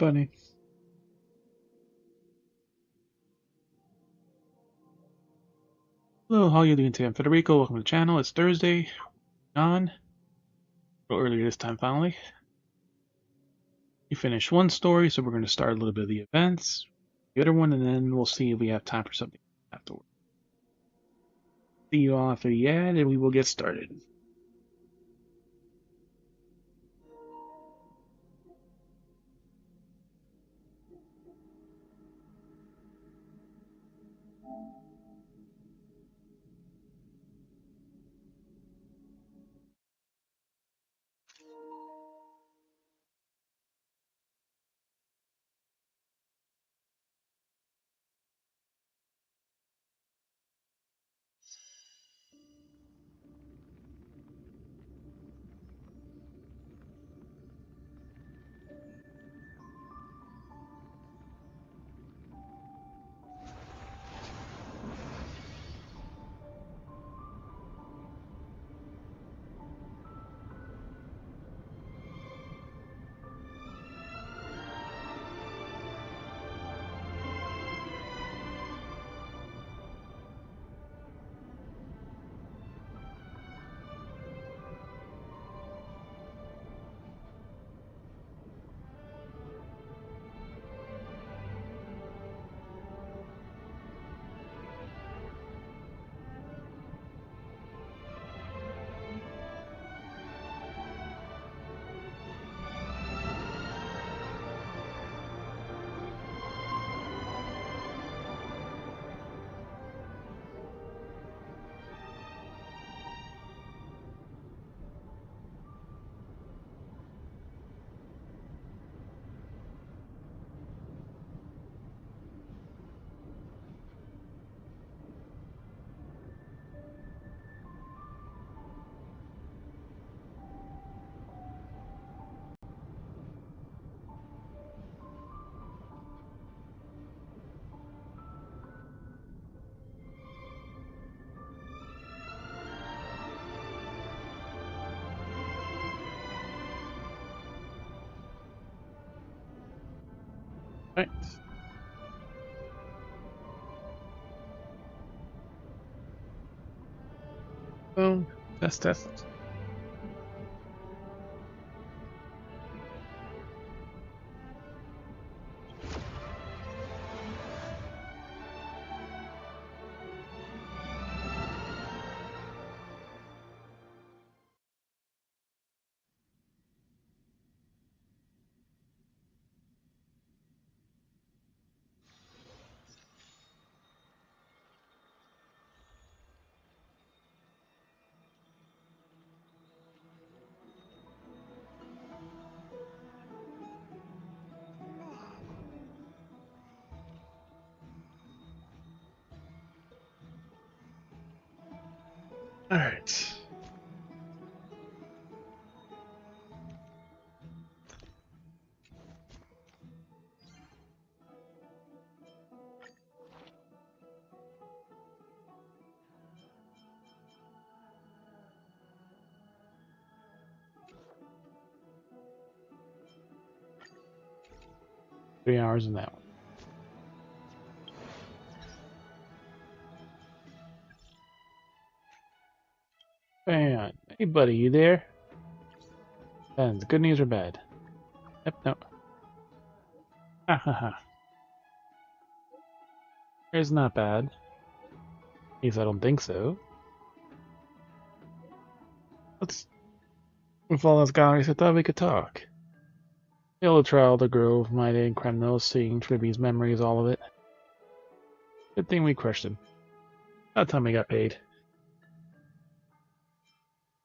everybody. Hello, how are you doing today? I'm Federico. Welcome to the channel. It's Thursday. On. A little earlier this time, finally. We finished one story, so we're going to start a little bit of the events, the other one, and then we'll see if we have time for something afterward. See you all after the ad, and we will get started. Right. So, test. Alright. Three hours in that one. Man, hey buddy, you there? Ben's good news or bad? Yep, no. Ha ha ha. It's not bad. At least I don't think so. With all those guys, I thought we could talk. The old trial, the grove, mighty and criminal, seeing Tribby's memories, all of it. Good thing we crushed him. That time we got paid.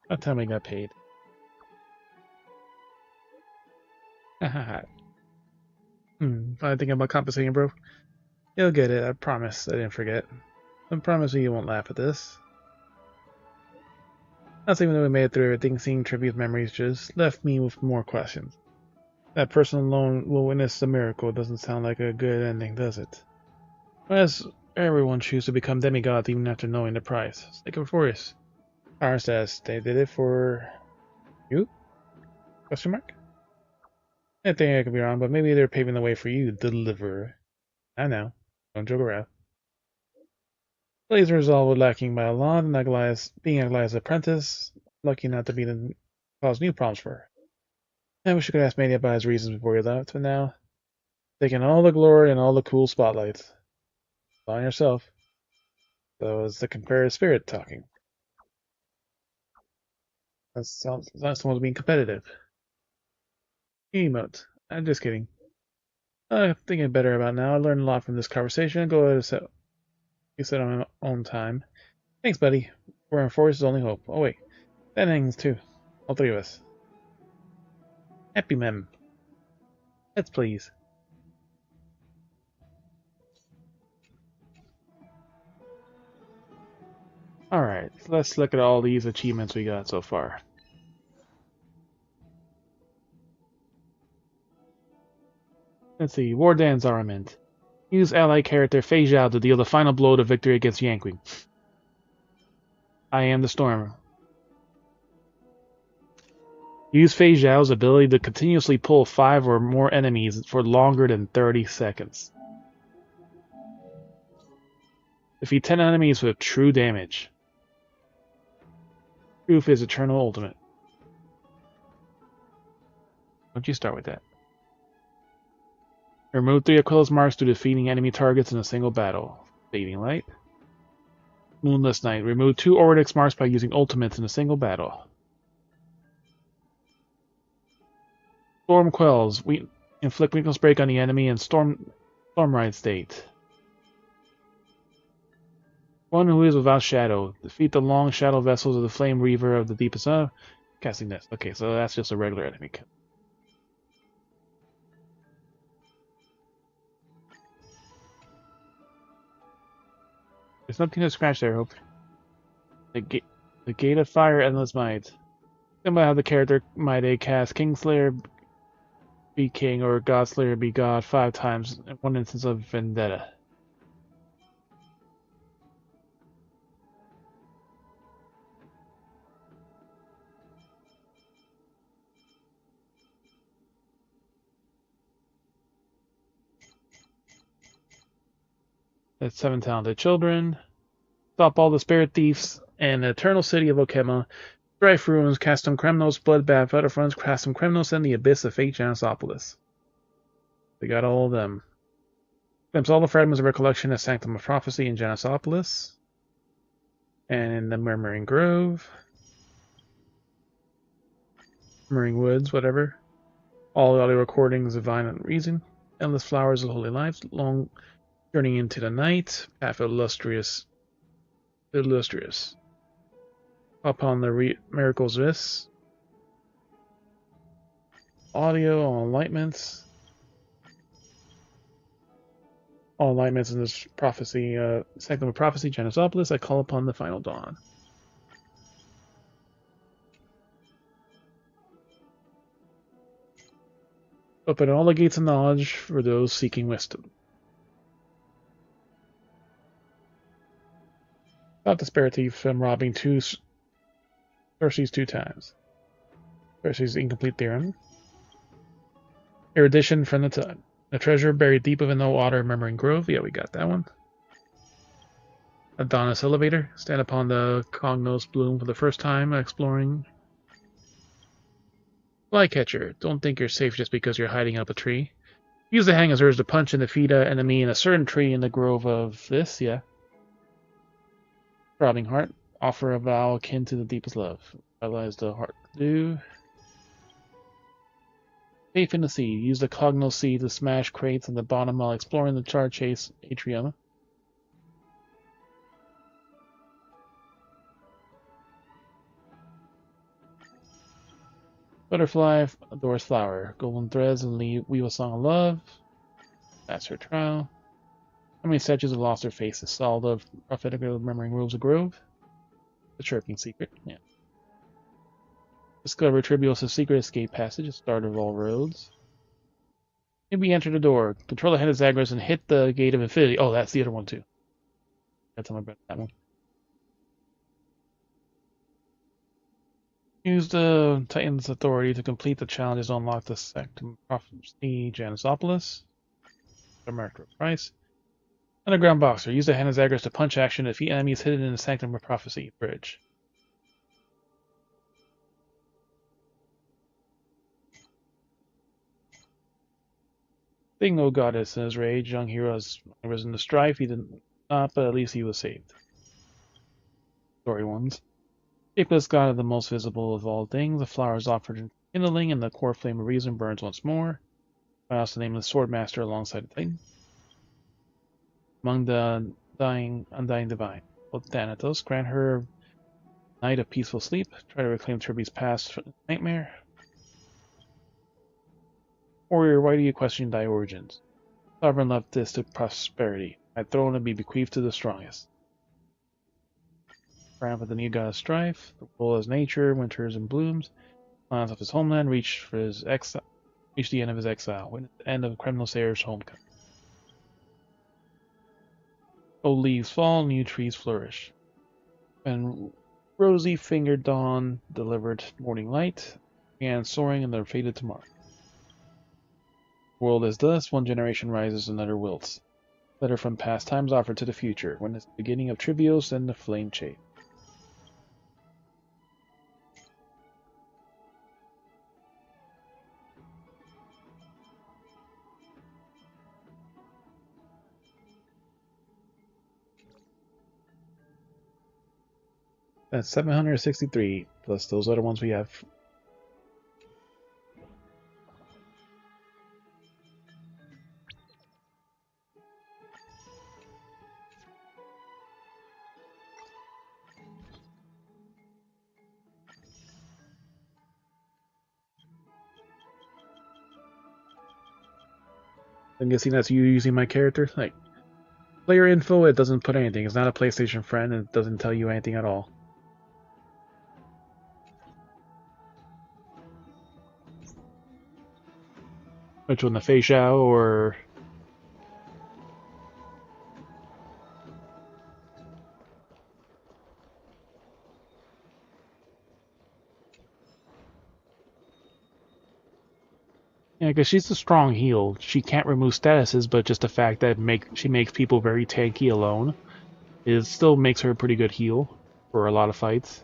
That time we got paid. Hahaha. I think about compensating, bro. You'll get it, I promise. I didn't forget. I promise you won't laugh at this. Not even though we made it through everything, seeing Tribby's memories just left me with more questions. That person alone will witness the miracle. Doesn't sound like a good ending, does it? As everyone chooses to become demigods even after knowing the price. Take it for us. Aaron says they did it for you? Question mark? I think I could be wrong, but maybe they're paving the way for you to deliver. I know. Don't joke around. Blaze resolve lacking by a lot, and being Aglaya's apprentice, lucky not to be the cause new problems for her. I wish you could ask Mania about his reasons before he left, but now, taking all the glory and all the cool spotlights. On yourself. So it's the comparative spirit talking. That's someone's being competitive. Emote. I'm just kidding. I'm thinking better about it now. I learned a lot from this conversation. Go ahead and you said on my own time. Thanks, buddy. We're in Forest is only hope. Oh wait. That hangs too. All three of us. Happy mem. Let's please. Alright, let's look at all these achievements we got so far. Let's see, War Dance Armament. Use ally character Fei Zhao to deal the final blow to victory against Yanqing. I am the Storm. Use Fei Zhao's ability to continuously pull 5 or more enemies for longer than 30 seconds. Defeat 10 enemies with true damage. Truth is eternal ultimate. Why don't you start with that? Remove 3 Aquila's marks to defeating enemy targets in a single battle. Fading Light. Moonless Night. Remove 2 Oryx marks by using ultimates in a single battle. Storm Quells. We inflict weakness break on the enemy in Storm Ride state. One who is without shadow. Defeat the long shadow vessels of the Flame Reaver of the deepest casting nest. Okay, so that's just a regular enemy. There's nothing to scratch there, Hope. The Gate of Fire, Endless Might. Symbol how the character might cast Kingslayer be king or Godslayer be god 5 times in one instance of Vendetta. That's 7 talented children. Stop all the spirit thieves and the eternal city of Okema. Strife ruins, Castum Kremnos, Bloodbath, Butterfronts, Castum Kremnos, and the abyss of fate Janisopolis. We got all of them. Glimpse all the fragments of recollection at Sanctum of Prophecy in Janisopolis. And in the Murmuring Grove. Murmuring Woods, whatever. All the audio recordings of Divine and Reason. Endless Flowers of Holy Lives. Long Journey into the Night. Path of Illustrious. Upon the Miracles This. Audio, all enlightenments. All enlightenments in this prophecy, Sanctum of Prophecy, Janisopolis, I call upon the final dawn. Open all the gates of knowledge for those seeking wisdom. Stop the spirit thief from robbing Cersei's 2 times. Cersei's incomplete theorem. Erudition from the Tun. A treasure buried deep within the water, Murmuring Grove. Yeah, we got that one. Adonis Elevator. Stand upon the Cognos Bloom for the first time, exploring. Flycatcher. Don't think you're safe just because you're hiding up a tree. Use the hang as urge to punch and defeat an enemy in a certain tree in the grove of this, yeah. Throbbing Heart. Offer a vow akin to the deepest love. Realize the heart to do. Faith in the Sea. Use the Cognos Sea to smash crates on the bottom while exploring the Char Chase atrium. Butterfly adores flower. Golden threads and weave a song of love. That's her trial. How many statues have lost their faces? Solve the prophetic remembering rules of grove. The chirping secret. Yeah. Discover Tribuos' secret escape passage. Start of all roads. Maybe enter the door. Control the head of Zagreus and hit the gate of infinity. Oh, that's the other one too. That's my about that one. Use the Titan's authority to complete the challenges to unlock the Sanctum Prophecy Janisopolis. The Market Price. Underground Boxer. Use the hand as aggers to punch action to defeat enemies hidden in the Sanctum of Prophecy bridge. Being no goddess in his rage, young hero has risen to strife. He did not, but at least he was saved. Story ones. Shapeless god of the most visible of all things, the flowers offered in kindling, and the core flame of reason burns once more. I also named the Swordmaster alongside the Titan. Among the undying divine. Both Thanatos, grant her night of peaceful sleep. Try to reclaim Kirby's past nightmare. Warrior, why do you question thy origins? Sovereign left this to prosperity. My throne will be bequeathed to the strongest. Triumph of the new god of strife. The world is nature, winters and blooms. Lands of his homeland, reach the end of his exile. Witness the end of criminal Sayer's homecoming. Old leaves fall, new trees flourish. When rosy-fingered dawn delivered morning light, began soaring in their faded tomorrow. The world is thus, one generation rises, another wilts. Letter from past times offered to the future, when it's the beginning of Trivios and the flame chain. That's 763, plus those other ones we have. I'm guessing that's you using my character? Like, player info, it doesn't put anything. It's not a PlayStation friend, and it doesn't tell you anything at all. Which one, the Fei Xiao or... Yeah, because she's a strong heal. She can't remove statuses, but just the fact that she makes people very tanky alone, it still makes her a pretty good heal for a lot of fights.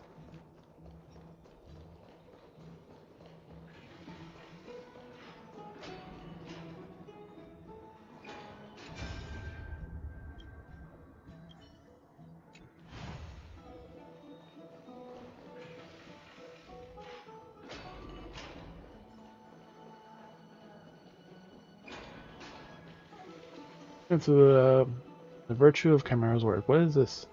Into the virtue of Chimera's work. What is this?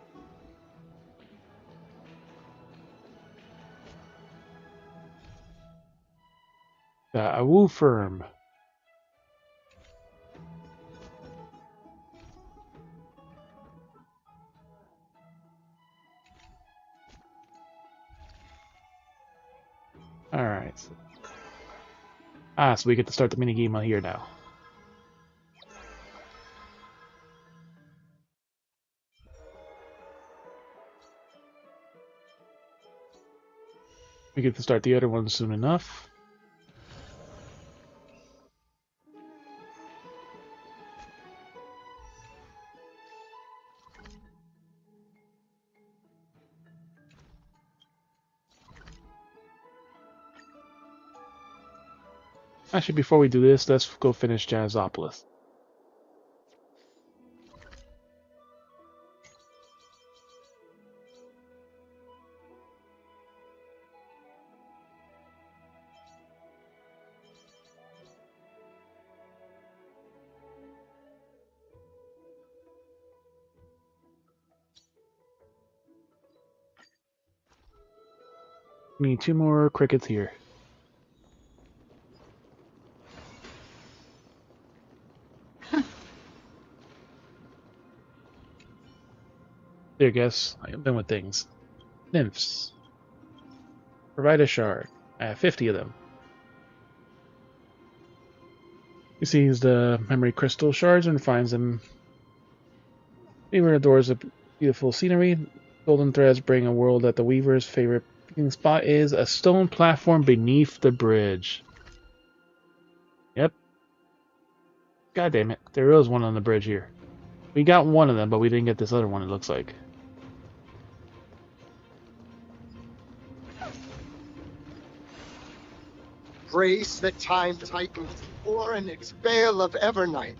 The Awu Firm. Alright. So we get to start the minigame on here now. We get to start the other one soon enough. Actually, before we do this, let's go finish Janisopolis. We need 2 more crickets here. There, guess. I am done with things. Nymphs. Provide a shard. I have 50 of them. He sees the memory crystal shards and finds them. Weaver adores the beautiful scenery. Golden threads bring a world that the weaver's favorite Picking spot is a stone platform beneath the bridge. Yep. God damn it. There is one on the bridge here. We got one of them, but we didn't get this other one, it looks like. Grace the time tightens, or an exhale of Evernight.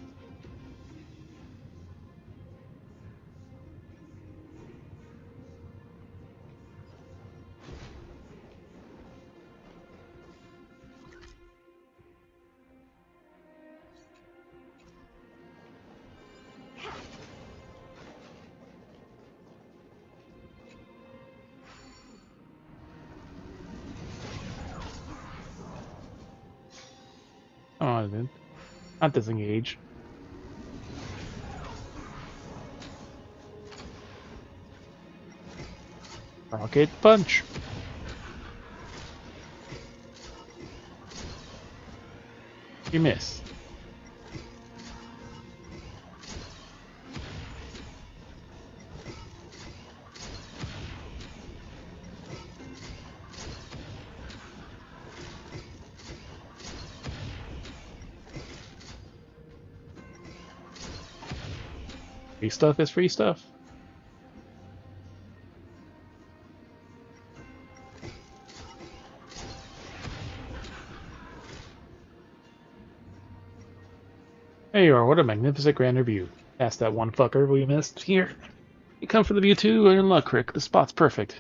Oh, dude. Not disengage. Rocket punch. You miss. Free stuff is free stuff. There you are, what a magnificent grand view. That's that one fucker we missed. Here. You come for the view too? You're in luck, Rick. The spot's perfect.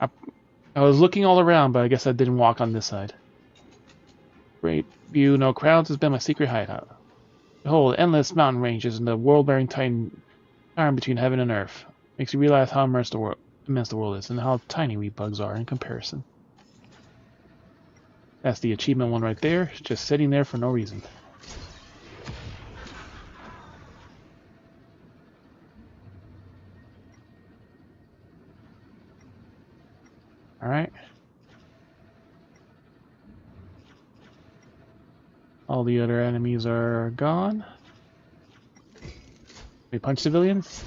I was looking all around, but I guess I didn't walk on this side. Great view, no crowds, has been my secret hideout. Behold, endless mountain ranges and the world-bearing titan between heaven and earth. Makes you realize how immense the world is, and how tiny we bugs are in comparison. That's the achievement one right there, just sitting there for no reason. Alright. All the other enemies are gone. We punch civilians?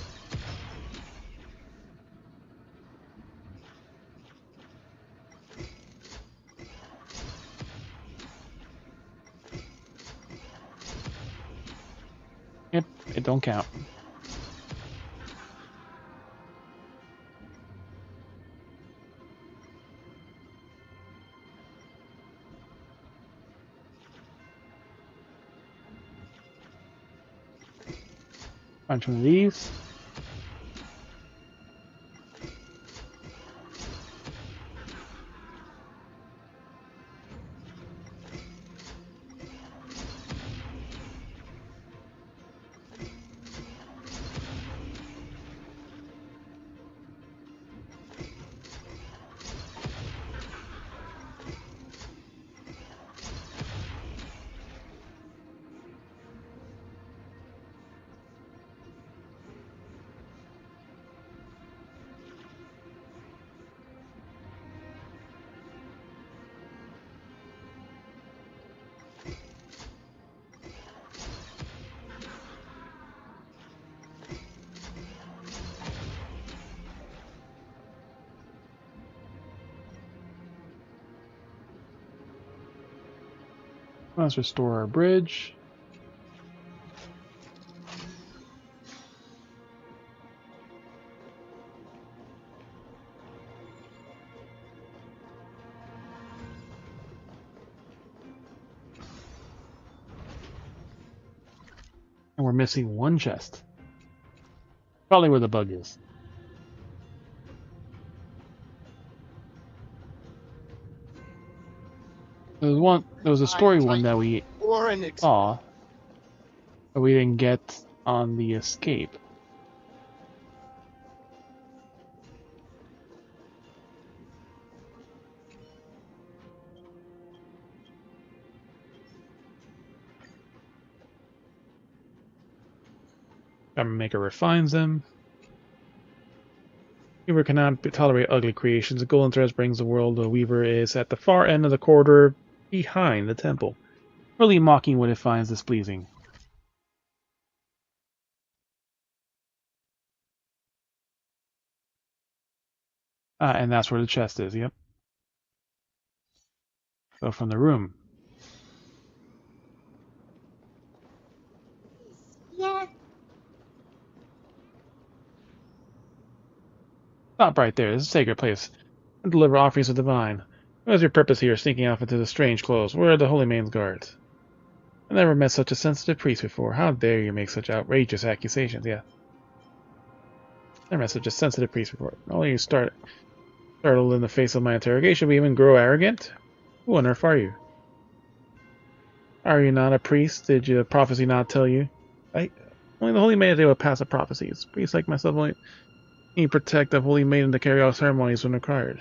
Yep, it don't count. Punch one of these. Let's restore our bridge. And we're missing one chest. Probably where the bug is. There was a story one that we saw, but we didn't get on the escape. Government Maker refines them. Weaver cannot tolerate ugly creations. The golden thread brings the world. The Weaver is at the far end of the corridor behind the temple, really mocking what it finds displeasing. And that's where the chest is, yep. Go from the room. Yeah. Stop right there. This is a sacred place. I deliver offerings of divine. What is your purpose here, sneaking off into the strange clothes? Where are the holy man's guards? I never met such a sensitive priest before. How dare you make such outrageous accusations? Yeah. Never met such a sensitive priest before. Not only you startled in the face of my interrogation, but even grow arrogant? Who on earth are you? Are you not a priest? Did your prophecy not tell you? Only the holy man is able to pass the prophecies. Priests like myself only need to protect the holy maiden to carry out ceremonies when required.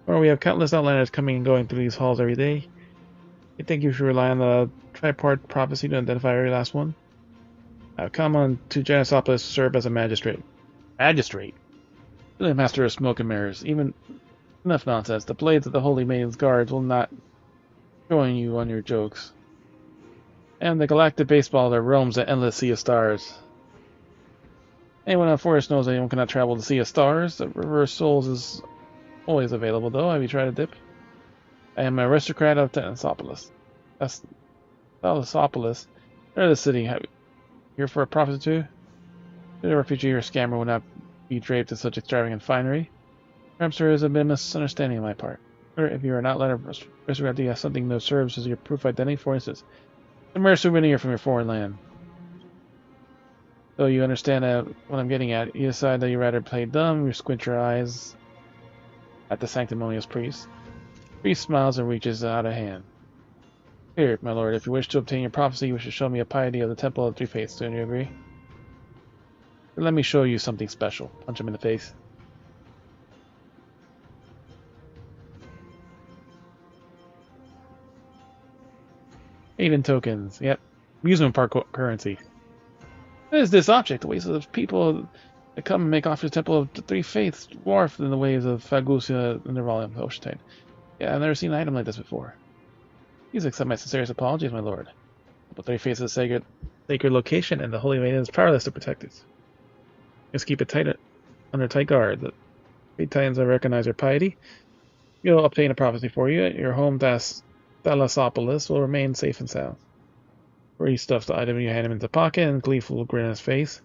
Or we have countless outlanders coming and going through these halls every day. You think you should rely on the tripart prophecy to identify every last one? I've come on to Janisopolis to serve as a magistrate. Magistrate? You're the master of smoke and mirrors. Even enough nonsense. The blades of the holy maiden's guards will not join you on your jokes. And the galactic baseball that roams the endless sea of stars. Anyone on Forest knows anyone cannot travel the sea of stars. The River of Souls is always available, though. Have you tried a dip? I am an aristocrat of Janisopolis. That's Janisopolis. They're the city. Here for a profit too? A refugee or scammer would not be draped in such extravagant finery. Perhaps there is a bit of misunderstanding on my part. Or if you are not let aristocrat, do you have something that serves as your proof of identity? For instance, a mere souvenir from your foreign land. Though you understand what I'm getting at, you decide that you rather play dumb, you squint your eyes at the sanctimonious priest. The priest smiles and reaches out a hand. Here, my lord, if you wish to obtain your prophecy, you should show me a piety of the Temple of the Three Faiths. Don't you agree? Then let me show you something special. Punch him in the face. Maiden tokens. Yep. Amusement park currency. What is this object? The ways of people that come and make offers to the Temple of the Three Faiths dwarf in the ways of Fagusia and Nervalia and Ocean. Yeah, I've never seen an item like this before. Please accept my sincerest apologies, my lord. The Three Faiths is a sacred location, and the Holy Maiden is powerless to protect it. Just keep it under tight guard. The Great Titans recognize your piety. We'll obtain a prophecy for you. Your home, Thalassopolis, will remain safe and sound. Where he stuffs the item, you hand him into the pocket, and gleeful grin on his face.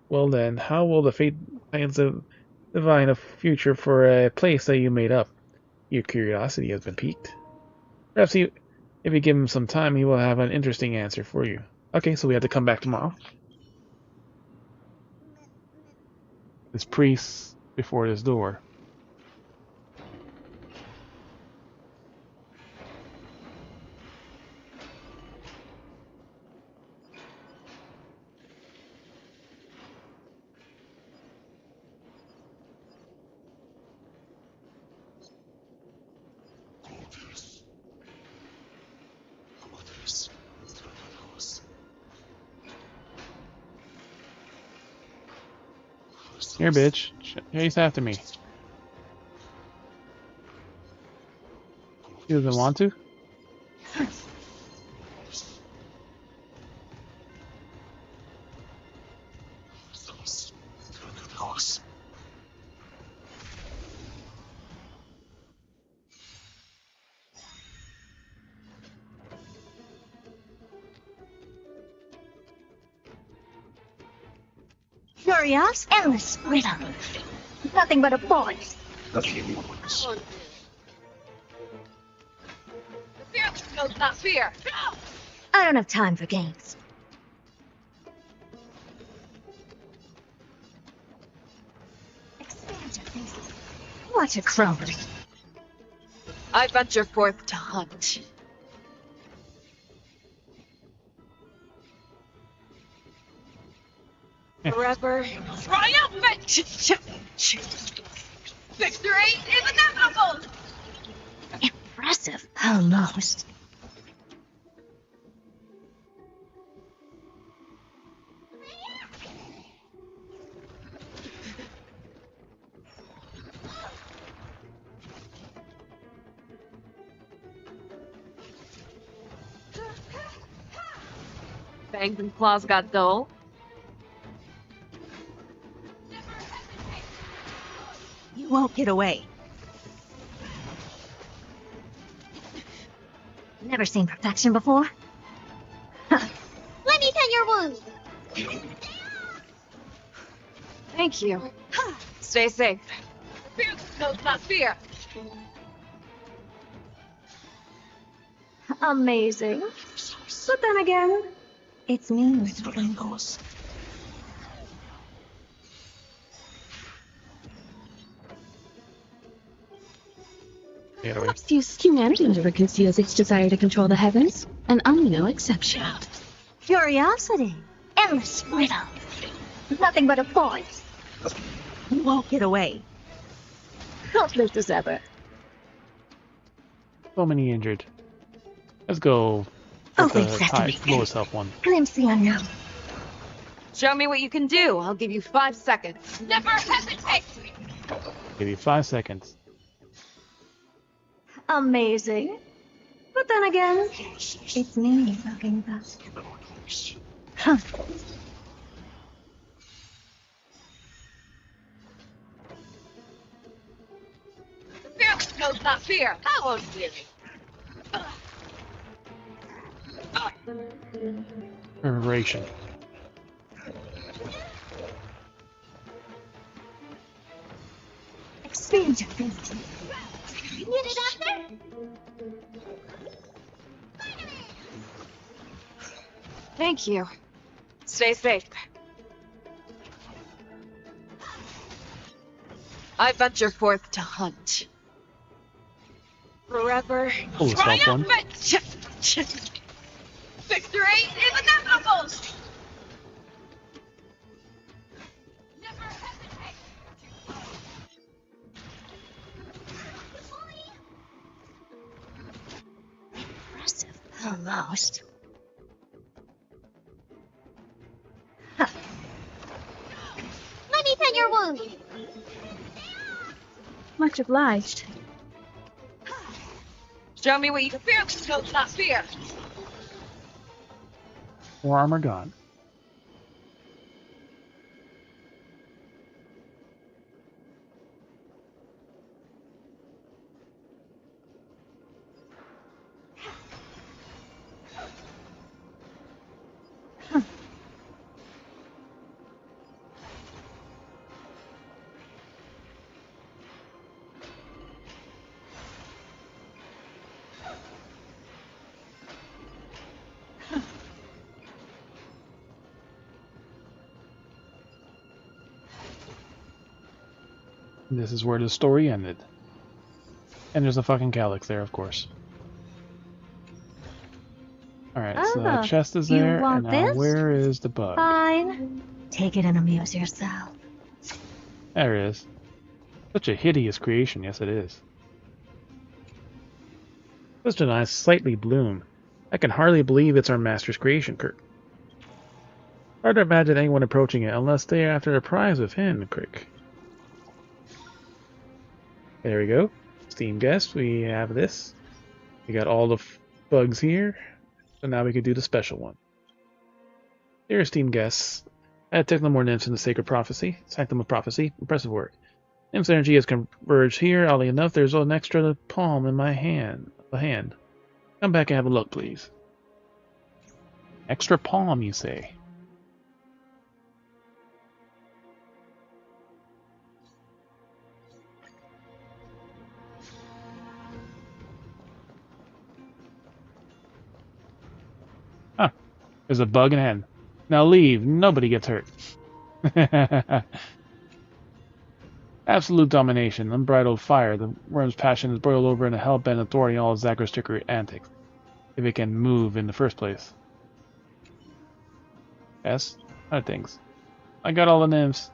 Well then, how will the Fate Titans divine a future for a place that you made up? Your curiosity has been piqued. Perhaps if you give him some time, he will have an interesting answer for you. Okay, so we have to come back tomorrow. This priest before this door. Here, bitch. Chase after me. He doesn't want to? Curious, endless riddle. Nothing but a boy. Oh, Fear knows not fear. I don't have time for games. Expand your faces. What a crowd. I venture forth to hunt. Forever triumphant! Victory is inevitable! Impressive, almost. Fangs and claws got dull. You won't get away. Never seen perfection before. Let me tend your wounds. Thank you. Stay safe. Fear knows not fear. Amazing. But then again, it's me who's gringos. Get away. Perhaps humanity never conceals its desire to control the heavens, and I'm no exception. Curiosity. Endless freedom. Nothing but a voice. You won't get away. Don't live as ever. So many injured. Let's go Oh, with the wait, that's me. lowest health one. Glimpse the unknown. Show me what you can do. I'll give you 5 seconds. Never hesitate! Give you 5 seconds. Amazing. But then again, it's me talking about. Huh. Fear knows not fear. I won't fear you. Reverberation. Experience your fancy. You need a doctor? Thank you. Stay safe. I venture forth to hunt. Forever. Oh, it's health one. Triumphant! Victory is inevitable! Never hesitate! Impressive. Almost. Let me tend your wounds. Much obliged. Show me what you can fear, knows not fear. More armor gone. This is where the story ended. And there's a fucking calyx there, of course. Alright, so the chest is you there, and want now this? where is the bug? Fine. Take it and amuse yourself. There it is. Such a hideous creation, yes it is. Such a nice, slightly bloom. I can hardly believe it's our master's creation, Kirk. Hard to imagine anyone approaching it unless they are after a prize with him, Kirk. There we go. Steam guest, we have this. We got all the bugs here. So now we can do the special one. Dear Steam guests, I have taken more nymphs in the Sacred Prophecy, Sanctum of Prophecy. Impressive work. Nymph's energy has converged here. Oddly enough, there's an extra palm in my hand. Come back and have a look, please. Extra palm, you say? Huh. There's a bug in a hand. Now leave. Nobody gets hurt. Absolute domination, unbridled fire. The worm's passion is boiled over in a hell-bent authority in all its Zagrostickery antics. If it can move in the first place. Yes? Other things. I got all the nymphs.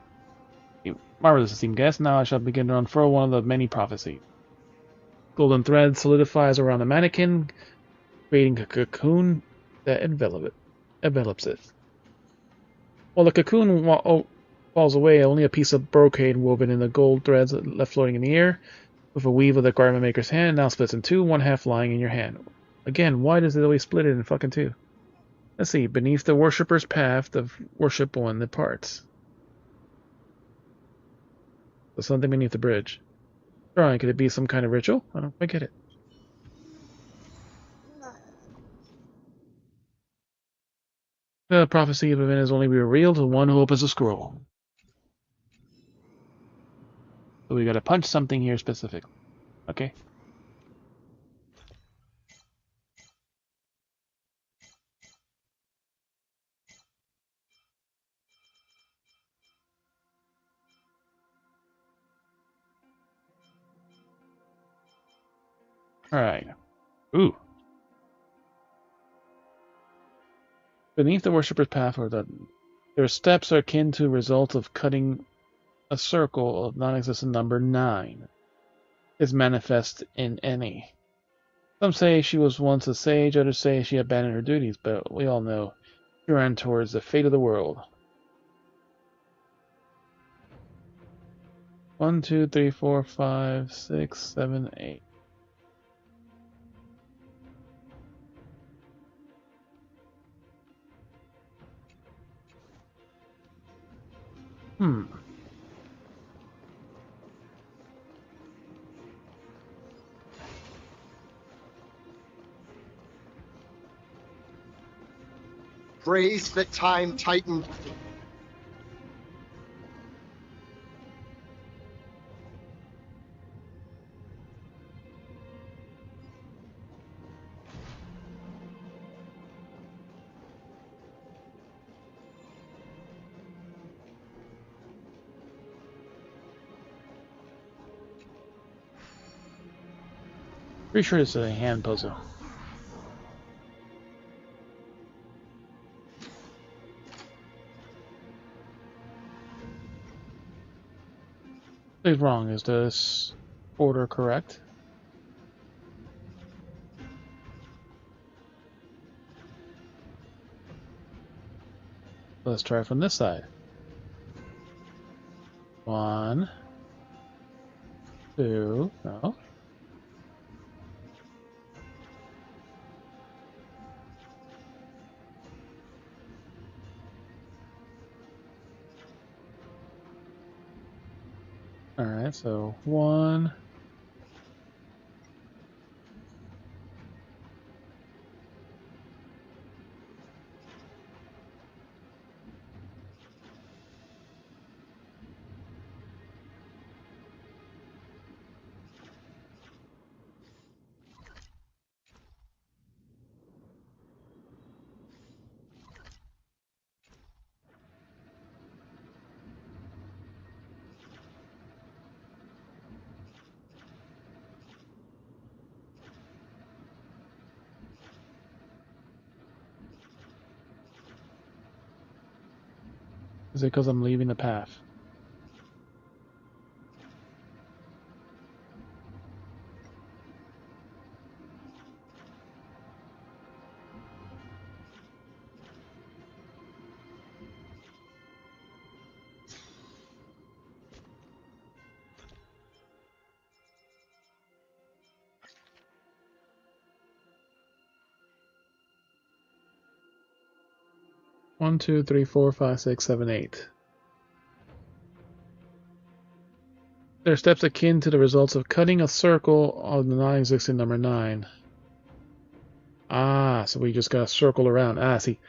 Marvelous esteemed guest. Now I shall begin to unfurl one of the many prophecies. Golden thread solidifies around the mannequin, creating a cocoon that envelops it. While the cocoon falls away, only a piece of brocade woven in the gold threads left floating in the air, with a weave of the garment maker's hand, now splits in two, one half lying in your hand. Again, why does it always split it in fucking two? Let's see, beneath the worshipper's path, the worship one departs. There's something beneath the bridge. Drawing, could it be some kind of ritual? I don't quite get it. The prophecy of event is only revealed to one who opens the scroll. So we gotta punch something here specifically. Okay. Alright. Ooh. Beneath the worshipper's path, their steps are akin to results of cutting a circle of non-existent number 9. Is manifest in any. Some say she was once a sage, others say she abandoned her duties, but we all know she ran towards the fate of the world. 1, 2, 3, 4, 5, 6, 7, 8. Praise the Time Titan. Pretty sure it's a hand puzzle. What's wrong? Is this order correct? Let's try from this side. 1, 2, no. Alright, so 1. Is it because I'm leaving the path? One, two, three, four, five, six, seven, 8. There are steps akin to the results of cutting a circle on the non-existent number 9. Ah, so we just gotta circle around. Ah, see.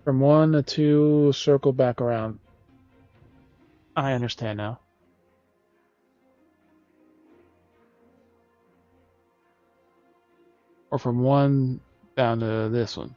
From 1 to 2, circle back around. I understand now. Or from 1 down to this one.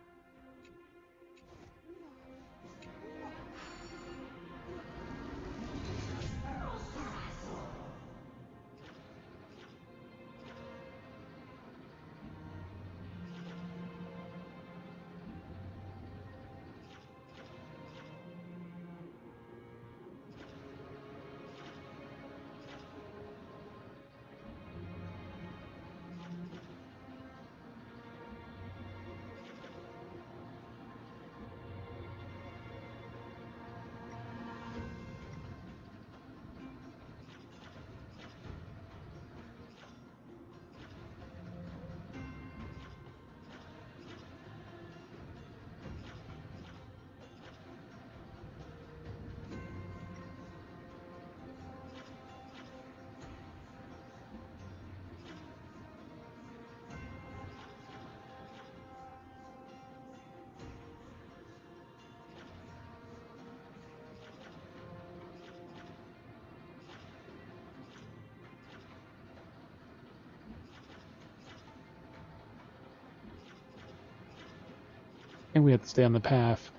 And we have to stay on the path.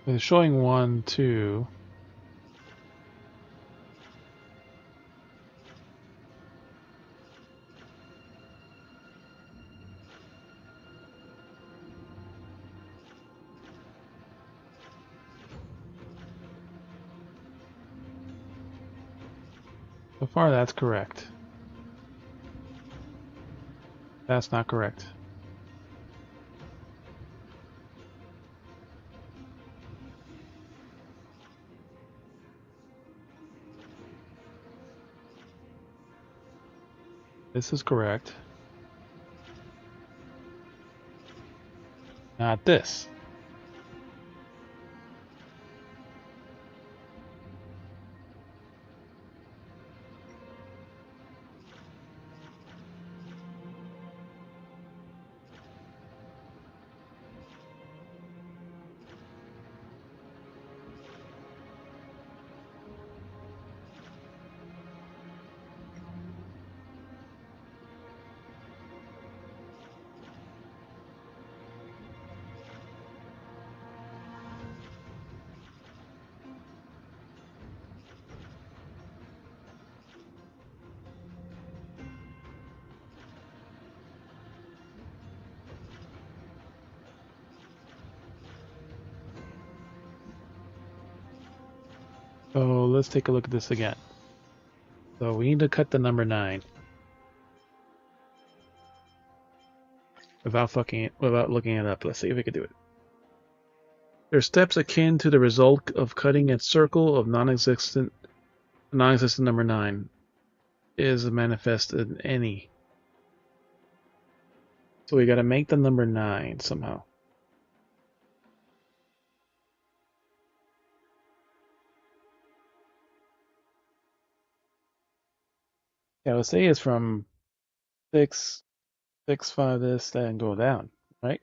It's showing 1, 2. So far, that's correct. That's not correct. This is correct. Not this. So let's take a look at this again. So we need to cut the number 9 without looking it up. Let's see if we can do it. There are steps akin to the result of cutting a circle of non-existent number 9 is manifested in any. So we got to make the number 9 somehow. Yeah, let's say it's from 6, 6, 5, this, that, and go down, right?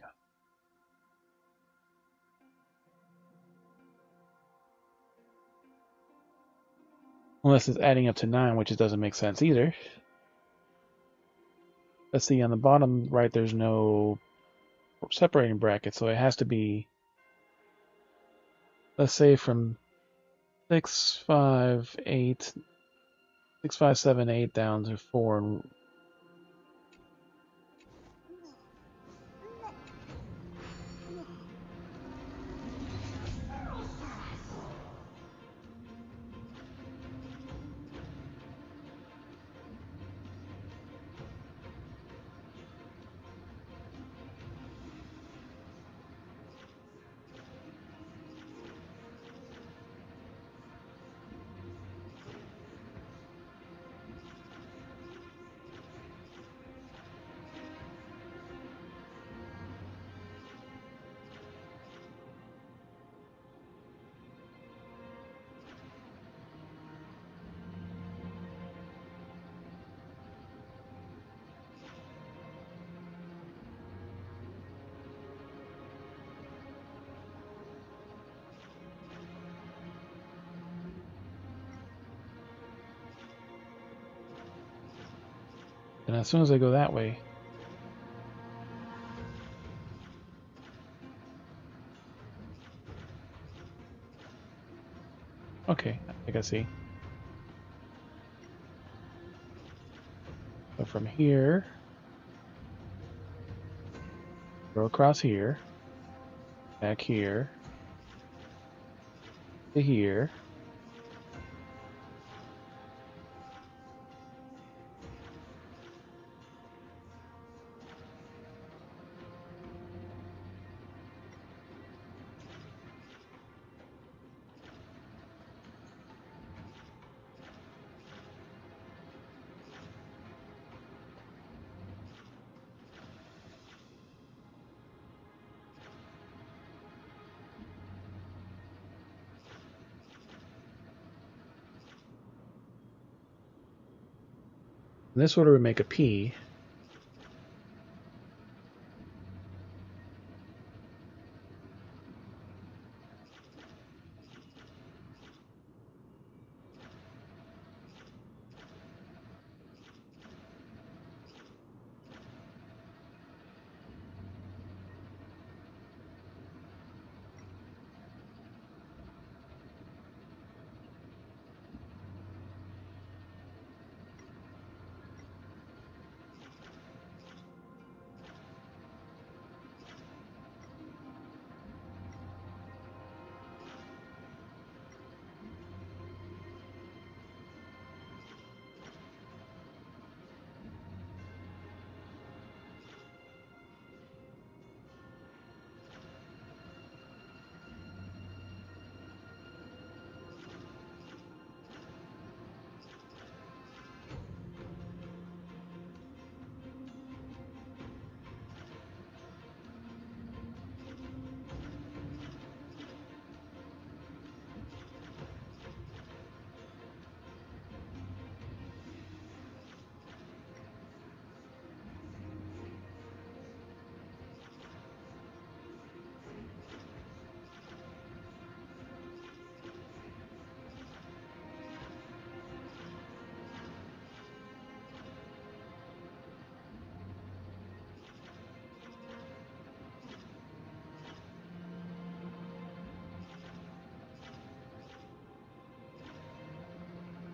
Unless it's adding up to 9, which it doesn't make sense either. Let's see, on the bottom right, there's no separating bracket, so it has to be, let's say, from 6, 5, 8, 6, 5, 7, 8 down to 4. And as soon as I go that way, okay, I think I see. from here, go across here, back here, to here. In this order, we make a P.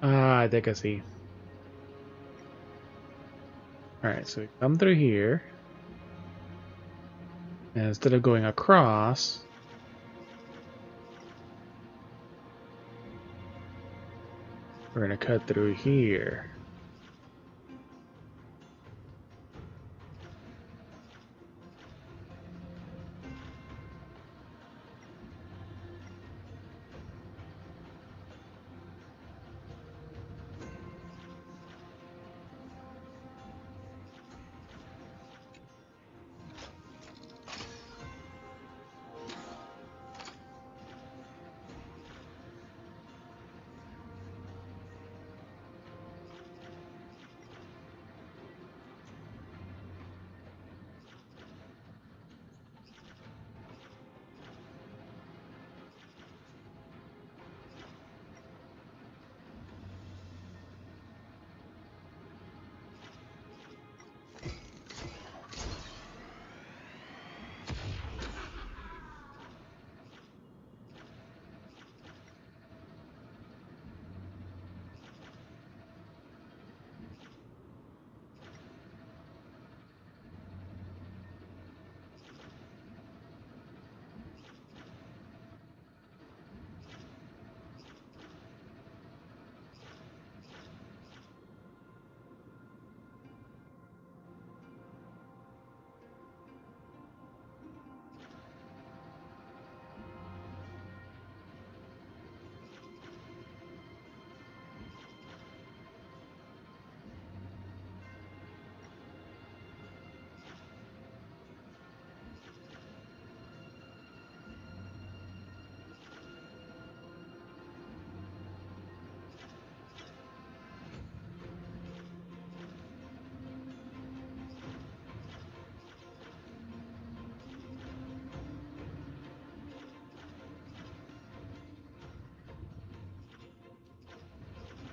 Ah, I think I see. Alright, so we come through here. And instead of going across, we're going to cut through here.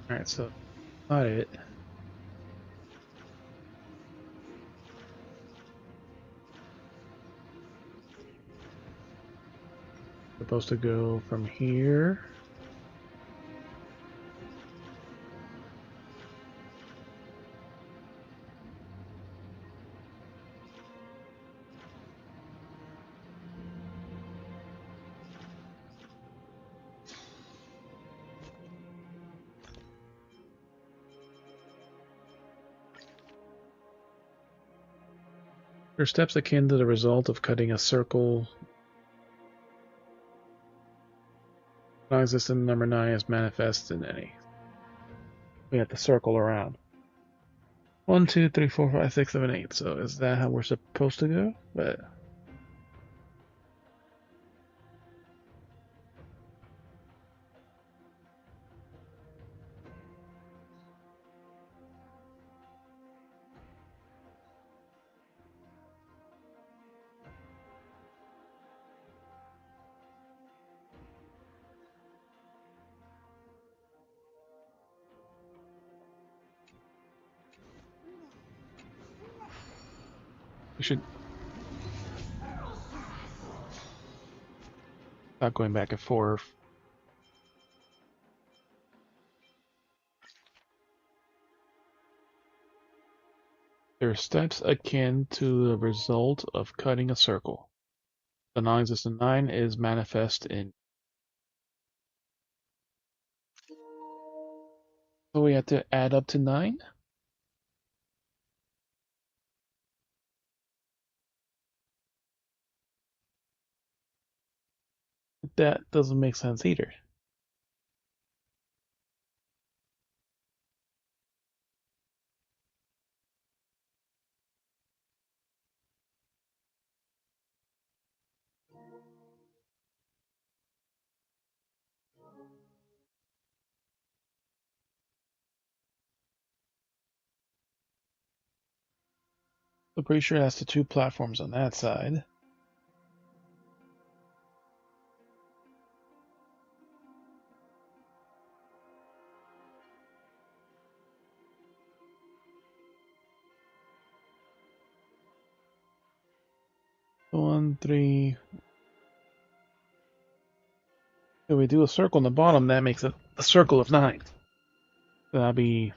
Alright, so got it. Supposed to go from here. There are steps akin to the result of cutting a circle. Non-existent number 9 is manifest in any. We have to circle around. 1, 2, 3, 4, 5, 6, 7, 8. So is that how we're supposed to go? But we should stop going back and forth. There are steps akin to the result of cutting a circle. The non-existent 9 is manifest in. So we have to add up to 9? That doesn't make sense either. I'm pretty sure that's the 2 platforms on that side. One, 3. If we do a circle on the bottom, that makes it a circle of 9. So that'd be.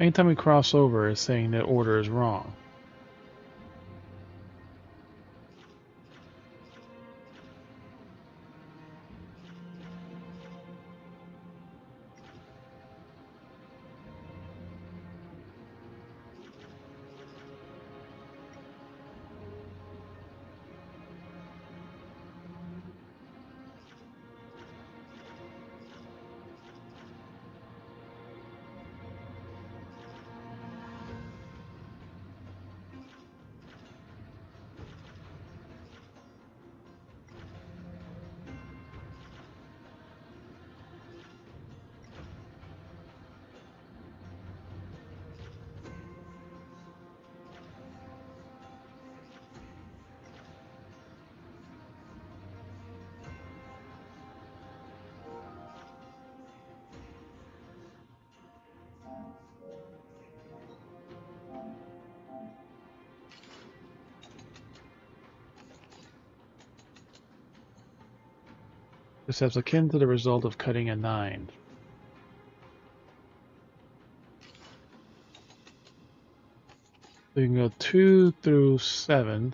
Anytime we cross over, it's saying that order is wrong. This is akin to the result of cutting a 9. So you can go 2 through 7.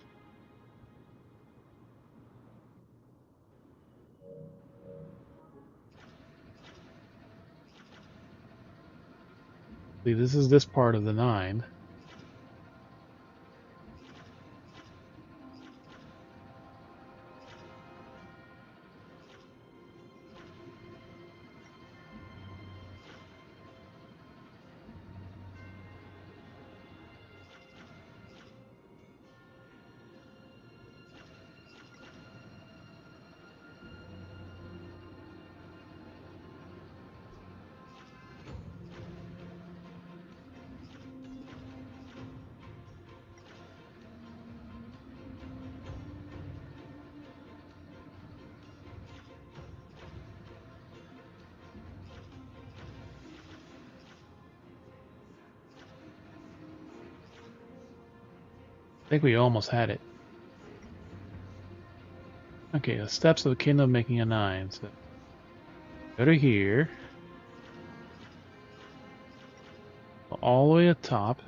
See, this is this part of the 9. think we almost had it. Okay, the steps of the kingdom making a 9. So go to here. All the way to the top.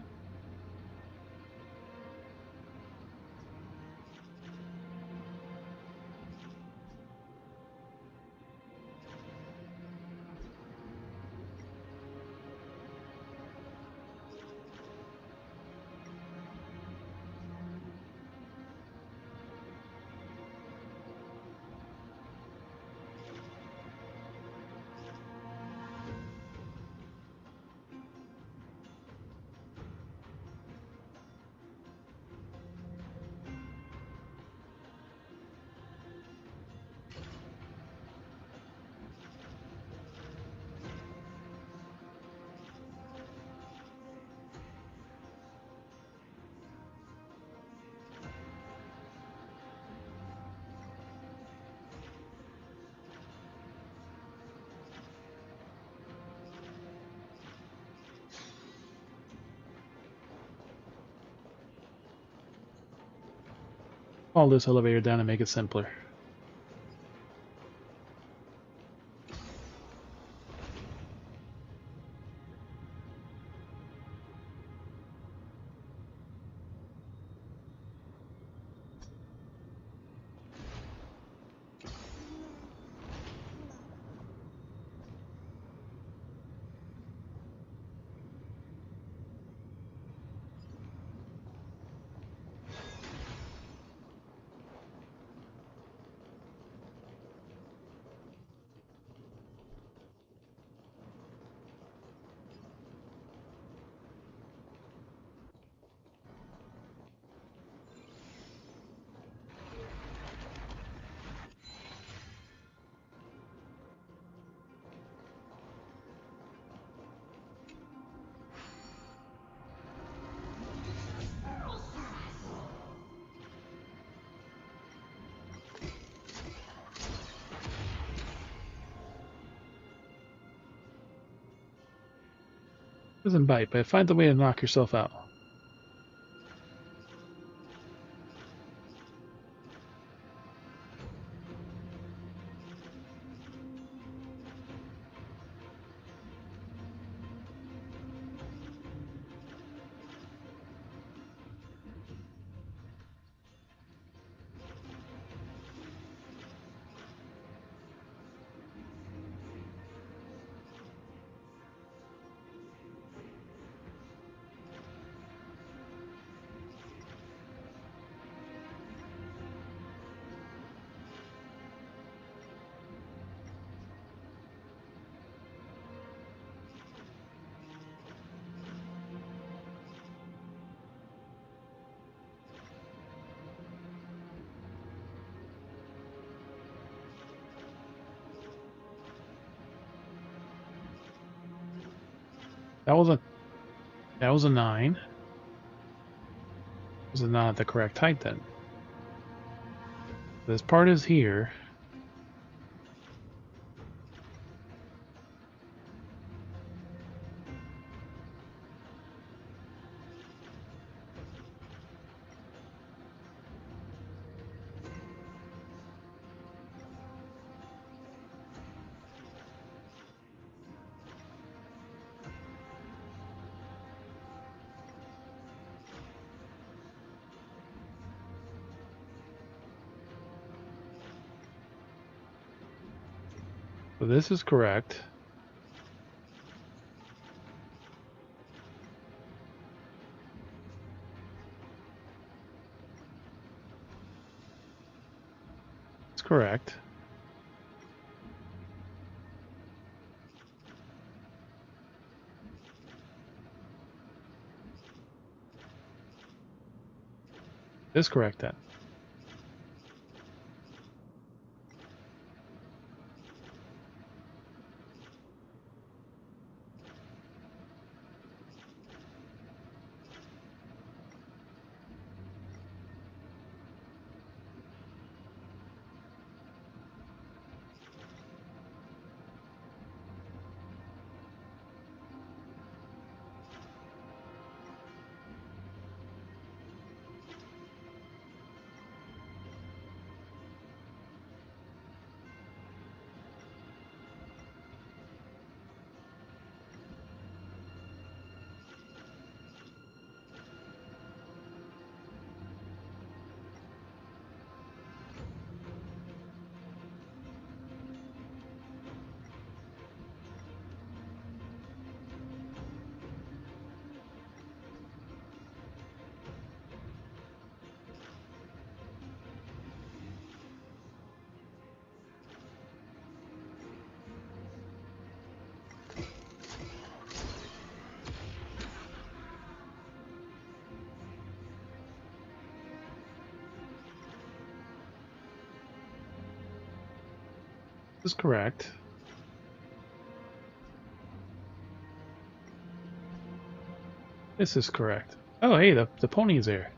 Follow this elevator down and make it simpler. Doesn't bite, but find the way to knock yourself out. That was a 9. Was it not the correct height then? This part is here. So this is correct. It's correct. This is correct then. is correct. This is correct. Oh, hey, the pony's there.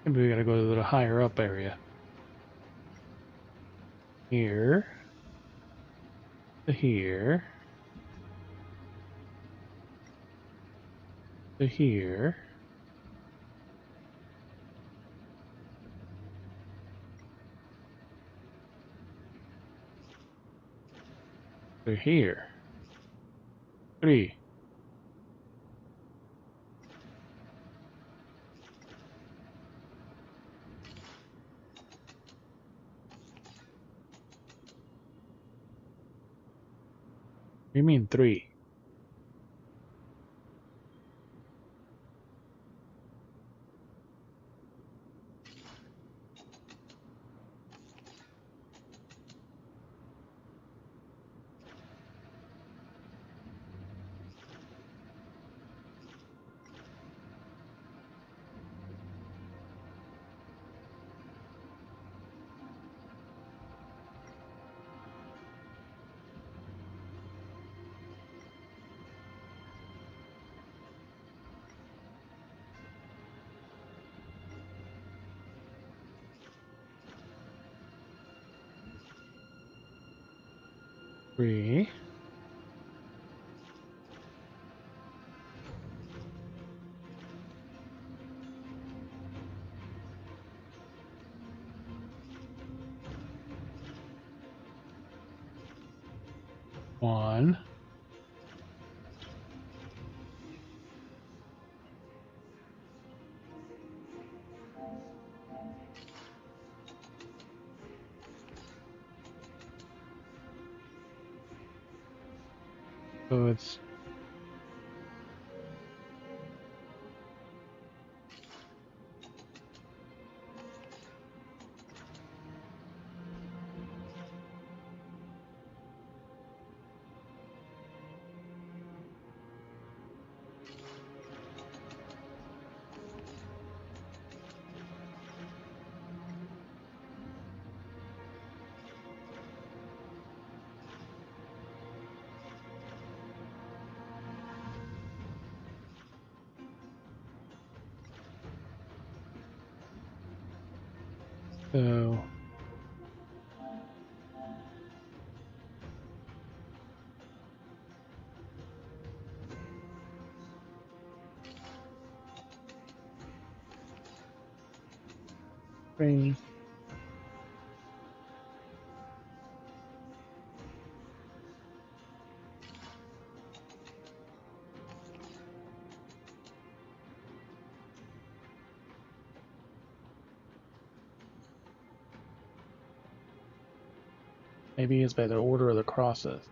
Maybe we gotta go to the higher up area. Here. To here. To here. To here. 3. What do you mean 3? Three. One. So it's so three. Maybe it's by the order of the crosses.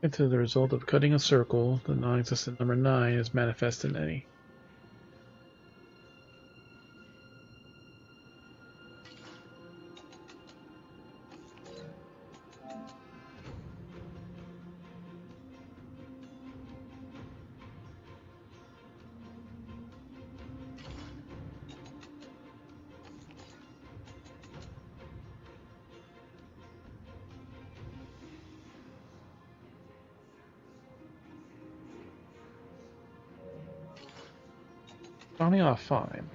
It's the result of cutting a circle. The non-existent number 9 is manifest in any. Starting off fine.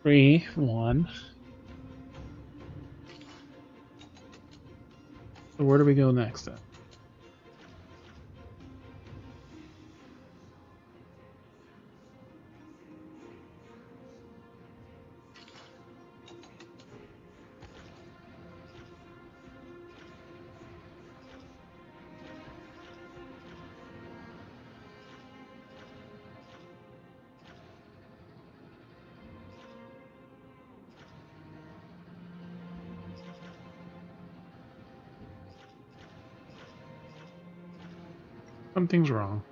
Three, one. So where do we go next then? Something's wrong.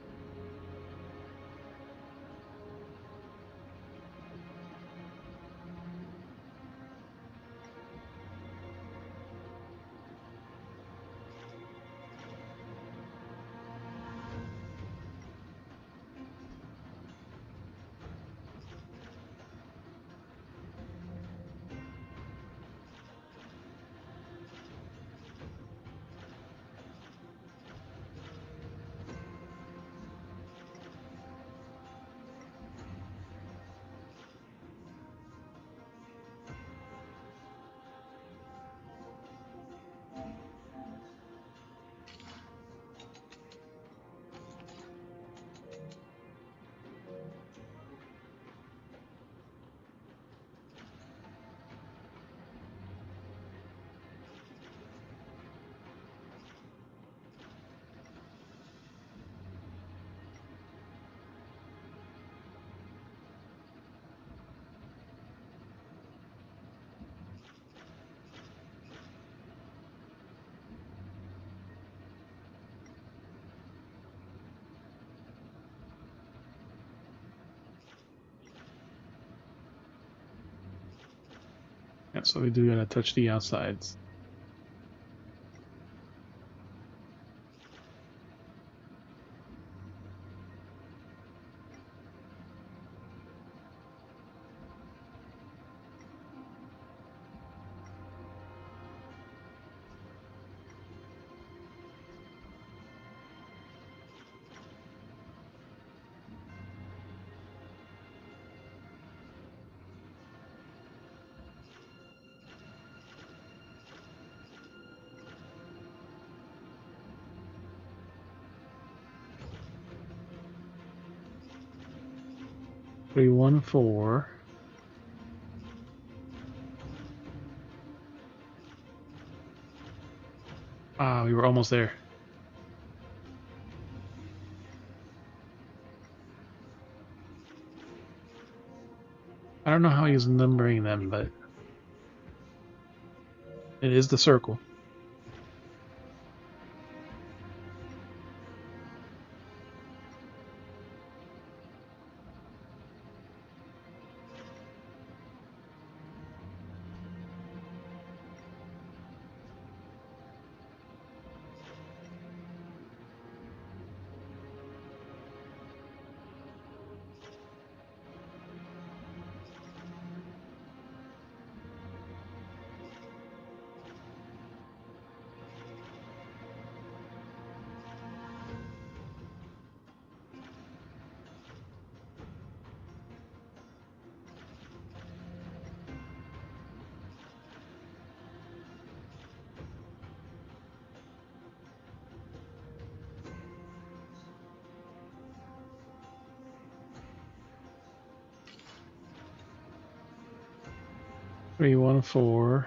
Yeah, so we do gotta touch the outsides. 314. Ah, we were almost there. I don't know how he's numbering them, but it is the circle. Three, 1, 4.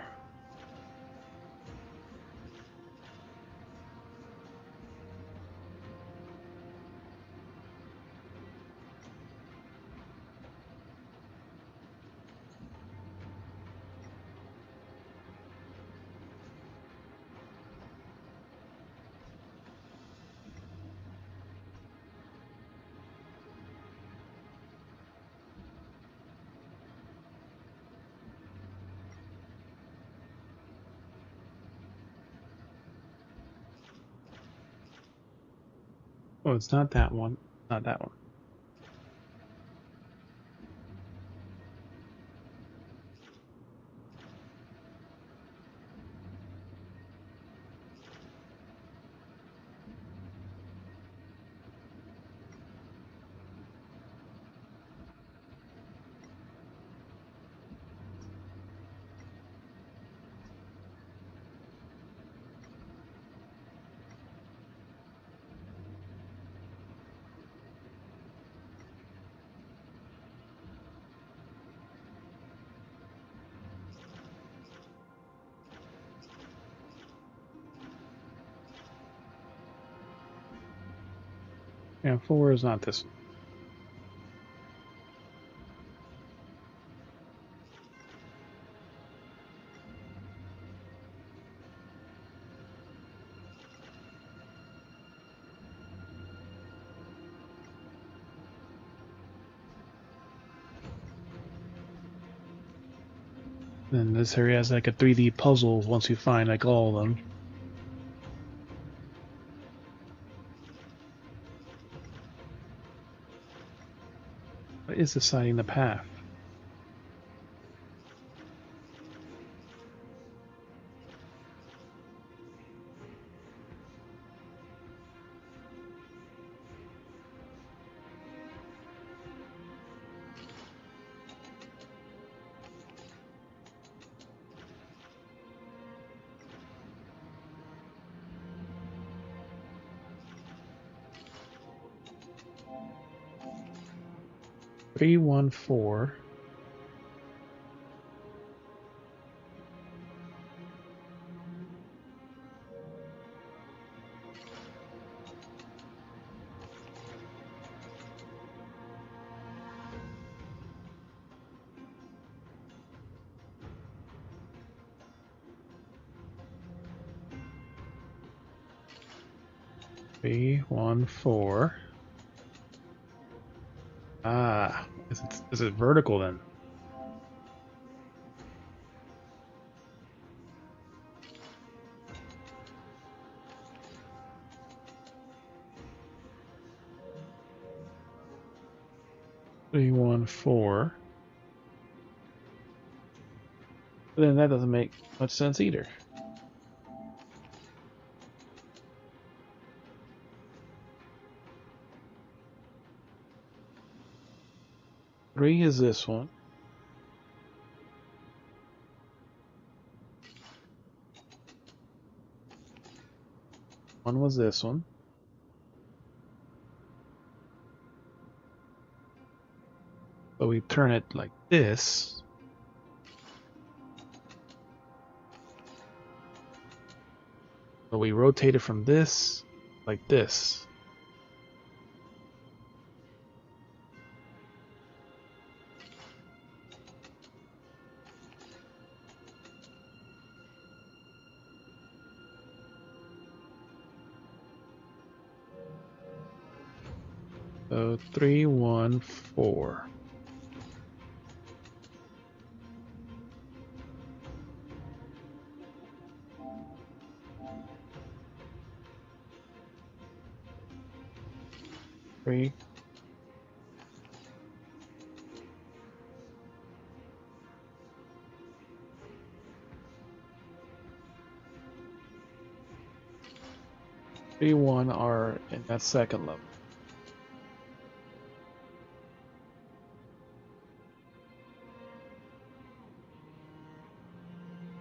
Oh, it's not that one. Not that one. Yeah, 4 is not this one. Then this area has like a 3D puzzle once you find like all of them. What is deciding the path? Three, 1, 4. Three, 1, 4. Ah, is it vertical then? Three, 1, 4. But then that doesn't make much sense either. Three is this one. One was this one. So we turn it like this. So we rotate it from this, like this. So 3, 1, 4. Three. Three, 1 are in that second level.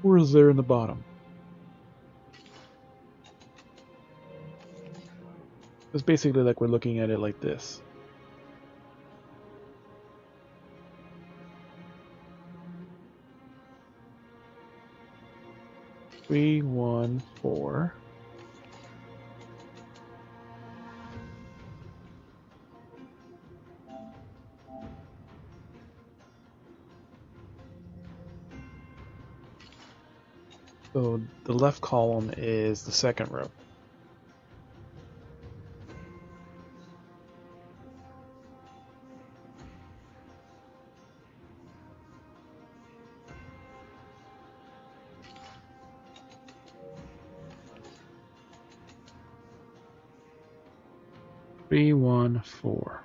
Or is there in the bottom? It's basically like we're looking at it like this. Three, 1, 4. So the left column is the second row. Three, 1, 4.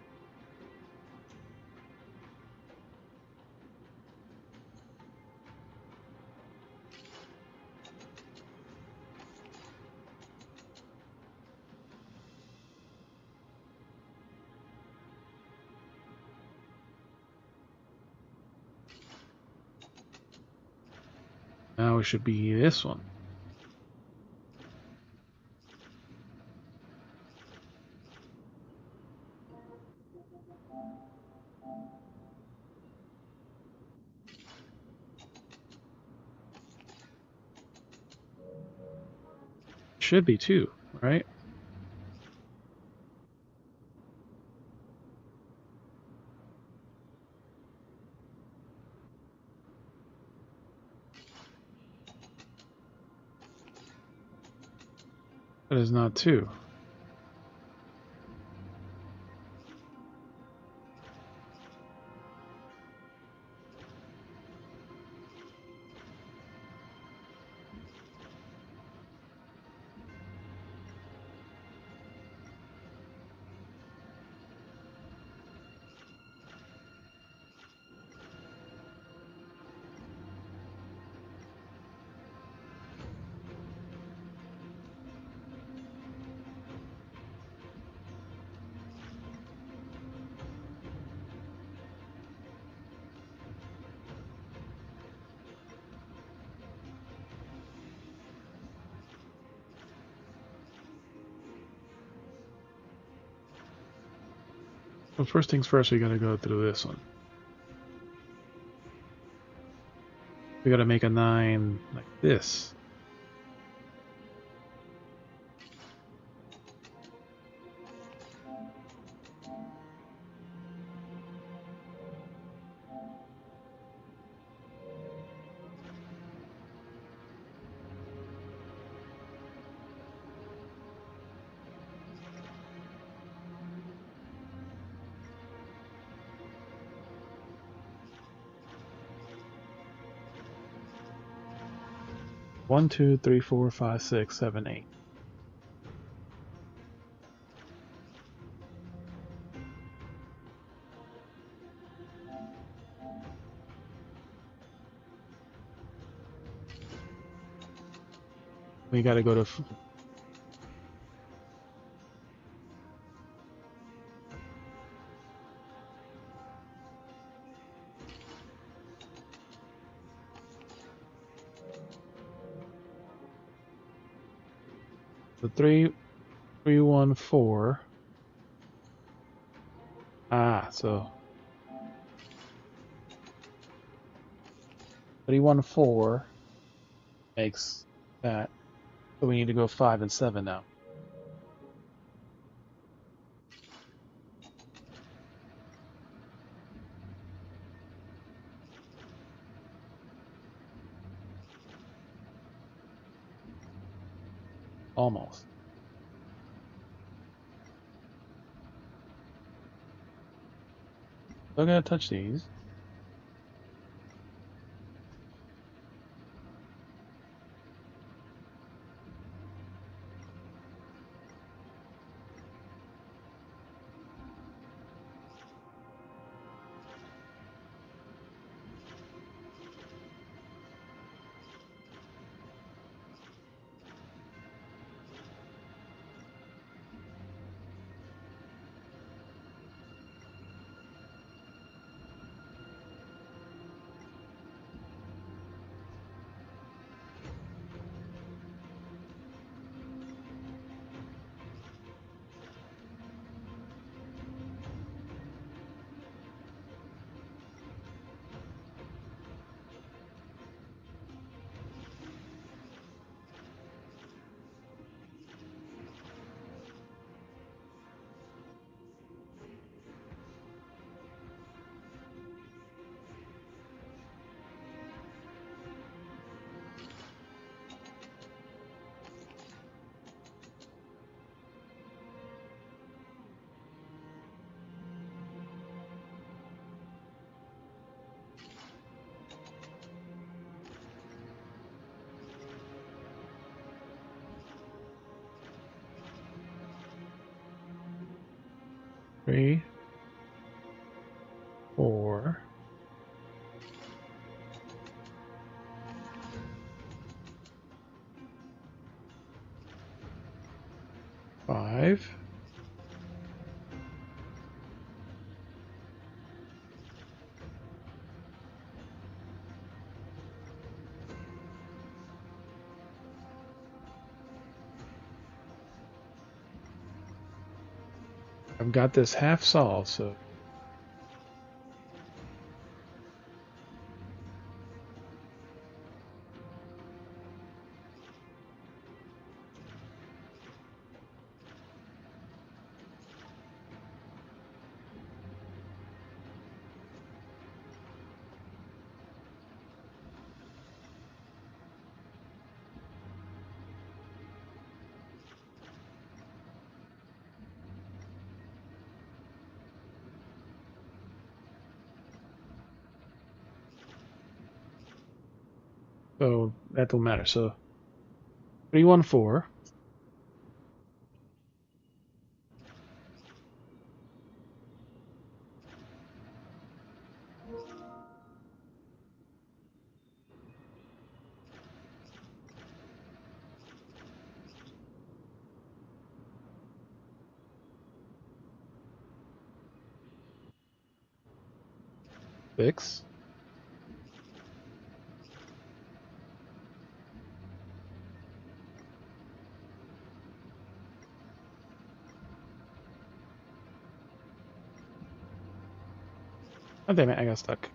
Now it should be this one. Should be two, right? That is not two. Well, first things first, we gotta go through this one. We gotta make a 9 like this. One, 2, 3, 4, 5, 6, 7, 8. We gotta go to the 3, 3, 1, 4. Ah, so 31-4 makes that. So we need to go 5 and 7 now. Almost. Still gotta touch these. Three, 4. Five. I've got this half solved, so that don't matter. So 3-1-4. Six. Oh damn it, I got stuck.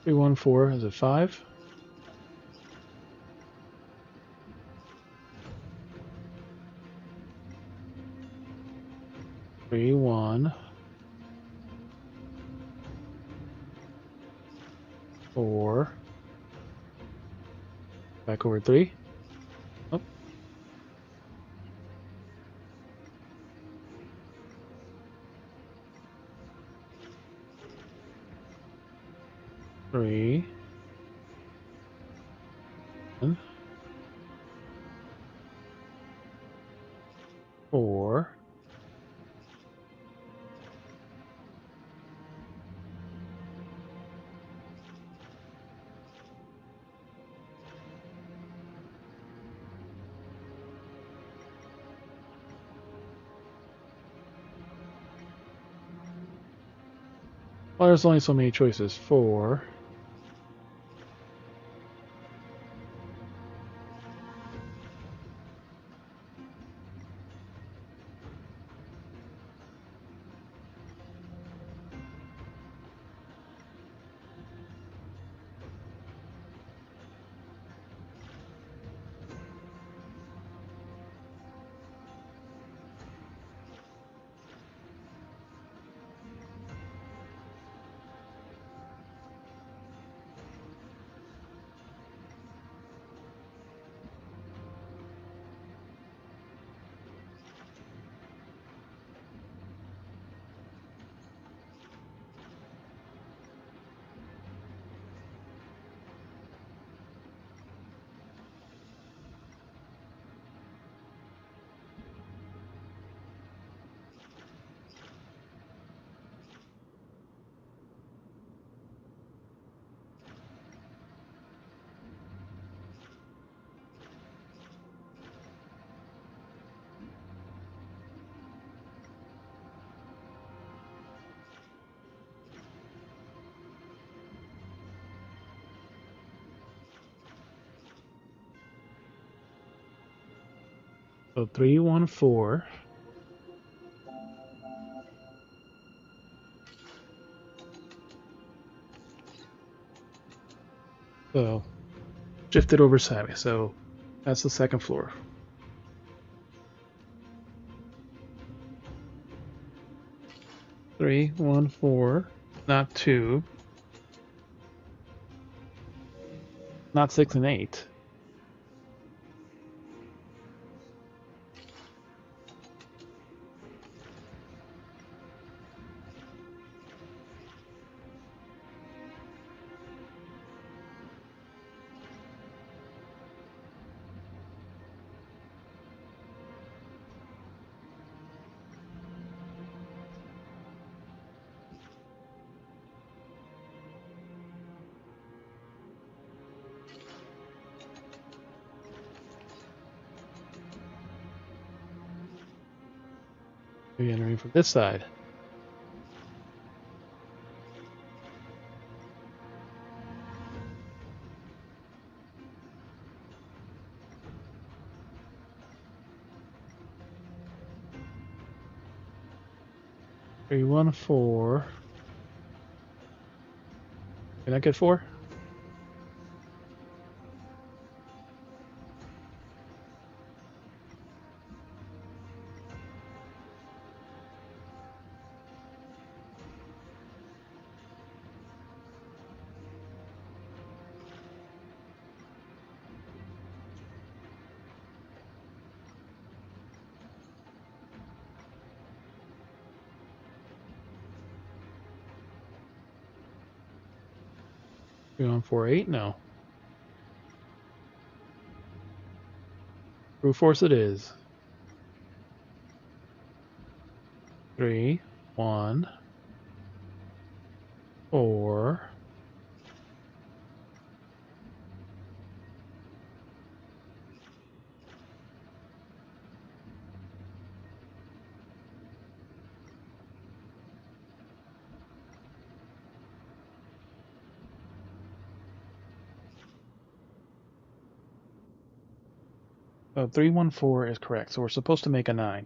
Three, 1, 4 is a 5. Three, 1, 4. Back over 3. Oh. Three. 1, 4. Well, there's only so many choices. 4. So 3, 1, 4. So shifted over sideways. So that's the second floor. 3, 1, 4. Not 2. Not 6 and 8. We're entering from this side. Three, 1, 4. Can I get 4? Three, 1, 4, 8? No. Brute force it is. 3, 1, 4. So 3, 1, 4 is correct. So we're supposed to make a 9.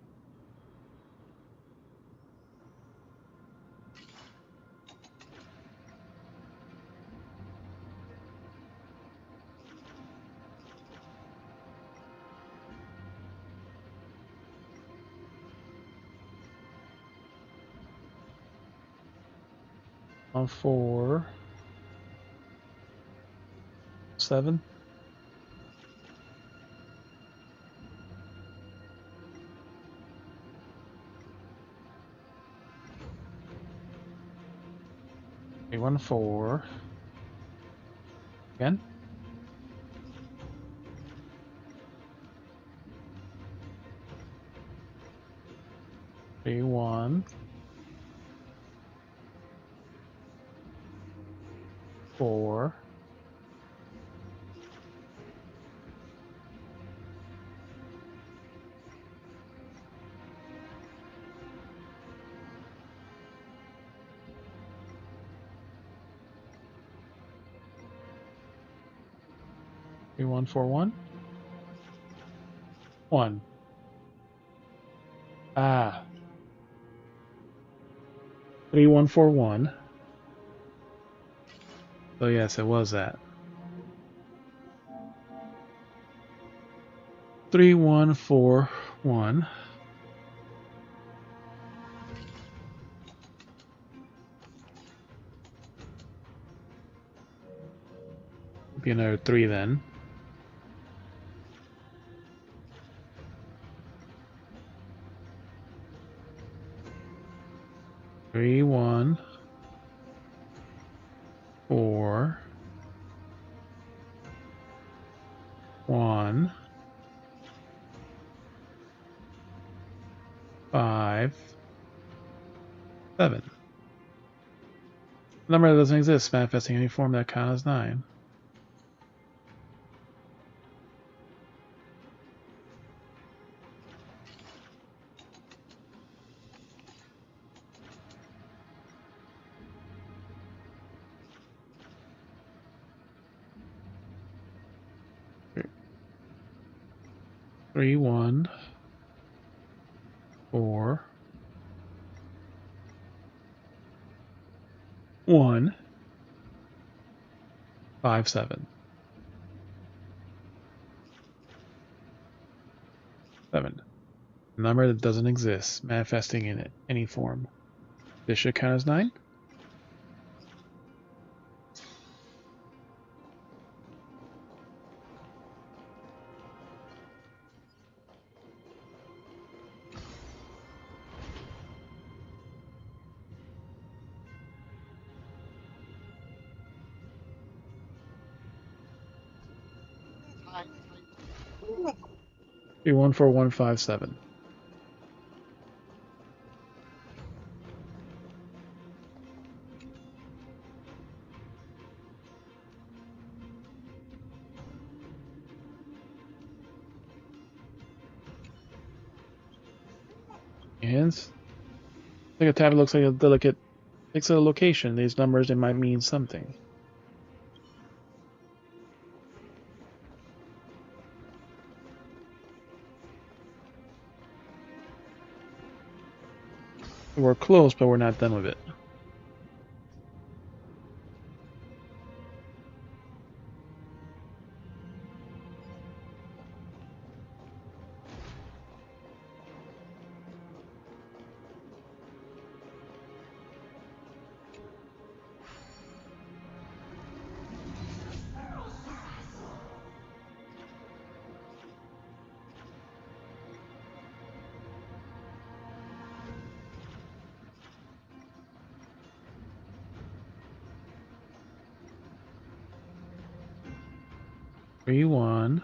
On 4, 7. Three, 1, 4. Again. 3, 1, 4. 3141. 1. Ah. 3141. So yes, it was that. 3141. Be another 3 then. 3, 1, 4, 1, 5, 7. The number that doesn't exist, manifesting any form that counts as 9. Three, 1, 4, 1, 5, 7. 7. A number that doesn't exist, manifesting in any form. This should count as 9? Time. 3, 1, 4, 1, 5, 7. Hands. Like a tab looks like a delicate pixel location. These numbers, they might mean something. We're close, but we're not done with it. Three, 1,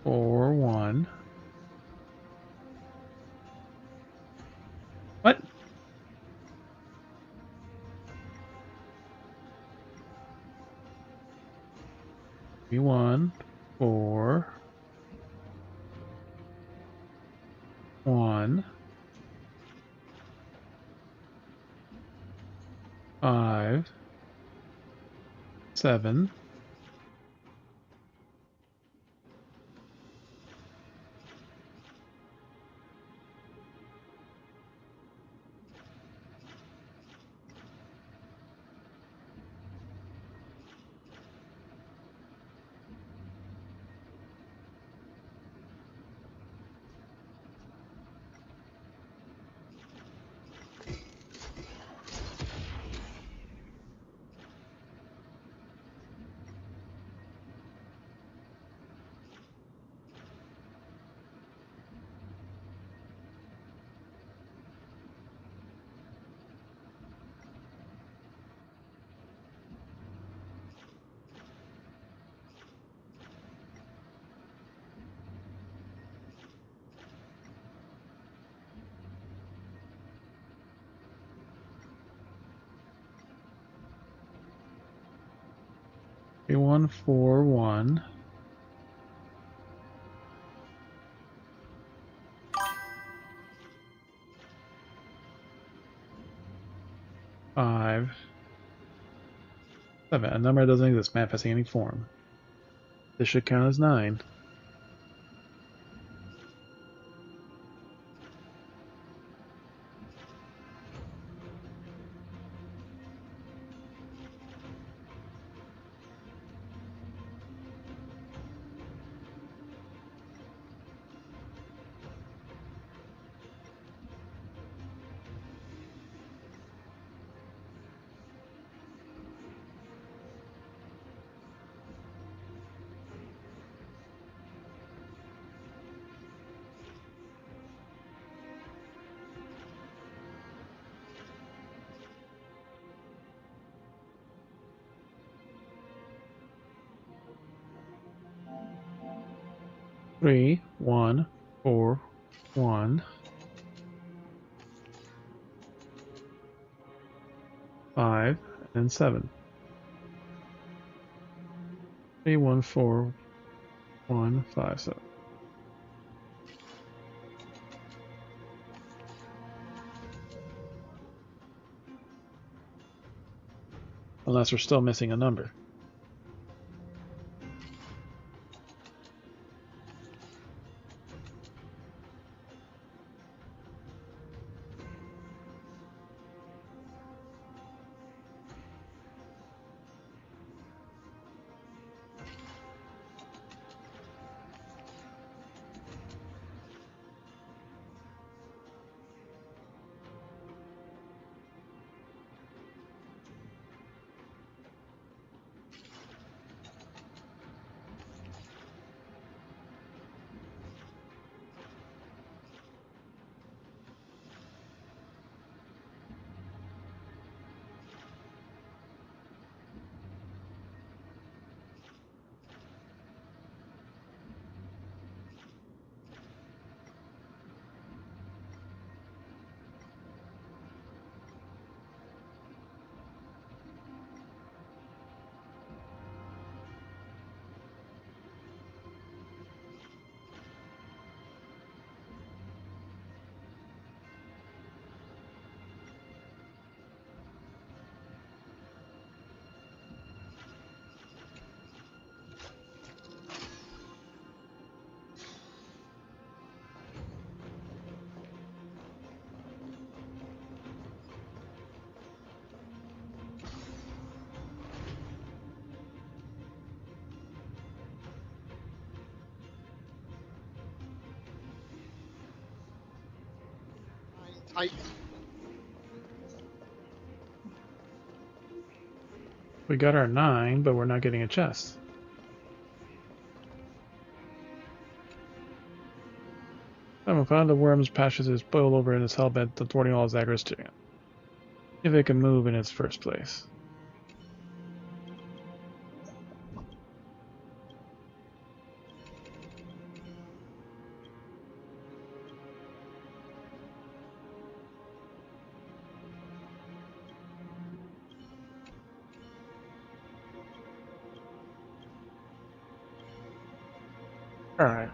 4, 1. What? 3, 1, 4, 1, 5, 7. Three, 1, 4, 1. 5, 7. A number that doesn't exist manifesting any form. This should count as 9. Three, 1, 4, 1, 5, and 7. 3, 1, 4, 1, 5, 7. Unless we're still missing a number. Tight. We got our 9, but we're not getting a chest. Someone found the worm's passions is boiled over and is hell-bent, thwarting all his aggress to him. If it can move in its first place. Alright.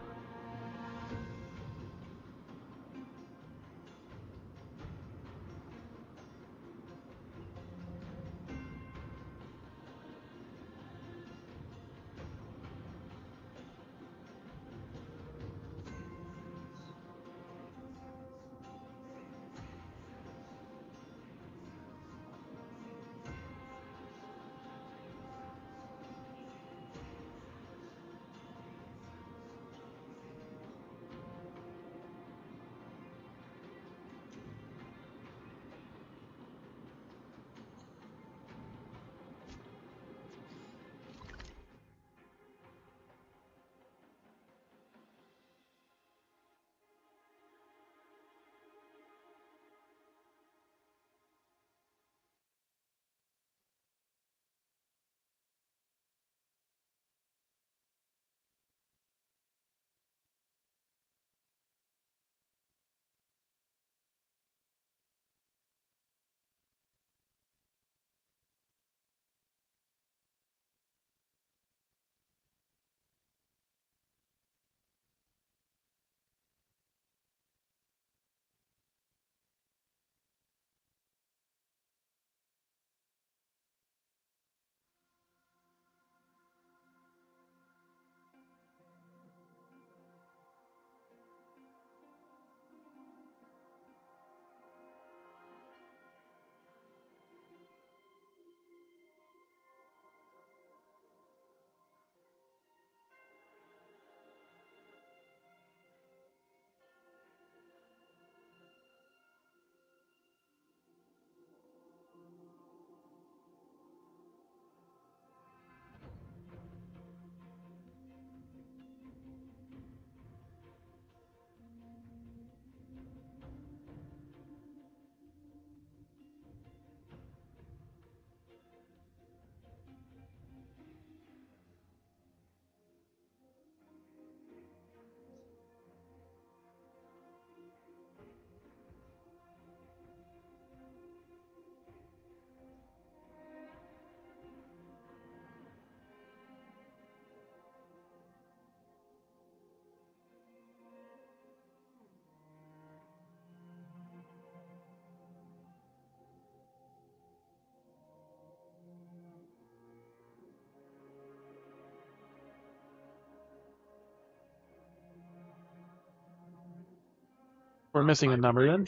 We're missing a number then.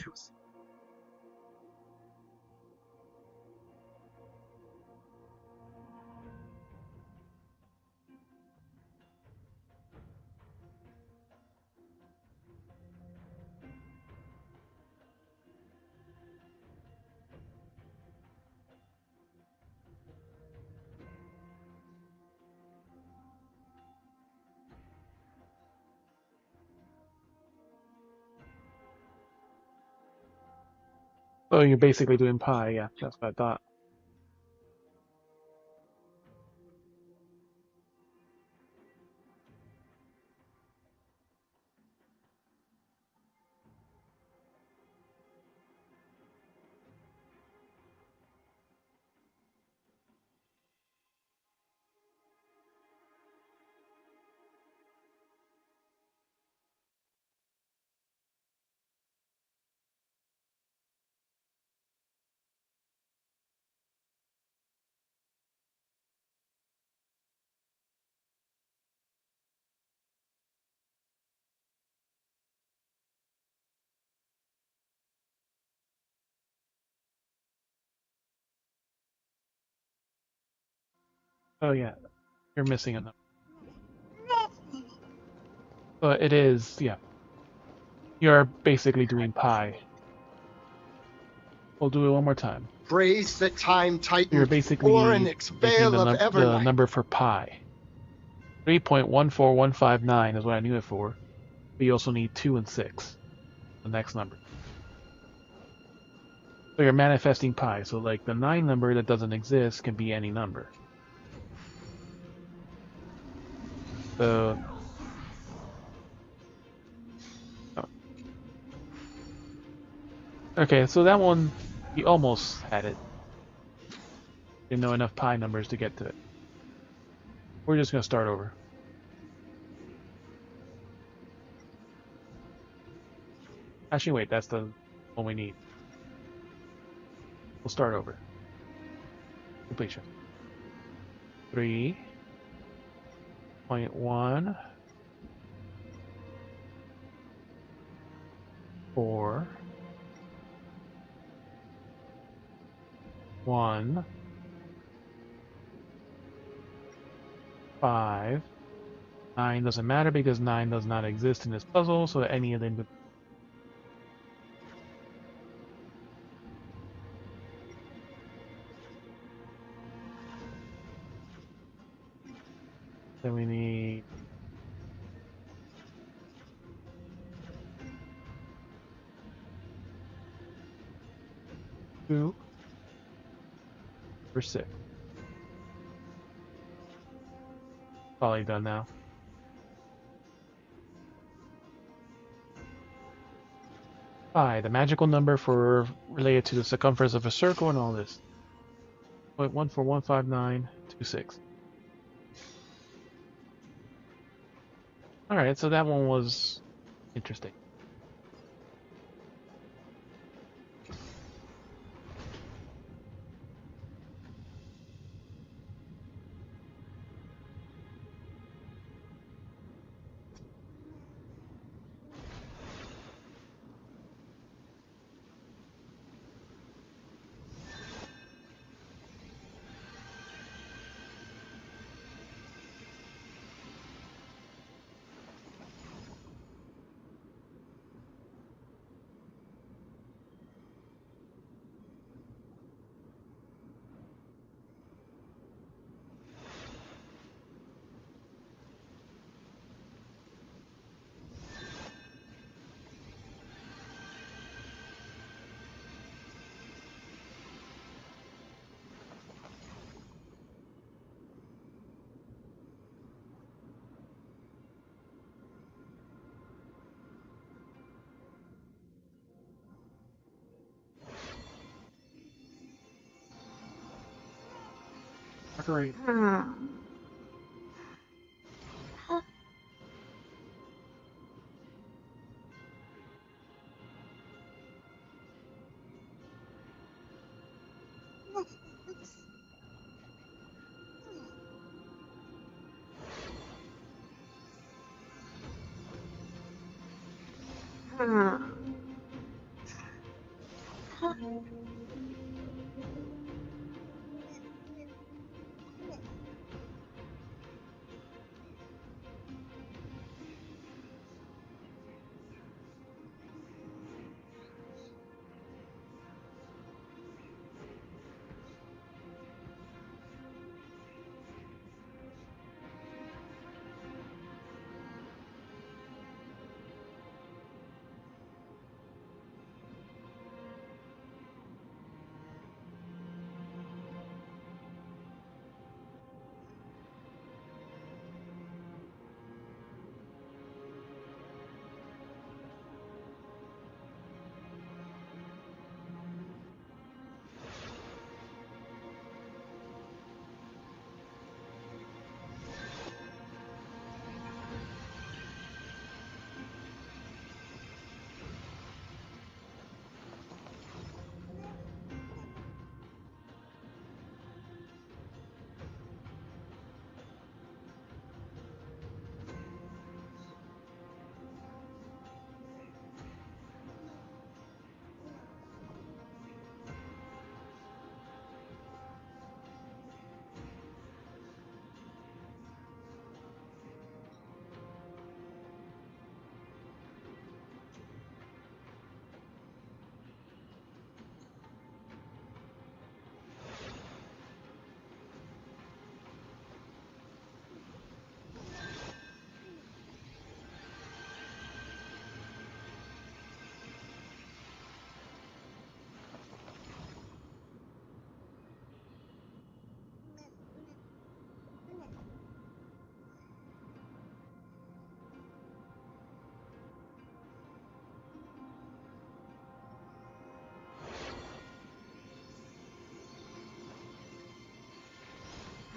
Oh, you're basically doing pi, yeah, that's what I thought. Oh yeah, you're missing a number. But it is, yeah. You're basically doing pi. We'll do it one more time. Praise the Time Titan, You're or basically an making exhale of the Evernight. number for pi. 3.14159 is what I knew it for. But you also need 2 and 6. The next number. So you're manifesting pi. So like the 9 number that doesn't exist can be any number. So okay, so that one you almost had it. Didn't know enough pi numbers to get to it. We're just gonna start over. Actually, wait, that's the one we need. We'll start over. Completion. 3.1 4 1 5 9 doesn't matter because 9 does not exist in this puzzle, so any of them. Then we need 2 for 6. Probably done now. Pi, the magical number for related to the circumference of a circle and all this. 0.141596. Alright, so that one was interesting. Great.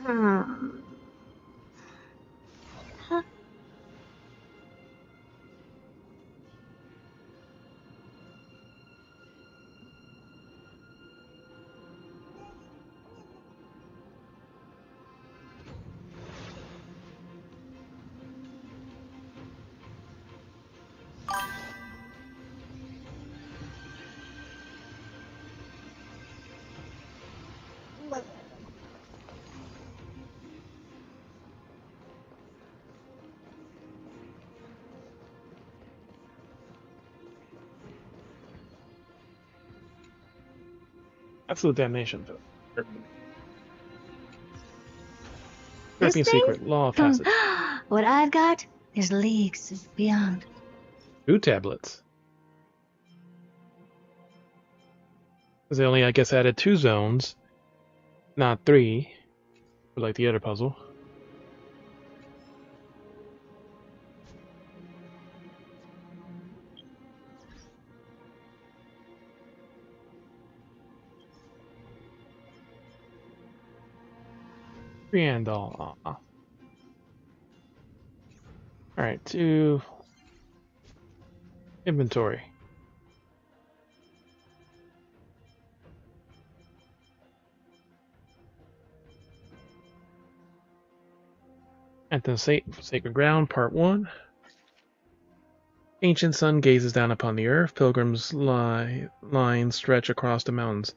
Hmm. Huh. Absolute damnation. This European thing? secret law of passage. What I've got is leagues beyond. 2 tablets. Because they only, I guess, added 2 zones, not 3, like the other puzzle. All. Alright, to inventory. At the Sacred Ground, Part 1. Ancient sun gazes down upon the earth. Pilgrims' lines stretch across the mountains.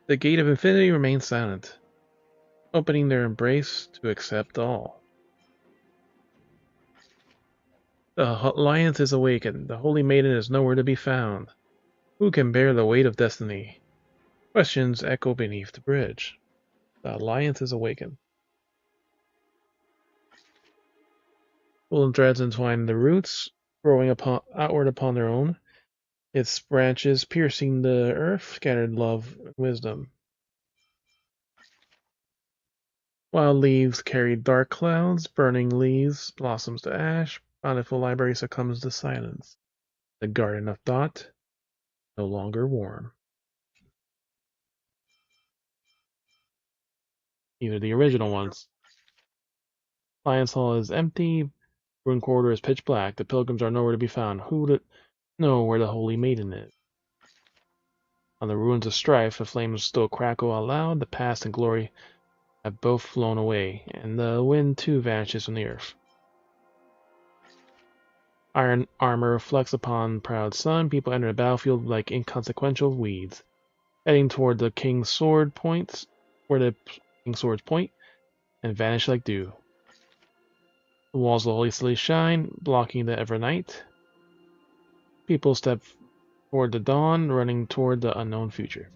The gate of infinity remains silent, opening their embrace to accept all. The alliance is awakened. The holy maiden is nowhere to be found. Who can bear the weight of destiny? Questions echo beneath the bridge. The alliance is awakened. Golden threads entwine the roots, growing outward upon their own. Its branches piercing the earth, scattered love and wisdom. Wild leaves carry dark clouds, burning leaves, blossoms to ash, bountiful library succumbs to silence. The garden of thought, no longer warm. These are the original ones. Lion's Hall is empty, Ruin Corridor is pitch black, the pilgrims are nowhere to be found. Who would know where the holy maiden is? On the ruins of strife, the flames still crackle aloud, the past and glory have both flown away, and the wind too vanishes from the earth. Iron armor reflects upon proud sun, people enter the battlefield like inconsequential weeds. heading toward the King's Sword points, where the King's Swords point, and vanish like dew. The walls slowly shine, blocking the ever night. People step toward the dawn, running toward the unknown future.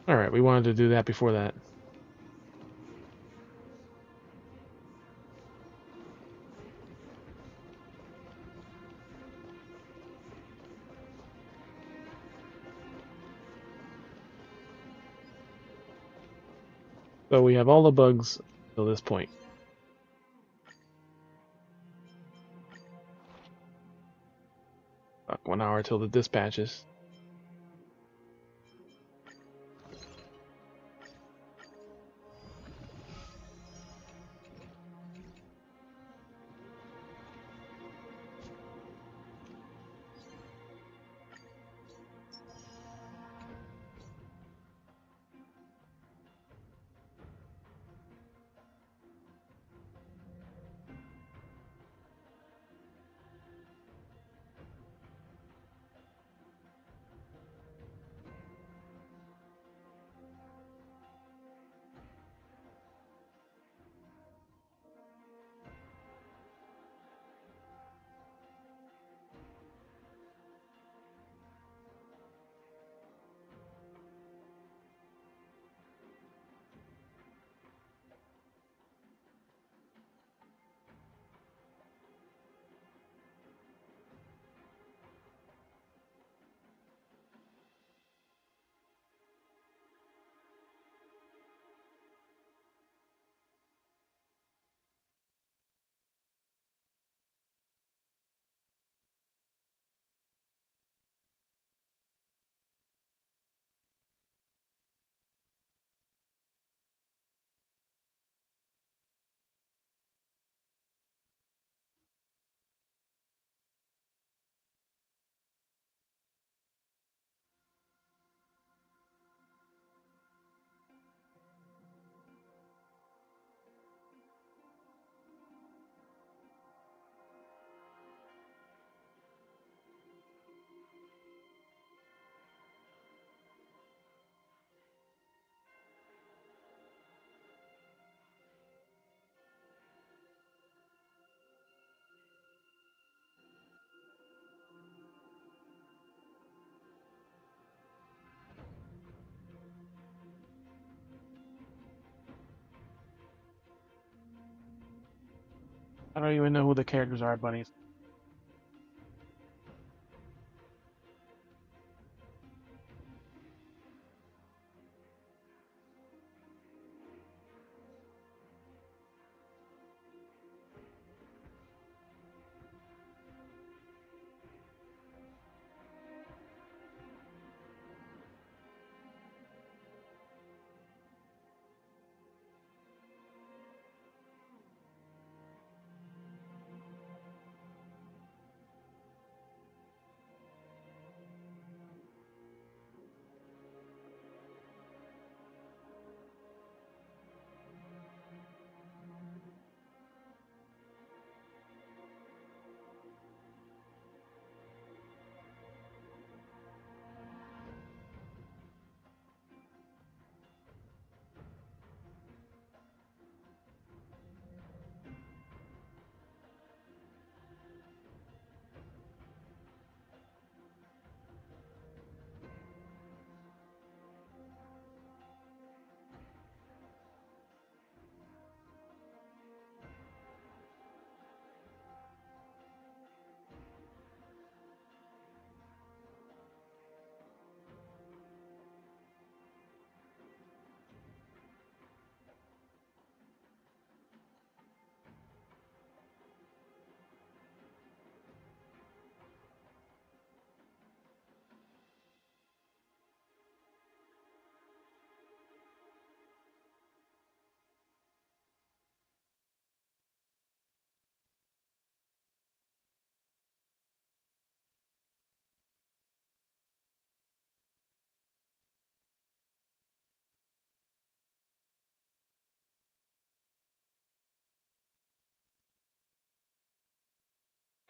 Alright, we wanted to do that before that. So we have all the bugs till this point. About 1 hour till the dispatches. I don't even know who the characters are, bunnies.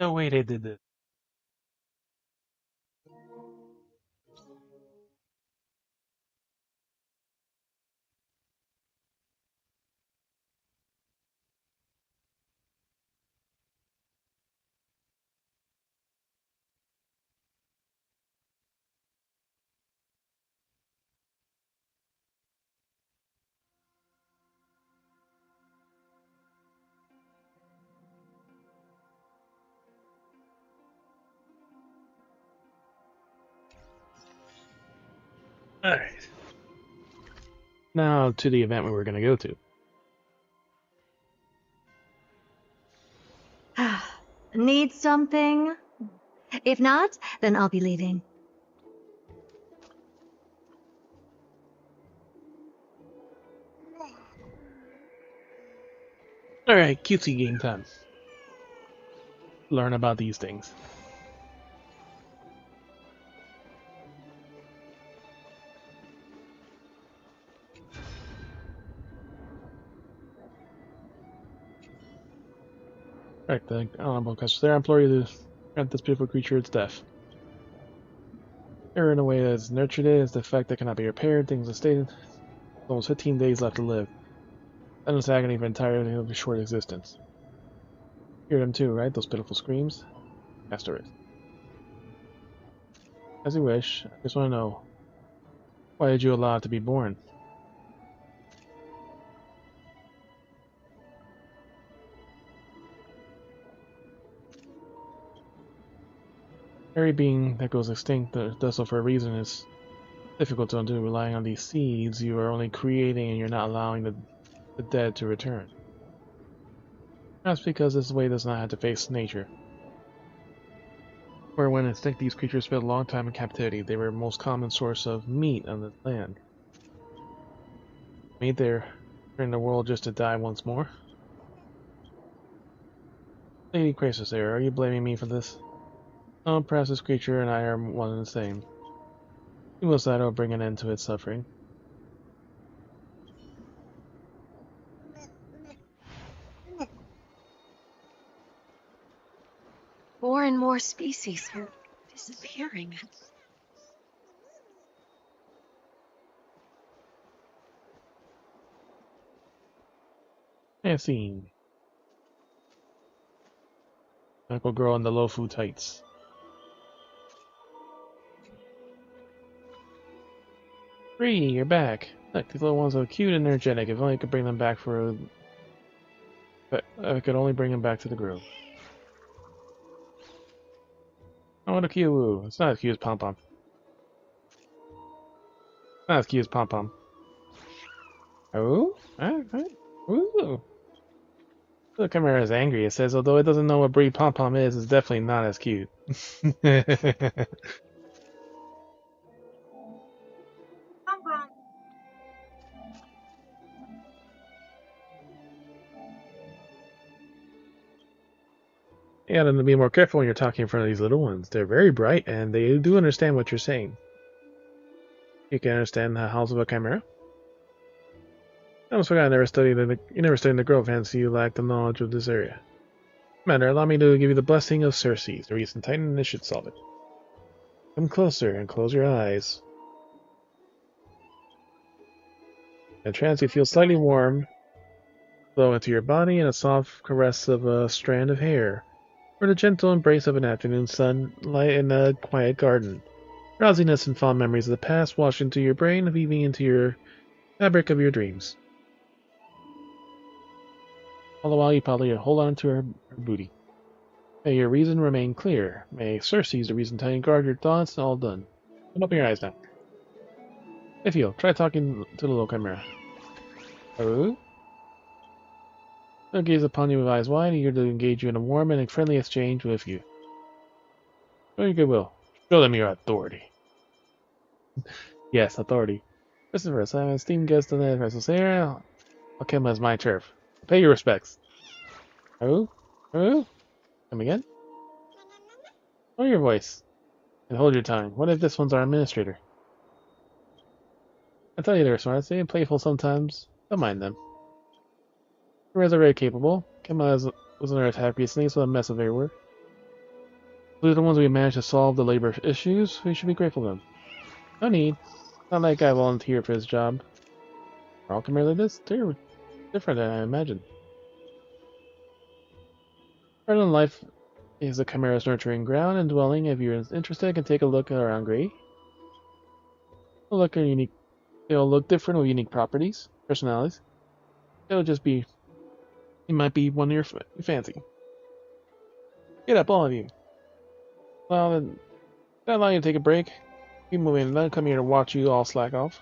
No way they did this. Alright. Now to the event we were going to go to. Need something? If not, then I'll be leaving. Alright, cutesy game time. Learn about these things. Alright, the honorable customer. I implore you to grant this beautiful creature its death. Error in a way that has nurtured it is the fact that cannot be repaired. Things are stated. Almost 15 days left to live. Endless agony for entirely of a short existence. Hear them too, right? Those pitiful screams? Asterisk. As you wish. I just want to know. Why did you allow it to be born? Every being that goes extinct does so for a reason is difficult to undo. Relying on these seeds, you are only creating and you're not allowing the dead to return. That's because this way does not have to face nature. Where when extinct, these creatures spent a long time in captivity. They were the most common source of meat on the land. Made there in the world just to die once more. Lady Crisis there, are you blaming me for this? Oh, perhaps this creature and I are one and the same. You must that will bring an end to its suffering. More and more species are disappearing. Scene. Medical girl in the low-fu tights. Free, you're back. Look, these little ones are cute and energetic. If only I could bring them back for... But I could only bring them back to the grove. I want a Kiwu. It's not as cute as Pom Pom. Not as cute as Pom Pom. Oh? Ooh. The camera is angry. It says, although it doesn't know what breed Pom Pom is, it's definitely not as cute. You gotta be more careful when you're talking in front of these little ones. They're very bright, and they do understand what you're saying. You can understand the howls of a chimera? I almost forgot you never studied in the Grove, hence you lack the knowledge of this area. Matter, allow me to give you the blessing of Circe, the recent titan, and this should solve it. Come closer and close your eyes. In a trance, you feel slightly warm flow into your body and a soft caress of a strand of hair, or the gentle embrace of an afternoon sunlight in a quiet garden. Drowsiness and fond memories of the past wash into your brain, weaving into your fabric of your dreams. All the while, you probably hold on to her booty. May your reason remain clear. May Circe's the reason titan guard your thoughts. All done. Open your eyes now. If you'll try talking to the little chimera. Oh? They'll gaze upon you with eyes wide, eager to engage you in a warm and friendly exchange with you. Show your goodwill. Show them your authority. Yes, authority. Listen first, I'm an esteemed guest on the Vessel Sarah. I'll come as my turf. Pay your respects. Oh? Oh? Come again? Lower your voice. And hold your tongue. What if this one's our administrator? I tell you they're smart, they playful sometimes. Don't mind them. The rest are very capable. Kemma was under attack recently, so a mess of everywhere. Those are the ones we managed to solve the labor issues. We should be grateful to them. No need. Not like I volunteered for this job. Are all Chimeras like this? They're different than I imagined. Part of life is a Chimera's nurturing ground and dwelling. If you're interested, you can take a look around Gray. They'll look different with unique properties, personalities. It'll just be, it might be one of your fancy. Get up, all of you. Well, then, that allow you to take a break. Keep moving, then come here to watch you all slack off.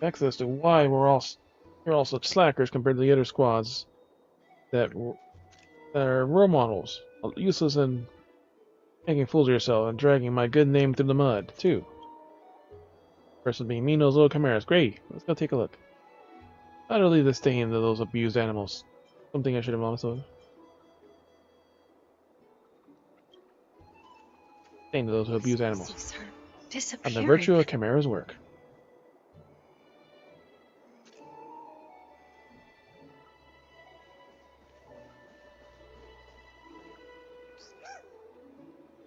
Access to why you're all such slackers compared to the other squads that are role models, useless and making fools of yourself and dragging my good name through the mud, too. Person being mean, those little chimeras. Great, let's go take a look. Utterly disdain to those abused animals. Something I should have honest with. Disdain to those who abuse animals. And the virtue of chimera's work.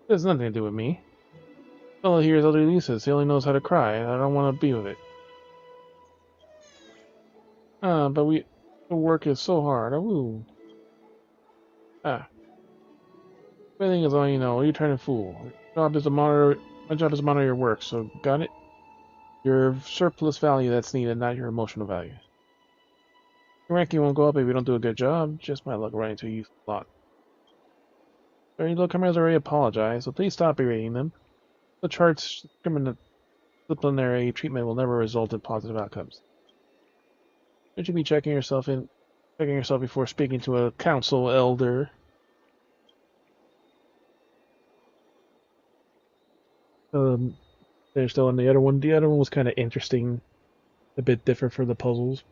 It has nothing to do with me. The fellow here is elderly Lisa's. He only knows how to cry, and I don't want to be with it. But the work is so hard. Ooh. Everything is all you know. You're trying to fool. My job is to monitor your work, so got it? Your surplus value that's needed, not your emotional value. Your ranking won't go up if you don't do a good job. Just my luck running into a useless lot. Very little Chimeras already apologized, so please stop berating them. The chart's disciplinary treatment will never result in positive outcomes. You should be checking yourself before speaking to a council elder. There's still on the other one. The other one was kind of interesting, a bit different for the puzzles.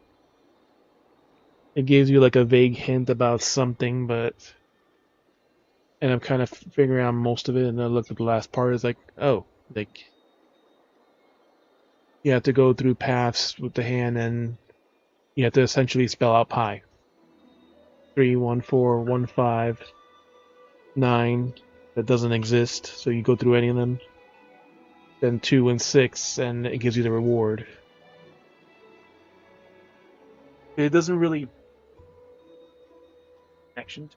It gives you like a vague hint about something, and I'm kind of figuring out most of it, and then I looked at the last part, it's like, oh, like, you have to go through paths with the hand, and you have to essentially spell out pi. 3, 1, 4, 1, 5, 9, that doesn't exist, so you go through any of them. Then 2 and 6, and it gives you the reward. It doesn't really action.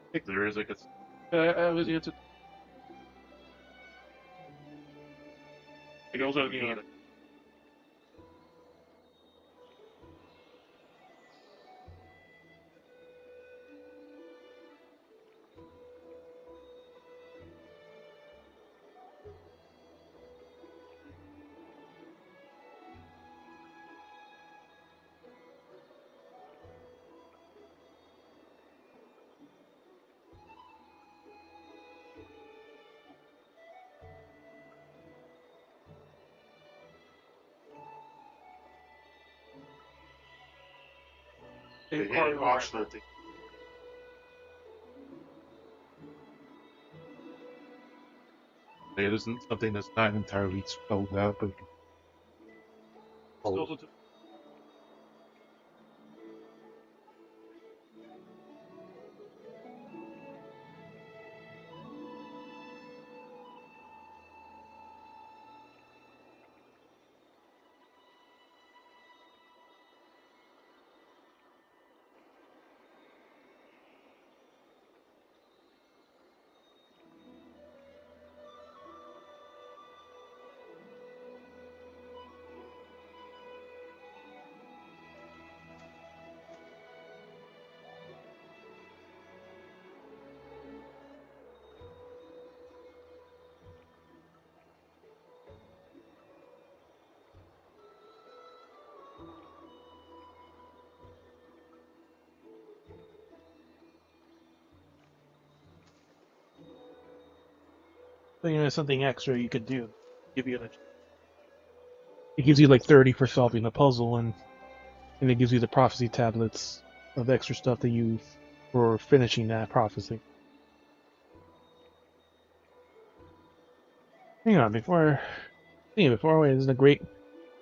I think there is like a. I was answered. It also looking at it. It isn't something that's not entirely spelled out, but So, something extra you could do. It gives you like 30 for solving the puzzle, and it gives you the prophecy tablets of extra stuff to use for finishing that prophecy. Hang on, before wait, there's a great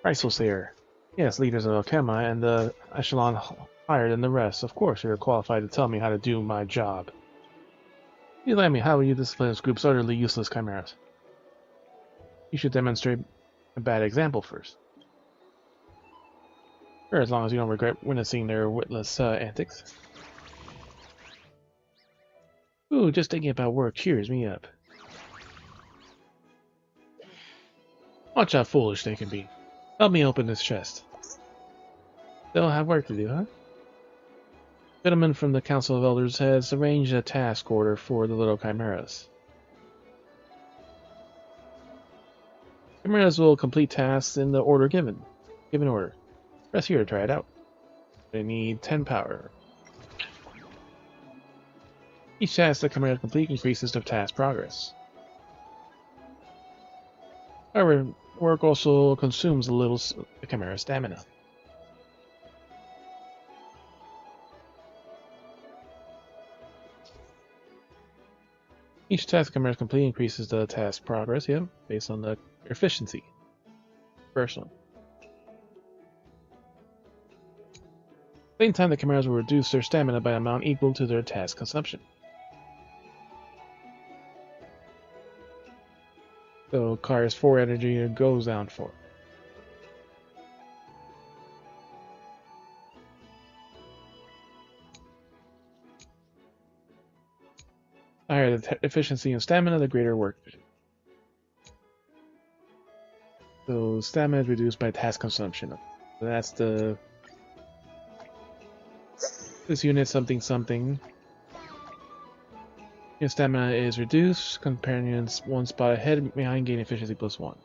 priceless here. Yes, leaders of Alchema and the echelon higher than the rest. Of course, you're qualified to tell me how to do my job. You let me, how will you discipline this group's utterly useless chimeras? You should demonstrate a bad example first. Sure, as long as you don't regret witnessing their witless antics. Ooh, just thinking about work cheers me up. Watch how foolish they can be. Help me open this chest. They'll have work to do, huh? The gentleman from the Council of Elders has arranged a task order for the little chimeras. Chimeras will complete tasks in the order given order. Press here to try it out. They need 10 power. Each task the chimera complete increases the task progress. However, work also consumes a little chimera stamina. Each task the chimera complete increases the task progress, based on the efficiency. First one. At the same time, the chimeras will reduce their stamina by an amount equal to their task consumption. So requires 4 energy and it goes down 4. The higher the efficiency and stamina, the greater work efficiency. So stamina is reduced by task consumption. So that's the this unit something. Your stamina is reduced. Companions 1 spot ahead behind gain efficiency +1.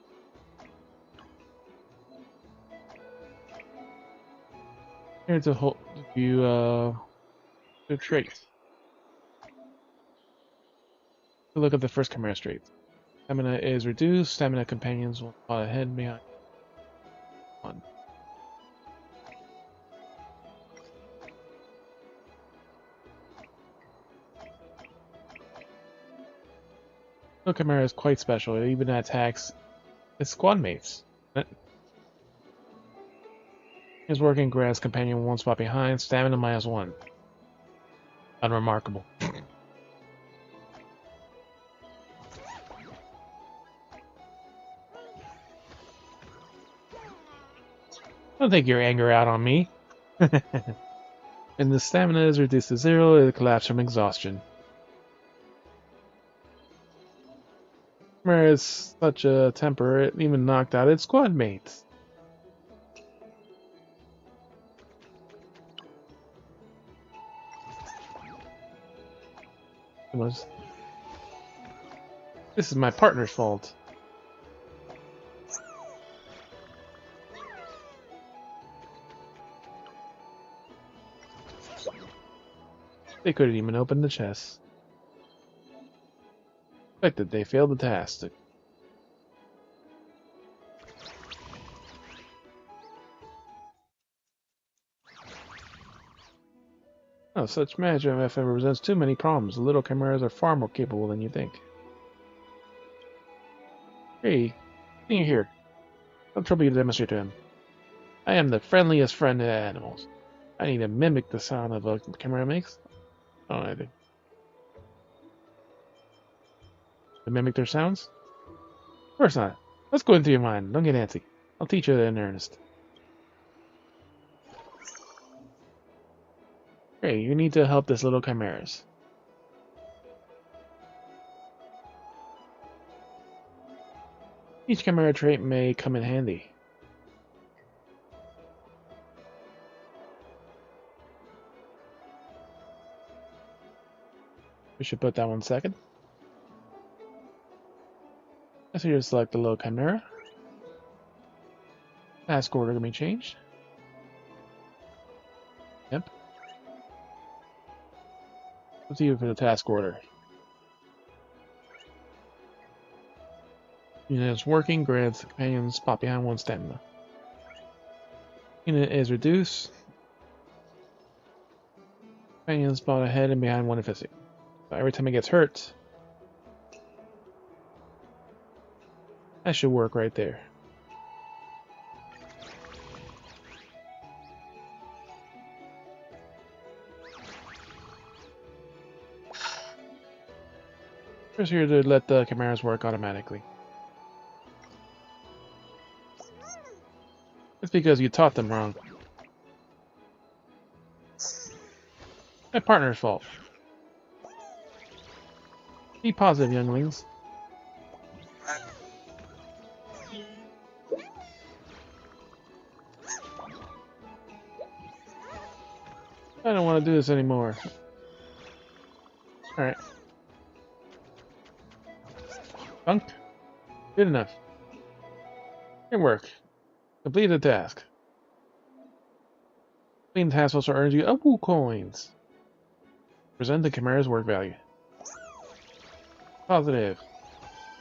Here to view the traits. Look at the first chimera trait. Stamina is reduced. Stamina companions 1 spot ahead behind 1. The chimera is quite special. It even attacks its squad mates. His working grants companion 1 spot behind. Stamina -1. Unremarkable. Don't take your anger out on me. And the stamina is reduced to 0. It'll collapse from exhaustion. Chimera is such a temper, it even knocked out its squad mates. This is my partner's fault. They couldn't even open the chest. Expected they failed the task. Oh, such management of FM presents too many problems. The little chimeras are far more capable than you think. Hey, you're here. Don't trouble you to demonstrate to him. I am the friendliest friend to animals. I need to mimic the sound of a chimera makes. Oh, I think. To mimic their sounds? Of course not. Let's go into your mind. Don't get antsy. I'll teach you in earnest. Hey, you need to help this little chimeras. Each chimera trait may come in handy. We should put that 1 second. So you select the little chimera. Task order can be changed. Yep. Let's see for the task order. Unit is working, grants the companion spot behind 1 stamina. Unit is reduced. Companion spawn ahead and behind one if every time it gets hurt. That should work right there. Just here to let the chimeras work automatically. It's because you taught them wrong. My partner's fault. Be positive, younglings. I don't want to do this anymore. Alright. Bunk. Good enough. Good work. Complete the task. Completing the task also earns you Awu coins. Present the Chimera's work value. Positive.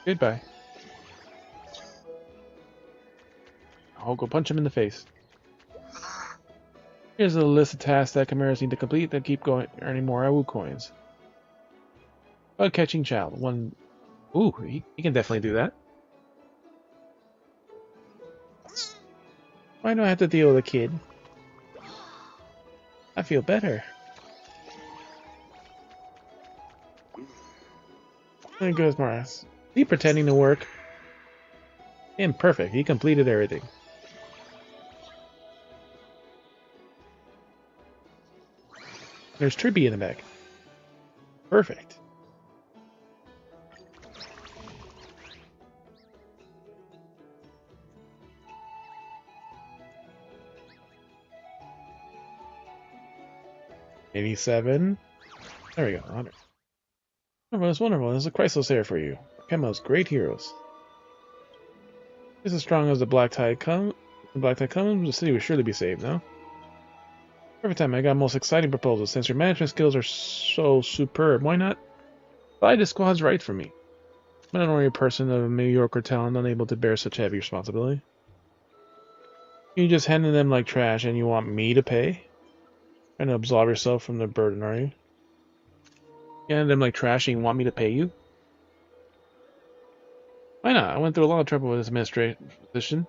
Goodbye. I'll go punch him in the face. Here's a list of tasks that Chimeras need to complete that keep going, earning more Awu coins. Bug catching child. One. Ooh, he can definitely do that. Why do I have to deal with a kid? I feel better. There goes Maras. He pretending to work. Imperfect. He completed everything. There's Trippy in the back. Perfect. $87. There we go. 100. Wonderful, that's wonderful. There's a Chrysalis here for you. Chemo's great heroes. Just as strong as the Black Tide comes, the city will surely be saved, no? Every time I got most exciting proposals. Since your management skills are so superb, why not buy the squad's right for me? I'm an ordinary person of a mediocre talent, unable to bear such heavy responsibility. You just handing them like trash and you want me to pay? Trying to absolve yourself from the burden, are you? You handed them like trash and you want me to pay you? Why not? I went through a lot of trouble with this administrative position.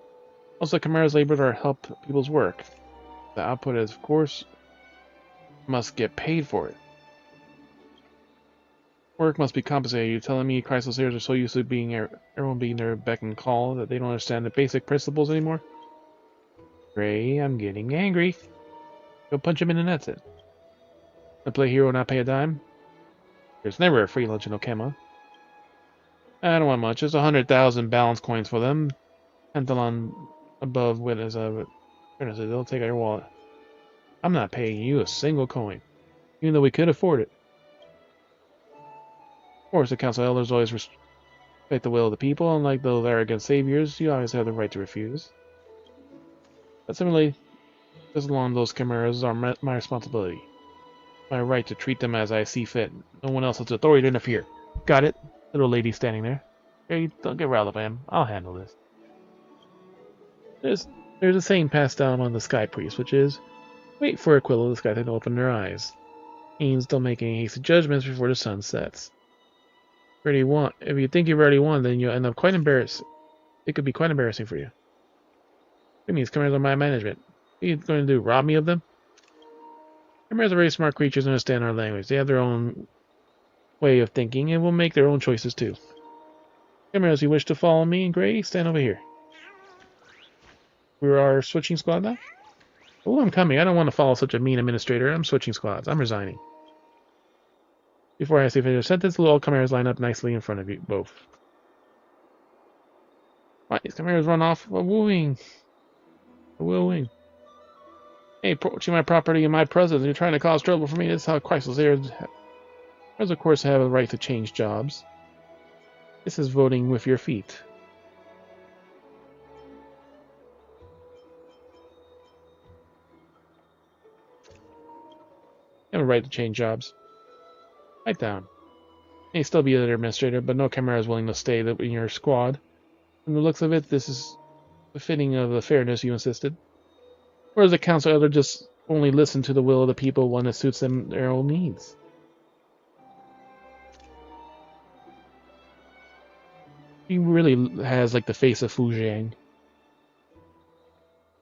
Also, Chimera's labor to help people's work. The output is, of course, must get paid for it. Work must be compensated. You're telling me Chrysaliers are so used to being everyone being their beck and call that they don't understand the basic principles anymore? Gray, I'm getting angry. Go punch him in the nuts. I play hero and not pay a dime? There's never a free lunch in Okema. I don't want much. Just 100,000 balance coins for them. Pentalon above witness of it. They'll take out your wallet. I'm not paying you a single coin, even though we could afford it. Of course, the Council Elders always respect the will of the people. Unlike those arrogant saviors, you always have the right to refuse. But similarly, just along those chimeras are my responsibility. My right to treat them as I see fit. No one else has authority to interfere. Got it? Little lady standing there. Hey, don't get riled up, Em. I'll handle this. There's a saying passed down among the Sky Priests, which is, wait for Aquila the Sky to open their eyes. Means don't make any hasty judgments before the sun sets. If you think you've already won, then you'll end up quite embarrassed. It could be quite embarrassing for you. It means chimeras are my management. What are you going to do, rob me of them? Chimeras are very smart creatures and understand our language. They have their own way of thinking and will make their own choices too. Chimeras, you wish to follow me in Gray? Stand over here. We're our switching squad now? Oh, I'm coming. I don't want to follow such a mean administrator. I'm switching squads. I'm resigning. Before I say finish a sentence, all chimeras line up nicely in front of you both. Why, these chimeras run off a wooing. A wooing. Hey, approaching my property in my presence, you're trying to cause trouble for me. This is how Chrysaliers of course have a right to change jobs. This is voting with your feet. You have a right to change jobs. Write down. You may still be the administrator, but no chimera is willing to stay in your squad. From the looks of it, this is befitting of the fairness you insisted. Or is the council elder just only listen to the will of the people when it suits them their own needs. She really has like the face of Fu Jiang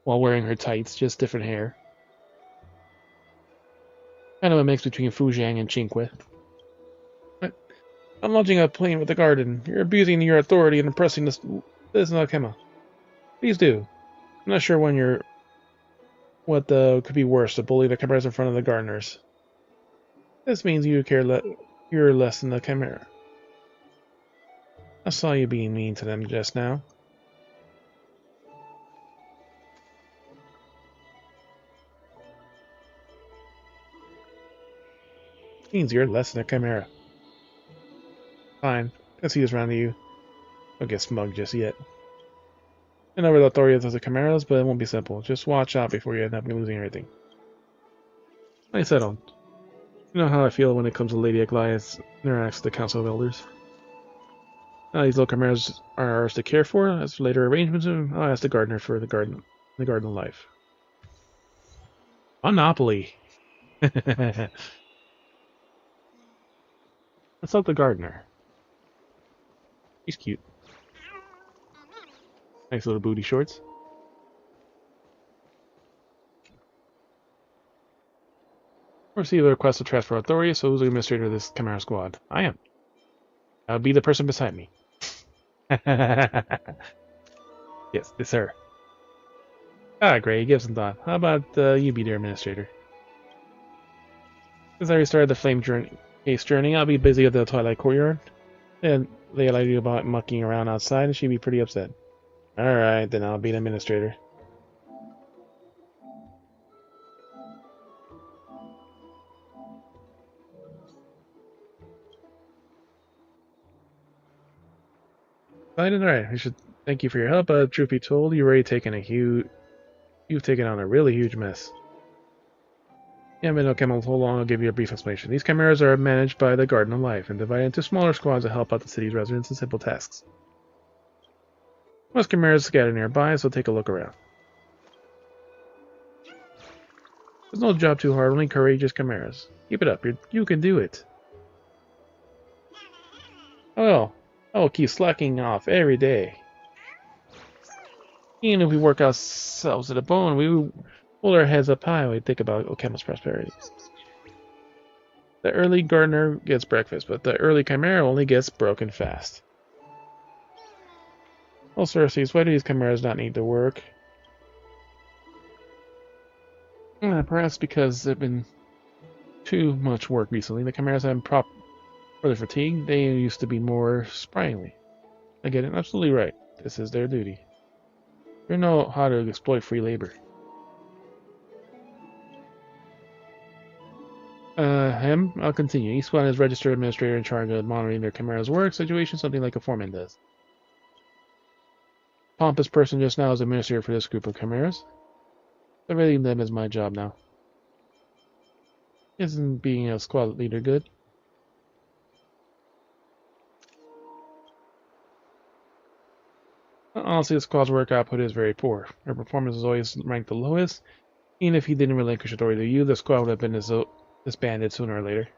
while wearing her tights, just different hair. Kind of a mix between Fu Jiang and Qingque. I'm launching a plane with the garden. You're abusing your authority and oppressing this Nakema. Please do. I'm not sure what could be worse, to bully the chimeras in front of the gardeners. This means you're less than the chimera. I saw you being mean to them just now. Means you're less than a chimera. Fine. Let's see this round to you. Don't get smug just yet. I know the authority of the chimeras, but it won't be simple. Just watch out before you end up losing everything. I settled. You know how I feel when it comes to Lady Goliath interacts with the Council of Elders. Now these little chimeras are ours to care for. As for later arrangements, I'll ask the gardener for the garden of life. Monopoly. Let's help the gardener. He's cute. Nice little booty shorts. Receive a request to transfer authority, so who's the administrator of this Chimera squad? I am. That would be the person beside me. Yes, it's her. Ah, great, give some thought. How about you be their administrator? Since I restarted the flame case journey, I'll be busy at the Twilight Courtyard. And they allow you about mucking around outside, and she'd be pretty upset. Alright, then I'll be the administrator. Alright, I should thank you for your help, but truth be told, you've taken on a really huge mess. Yeah, but no chemicals, hold on, I'll give you a brief explanation. These chimeras are managed by the Garden of Life and divided into smaller squads to help out the city's residents in simple tasks. Most chimeras scattered nearby, so take a look around. There's no job too hard, only courageous chimeras. Keep it up, you can do it. Oh well, I will keep slacking off every day. Even if we work ourselves to the bone, we will hold our heads up high when we think about Okema's prosperity. The early gardener gets breakfast, but the early chimera only gets broken fast. Oh, Cersei, why do these chimeras not need to work? Perhaps because there's been too much work recently. The chimeras have been further fatigued. They used to be more sprightly. I get it. Absolutely right. This is their duty. They know how to exploit free labor. I'll continue. Each squad is registered administrator in charge of monitoring their chimera's work situation, something like a foreman does. Pompous person just now is administrator for this group of chimeras. Surveilling them is my job now. Isn't being a squad leader good? Honestly, the squad's work output is very poor. Their performance is always ranked the lowest. Even if he didn't relinquish authority to you, the squad would have been disbanded sooner or later.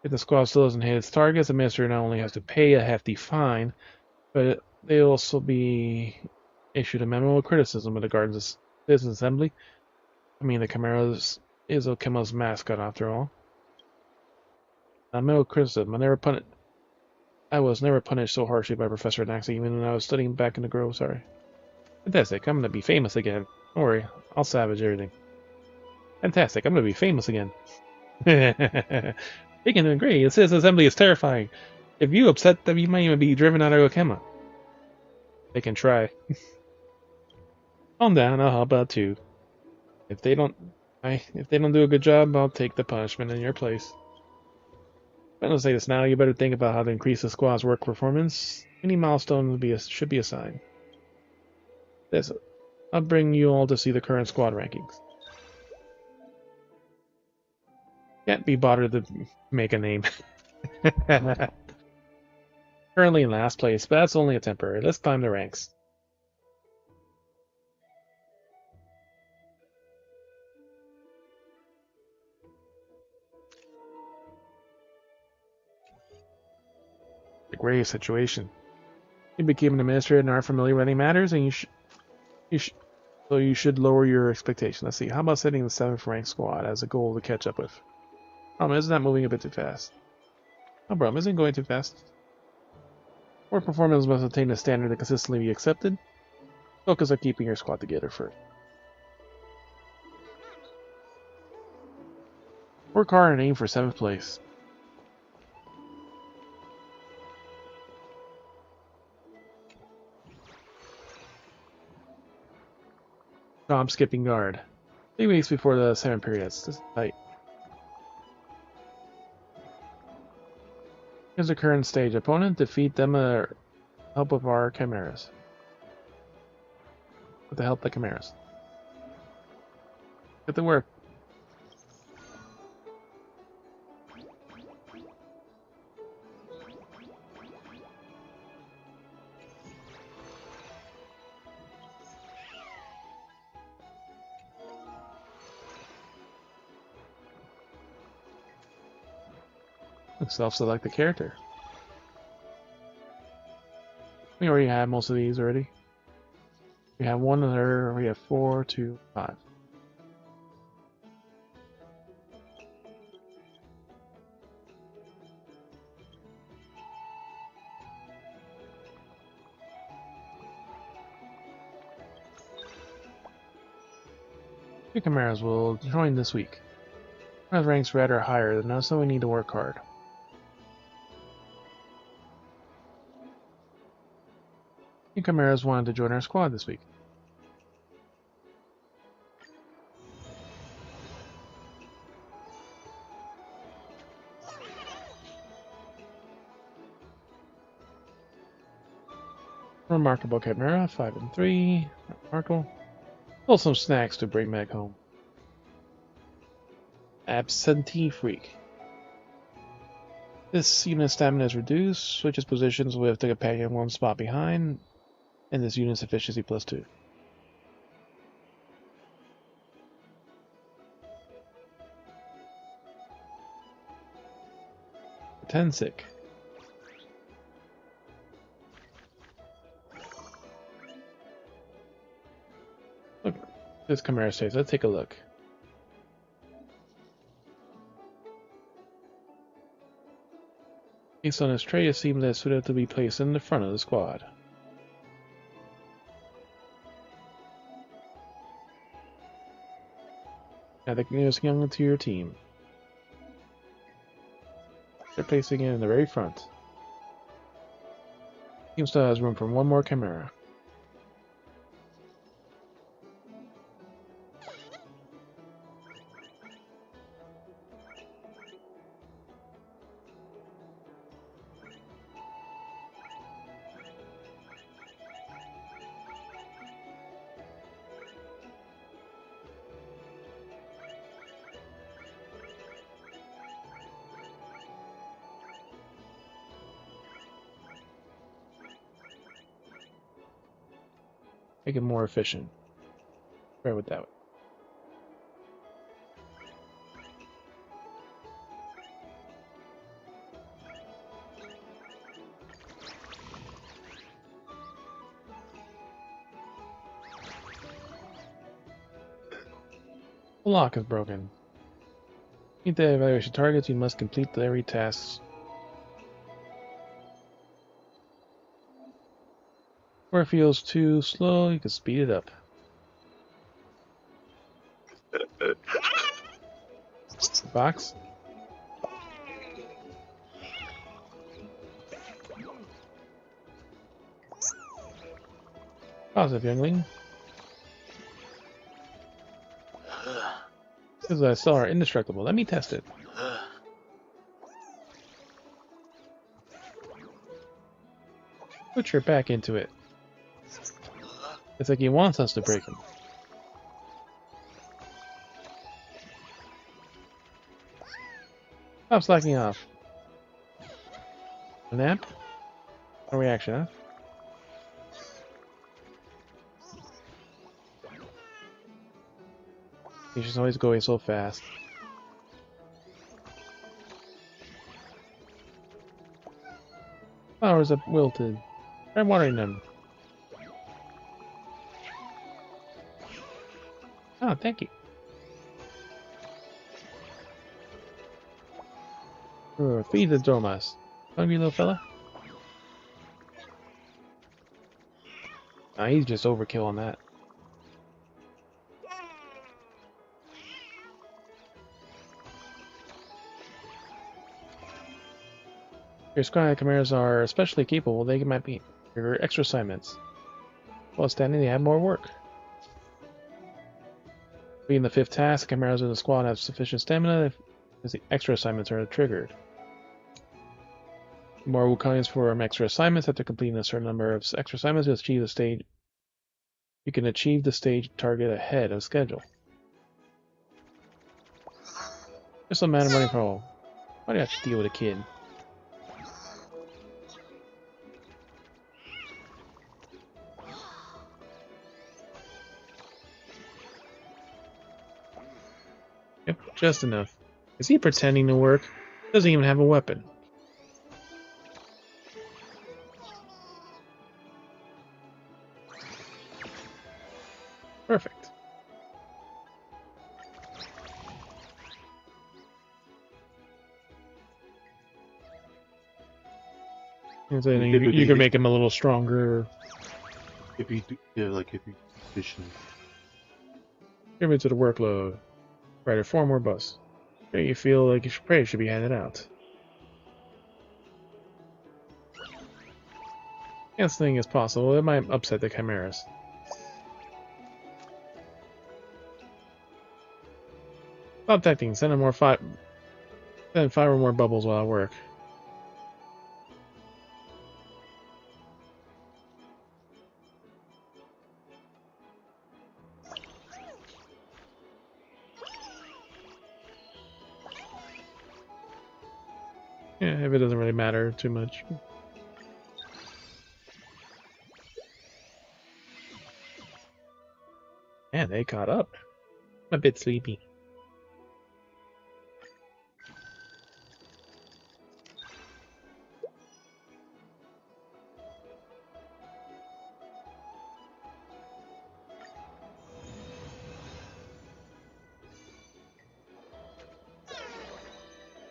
If the squad still doesn't hit its targets, the minister not only has to pay a hefty fine, but they'll also be issued a memo of criticism of the Garden's Citizen Assembly. I mean, the Chimera is Okema's mascot after all. A memo of criticism. I was never punished so harshly by Professor Naxi, even when I was studying back in the Grove, sorry. Fantastic, I'm gonna be famous again. Don't worry, I'll savage everything. Fantastic, I'm gonna be famous again. They can do great. It says assembly is terrifying. If you upset them, you might even be driven out of Okema. They can try. Calm down, I'll help out too. If they don't do a good job, I'll take the punishment in your place. I'm gonna say this now, you better think about how to increase the squad's work performance. Any milestone should be assigned. I'll bring you all to see the current squad rankings. Can't be bothered to make a name. Currently in last place, but that's only a temporary. Let's climb the ranks. a grave situation. You became an administrator and aren't familiar with any matters, and so you should lower your expectations. Let's see. How about setting the 7th rank squad as a goal to catch up with? Problem is, not moving a bit too fast. No problem, isn't going too fast. Work performance must attain a standard that consistently be accepted. Focus on keeping your squad together first. Work hard and aim for 7th place. Job skipping guard. 3 weeks before the 7 period. This is tight. Here's the current stage. Opponent, defeat them or help with our chimeras. With the help of the chimeras. Get to work. Self-select the character. We already have most of these already. We have 1 other, we have 4, 2, 5. Two chimeras will join this week. One of ranks red or higher than us, so we need to work hard. Two chimeras wanted to join our squad this week. Remarkable chimera, 5 and 3. Remarkable. Pull some snacks to bring back home. Absentee freak. This unit's stamina is reduced, switches positions with the companion 1 spot behind, and this unit's efficiency +2. Sick. Look, this chimera says, let's take a look. Based on his trait, it seems that suited to be placed in the front of the squad. Add the newest young to your team. They're placing it in the very front. Team still has room for 1 more chimera. Make it more efficient. Try with that way. The lock is broken. Meet the evaluation targets, you must complete every task. Where it feels too slow, you can speed it up. Box. Positive, youngling. Because I saw are indestructible. Let me test it. Put your back into it. It's like he wants us to break him. Stop slacking off. A nap? No reaction, huh? He's just always going so fast. Flowers have wilted. Try watering them. Oh, thank you. Feed the Dormouse. Hungry little fella? Nah, he's just overkill on that. Your sky chimeras are especially capable. They might be your extra assignments. While standing, they have more work. Being the fifth task, chimeras in the squad have sufficient stamina as the extra assignments are triggered. More coins for extra assignments. After completing a certain number of extra assignments, you achieve the stage. You can achieve the stage target ahead of schedule. Just a man running from home. Why do you have to deal with a kid? Yep, just enough. Is he pretending to work? Doesn't even have a weapon. Perfect. You can make him a little stronger. If you do, yeah, like if you efficient. Give me to the workload. Write 4 more busts. Here you feel like your praise should be handed out. This thing is possible. It might upset the chimeras. Stop detecting. Send 5 or more bubbles while I work. Yeah, if it doesn't really matter too much. Man, they caught up. I'm a bit sleepy.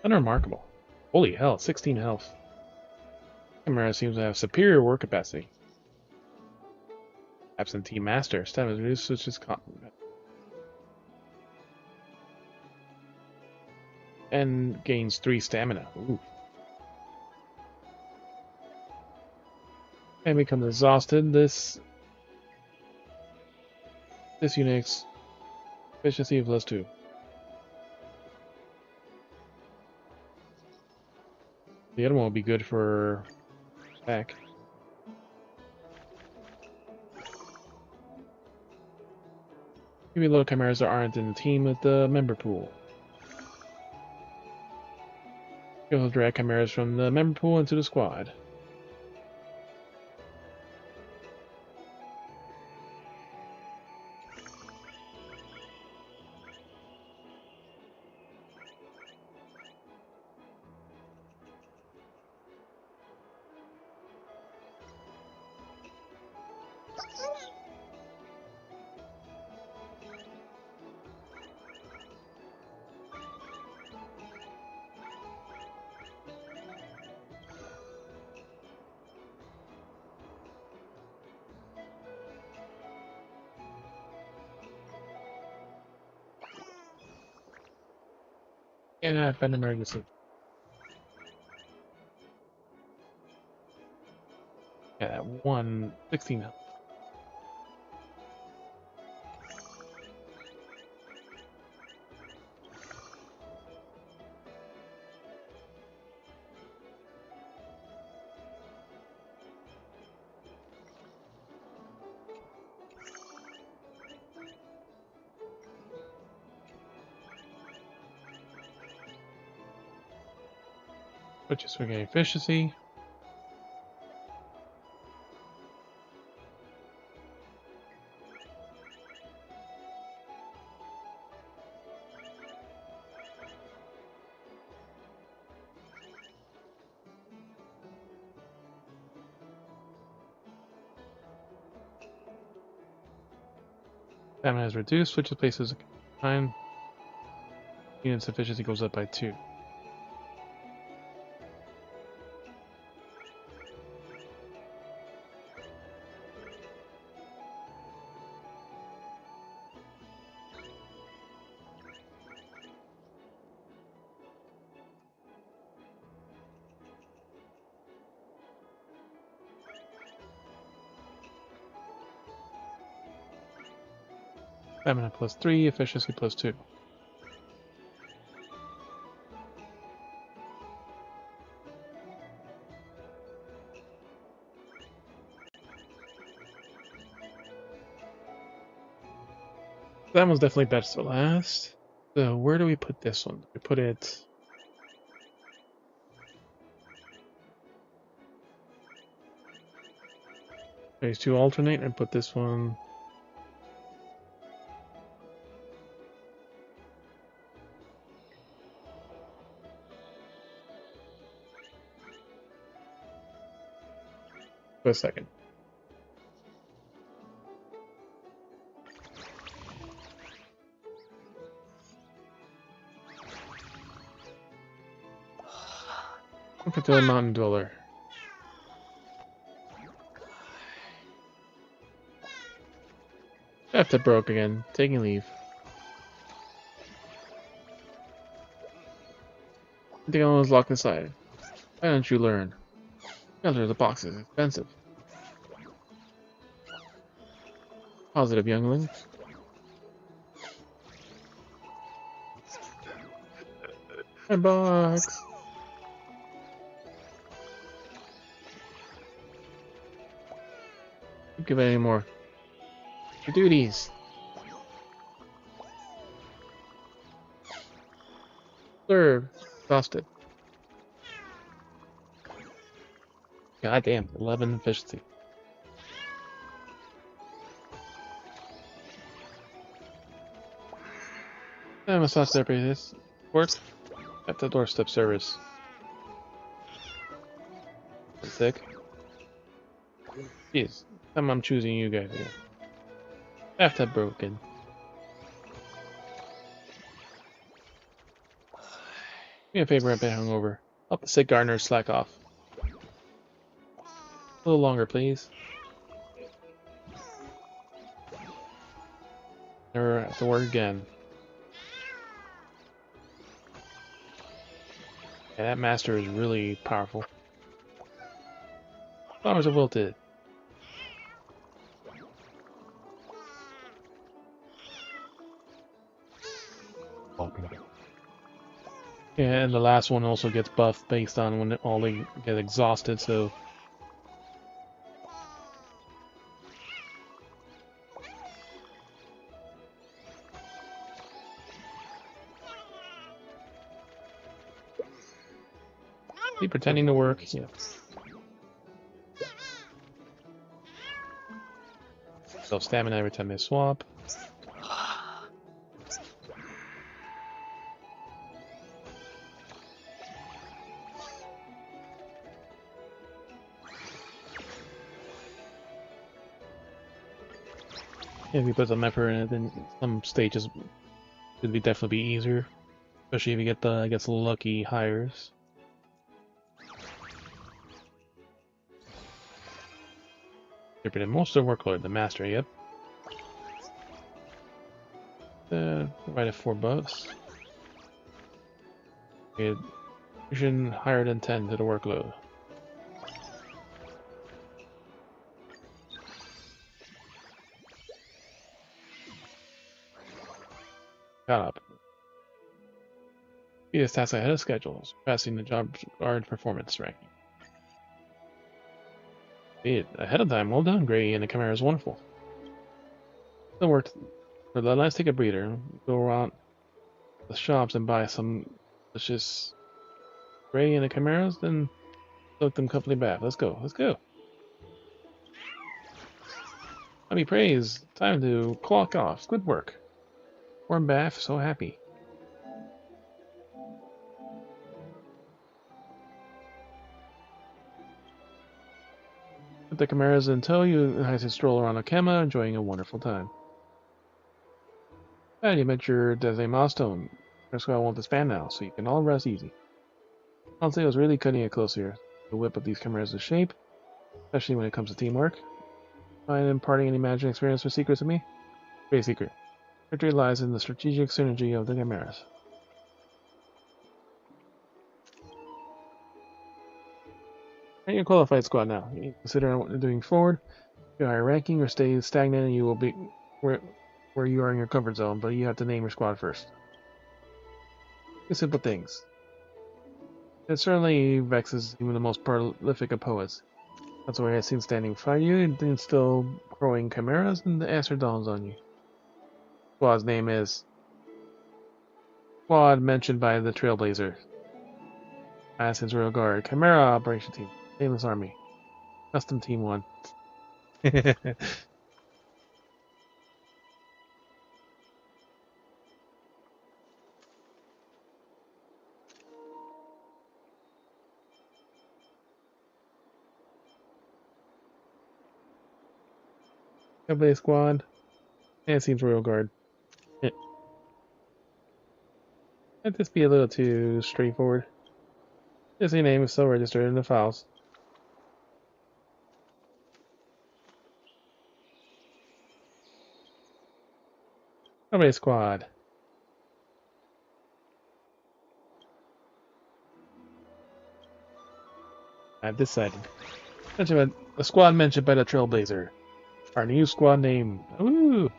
Unremarkable. Holy hell, 16 health. Chimera seems to have superior work capacity. Absentee master. Stamina reduces his and gains 3 stamina. Ooh. And becomes exhausted. This unit's efficiency of +2. The other one will be good for back. Maybe little chimeras that aren't in the team with the member pool. You'll drag chimeras from the member pool into the squad. And I've been emergency. Yeah, that 116 health. Which is for getting efficiency. Stamina is reduced, switches places 9. Unit efficiency goes up by 2. Stamina plus 3, efficiency plus 2. That one's definitely best for last. So where do we put this one? We put it... Phase 2 alternate and put this one... for a second. Look at the mountain dweller. After broke again, taking leave. I think I was locked inside. Why don't you learn? Gather the box is expensive. Positive, youngling. My box. Don't give it any more. Your duties. Serve. Exhausted. God damn, 11 efficiency. Massage therapy. This work at the doorstep service. Sick. Jeez, I'm choosing you guys again. Bathtub broken. Do me a favor, I've been hungover. Help the sick gardener slack off. A little longer, please. Never have to work again. Yeah, that master is really powerful. Flowers are wilted. Yeah, and the last one also gets buffed based on when all they get exhausted, so... Be pretending to work, yeah. So stamina every time they swap. If you put some effort in it, then some stages would definitely be easier. Especially if you get the, I guess, lucky hires. Distributed most of the workload, the master, yep. Right at 4 bucks. Okay, mission higher than 10 to the workload. Got up. Be this task ahead of schedule, surpassing the job guard performance ranking. Be it ahead of time, well done, Gray, and the camera is wonderful. Still work for the let's take a breather. Go around the shops and buy some delicious Gray and the chimeras, then soak them company bath. Let's go, let's go. I be praised. Time to clock off. Good work. Warm bath, so happy. Put the chimeras in tow, you nice and stroll around the Kema, enjoying a wonderful time. And you met your designated milestone. Your squad won't disband now, so you can all rest easy. Honestly, I was really cutting it close here to whip up these chimeras to shape, especially when it comes to teamwork. Mind imparting any magic experience or secrets to me? Great secret. Victory lies in the strategic synergy of the chimeras. And you're a qualified squad now. You can consider what you're doing forward. Your higher ranking or stay stagnant and you will be where you are in your comfort zone, but you have to name your squad first. The simple things. It certainly vexes even the most prolific of poets. That's why I've seen standing beside you and then still growing chimeras, and the answer dawns on you. Squad's name is Squad mentioned by the Trailblazer. Assassin's Royal Guard, Chimera Operation Team, Nameless Army, Custom Team 1. Company Squad, Assassin's Royal Guard. Might this be a little too straightforward? Just your name is still registered in the files. Company Squad. I've decided. The squad mentioned by the Trailblazer. Our new squad name. Ooh!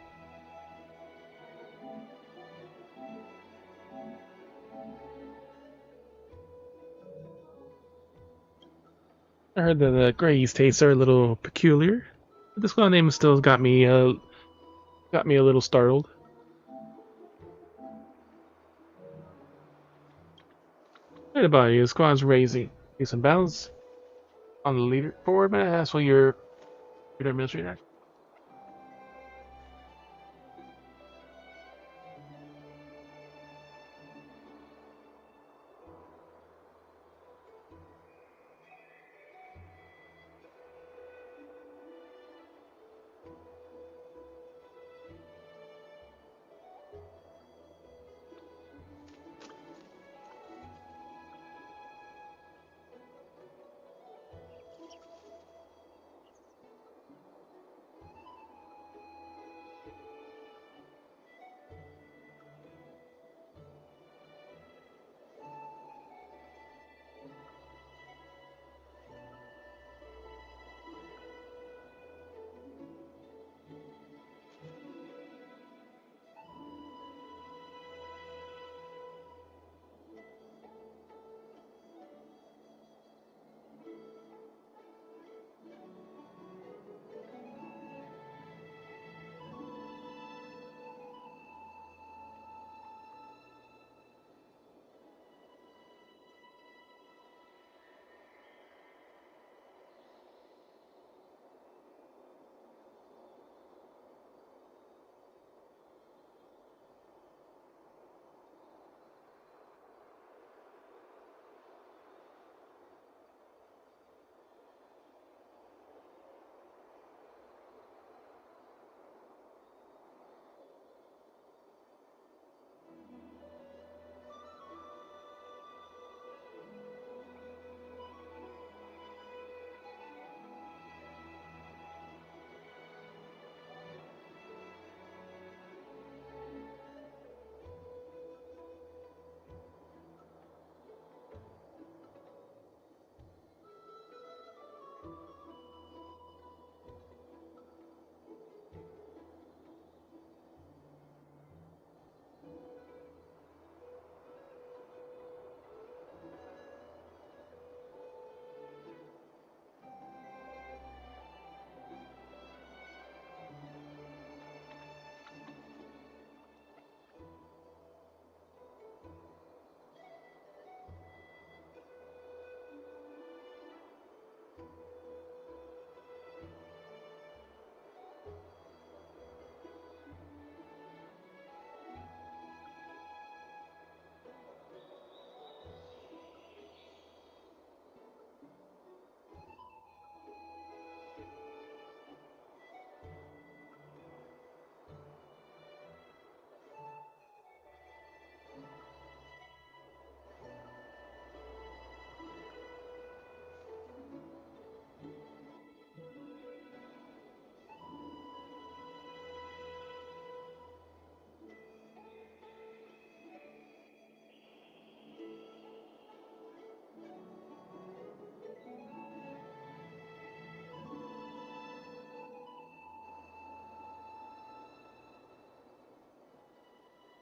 I heard that the Grey's tastes are a little peculiar. But the squad name still got me a little startled. Right about you, the squad's raising. Decent balance on the leaderboard, man. That's what your administrator.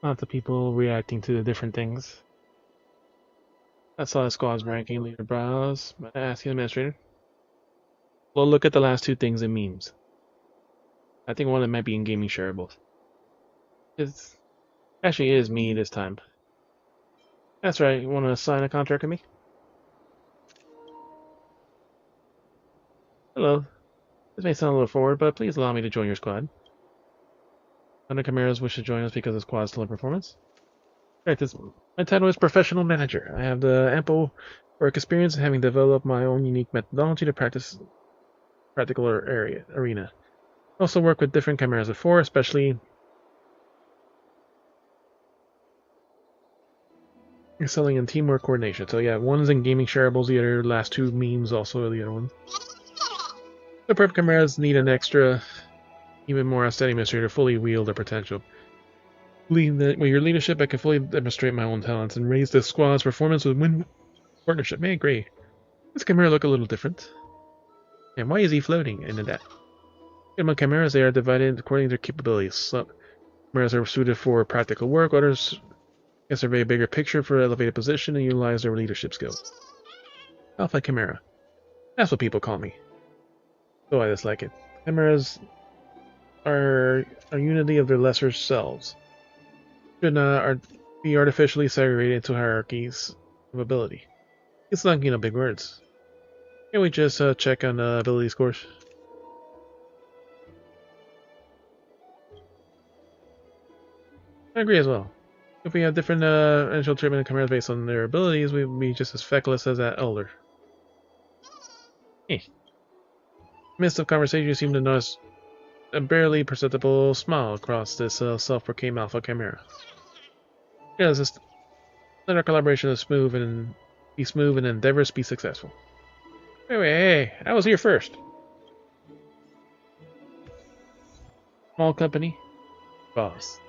Lots of people reacting to the different things. I saw the squad's ranking leader browse, but I asked the administrator. Well, look at the last two things in memes. I think one of them might be in gaming shareables. It actually is me this time. That's right, you want to sign a contract with me? Hello. This may sound a little forward, but please allow me to join your squad. Under Chimera's wish to join us because the squad's still in performance. Right, my title is Professional Manager. I have the ample work experience having developed my own unique methodology to practice practical arena. I also work with different chimeras before, especially excelling in teamwork coordination. So yeah, one's in gaming shareables, the other last two memes also the other one. The prep chimeras need an extra, even more outstanding administrator to fully wield their potential. With your leadership, I can fully demonstrate my own talents and raise the squad's performance with win partnership. I agree. This chimera look a little different. And why is he floating in that? Among chimeras, they are divided according to their capabilities. Some chimeras are suited for practical work, others can survey a bigger picture for elevated position and utilize their leadership skills. Alpha Chimera. That's what people call me. So I dislike it. Chimeras are a unity of their lesser selves. Should not be artificially segregated into hierarchies of ability. It's not, big words. Can we just check on ability scores? I agree as well. If we have different initial treatment of chimeras based on their abilities, we would be just as feckless as that elder. Hey. In the midst of conversation, you seem to notice a barely perceptible smile across this self-proclaimed Alpha Chimera. Yes, let our collaboration be smooth and endeavors be successful. Hey, I was here first. Small company, boss.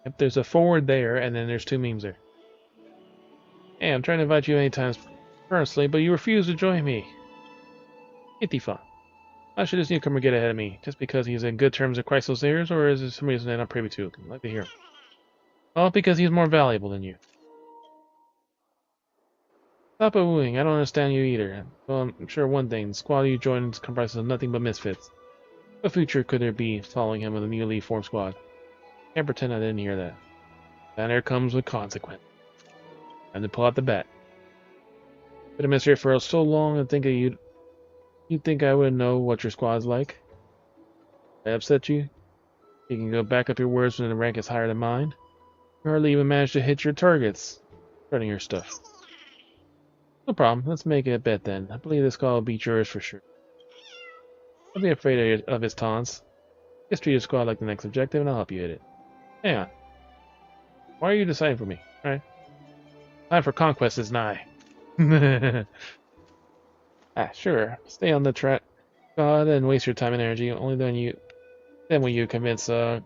Yep, there's a forward there, and then there's two memes there. Hey, I'm trying to invite you many times personally, but you refuse to join me. Itty-fun. Why should this newcomer get ahead of me? Just because he's in good terms with Chrysos heirs, or is it some reason that I'm privy to? I'd like to hear him. Well, because he's more valuable than you. Stop wooing, I don't understand you either. Well, I'm sure one thing, the squad you joined comprises of nothing but misfits. What future could there be following him with a newly formed squad? Can't pretend I didn't hear that. That there comes with consequence. Time to pull out the bat. Been administrator for so long, I think you'd think I would know what your squad's like. I upset you? You can go back up your words when the rank is higher than mine. You hardly even managed to hit your targets. Running your stuff. No problem. Let's make it a bet then. I believe this squad will beat yours for sure. Don't be afraid of his taunts. Just treat your squad like the next objective and I'll help you hit it. Hang on. Why are you deciding for me? Alright. Time for conquest is nigh. Sure. Stay on the track, God, and waste your time and energy. Only then will you convince to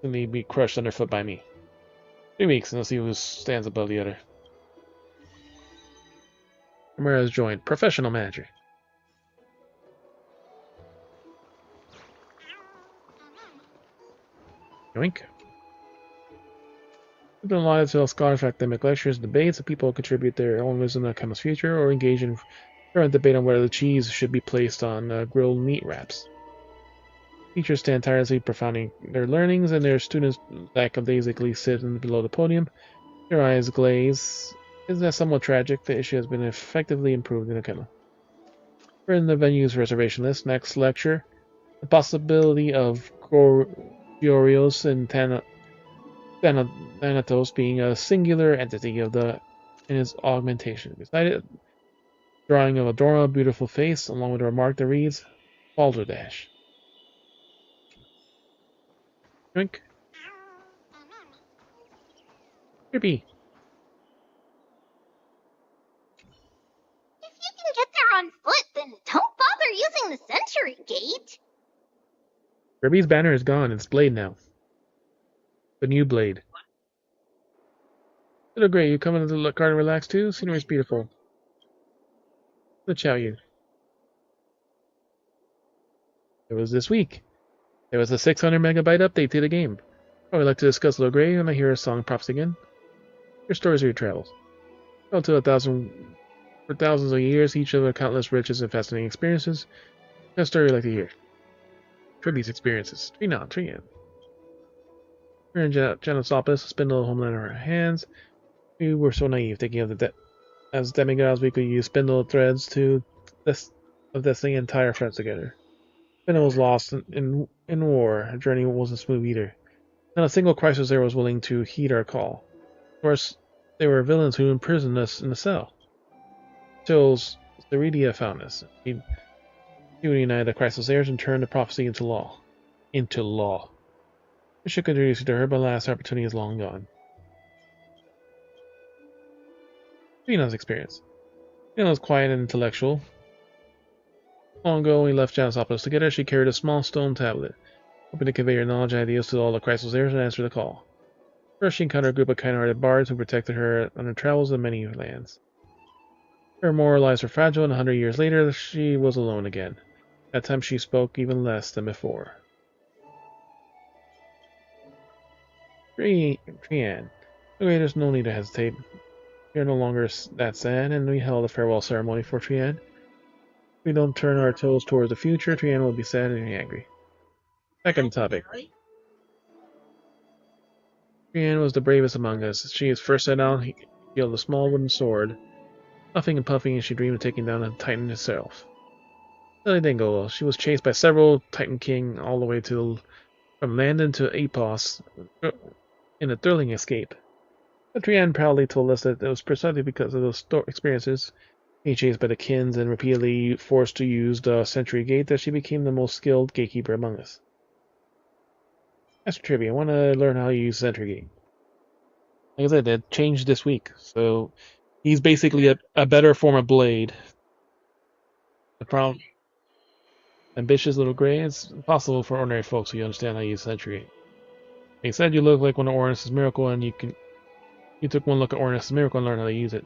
be crushed underfoot by me. 3 weeks, and we'll see who stands above the other. Chimera has joined. Professional Manager. Yoink. We've been allowed to scholarly academic lectures, debates, and people contribute their own wisdom to the chemist's future, or engage in current debate on whether the cheese should be placed on grilled meat wraps. Teachers stand tirelessly profounding their learnings, and their students lackadaisically sit below the podium. Their eyes glaze. Isn't that somewhat tragic? The issue has been effectively improved in Akela. We're in the venue's reservation list. Next lecture, the possibility of Glorios and Thanatos being a singular entity in its augmentation. Beside it, drawing of a Dora beautiful face, along with a remark that reads, Balderdash. Drink. Creepy. If you can get there on foot, then don't bother using the Century Gate. Kirby's banner is gone. It's Blade now. The new Blade. Little Gray, you coming to the car and relax too? Scenery's beautiful. Let's chow you. It was this week. There was a 600 megabyte update to the game. I would like to discuss Little Gray when I hear a song props again. Your stories are your travels. Tell to for thousands of years, each of the countless riches and fascinating experiences. What story you'd like to hear? Tribby's experiences. Trian. We're in Genosopolis, spindle homeland in our hands. We were so naive, thinking of as demigods we could use spindle threads of destiny and tie our friends together. Spindle was lost in war. Our journey wasn't smooth either. Not a single crisis there was willing to heed our call. Of course, they were villains who imprisoned us in a cell. Till Zeridia found us. He reunited the crisis heirs and turned the prophecy into law. I should introduce you to her, but last opportunity is long gone. Trina's experience. Trina was quiet and intellectual. Long ago, when we left Genosopolis together, she carried a small stone tablet, hoping to convey her knowledge and ideas to all the crisis heirs and answer the call. First, she encountered a group of kind-hearted bards who protected her on her travels in many lands. Her moral lives were fragile, and 100 years later, she was alone again. That time, she spoke even less than before. Trian. Okay, there's no need to hesitate. We are no longer that sad, and we held a farewell ceremony for Trian. If we don't turn our toes towards the future, Trian will be sad and angry. Second topic. Trian was the bravest among us. She is first set out, he held a small wooden sword. Puffing and puffing, and she dreamed of taking down a Titan herself. But it didn't go well. She was chased by several Titan King all the way from Landon to Apos in a thrilling escape. But Trian proudly told us that it was precisely because of those experiences, being chased by the Kins and repeatedly forced to use the Sentry Gate, that she became the most skilled gatekeeper among us. Master Trivia, I want to learn how you use Sentry Gate. Like I said, it changed this week, so he's basically a better form of Blade. The problem... Ambitious Little Gray, it's impossible for ordinary folks who understand how to use Sentry Gate. They said you look like one of Ornus' Miracle, and you took one look at Ornus' Miracle and learned how to use it.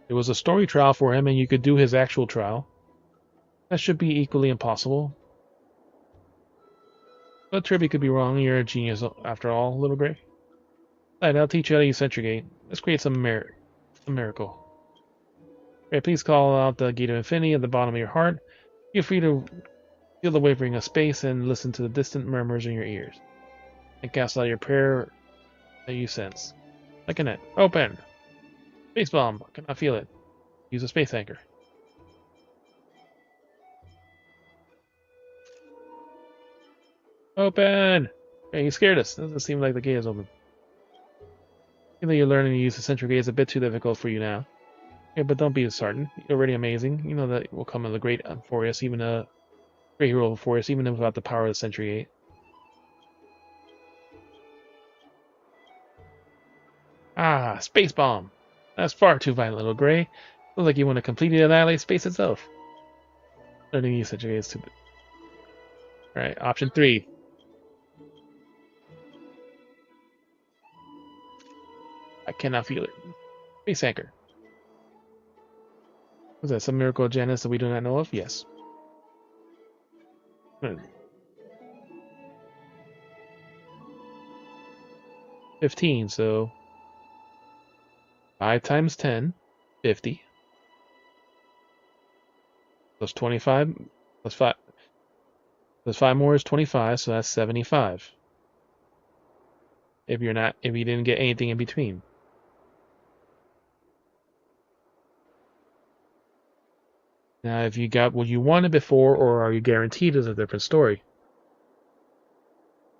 There was a story trial for him, and you could do his actual trial. That should be equally impossible. But Tribby could be wrong. You're a genius after all, Little Gray. Alright, I'll teach you how to use Sentry Gate. Let's create some miracle. Okay, please call out the Gate of Infinity at the bottom of your heart. Feel free to feel the wavering of space and listen to the distant murmurs in your ears. And cast out your prayer that you sense. Like a net. Open! Space bomb! I cannot feel it. Use a space anchor. Open! Okay, you scared us. Doesn't seem like the gate is open. Even though you're learning to use the Sentry Gate, it's a bit too difficult for you now. Okay, but don't be disheartened. You're already amazing. You know that will come as a great for us, even a great hero for us, even without the power of the Sentry Gate. Ah, space bomb! That's far too violent, Little Gray. Looks like you want to completely annihilate space itself. Learning to use Sentry Gate is stupid. Alright, option 3. I cannot feel it. Space anchor. Was that some miracle of Janus that we do not know of? Yes. 15, so 5 times 10, 50. Plus 25, plus 5. Plus 5 more is 25, so that's 75. If you didn't get anything in between. Now, if you got what you wanted before, or are you guaranteed, is a different story.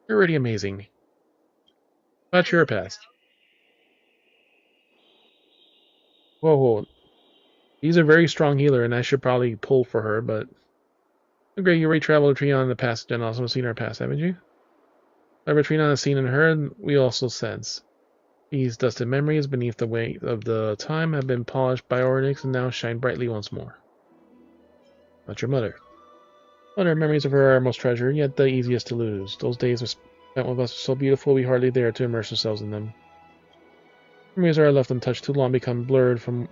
You're already amazing. About your past. Whoa. He's a very strong healer, and I should probably pull for her, but... Great, you already traveled to Trion in the past, and also seen her past, haven't you? Whatever Trion has seen and heard, we also sense. These dusted memories, beneath the weight of the time, have been polished by Oryx and now shine brightly once more. About your mother. Mother, memories of her are most treasured, yet the easiest to lose. Those days were spent with us so beautiful we hardly dare to immerse ourselves in them. Memories are left untouched too long become blurred from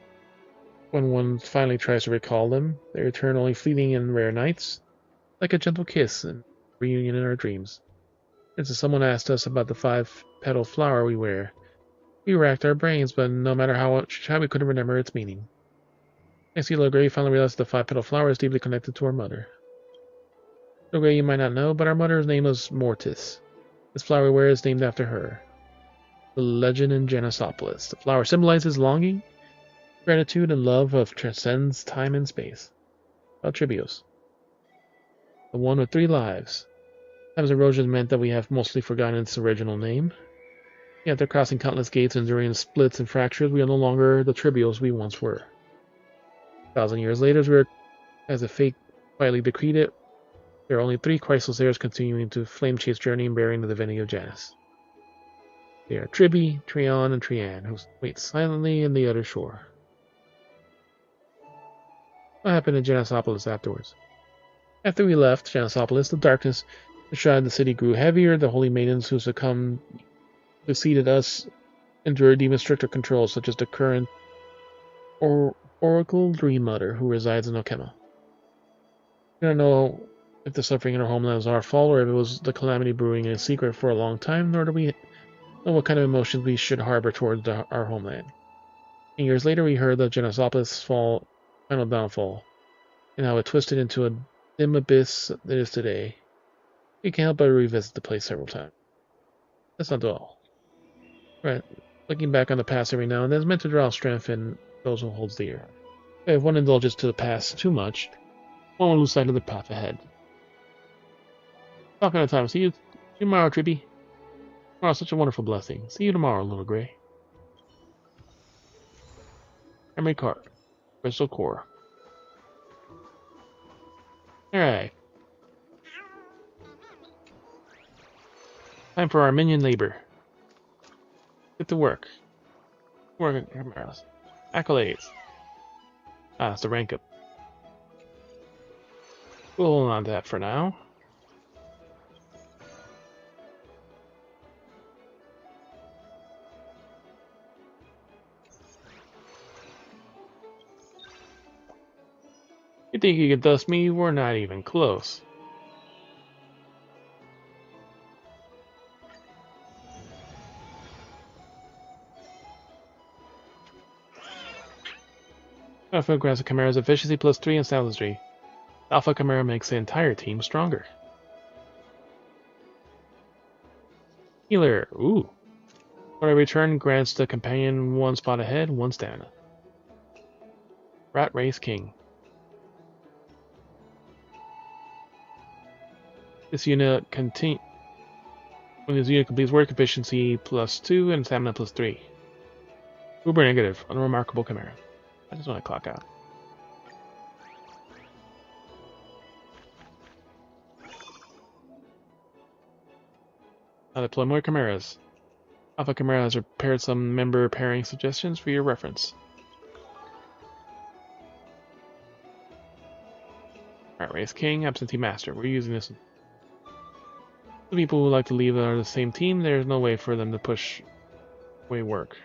When one finally tries to recall them, they return only fleeting in rare nights, like a gentle kiss and reunion in our dreams. And so someone asked us about the 5-petal flower we wear. We racked our brains, but no matter how much we couldn't remember its meaning. Next year, Logray finally realized the 5-petal flower is deeply connected to our mother. Logray, you might not know, but our mother's name was Mortis. This flower we wear is named after her. The legend in Janisopolis. The flower symbolizes longing, gratitude, and love of transcends time and space. About Tribios. The one with 3 lives. Time's erosion meant that we have mostly forgotten its original name. Yet after crossing countless gates and enduring splits and fractures, we are no longer the Tribios we once were. 1,000 years later, as the fate quietly decreed it, there are only 3 Chrysosairs continuing to flame-chase journey and bearing the divinity of Janus. They are Tribi, Trion, and Trian, who wait silently in the other shore. What happened in Janisopolis afterwards? After we left Janisopolis, the darkness that shrouded the city grew heavier. The holy maidens who succeeded us endured even stricter controls, such as the current Oracle Dream Mother, who resides in Okema. We don't know if the suffering in our homeland was our fault, or if it was the calamity brewing in secret for a long time, nor do we know what kind of emotions we should harbor towards our homeland. And years later, we heard of Janisopolis' final downfall, and how it twisted into a dim abyss that is today. We can't help but revisit the place several times. That's not all. Right, looking back on the past every now and then is meant to draw strength in those who hold dear. If one indulges to the past too much, one will lose sight of the path ahead. Talking of time, see you tomorrow, Trippy. Tomorrow's such a wonderful blessing. See you tomorrow, little Gray. Memory card. Crystal core. Alright. Time for our minion labor. Get to work. Work at accolades. Ah, it's the rank up. We'll hold on to that for now. You think you can dust me? We're not even close. Alpha grants the Chimera's efficiency +3 and salvage. Alpha Chimera makes the entire team stronger. Healer. Ooh. When I return, grants the companion 1 spot ahead, 1 stamina. Rat Race King. This unit when this unit completes work, efficiency +2 and stamina +3. Uber negative, unremarkable Chimera. I just want to clock out. Now deploy more Chimeras. Alpha Chimera has prepared some member pairing suggestions for your reference. Alright, Race King, Absentee Master. We're using this. The people who like to leave are the same team. There's no way for them to push away work.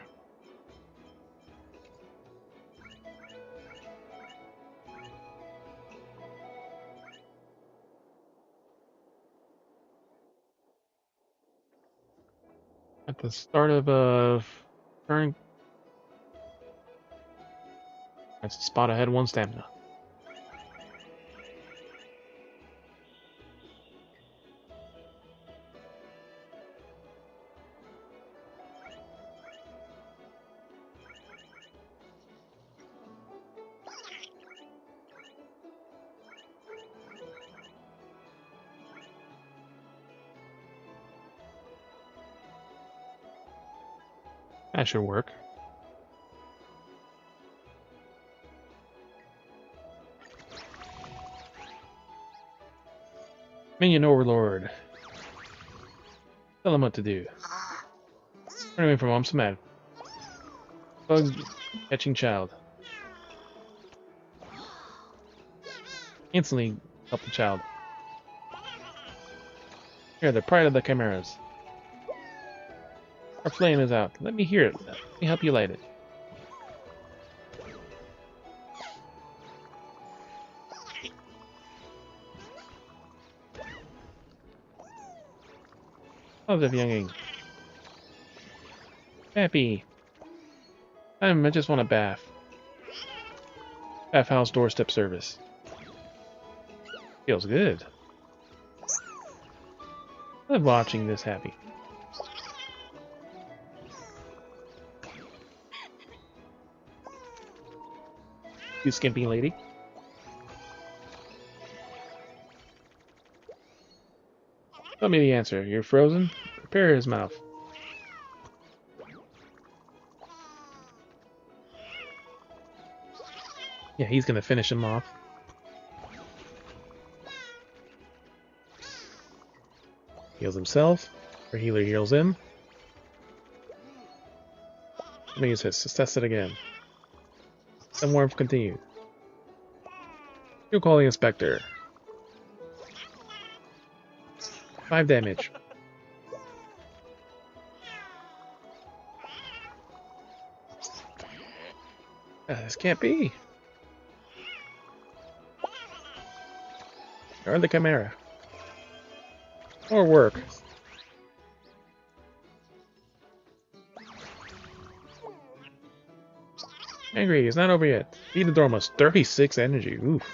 At the start of a turn, that's a spot ahead, 1 stamina. That should work. Minion Overlord. Tell him what to do. Run away from him, I'm so mad. Bug catching child. Instantly help the child. Here, the pride of the Chimeras. Our flame is out. Let me hear it. Let me help you light it. Positive younging. Happy. I just want a bath. Bathhouse doorstep service. Feels good. I love watching this happy. You skimpy lady. Tell me the answer. You're frozen? Prepare his mouth. Yeah, he's gonna finish him off. Heals himself. Or healer heals him. Let me use his. Let's test it again. Some warmth continued. You call the inspector. 5 damage. This can't be. Or the Chimera. Or work. Angry, it's not over yet. Beat the door almost 36 energy. Oof.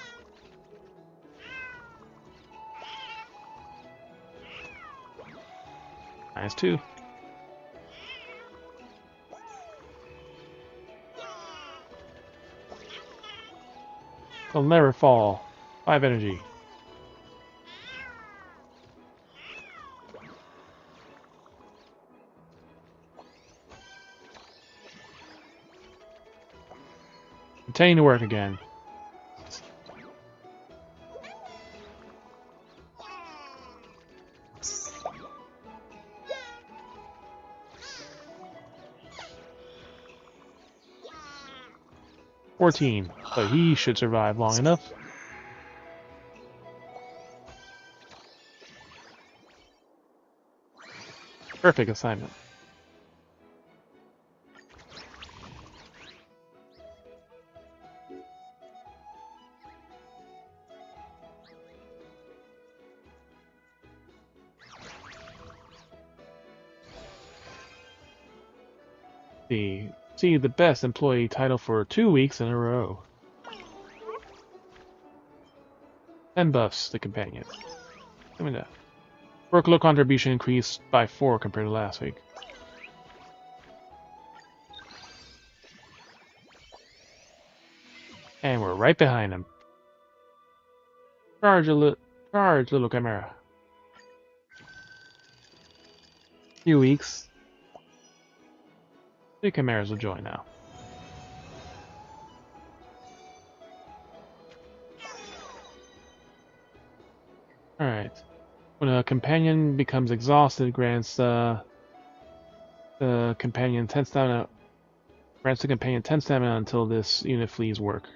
-2. They'll never fall. 5 energy. Continuing to work again. $14, but he should survive long enough. Perfect assignment. See the best employee title for 2 weeks in a row. 10 buffs, the companion. Give me that. Workload contribution increased by 4 compared to last week. And we're right behind him. Charge, little Chimera. Few weeks. 3 Chimeras will join now. Alright. When a companion becomes exhausted, grants the companion 10 stamina. Grants the companion 10 stamina until this unit flees work.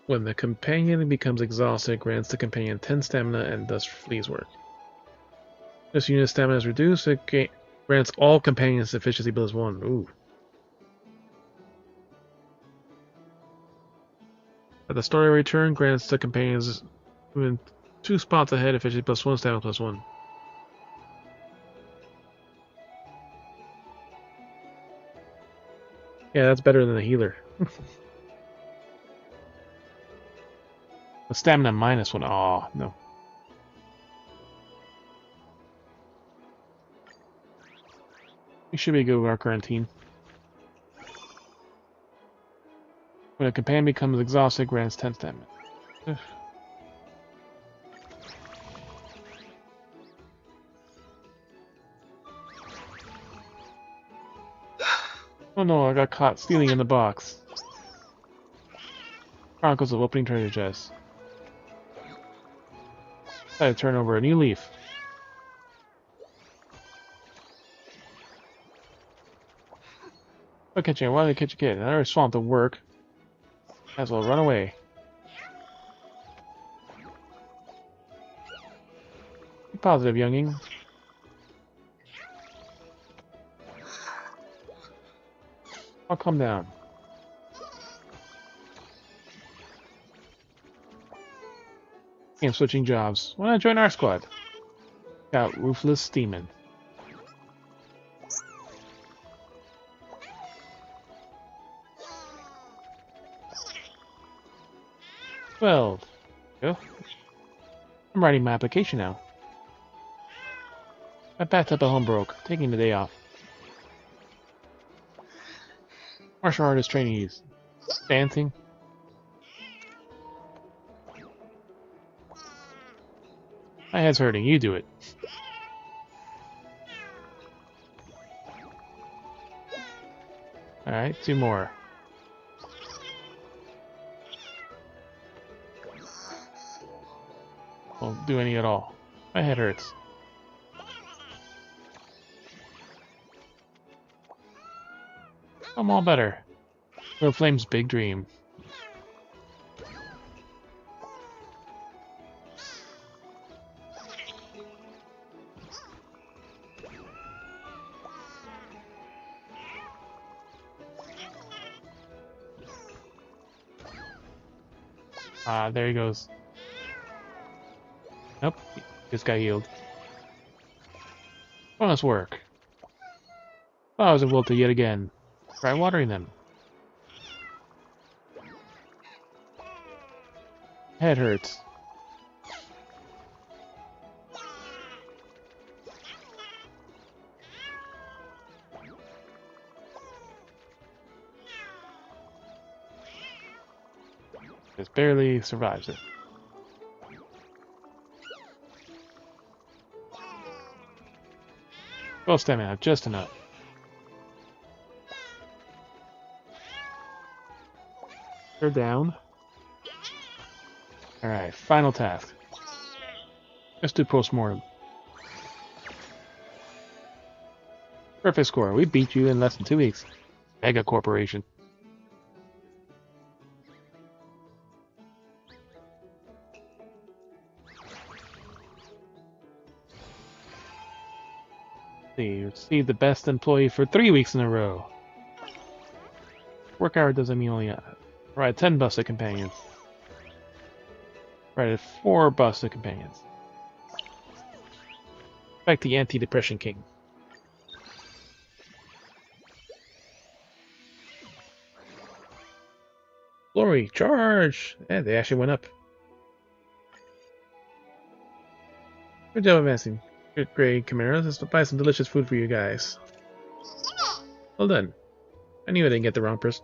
When the companion becomes exhausted, it grants the companion 10 stamina and thus flees work. This unit's stamina is reduced, it grants all companions efficiency plus 1. Ooh. At the story return, grants the companions moving 2 spots ahead, efficiency plus 1, stamina plus 1. Yeah, that's better than the healer. The stamina minus 1. Aw, no. We should be good with our current team. When a companion becomes exhausted, grants 10 stamina. Ugh. Oh no, I got caught stealing in the box. Chronicles of Opening Treasure Chest. I turn over a new leaf. Look at you, why did I catch a kid? I already swamped the work. Might as well run away. Be positive, younging. I'll calm down. I'm switching jobs. Why not join our squad? Got Ruthless Demon. Well, go. I'm writing my application now. My bathtub at home broke. Taking the day off. Martial artist trainees. Dancing. My head's hurting. You do it. Alright, 2 more. Won't do any at all. My head hurts. I'm all better. Little Flame's big dream. Ah, there he goes. Nope, just got healed. Bonus work. Flowers have wilted yet again. Try watering them. Head hurts. Just barely survives it. Well, stamina, just enough. They're down. Alright, final task. Let's do postmortem. Perfect score. We beat you in less than 2 weeks. Mega Corporation. See, received the best employee for 3 weeks in a row. Work hour doesn't mean only right 10 busted companions. Right 4 busted companions. Back to the anti-depression king. Glory, charge! Yeah, they actually went up. Good job advancing. Good grade, Chimeras. Let's buy some delicious food for you guys. Well done. I knew I didn't get the wrong person.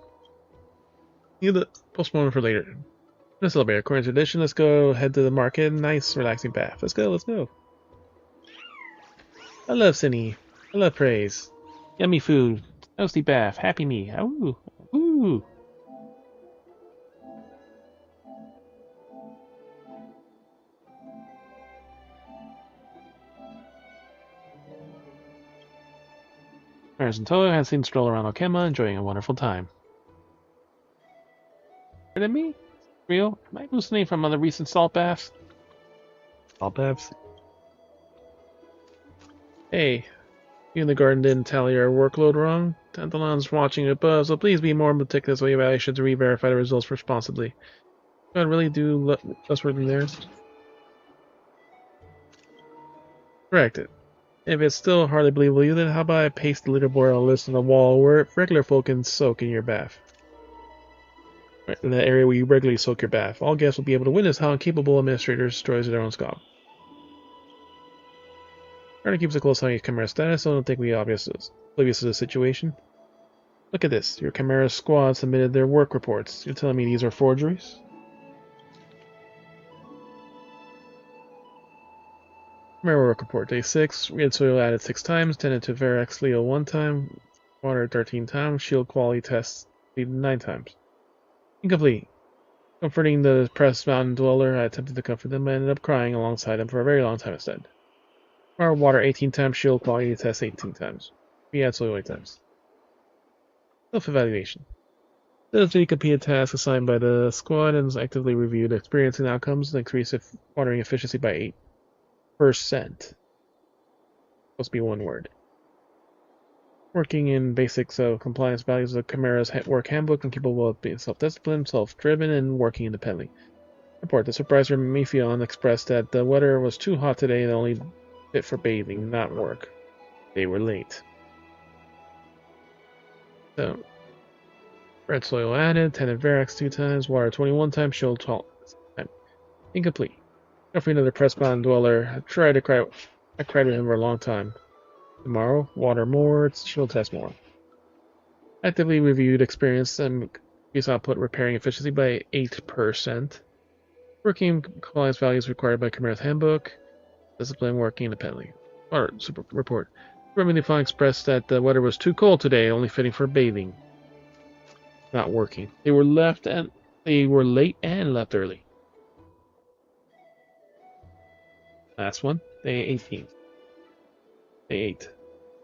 Need the postponement for later. Let's celebrate according to tradition. Let's go head to the market. Nice, relaxing bath. Let's go, let's go. I love Cindy. I love praise. Yummy food. Toasty bath. Happy me. Ooh. Ooh. Maris and Toa has seen stroll around Okema, enjoying a wonderful time. Better than me? Real? Am I hallucinating from other recent salt baths? Salt baths? Hey, you in the garden didn't tally our workload wrong? Tantalon's watching above, so please be more meticulous with your evaluation to re-verify the results responsibly. God, really do less work than theirs? Correct it. If it's still hardly believable, then how about I paste the leaderboard on a list on the wall where regular folk can soak in your bath? Right, in the area where you regularly soak your bath. All guests will be able to witness how incapable administrators destroys their own scope. Arna keeps a close eye on your Chimera status, so I don't think we oblivious to the situation. Look at this. Your Chimera squad submitted their work reports. You're telling me these are forgeries? Chimera work report. Day 6. Red soil added 6 times. Tended to Verax Leo 1 time. Water 13 times. Shield quality tests 9 times. Incomplete. Comforting the depressed mountain dweller, I attempted to comfort them, but ended up crying alongside them for a very long time instead. Our water 18 times, shield quality test 18 times. We add soil 8 times. Self-evaluation. Diligently complete a task assigned by the squad and actively reviewed experience and outcomes and increased watering efficiency by 8%. Supposed to be one word. Working in basics of compliance values of Chimera's work handbook and capable of being self-disciplined, self-driven, and working independently. Report. The supervisor Mephion expressed that the weather was too hot today and only fit for bathing, not work. They were late. So, red soil added, tenant Verax 2 times, water 21 times, shield 12 times. Incomplete. After another Pressbound dweller, I cried with him for a long time. Tomorrow, water more, shield test more. Actively reviewed experience and use output repairing efficiency by 8%. Working compliance values required by Chimera's handbook. Discipline working independently. Or super report. Remedy Fine expressed that the weather was too cold today, only fitting for bathing. Not working. They were late and left early. Last one, day 18. Day 8.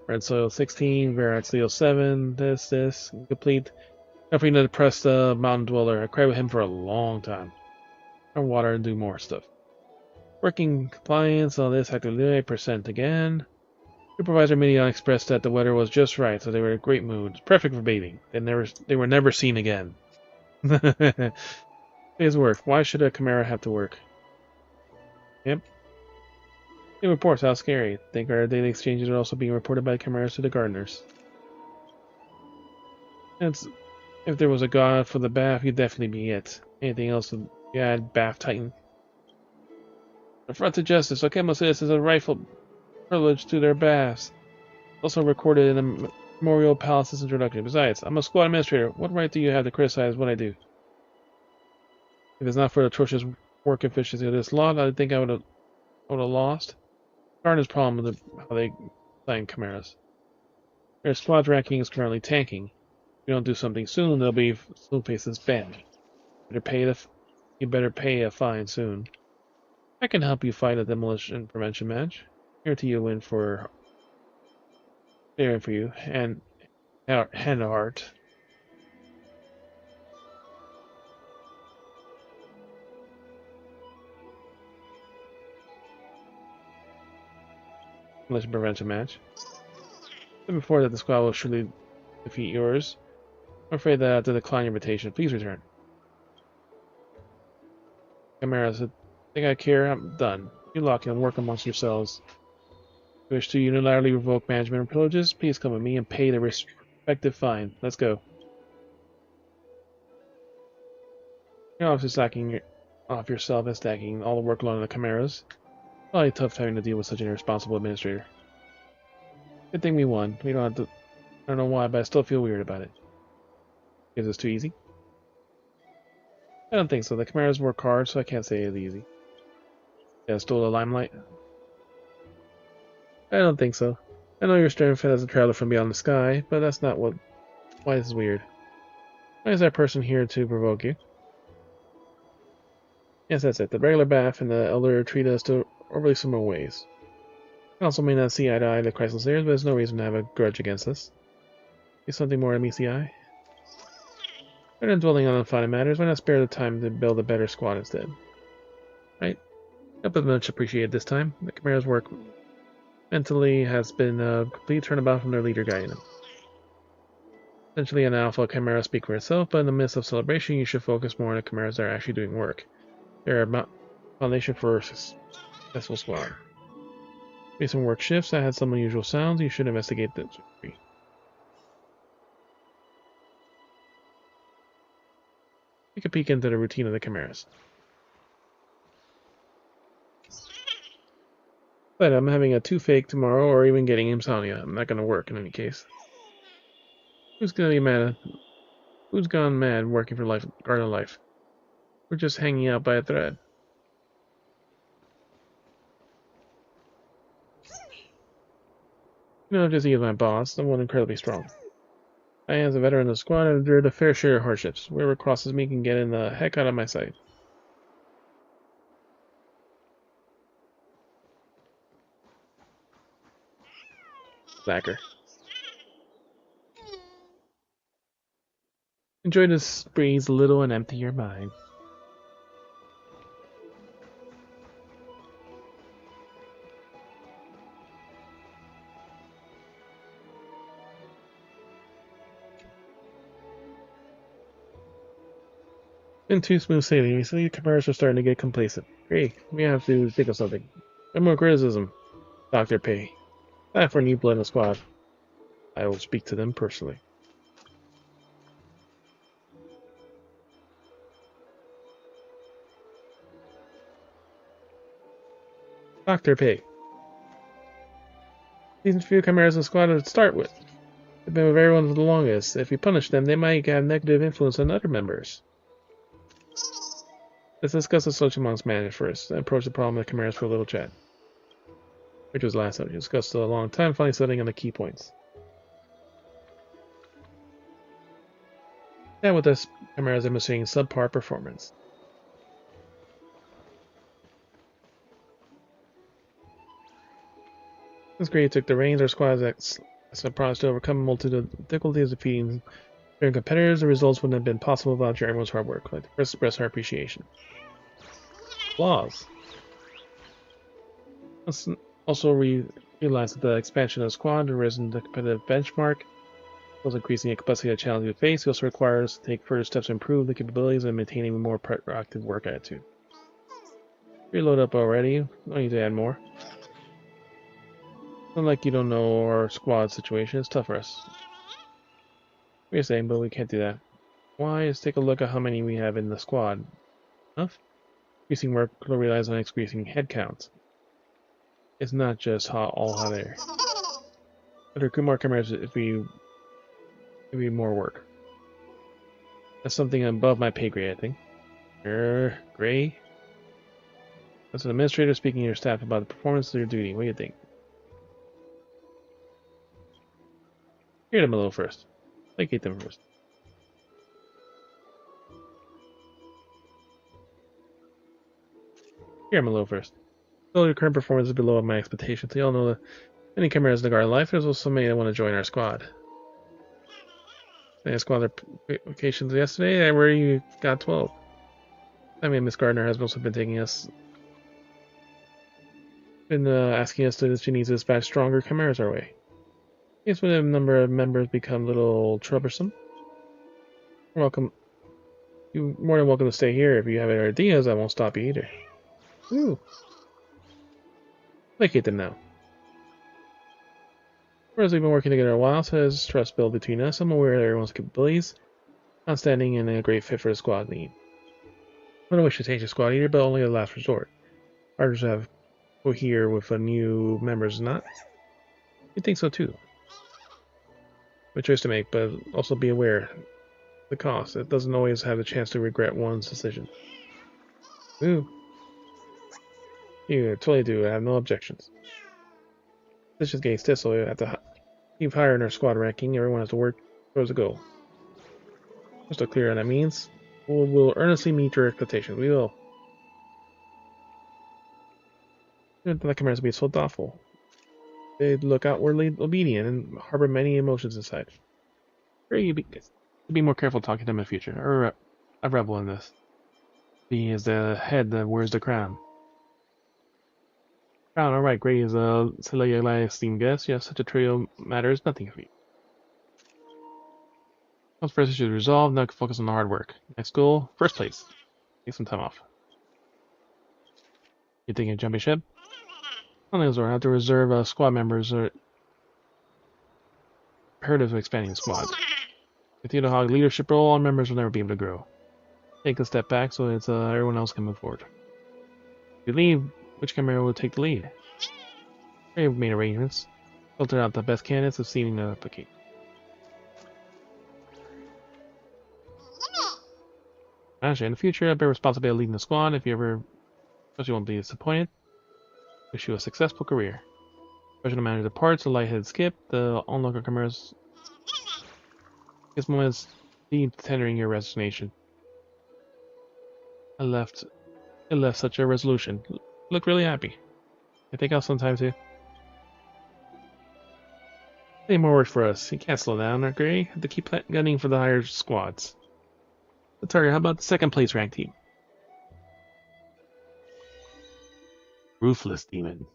Red soil 16, Verax Leo 7, this, complete. After to press the mountain dweller, I cried with him for a long time. I water and do more stuff. Working compliance, all this, actively 8% again. Supervisor Minion expressed that the weather was just right, so they were in a great mood. Perfect for bathing. They were never seen again. Day's work. Why should a Chimera have to work? Yep. New reports, how scary. Think our daily exchanges are also being reported by Chimeras to the gardeners. If there was a god for the bath, he'd definitely be it. Anything else would add Bath Titan. The front to justice. Okemo citizens have a rightful privilege to their baths. Also recorded in the Memorial Palace's introduction. Besides, I'm a squad administrator. What right do you have to criticize what I do? If it's not for the atrocious work efficiency of this lot, I think I would have lost. Gardeners' problem with how they plan Chimeras. Their squad's ranking is currently tanking. If you don't do something soon, they'll soon face this ban. You better pay a fine soon. I can help you fight a demolition prevention match. Guarantee you'll win for you and heart. Demolition prevention match. But before that, the squad will surely defeat yours. I'm afraid that I have to decline your invitation. Please return. Chimeras, think I care? I'm done. You lock in and work amongst yourselves. If you wish to unilaterally revoke management privileges, please come with me and pay the respective fine. Let's go. You're obviously slacking off yourself and stacking all the workload on the Chimeras. Probably tough having to deal with such an irresponsible administrator. Good thing we won. We don't have to. I don't know why, but I still feel weird about it. Because it's too easy? I don't think so. The Chimeras work hard, so I can't say it's easy. Yeah, stole the limelight? I don't think so. I know you're staring fed as a traveler from beyond the sky, but that's not why this is weird. Why is that person here to provoke you? Yes, that's it. The regular bath and the elder treat us to overly similar ways. Council may not see eye to eye to Christless layers, but there's no reason to have a grudge against us. Is something more to meets the eye? Rather than dwelling on unfounded matters, why not spare the time to build a better squad instead? Right? Help is much appreciated this time. The Chimera's work mentally has been a complete turnabout from their leader guiding them. Essentially, an alpha Chimera speak for itself, but in the midst of celebration, you should focus more on the Chimeras that are actually doing work. They're a foundation for a successful squad. Based on work shifts that had some unusual sounds, you should investigate those. Take a peek into the routine of the Chimeras. But I'm having a toothache tomorrow, or even getting insomnia. I'm not going to work in any case. Who's going to be mad? Who's gone mad working for garden life? We're just hanging out by a thread. Just he is my boss, someone incredibly strong. I, as a veteran of the squad, have endured a fair share of hardships. Whoever crosses me can get in the heck out of my sight. Slacker. Enjoy this breeze a little and empty your mind. Been too smooth sailing. We see Chimeras are starting to get complacent. Great, we have to think of something. No more criticism. Dr. Pay. Time for new blood in the squad. I will speak to them personally. Dr. Pay. These few Chimeras in the squad to start with. They've been with everyone for the longest. If we punish them, they might have negative influence on other members. Let's discuss the social amongst managers first, then approach the problem of the Chimeras for a little chat. Which was last time we discussed a long time, finally settling on the key points. Chat with us Chimeras demonstrating subpar performance. Since Gray took the reins, our squad has surprised to overcome a multitude of difficulties defeating their competitors. The results wouldn't have been possible without everyone's hard work. I'd like to express our appreciation. Flaws. Let's also realize that the expansion of the squad has risen the competitive benchmark, was increasing the capacity of the challenge we face. It also requires us to take further steps to improve the capabilities and maintaining a more proactive work attitude. Reload up already. No need to add more. Not like you don't know our squad situation. It's tough for us. We're saying, but we can't do that. Why? Let's take a look at how many we have in the squad. Enough? Increasing workload relies on increasing headcount. It's not just all hot air. But recruit more cameras if we more work. That's something above my pay grade, I think. Gray? As an administrator speaking to your staff about the performance of your duty, what do you think? Hear them a little first. Placate them first. Hear them a little first. Though your current performance is below my expectations, they all know that many cameras in the guard life, there's also many that want to join our squad. I squad vacations yesterday, I already got 12. I mean, Miss Gardner has also been asking us that she needs to dispatch stronger chimeras our way. I guess when a number of members become a little troublesome, you're more than welcome to stay here. If you have any ideas, I won't stop you either. Ooh. Placate them now. Whereas we've been working together a while, so there's trust built between us. I'm aware of everyone's capabilities, outstanding, and a great fit for the squad need. I don't wish to change the squad either, but only as a last resort. Others have go here with a new members, not? You think so too? A choice to make, but also be aware the cost. It doesn't always have a chance to regret one's decision. Ooh. You totally do. I have no objections. This just gains this, so we have to keep higher in our squad ranking. Everyone has to work towards a goal. Just to clear on that means, we'll earnestly meet your expectations. We will. The commanders be so thoughtful. They look outwardly obedient and harbor many emotions inside. Be more careful talking to them in the future, or a rebel in this. He is the head that wears the crown. Crown, alright, Gray is a esteemed guest. Yes, such a trivial matter is nothing for you. Once first issue is resolved, now focus on the hard work. Next goal, first place. Take some time off. You thinking of jumping ship? Only those are have to reserve squad members are imperative of expanding the squad. With you to hog leadership role, all members will never be able to grow. Take a step back so that everyone else can move forward. If you leave, which camera will take the lead? We've made arrangements. Filter out the best candidates receiving the applicant. Actually, in the future, I bear responsibility of leading the squad. If you ever, especially won't be disappointed. Wish you a successful career. Professional manager departs, a lightheaded skip, the onlooker cameras. This moment is deep tendering your resignation. It left such a resolution. Look really happy. I think I'll sometime too. Any more work for us. You can't slow down, Gray. Have to keep gunning for the higher squads. The target, how about the second place ranked team? Ruthless Demon.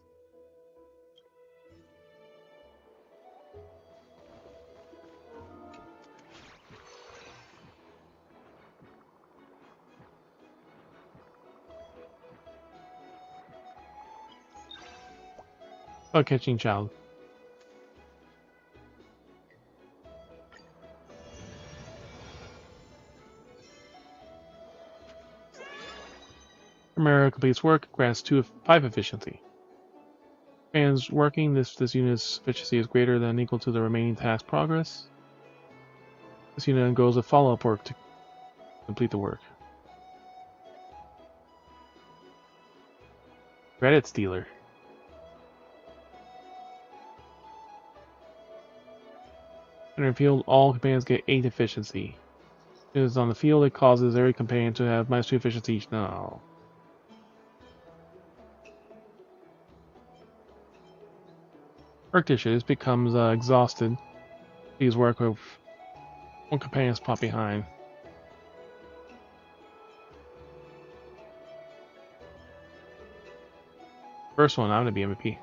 Bug catching child. Primera completes work, grants 5 efficiency. Fans working, this unit's efficiency is greater than equal to the remaining task progress. This unit undergoes a follow-up work to complete the work. Credit stealer. In the field, all companions get 8 efficiency. If it is on the field, it causes every companion to have -2 efficiency each. No. Work dishes becomes exhausted. Please work with one companion spot behind. First one, I'm gonna be MVP.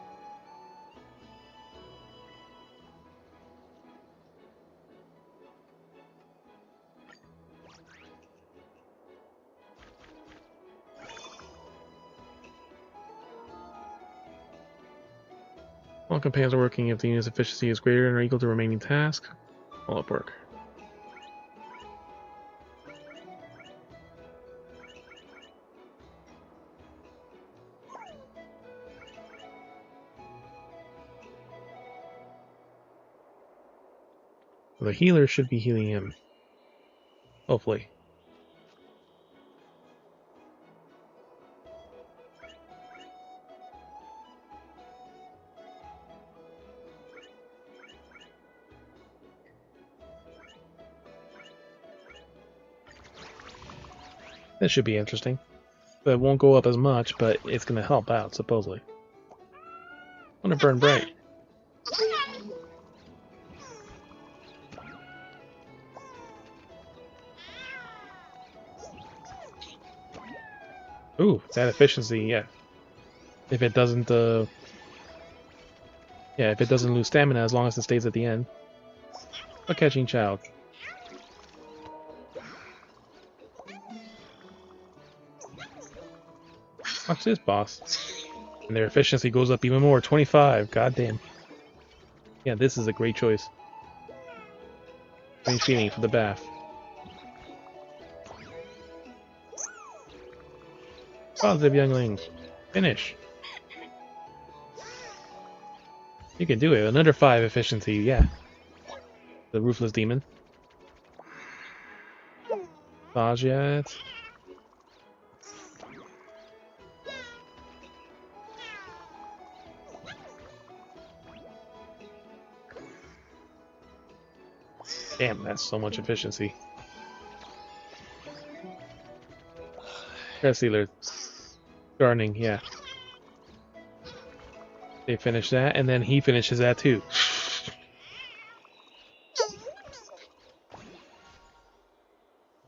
All companions are working if the unit's efficiency is greater than or equal to remaining task. Follow-up work. The healer should be healing him. Hopefully. That should be interesting. But it won't go up as much, but it's going to help out, supposedly. I'm going to burn bright. Ooh, that efficiency, yeah. If it doesn't, if it doesn't lose stamina as long as it stays at the end. A catching child. Watch this, boss. And their efficiency goes up even more, 25, goddamn. Yeah, this is a great choice. Strange feeling for the bath. Positive, youngling. Finish. You can do it. Another 5 efficiency, yeah. The Ruthless Demon. Dodge yet. Damn, that's so much efficiency. Credit stealer. Gardening, yeah. They finish that, and then he finishes that too.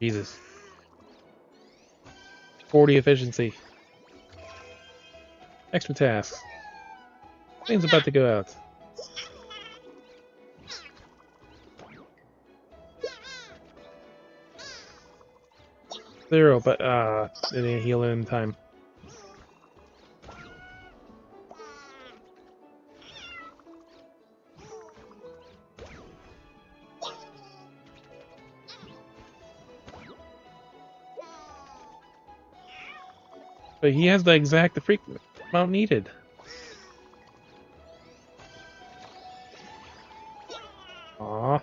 Jesus. 40 efficiency. Extra tasks. Thing's about to go out. Zero, but they didn't heal it in time. But he has the exact amount needed. Aww.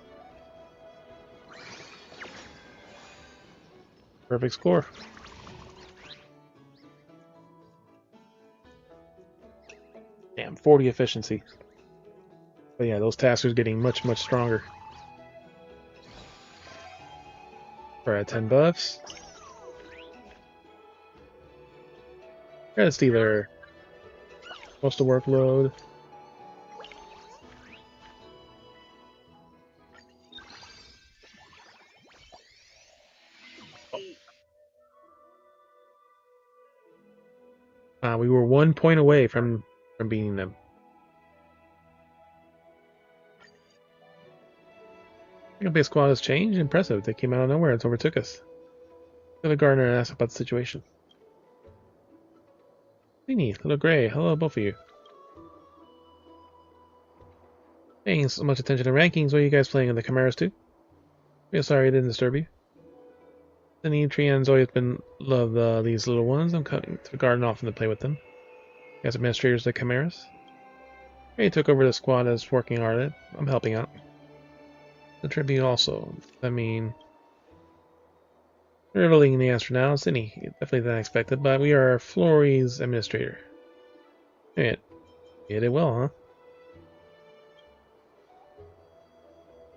Perfect score. Damn, 40 efficiency. But yeah, those tasks are getting much, much stronger. We're at 10 buffs. Credit stealer. Most of workload. We were 1 point away from beating them. Second base squad has changed. Impressive. They came out of nowhere and overtook us. Go to Gardner and ask about the situation. Teeny, little gray. Hello, both of you. Paying so much attention to rankings. What are you guys playing in the Chimeras too? Yeah, sorry I didn't disturb you. The Neotrians always been love these little ones. I'm coming to the garden often to play with them. As administrators of the Chimeras. He took over the squad as working on it. I'm helping out. The tribute also. I mean, revealing the answer now. Cindy, definitely unexpected, but we are Flory's administrator. Yeah, you did well, huh?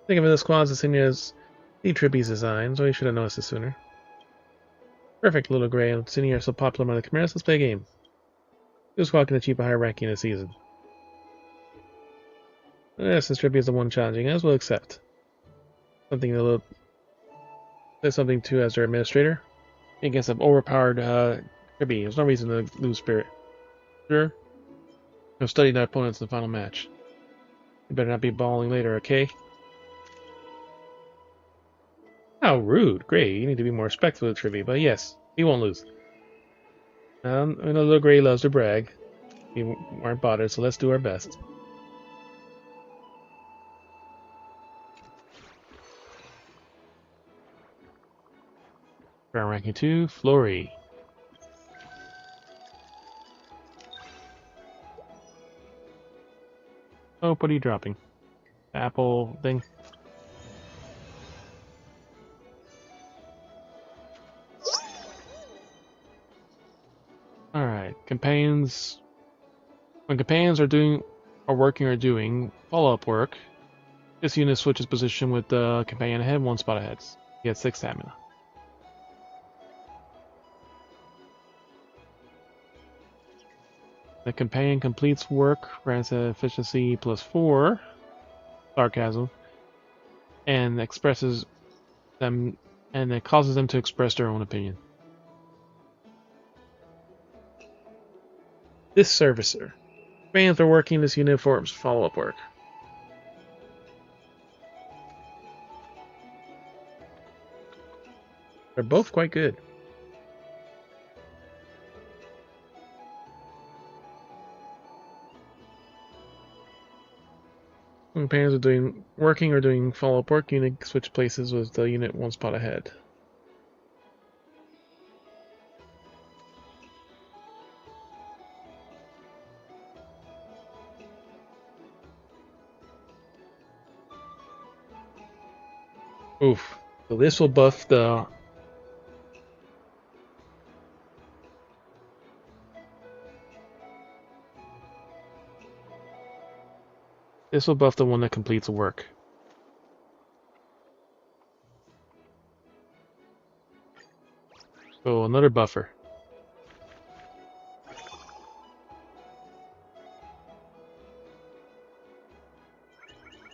Think of it, the squad's as senior as the Tribby's design, so you should have noticed this sooner. Perfect, little gray. And Cindy are so popular among the Chimeras, let's play a game. This squad can achieve a higher ranking this season. Since Tribby is the one challenging us, we'll accept. Say something to as their administrator. Against an overpowered Tribby. There's no reason to lose spirit. Sure? We'll study their opponents in the final match. You better not be balling later, okay? How rude. Great, you need to be more respectful of Tribby, but yes, he won't lose. I know little Gray loves to brag. We weren't bothered, so let's do our best. Ground ranking 2, Flory. Oh, what are you dropping? Apple thing? Alright, companions. When companions are working or doing follow-up work, this unit switches position with the companion ahead, one spot ahead. You get 6 stamina. The companion completes work, grants efficiency +4, sarcasm, and expresses them, and it causes them to express their own opinion. This servicer. Companions are working this unit forms follow-up work. They're both quite good. When companions are working or doing follow-up work, unit switch places with the unit one spot ahead. Oof. So this will buff the... This will buff the one that completes the work. Oh, another buffer.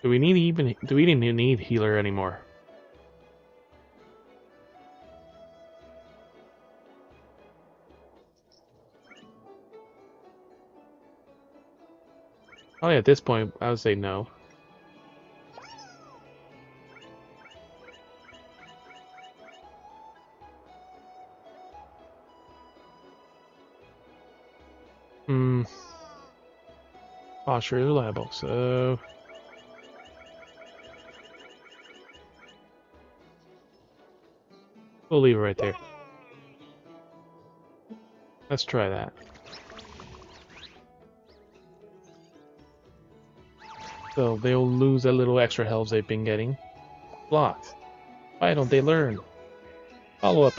Do we even need healer anymore? Oh yeah, at this point, I would say no. Posture is reliable, so... We'll leave it right there. Let's try that. So they'll lose that little extra health they've been getting. Blocked. Why don't they learn? Follow up.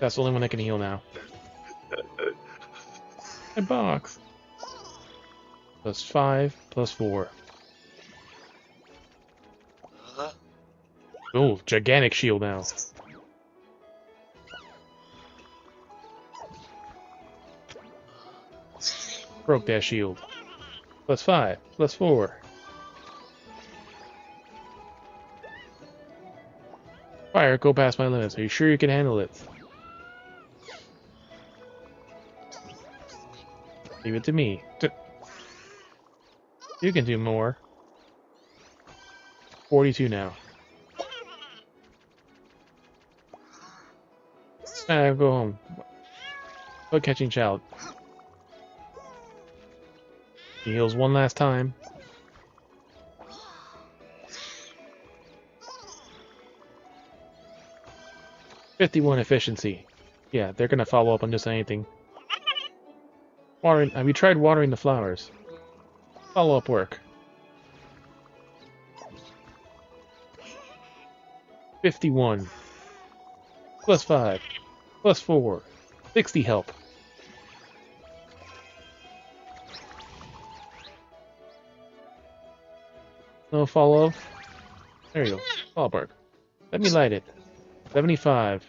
That's the only one that can heal now. My box. +5, +4. Oh, gigantic shield now. Broke that shield. +5, +4. Fire, go past my limits. Are you sure you can handle it? Leave it to me. You can do more. 42 now. Go home. Go catching child. He heals one last time. "51 efficiency." Yeah, they're gonna follow up on just anything. Watering. Have you tried watering the flowers? Follow-up work. 51. +5. +4. 60 help. No follow-up. There you go. Follow-up work. Let me light it. 75.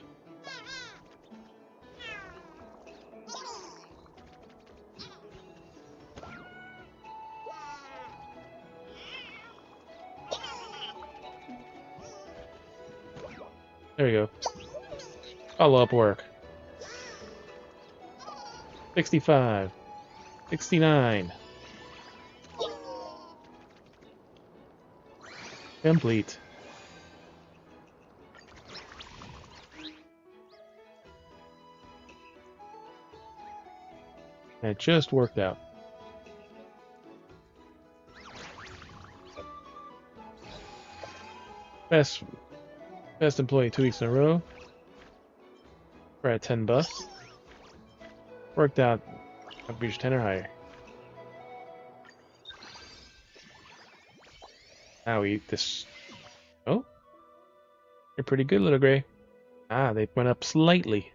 There you go. Follow-up work. 65. 69. Complete. It just worked out. Best employee 2 weeks in a row. We're at 10 bucks. Worked out. I've reached 10 or higher. Now we eat this. Oh, you're pretty good, little gray. Ah, they went up slightly.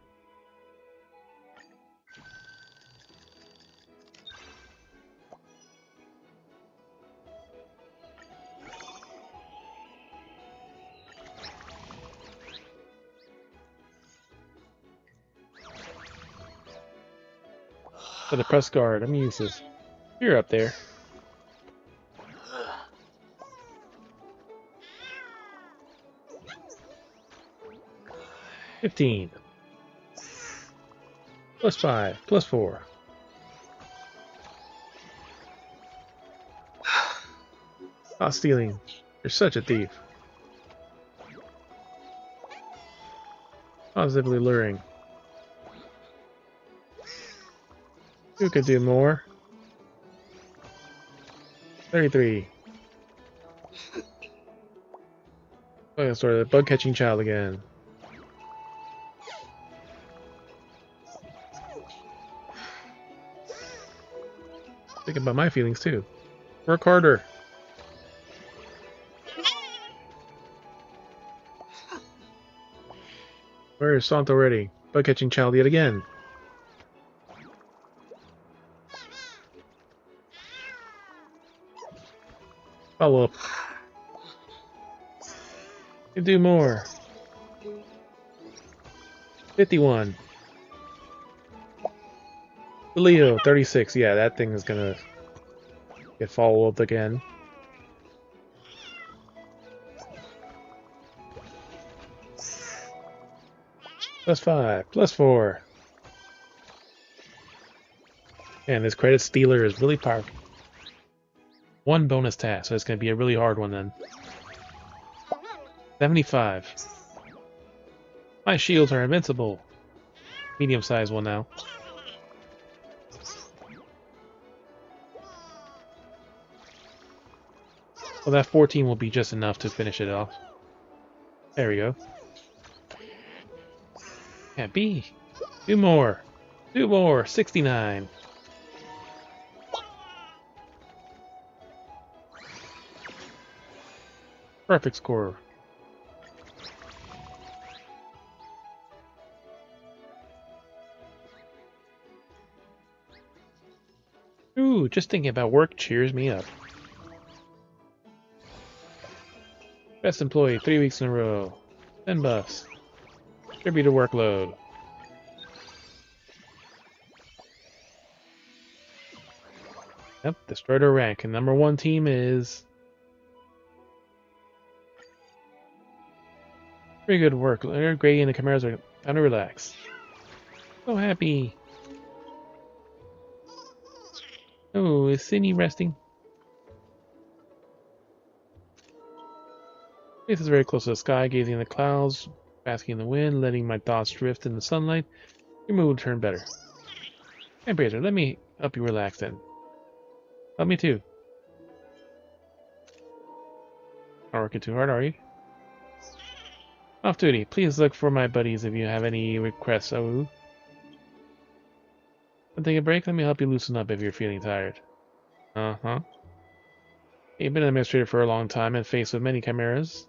For the press guard, I'm gonna use this. You're up there. +15. +5. +4. Ah, stealing. You're such a thief. Positively luring. You could do more. 33. Oh, yeah, sorry, the bug-catching child again. Think about my feelings too. Work harder. Where is Sant already? Bug-catching child yet again. Follow up. You do more. 51. Leo, 36. Yeah, that thing is gonna get follow up again. +5. +4. And this credit stealer is really powerful. One bonus task, so it's going to be a really hard one then. 75. My shields are invincible. Medium-sized one now. Well, that 14 will be just enough to finish it off. There we go. Yeah, B. Do more. Do more. 69. Perfect score. Ooh, just thinking about work cheers me up. Best employee 3 weeks in a row. 10 bucks. Distributor workload. Yep, destroyed our rank. And #1 team is... Very good work. Gray and the Chimeras are time to relax. So happy. Oh, is Sydney resting? Face is very close to the sky, gazing in the clouds, basking in the wind, letting my thoughts drift in the sunlight. Your mood will turn better. Hey, Brazier, let me help you relax then. Me too. Not working too hard, are you? Off duty. Please look for my buddies if you have any requests, Awu. Want to take a break? Let me help you loosen up if you're feeling tired. Uh-huh. You've been an administrator for a long time and faced with many chimeras.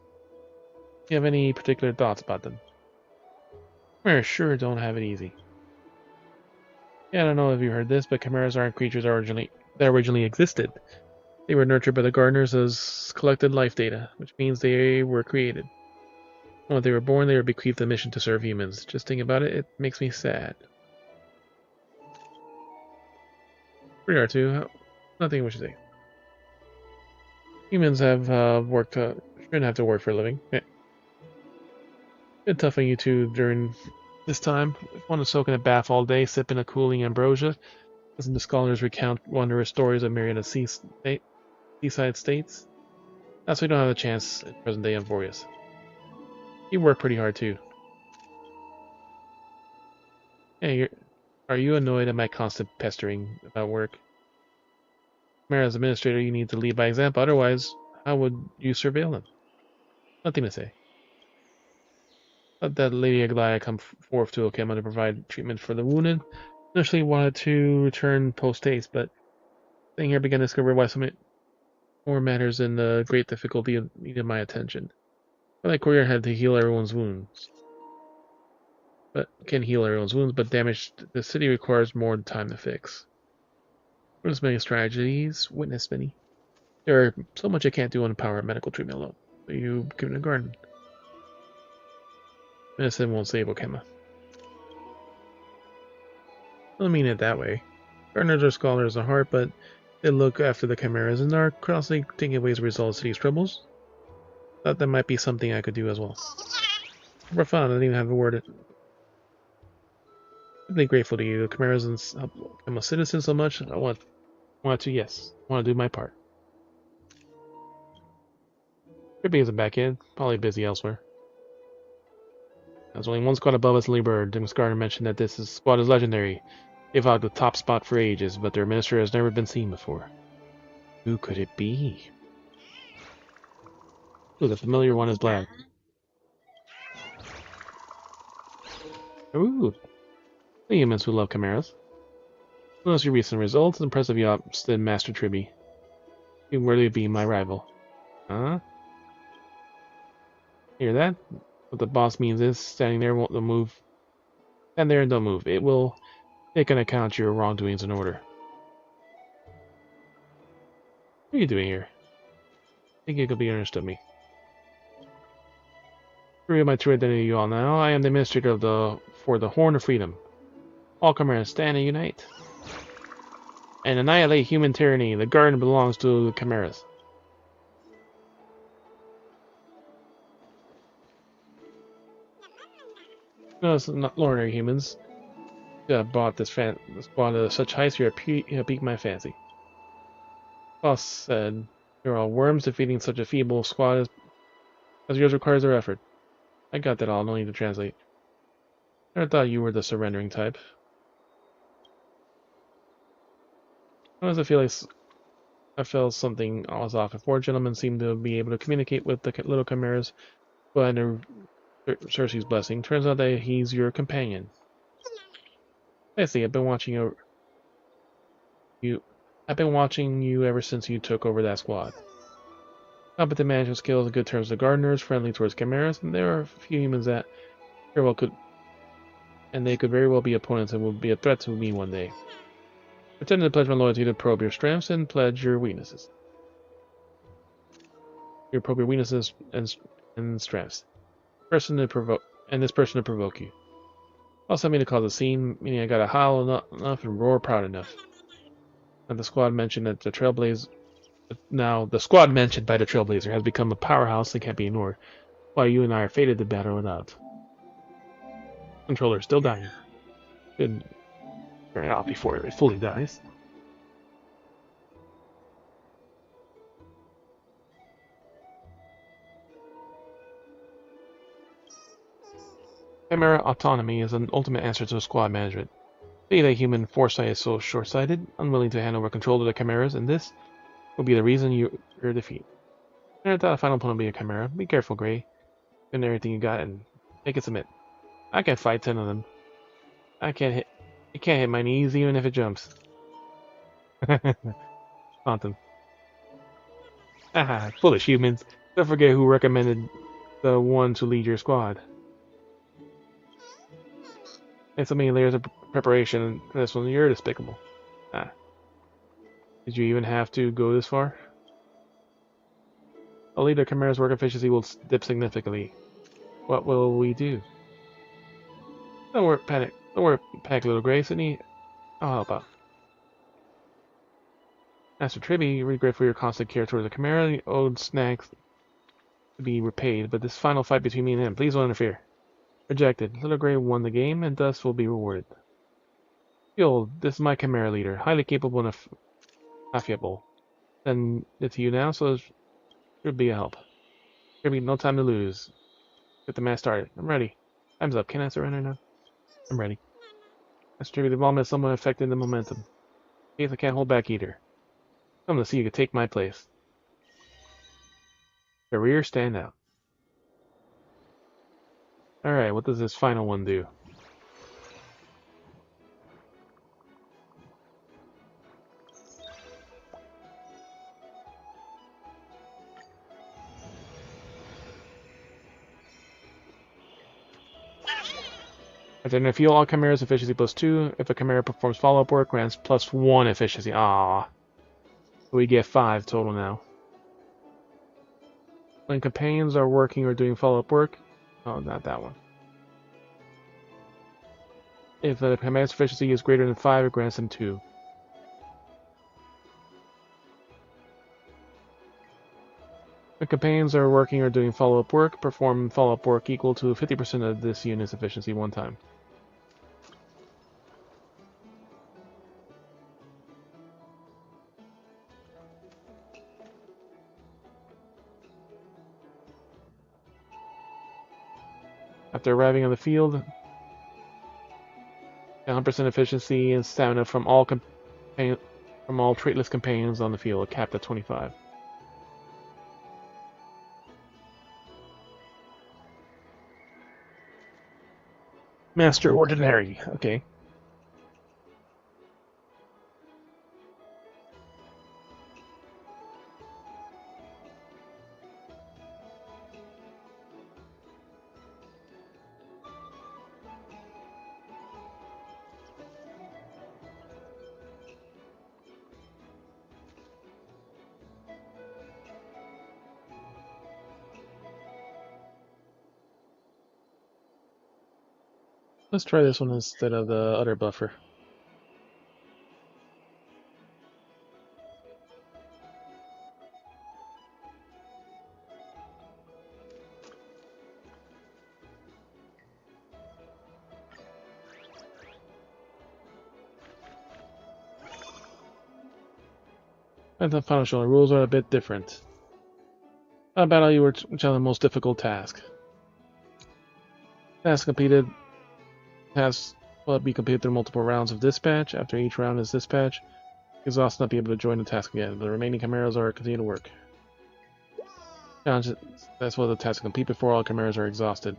Do you have any particular thoughts about them? Chimeras sure don't have it easy. Yeah, I don't know if you heard this, but chimeras aren't creatures that originally existed. They were nurtured by the gardeners as collected life data, which means they were created. When they were born, they were bequeathed the mission to serve humans. Just thinking about it, it makes me sad. Pretty hard too. Nothing we should say. Humans have shouldn't have to work for a living. Yeah. Been tough on you two during this time. If one to soak in a bath all day, sipping a cooling ambrosia, listen to scholars recount wondrous stories of myriad of seaside states. That's why we don't have a chance in present day Emborius. You work pretty hard too. Hey, are you annoyed at my constant pestering about work? As administrator, you need to lead by example. Otherwise, how would you surveil them? Nothing to say. Let that Lady Aglaia come forth to Okema to provide treatment for the wounded. Initially wanted to return post-haste, but staying here began to discover why some more matters in the great difficulty needed my attention. My courier had to heal everyone's wounds. But damage to the city requires more time to fix. Witness many tragedies. There are so much I can't do on power medical treatment alone. So you give it a garden. Medicine won't save Okema. I don't mean it that way. Gardeners are scholars at heart, but they look after the chimeras and are constantly thinking ways to resolve the city's troubles. Thought that might be something I could do as well. Profound, I didn't even have a word. I'm really grateful to you. The chimeras help become a citizen so much. I want to do my part. Kirby isn't back in. Probably busy elsewhere. There's only one squad above us, Lee Bird. Dim Scarner mentioned that this squad is legendary. They've held the top spot for ages, but their minister has never been seen before. Who could it be? Ooh, the familiar one is black. Ooh. The humans who love chimeras. Notice your recent results. Impressive job, Master Tribby. You worthy be my rival. Huh? Hear that? What the boss means is, standing there won't move. Stand there and don't move. It will take into account your wrongdoings in order. What are you doing here? I think you could be understood me. To reveal my true identity to you all now, I am the administrator for the Horn of Freedom. All chimeras stand and unite. And annihilate human tyranny. The garden belongs to the chimeras. No, it's not ordinary humans. I bought this squad of such heights here piqued my fancy. Boss said, "You're all worms. Defeating such a feeble squad as yours requires their effort." I got that all, no need to translate. Never thought you were the surrendering type. Sometimes I felt something was off. The four gentlemen seemed to be able to communicate with the little chimeras, but under Cersei's blessing, turns out that he's your companion. I see. I've been watching you ever since you took over that squad. Competent management skills, good terms with gardeners, friendly towards chimeras, and there are a few humans that they could very well be opponents and would be a threat to me one day. Pretend to pledge my loyalty to probe your strengths and pledge your weaknesses. Probe your weaknesses and strengths. This person to provoke you. Also, me to cause a scene, meaning I gotta howl enough and roar proud enough. And the squad mentioned by the Trailblazer has become a powerhouse that can't be ignored, while you and I are fated to battle it out. Controller still dying. Good. Turn it off before it fully dies. Chimera autonomy is an ultimate answer to squad management. Say that human foresight is so short-sighted, unwilling to hand over control to the chimeras, and this will be the reason your defeat. Never thought a final opponent would be a chimera. Be careful, Gray. Spend everything you got and make it submit. I can fight 10 of them. I can't hit. It can't hit my knees even if it jumps. Taunt them. Haha, foolish humans. Don't forget who recommended the one to lead your squad. And so many layers of preparation for this one. You're despicable. Ah. Did you even have to go this far? A leader Chimera's work efficiency will dip significantly. What will we do? Don't worry, panic. Don't worry, panic, little Gray. Sydney, I'll help out. Master Tribby, regret for your constant care towards the Chimera. The owed snacks to be repaid, but this final fight between me and him, please don't interfere. Rejected. Little Gray won the game, and thus will be rewarded. Behold, this is my Chimera leader, highly capable and affable. Send it to you now, so it should be a help. Tribby, no time to lose. Get the match started. I'm ready. Time's up. Can I surrender now? I'm ready. Master Tribby, the bomb has somewhat affected the momentum. In case I can't hold back either. Come to see you can take my place. Career standout. Alright, what does this final one do? After an fuel, all chimeras efficiency +2. If a chimera performs follow-up work, grants +1 efficiency. Ah, we get 5 total now. When companions are working or doing follow-up work, oh, not that one. If the chimera's efficiency is greater than 5, it grants them 2. When companions are working or doing follow-up work, perform follow-up work equal to 50% of this unit's efficiency one time. After arriving on the field, 100% efficiency and stamina from all traitless companions on the field, capped at 25. Master Ordinary, okay. Let's try this one instead of the other buffer. And the final show, the rules are a bit different. Battle you were which are the most difficult task. Task completed. Tasks will be completed through multiple rounds of dispatch. After each round is dispatch, exhaust not be able to join the task again. The remaining chimeras are continue to work. Challenge that's what the task complete before all chimeras are exhausted.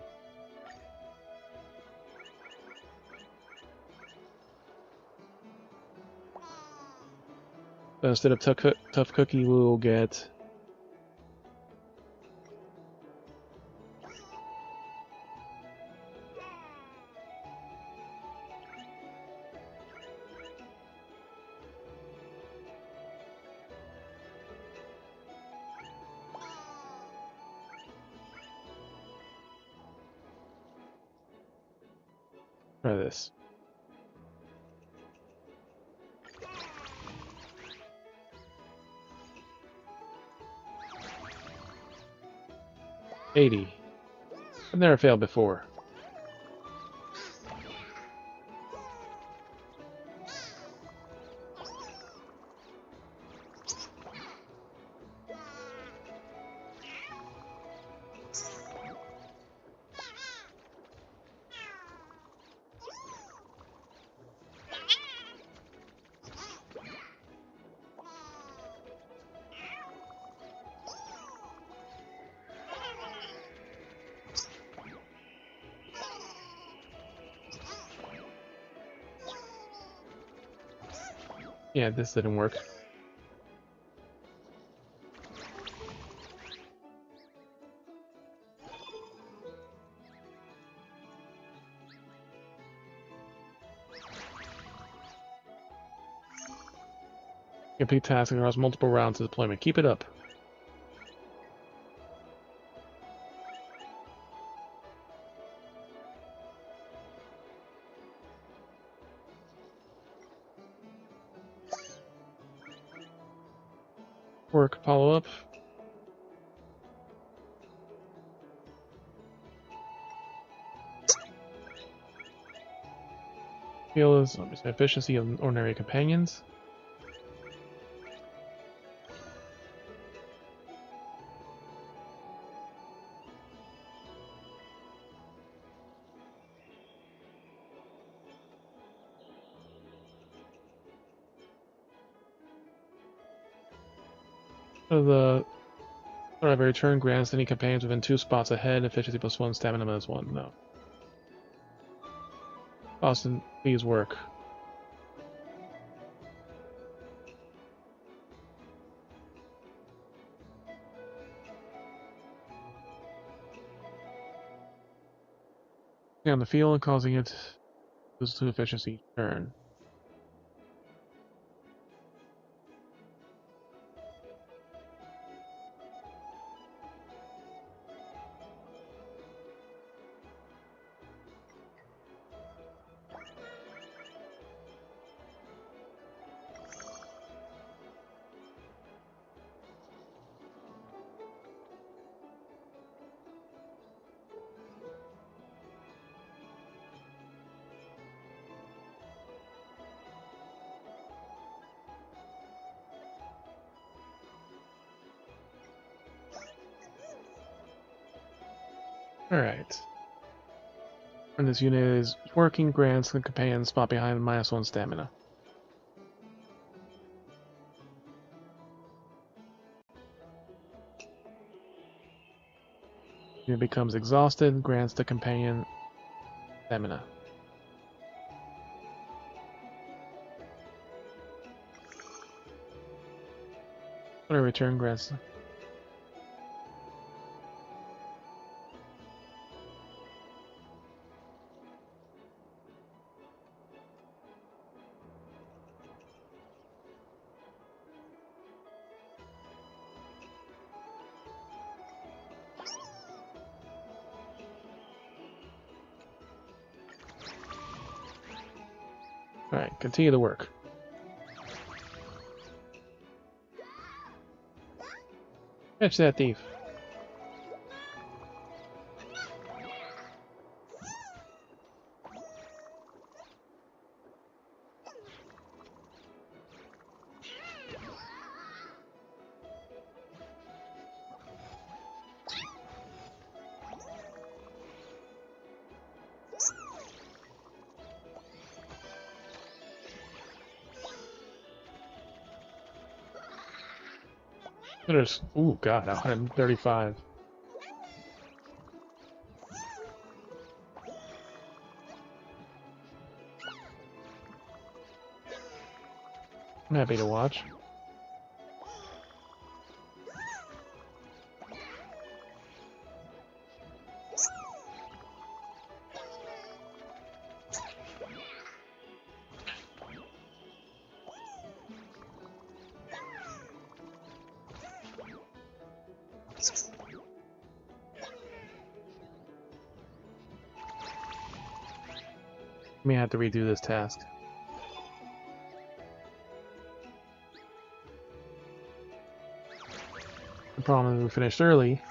So instead of tough cookie, we will get try this. $80. I've never failed before. Yeah, this didn't work. Complete task across multiple rounds of deployment. Keep it up. Work, follow up. Feel is efficiency of ordinary companions. So the sort of return grants any companions within 2 spots ahead, efficiency +1, stamina -1. No. Austin, please work. On the field and causing it lose 2 efficiency each turn. Alright. When this unit is working, grants the companion spot behind -1 stamina. Unit becomes exhausted, grants the companion stamina. What a return grants. Alright, continue the work. Catch that thief. There's, ooh, God, 135. I'm happy to watch. May have to redo this task. The problem is we finished early.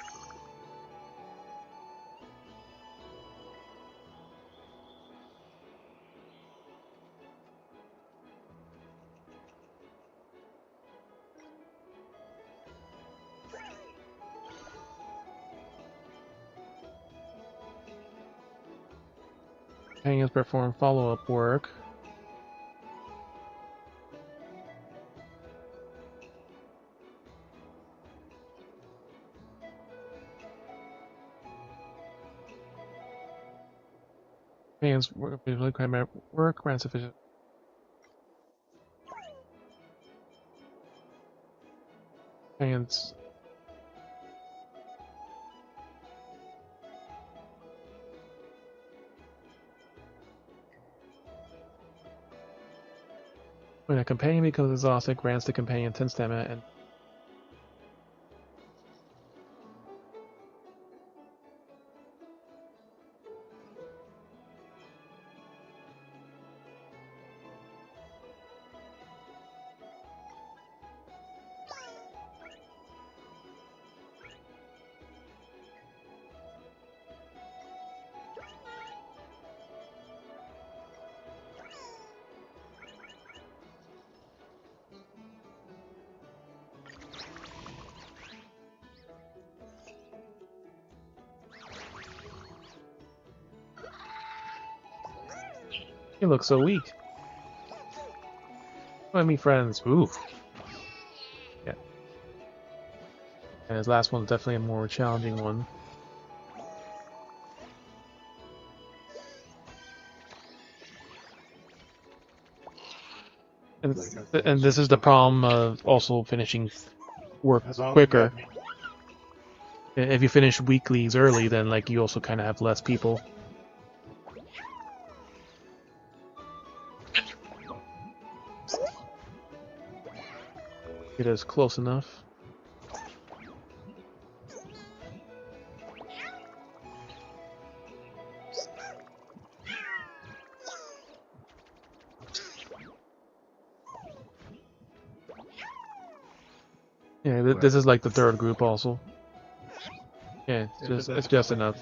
Companions perform follow-up work. Companions work grants sufficient. Hands. When a companion becomes exhausted, grants the companion 10 stamina and he looks so weak. Let me friends. Ooh. Yeah. And his last one's definitely a more challenging one. And this is the problem of also finishing work quicker. If you finish weeklies early, then like you also kind of have less people. It is close enough. Yeah, this is like the third group also. Yeah, it's just enough.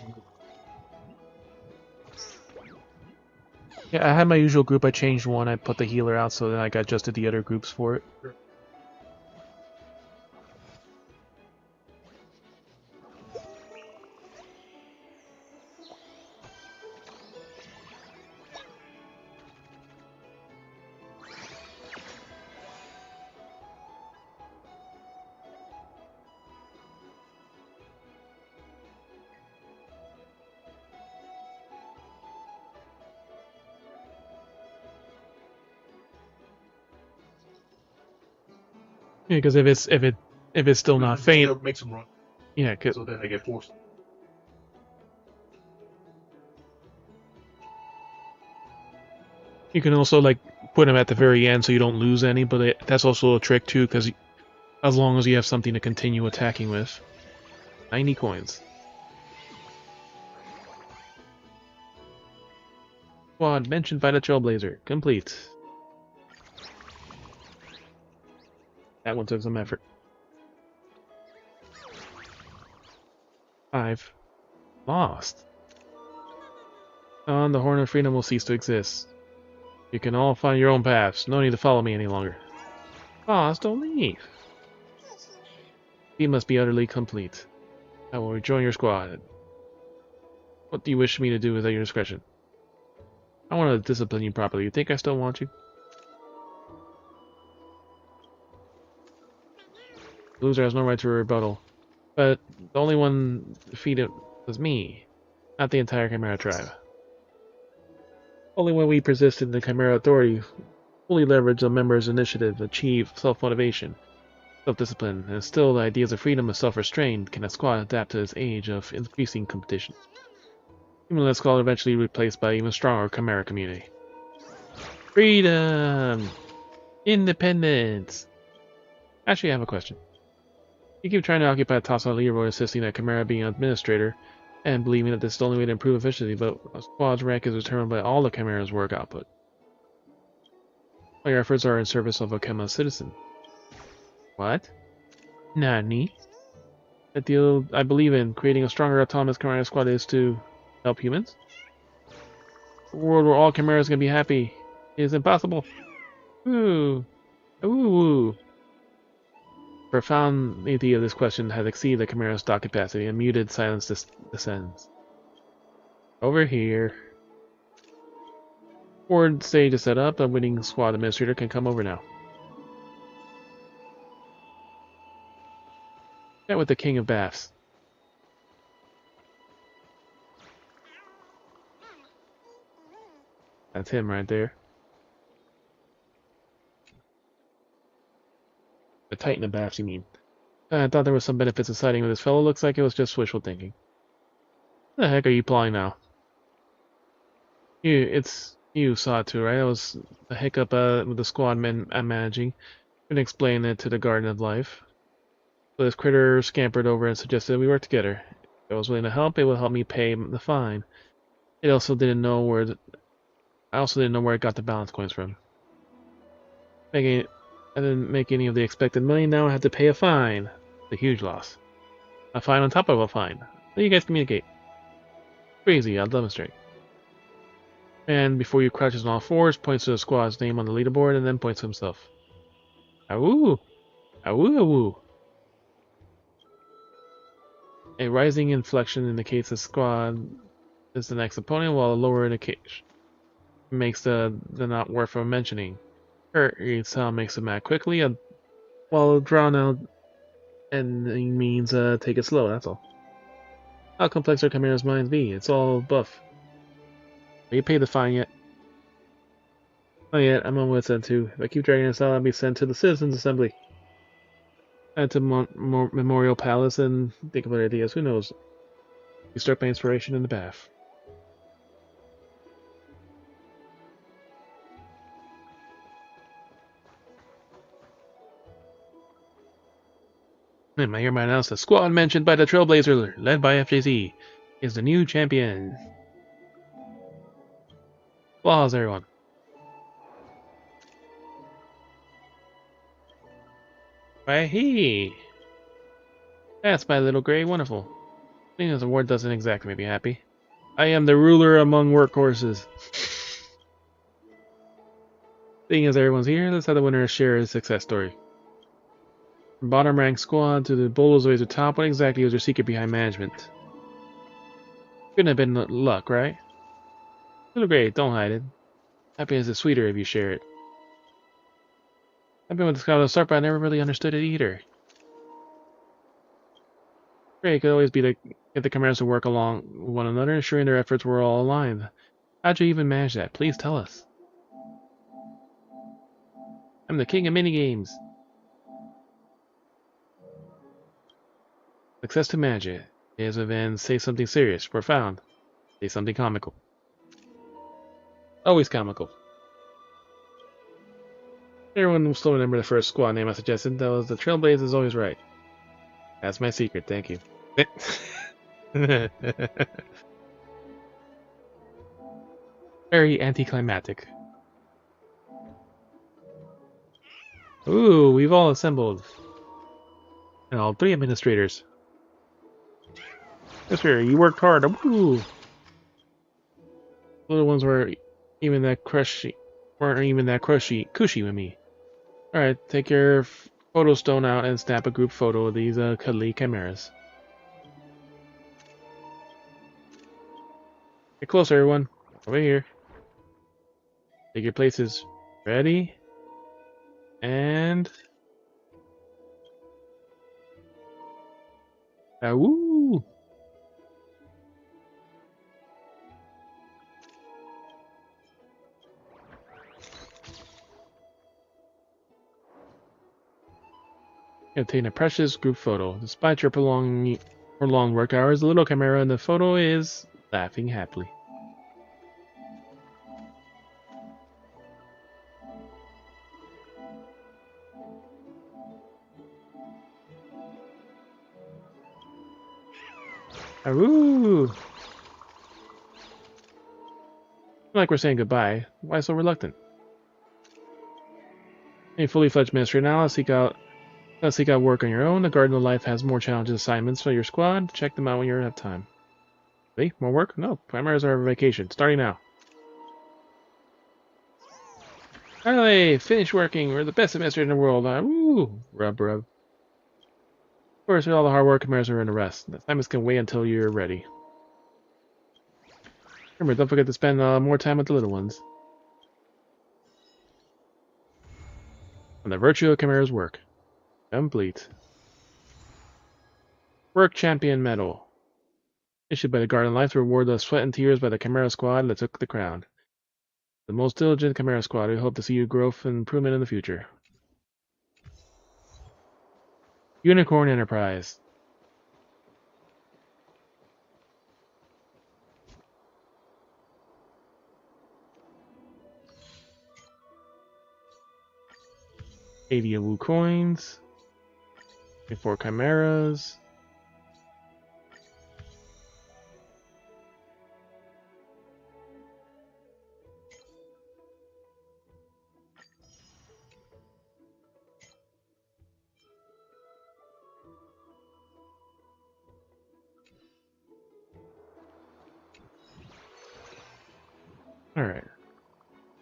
Yeah, I had my usual group. I changed one. I put the healer out, so then I got adjusted the other groups for it. Yeah, because if it's still not faint, Makes them run. yeah, So then they get forced. you can also like put them at the very end so you don't lose any. But that's also a trick too, because as long as you have something to continue attacking with. 90 coins. Squad mentioned by the Trailblazer. Complete. That one took some effort. 5. Lost. The Horn of Freedom will cease to exist. You can all find your own paths. No need to follow me any longer. Lost, don't leave. You must be utterly complete. I will rejoin your squad. What do you wish me to do at your discretion? I want to discipline you properly. You think I still want you? The loser has no right to a rebuttal. But the only one defeated was me, not the entire Chimera tribe. Only when we persist in the Chimera Authority, fully leverage a member's initiative, achieve self-motivation, self-discipline, and instill the ideas of freedom and self-restraint, can a squad adapt to this age of increasing competition. Even that squad eventually replaced by an even stronger Chimera community. Freedom! Independence! Actually, I have a question. You keep trying to occupy Tasa Leroy, insisting that Chimera being an administrator, and believing that this is the only way to improve efficiency, but a squad's rank is determined by all the Chimera's work output. All your efforts are in service of a Chimera citizen. What? Nani? The deal I believe in, creating a stronger autonomous Chimera squad, is to help humans? A world where all Chimeras can be happy is impossible. Ooh. Ooh. Profoundity of this question has exceeded the Chimera's thought capacity, and muted silence descends. Over here. Board stage is set up. A winning squad administrator can come over now. Chat with the King of Baths. That's him right there. The Titan of Baths, you mean. I thought there was some benefits of siding with this fellow. Looks like it was just wishful thinking. What the heck are you plotting now? You saw it too, right? It was a hiccup with the squad I'm managing. Couldn't explain it to the Garden of Life. So this critter scampered over and suggested we work together. If I was willing to help, it would help me pay the fine. I also didn't know where it got the balance coins from. I didn't make any of the expected money. Now I have to pay a fine. It's a huge loss. A fine on top of a fine. So you guys communicate. Crazy. I'll demonstrate. And before you crouches on all fours, points to the squad's name on the leaderboard, and then points to himself. Awoo! Awoo awoo! A rising inflection indicates the squad is the next opponent, while a lower indication makes the not worth of mentioning. Hurry sound makes it mad quickly, while drown out ending means take it slow, that's all. How complex are Chimera's minds be? It's all buff. Are you paid the fine yet? Not yet, I'm on what's end too. If I keep dragging this out, I'll be sent to the Citizens' Assembly. And to Memorial Palace and think of other ideas, who knows? You start my inspiration in the bath. I hereby announce the squad mentioned by the Trailblazer, led by FJZ, is the new champion. Applause, everyone. Why, he. That's my little gray wonderful. Seeing as the award doesn't exactly make me happy. I am the ruler among workhorses. Seeing as everyone's here, let's have the winner share his success story. From bottom rank squad to the Bolozoids at top, what exactly was your secret behind management? Couldn't have been luck, right? Little Gray, don't hide it. Happiness is sweeter if you share it. I've been with the squad at the start, but I never really understood it either. Gray could always be to get the Chimeras to work along one another, ensuring their efforts were all aligned. How'd you even manage that? Please tell us. I'm the king of minigames. Success to manage it. Is a then say something serious, profound. Say something comical. Always comical. Everyone will still remember the first squad name I suggested. That was the Trailblazer is always right. That's my secret, thank you. Very anticlimactic. Ooh, we've all assembled. And all three administrators. Yes, sir, you worked hard. Woo! Little ones weren't even that cushy with me. Alright, take your photo stone out and snap a group photo of these cuddly chimeras. Get closer, everyone. Over here. Take your places. Ready? And... woo! Obtain a precious group photo. Despite your prolonged work hours, the little chimera in the photo is laughing happily. Aroo! Like we're saying goodbye. Why so reluctant? A fully fledged ministry now. Let's seek out work on your own. The Garden of Life has more challenges assignments for your squad. Check them out when you have time. See? More work? No. Primaries are vacation. Starting now. Finally, finish working. We're the best administrator in the world. Woo! Rub, rub. Of course, with all the hard work, Chimeras are in a rest. The assignments can wait until you're ready. Remember, don't forget to spend more time with the little ones. On the virtue of Chimera's work. Complete. Work Champion Medal. Issued by the Garden of Life to reward the sweat and tears by the Chimera Squad that took the crown. The most diligent Chimera Squad. We hope to see your growth and improvement in the future. Unicorn Enterprise. $80 Wu coins. 4 chimeras. Alright.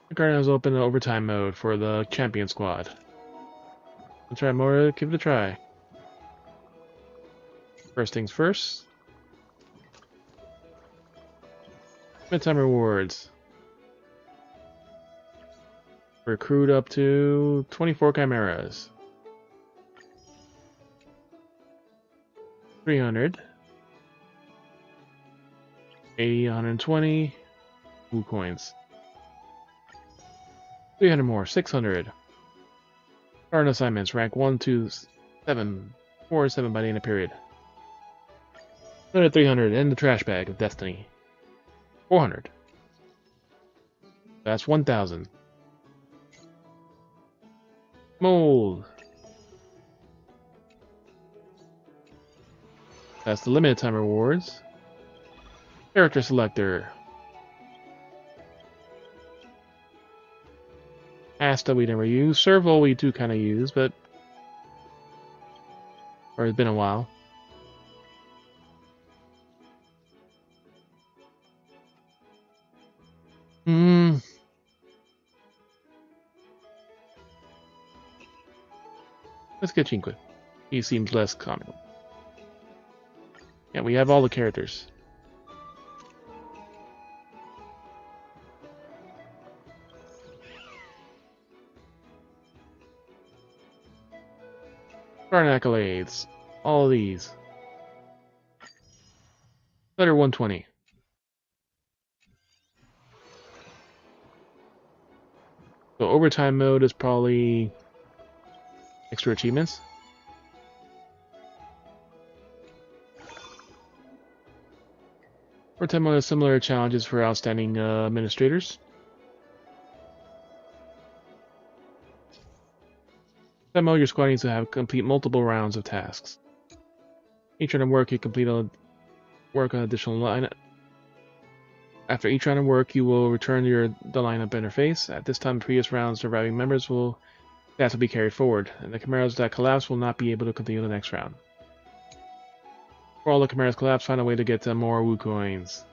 The card is open to overtime mode for the champion squad. Let's try more, give it a try. First things first. Midtime rewards. Recruit up to 24 chimeras. 300. 80, 120. Blue coins. 300 more, 600. Current assignments, rank 1 to 7. 4 or 7 by the end of period. Another 300, and the trash bag of destiny. 400. That's 1,000. Mold. That's the limited time rewards. Character selector. Asta we never use. Servo we do kind of use, but... Or it's been a while. Let's get Cinque. He seems less common. Yeah, we have all the characters. Current accolades. All of these. Letter 120. So overtime mode is probably extra achievements. Overtime mode has similar challenges for outstanding administrators. Overtime mode, your squad needs to have complete multiple rounds of tasks. Each round of work, you complete a work on additional line. After each round of work, you will return the lineup interface. At this time, previous rounds surviving members will be carried forward, and the chimeras that collapse will not be able to continue the next round. For all the chimeras collapse, find a way to get more Wu coins.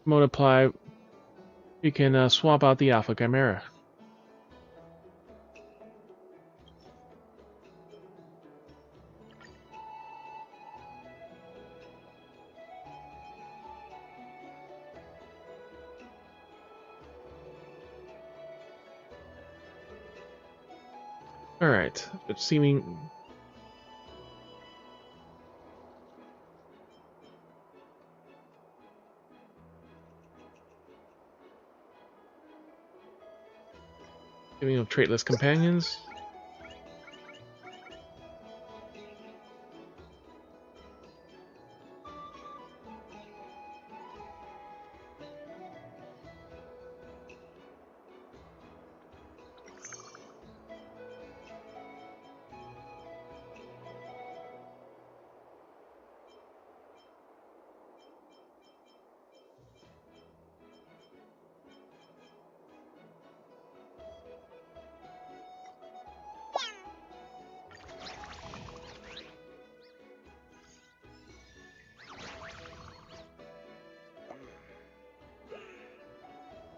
Mode apply. You can swap out the Alpha Chimera. Alright, but seeming... Giving of traitless companions.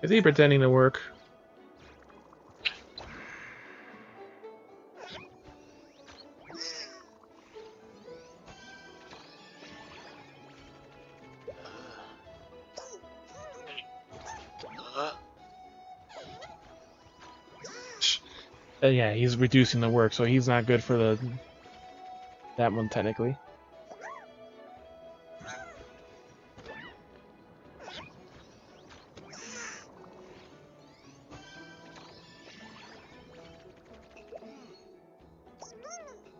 Is he pretending to work? Yeah, he's reducing the work, so he's not good for that one technically.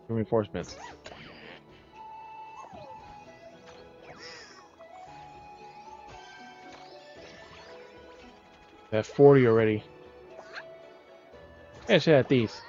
Reinforcements. I have 40 already. Yeah, shit at these.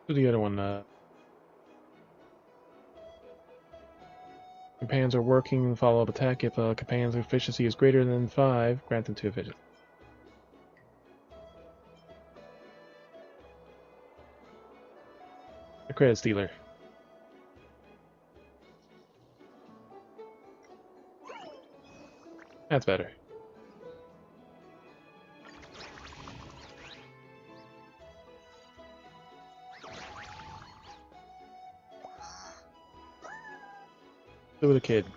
Who's the other one? Companions are working in follow-up attack. If a companion's efficiency is greater than 5, grant them 2 efficiency. The credit stealer. That's better. Do with a kid.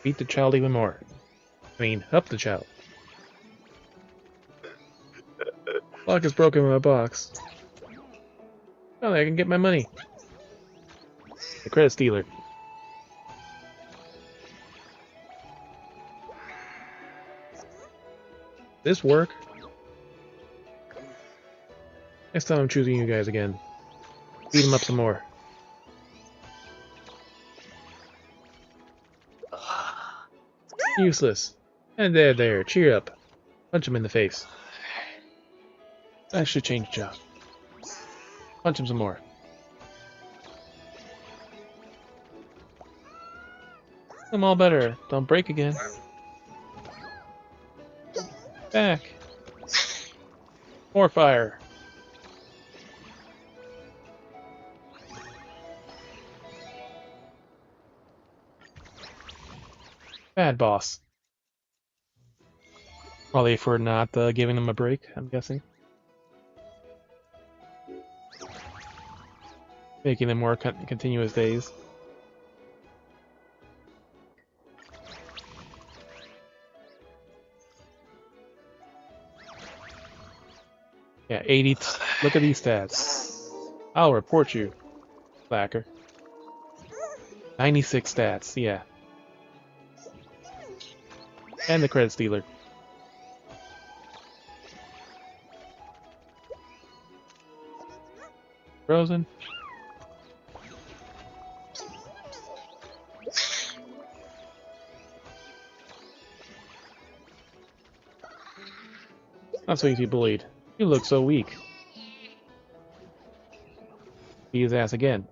Beat the child even more. I mean, up the child. Lock is broken in my box. Oh, I can get my money. The credit stealer. This work? Next time I'm choosing you guys again. Beat him up some more. Useless. And there, cheer up. Punch him in the face. I should change job. Punch him some more. I'm all better. Don't break again. Back. More fire. Bad boss. Probably for not giving them a break, I'm guessing. Making them more continuous days. Yeah, 80. Look at these stats. I'll report you, slacker. 96 stats, yeah. And the credit stealer. Frozen. Not so easy bullied. You look so weak. Beat his ass again.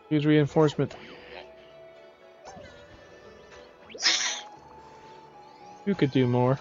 Use reinforcement. You could do more.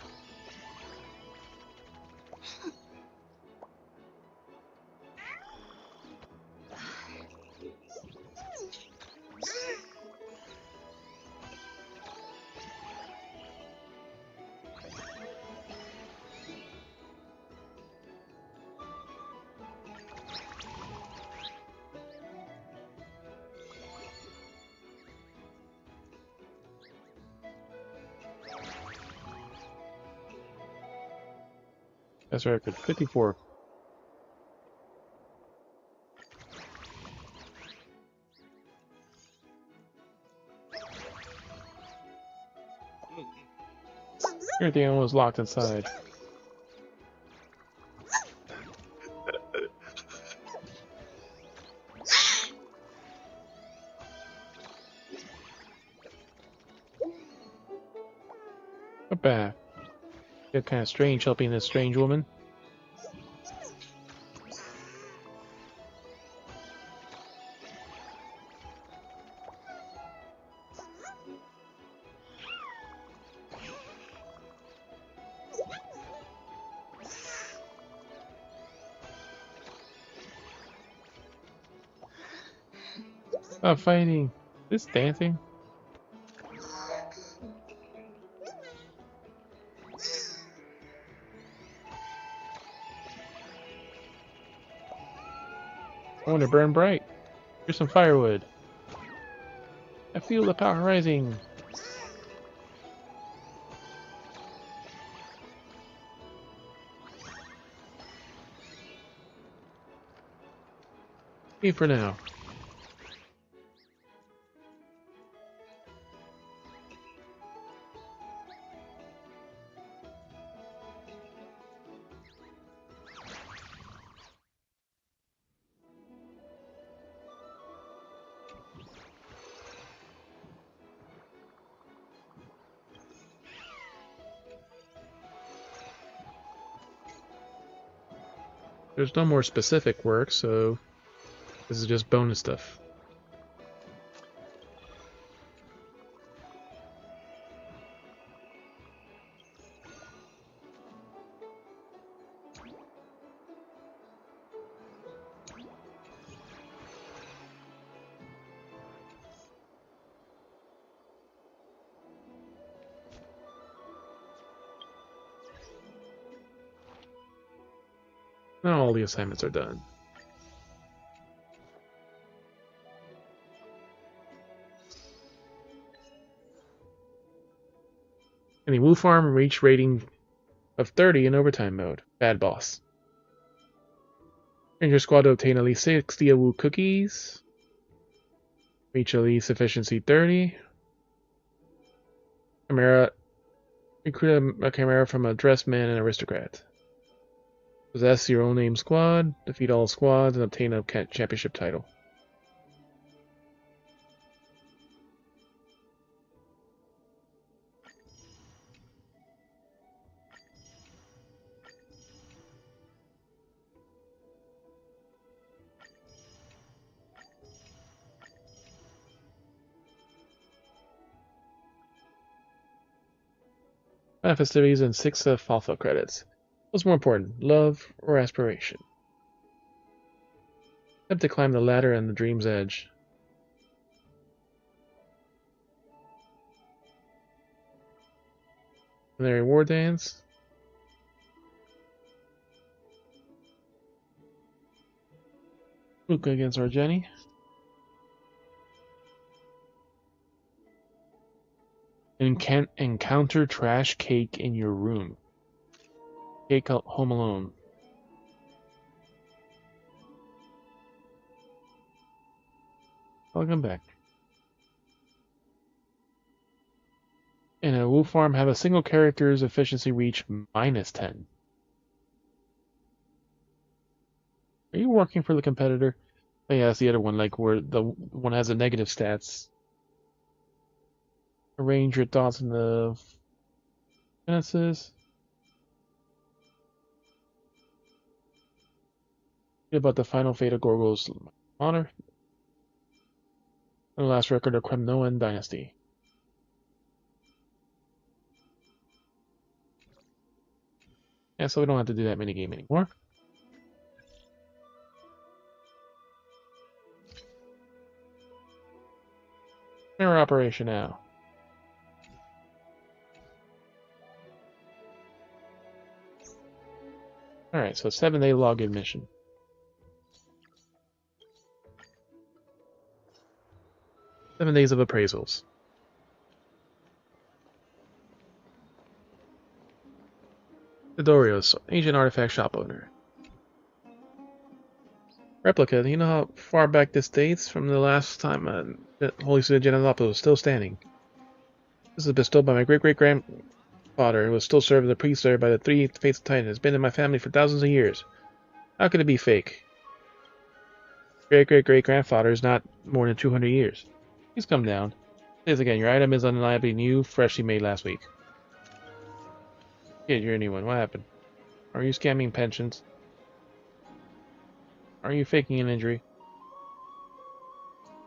That's record 54. Everything was locked inside. Not bad. Feel kind of strange helping this strange woman. Stop fighting. This dancing. I want to burn bright. Here's some firewood. I feel the power rising. Okay, for now. There's no more specific work, so this is just bonus stuff. Now all the assignments are done. And the Woo Farm reached rating of 30 in overtime mode. Bad boss. Ranger squad to obtain at least 60 Woo cookies. Reach at least efficiency 30. Chimera. Recruit a chimera from a dressed man and aristocrat. Possess your own name squad. Defeat all squads and obtain a championship title. Festivities and 6 Falfa credits. What's more important, love or aspiration? Attempt to climb the ladder on the dream's edge. Legendary war dance. Luca against Argeni. Encounter trash cake in your room. Cake home alone. I'll come back. In a Woo Farm, have a single character's efficiency reach -10. Are you working for the competitor? Oh yeah, that's the other one, like where the one has a negative stats. Arrange your thoughts in the sentences. About the final fate of Gorgo's honor. And the last record of Kremnoan dynasty. Yeah, so we don't have to do that minigame anymore. Mirror operation now. Alright, so 7-day login mission. Seven days of appraisals. Dorios, ancient artifact shop owner. Replica, do you know how far back this dates from the last time the Holy City of Genelopoulos was still standing? This is bestowed by my great-great-grandfather, who was still served as a priest there by the 3 Fates of Titan. It has been in my family for thousands of years. How could it be fake? Great-great-great-grandfather is not more than 200 years. Please come down. Say this again, your item is undeniably new, freshly made last week. Kid, you're a new one. What happened? Are you scamming pensions? Are you faking an injury?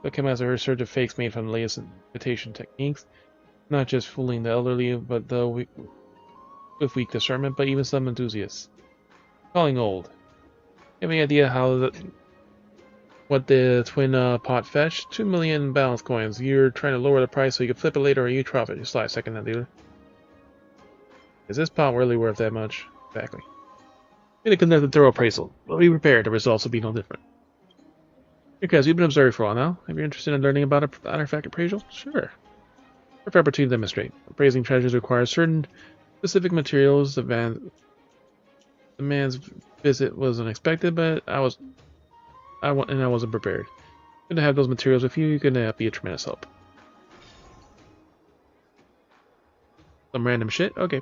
The Kim has a research of fakes made from the latest imitation techniques. Not just fooling the elderly, but with weak discernment, but even some enthusiasts. Calling old. You have any idea What the twin pot fetch? 2 million balance coins. You're trying to lower the price so you can flip it later or you profit. Just slide second that dealer. Is this pot really worth that much? Exactly. In a conduct a thorough appraisal. But be prepared, the results will be no different. Because you've been observing for a while now. Have you interested in learning about an artifact appraisal? Sure. Perfect opportunity to demonstrate. Appraising treasures requires certain specific materials. The man's visit was unexpected, but I wasn't prepared. Good to have those materials with you. You can be a tremendous help. Some random shit? Okay.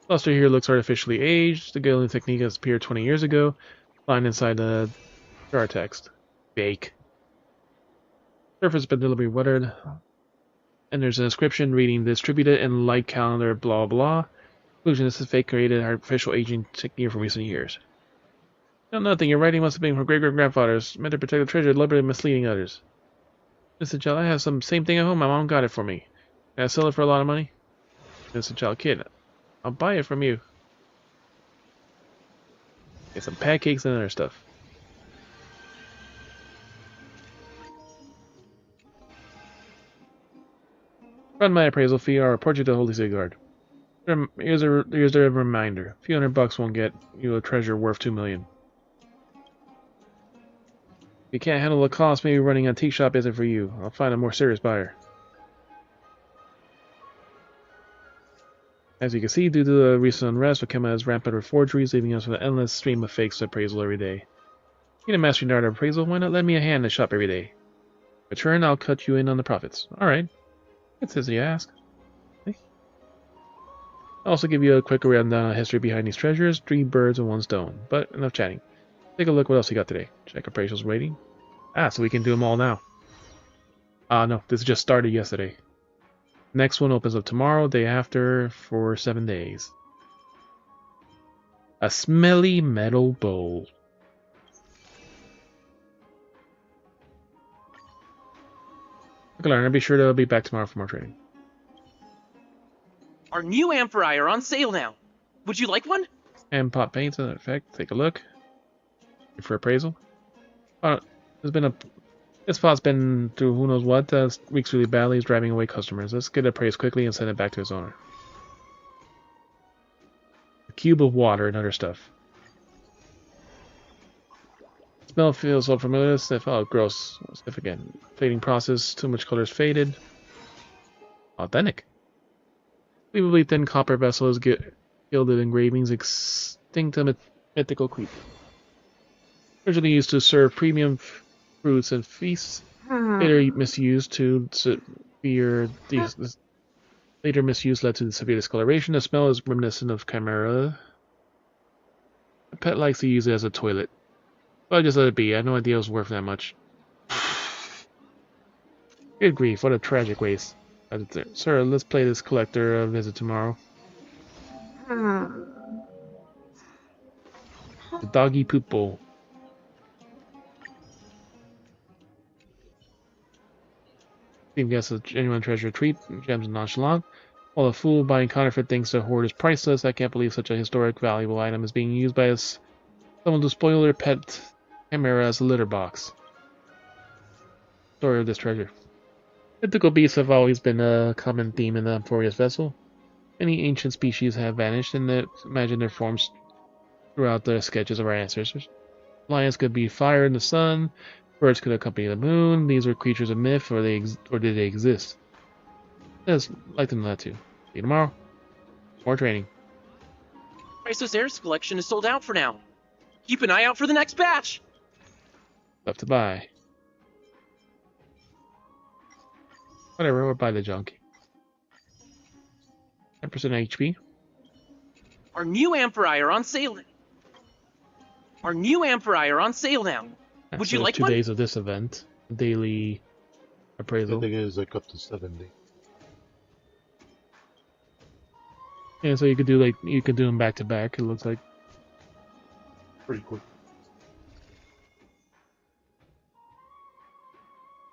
Cluster here looks artificially aged. The gilding technique has appeared 20 years ago. Line inside the jar text. Fake. Surface has been deliberately weathered. And there's an inscription reading distributed in light calendar blah blah. Conclusion, this is fake created artificial aging technique from recent years. No, nothing. Your writing must have been from great-great-grandfathers, meant to protect the treasure, deliberately misleading others. Mr. Child, I have some same thing at home. My mom got it for me. Can I sell it for a lot of money? Mr. Child, kid, I'll buy it from you. Get some pancakes and other stuff. Run my appraisal fee, I'll report you to the Holy City Guard. Here's a reminder. A few $100 won't get you a treasure worth 2 million. If you can't handle the cost, maybe running an antique shop isn't for you. I'll find a more serious buyer. As you can see, due to the recent unrest, Wakema has rampant with forgeries, leaving us with an endless stream of fakes to appraisal every day. You need a mastering art of appraisal, why not lend me a hand in the shop every day? In return, I'll cut you in on the profits. Alright. It's as you ask. I'll also give you a quick rundown of history behind these treasures, 3 birds and 1 stone. But enough chatting. Take a look what else you got today. Check appraisal's rating. Ah, so we can do them all now. No, this just started yesterday. Next one opens up tomorrow, day after, for 7 days. A smelly metal bowl. Okay, I'll be sure to be back tomorrow for more training. Our new amphorae are on sale now. Would you like one? And pot paints in effect. Take a look. For appraisal. This pot's been through who knows what. Leaks really badly. Is driving away customers. Let's get it appraised quickly and send it back to its owner. A cube of water and other stuff. Smell feels so familiar. Sniff. Oh, gross. Sniff again. Fading process. Too much colors faded. Authentic. Unbelievably thin copper vessels gilded engravings. Extinct mythical creature. Originally used to serve premium fruits and feasts. Later misuse led to severe discoloration. The smell is reminiscent of chimera. A pet likes to use it as a toilet. But I just let it be. I had no idea it was worth that much. Good grief, what a tragic waste. Sir, let's play this collector a visit tomorrow. The doggy poop bowl. Steve gets a genuine treasure treat, gems nonchalant. While a fool buying counterfeit thinks the hoard is priceless, I can't believe such a historic, valuable item is being used by someone to spoil their pet chimera as a litter box. Story of this treasure. Mythical beasts have always been a common theme in the Amphorius vessel. Many ancient species have vanished, and imagine their forms throughout the sketches of our ancestors. Lions could be fire in the sun. Birds could accompany the moon. These were creatures of myth, or did they exist? I'd like to know that too. See you tomorrow. More training. Priceless Heirs collection is sold out for now. Keep an eye out for the next batch. Stuff to buy. Whatever, we'll buy the junk. 10% HP. Our new amphorae are on sale. Our new amphorae are on sale now. Would you like 2 one? days of this event. Daily appraisal. I think it is like up to 70. Yeah, so you could do them back to back, it looks like. Pretty quick.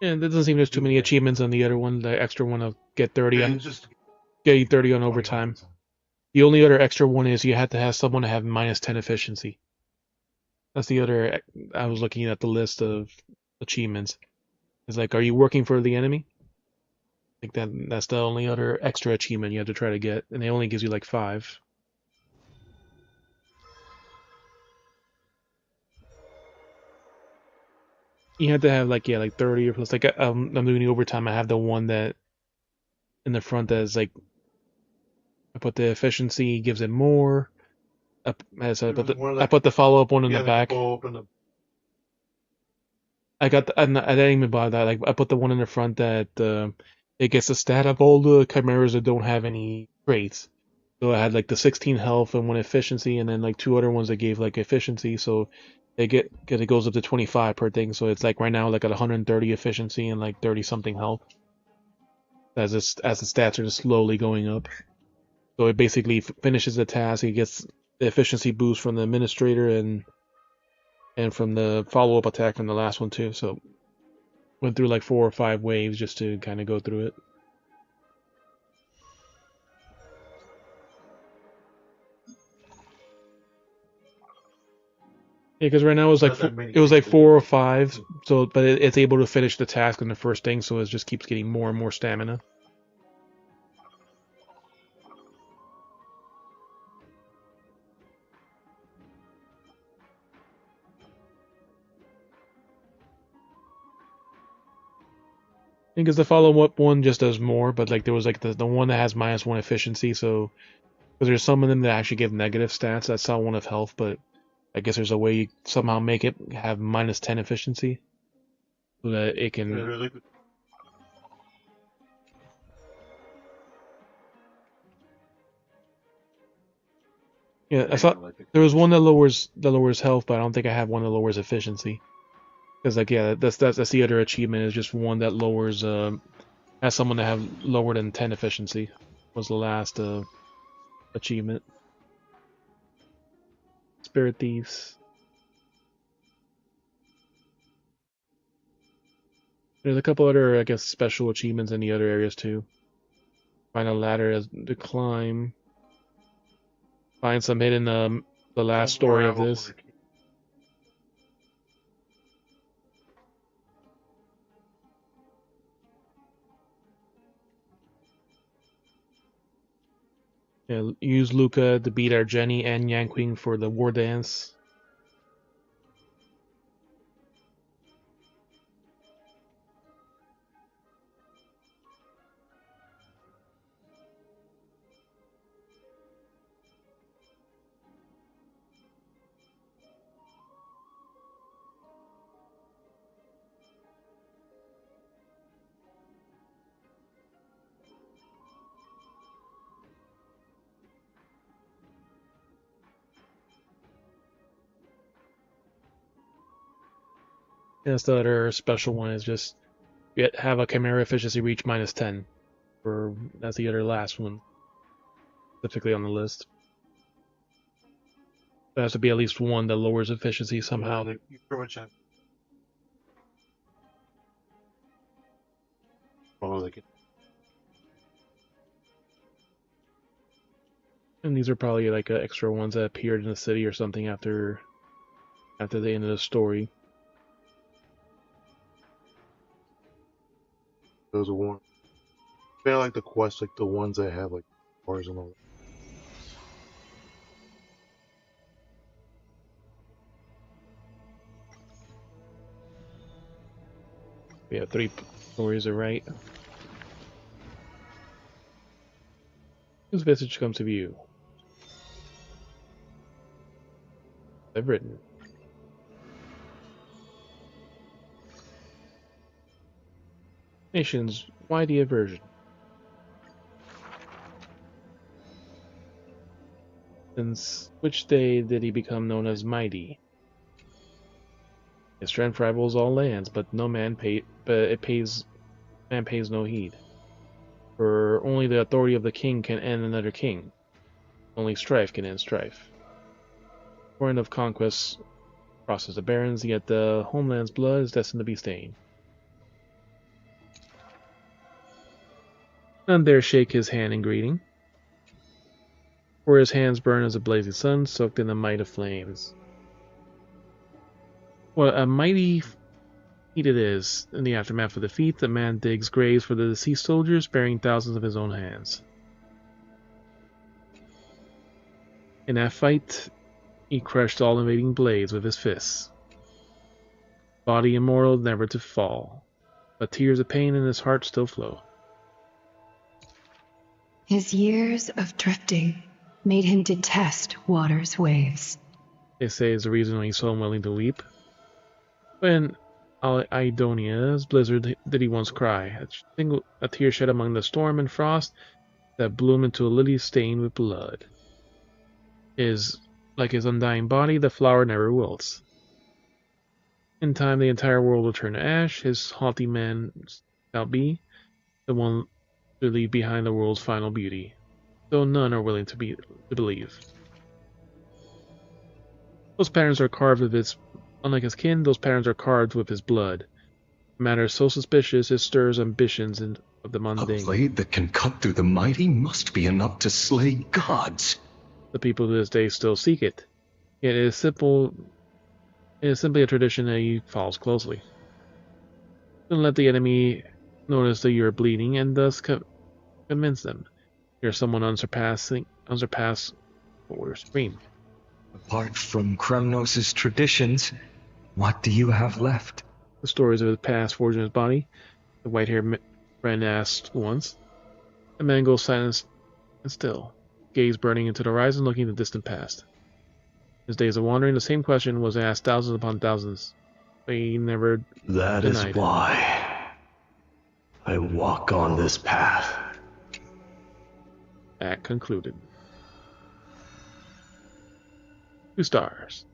Yeah, there doesn't seem there's too many achievements on the other one. The extra one of get 30 on Just getting 30 on overtime. The only other extra one is you have to have someone to have -10 efficiency. That's the other. I was looking at the list of achievements. It's like, are you working for the enemy? Like that's the only other extra achievement you have to try to get, and it only gives you like 5. You have to have like, yeah, like 30 or plus. Like I'm doing the overtime. I have the one that in the front that is like, I put the efficiency, gives it more. As I put the follow-up one in the back. I didn't even bother that. Like I put the one in the front that it gets a stat of all the chimeras that don't have any traits. So I had like the 16 health and 1 efficiency, and then like 2 other ones that gave like efficiency. So it goes up to 25 per thing. So it's like right now like at 130 efficiency and like 30 something health. As the stats are just slowly going up. So it basically finishes the task. It gets the efficiency boost from the administrator and from the follow-up attack from the last one too. So went through like 4 or 5 waves just to kind of go through it. Yeah, because right now it was like 4 or 5. So, but it's able to finish the task in the first thing, so it just keeps getting more and more stamina. Because the follow-up one just does more, but like there was like the one that has -1 efficiency, so because there's some of them that actually give negative stats. I saw one of health, but I guess there's a way you somehow make it have -10 efficiency, so that it can. Yeah, I saw there was one that lowers health, but I don't think I have one that lowers efficiency. Because like yeah, that's the other achievement is just one that lowers has someone that have lower than 10 efficiency was the last achievement. Spirit Thieves. There's a couple other, I guess, special achievements in the other areas too. Find a ladder to climb. Find some hidden the last story of this. Yeah, use Luca to beat our Jenny and Yanqing for the war dance. That's the other special one is just have a Chimera efficiency reach -10. That's the other last one, specifically on the list. There has to be at least one that lowers efficiency somehow. Yeah, you pretty much have. And these are probably like extra ones that appeared in the city or something after the end of the story. Those are one. I feel like the quests, like the ones that have like bars and all that. We have 3 stories to write. Whose message comes to view? I've written. Nations, why the aversion? Since which day did he become known as mighty? His strength rivals all lands, but man pays no heed. For only the authority of the king can end another king. Only strife can end strife. Torrent of conquest crosses the barrens, yet the homeland's blood is destined to be stained. None dare shake his hand in greeting, for his hands burn as a blazing sun, soaked in the might of flames. What a mighty feat it is. In the aftermath of the feat, the man digs graves for the deceased soldiers, burying thousands of his own hands. In that fight, he crushed all invading blades with his fists. Body immortal, never to fall, but tears of pain in his heart still flow. His years of drifting made him detest water's waves. They say is the reason why he's so unwilling to weep. When Idonia's blizzard did he once cry, a tear shed among the storm and frost that bloomed into a lily stained with blood. Like his undying body, the flower never wilts. In time, the entire world will turn to ash. His haughty man shall be the one to leave behind the world's final beauty, though none are willing to believe. Those patterns are carved with his, unlike his kin, those patterns are carved with his blood. A matter so suspicious, it stirs ambitions of the mundane. A blade that can cut through the mighty must be enough to slay gods. The people to this day still seek it. Yet it is simply a tradition that he follows closely. Don't let the enemy notice that you are bleeding, and thus convince them you're someone unsurpassed or supreme. Apart from Kremnos' traditions, what do you have left? The stories of his past forged in his body, the white-haired friend asked once. The man goes silent and still, gaze burning into the horizon, looking at the distant past. His days of wandering, the same question was asked thousands upon thousands, but he never That denied is why I walk on this path. Act concluded. 2 stars.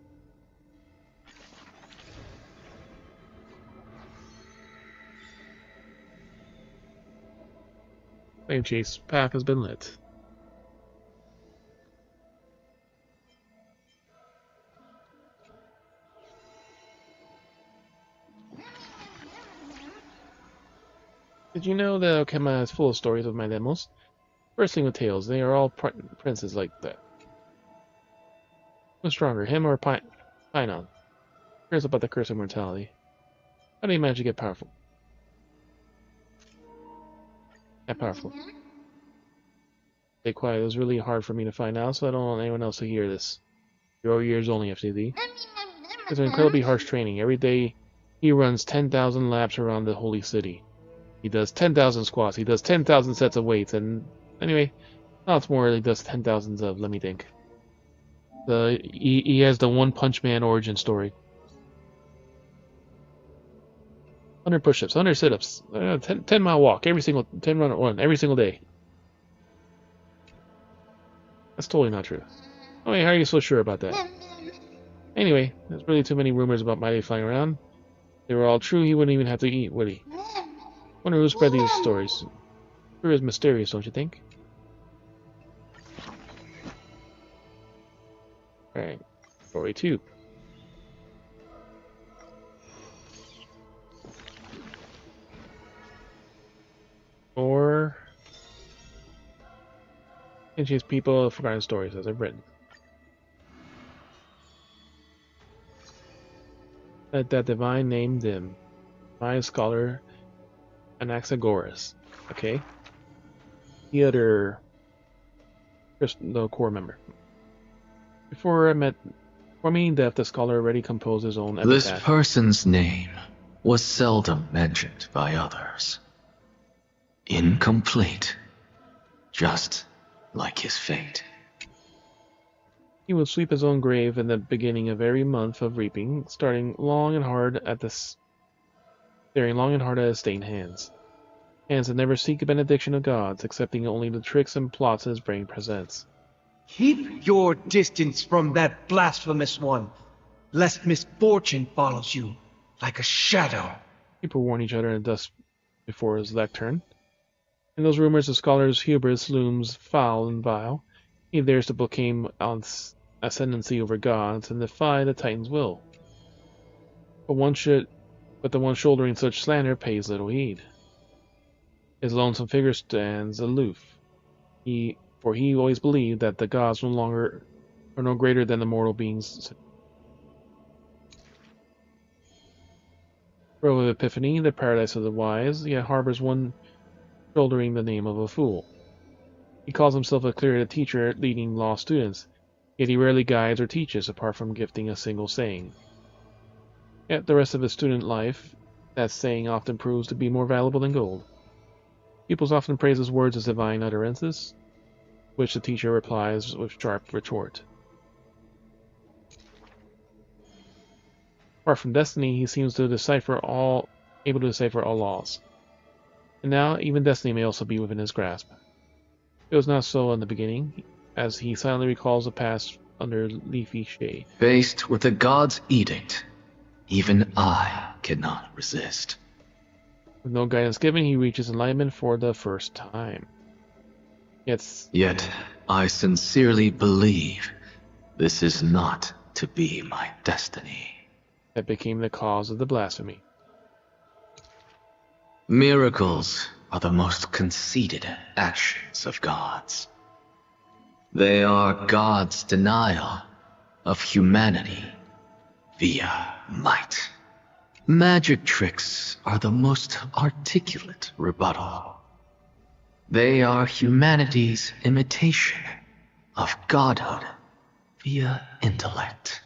Flame Chase path has been lit. Did you know that Okema is full of stories of my demos? Bursting with tales, they are all princes like that. Who's stronger, him or Pinon? Curious about the curse of mortality. How do you manage to get powerful? That powerful. Stay quiet, it was really hard for me to find out, so I don't want anyone else to hear this. Your ears only, FTD. It's an incredibly harsh training. Every day, he runs 10,000 laps around the holy city. He does 10,000 squats, he does 10,000 sets of weights, and anyway, lots more. He does 10,000s of, let me think. He has the One Punch Man origin story. 100 push-ups, 100 sit-ups, 10-mile walk, 10-run run every single day. That's totally not true. Oh wait, how are you so sure about that? Anyway, there's really too many rumors about Mighty flying around. If they were all true, he wouldn't even have to eat, would he? Wonder who spread these stories. Sure is mysterious, don't you think? Alright, story 2. Or Inches people of forgotten stories as I've written. Let that divine name dim. My scholar Anaxagoras. Okay. The other the core member. Before meeting death, the scholar already composed his own epitaph. This person's name was seldom mentioned by others. Incomplete. Just like his fate. He would sweep his own grave in the beginning of every month of reaping, staring long and hard at his stained hands. Hands that never seek a benediction of gods, accepting only the tricks and plots his brain presents. Keep your distance from that blasphemous one, lest misfortune follows you like a shadow. People warn each other in the dust before his lectern. In those rumors, the scholar's hubris looms foul and vile. He dares to proclaim ascendancy over gods and defy the Titan's will. But the one shouldering such slander pays little heed. His lonesome figure stands aloof. For he always believed that the gods no greater than the mortal beings. Grove of Epiphany, the paradise of the wise, yet harbors one shouldering the name of a fool. He calls himself a clear teacher leading law students, yet he rarely guides or teaches apart from gifting a single saying. Yet the rest of his student life, that saying often proves to be more valuable than gold. Pupils often praise his words as divine utterances, which the teacher replies with sharp retort. Apart from destiny, he seems to able to decipher all laws. And now, even destiny may also be within his grasp. It was not so in the beginning, as he silently recalls the past under leafy shade. Faced with the god's edict, even I cannot resist. With no guidance given, he reaches enlightenment for the first time. Yet, I sincerely believe this is not to be my destiny. That became the cause of the blasphemy. Miracles are the most conceited actions of gods. They are God's denial of humanity via might. Magic tricks are the most articulate rebuttal. They are humanity's imitation of godhood via intellect.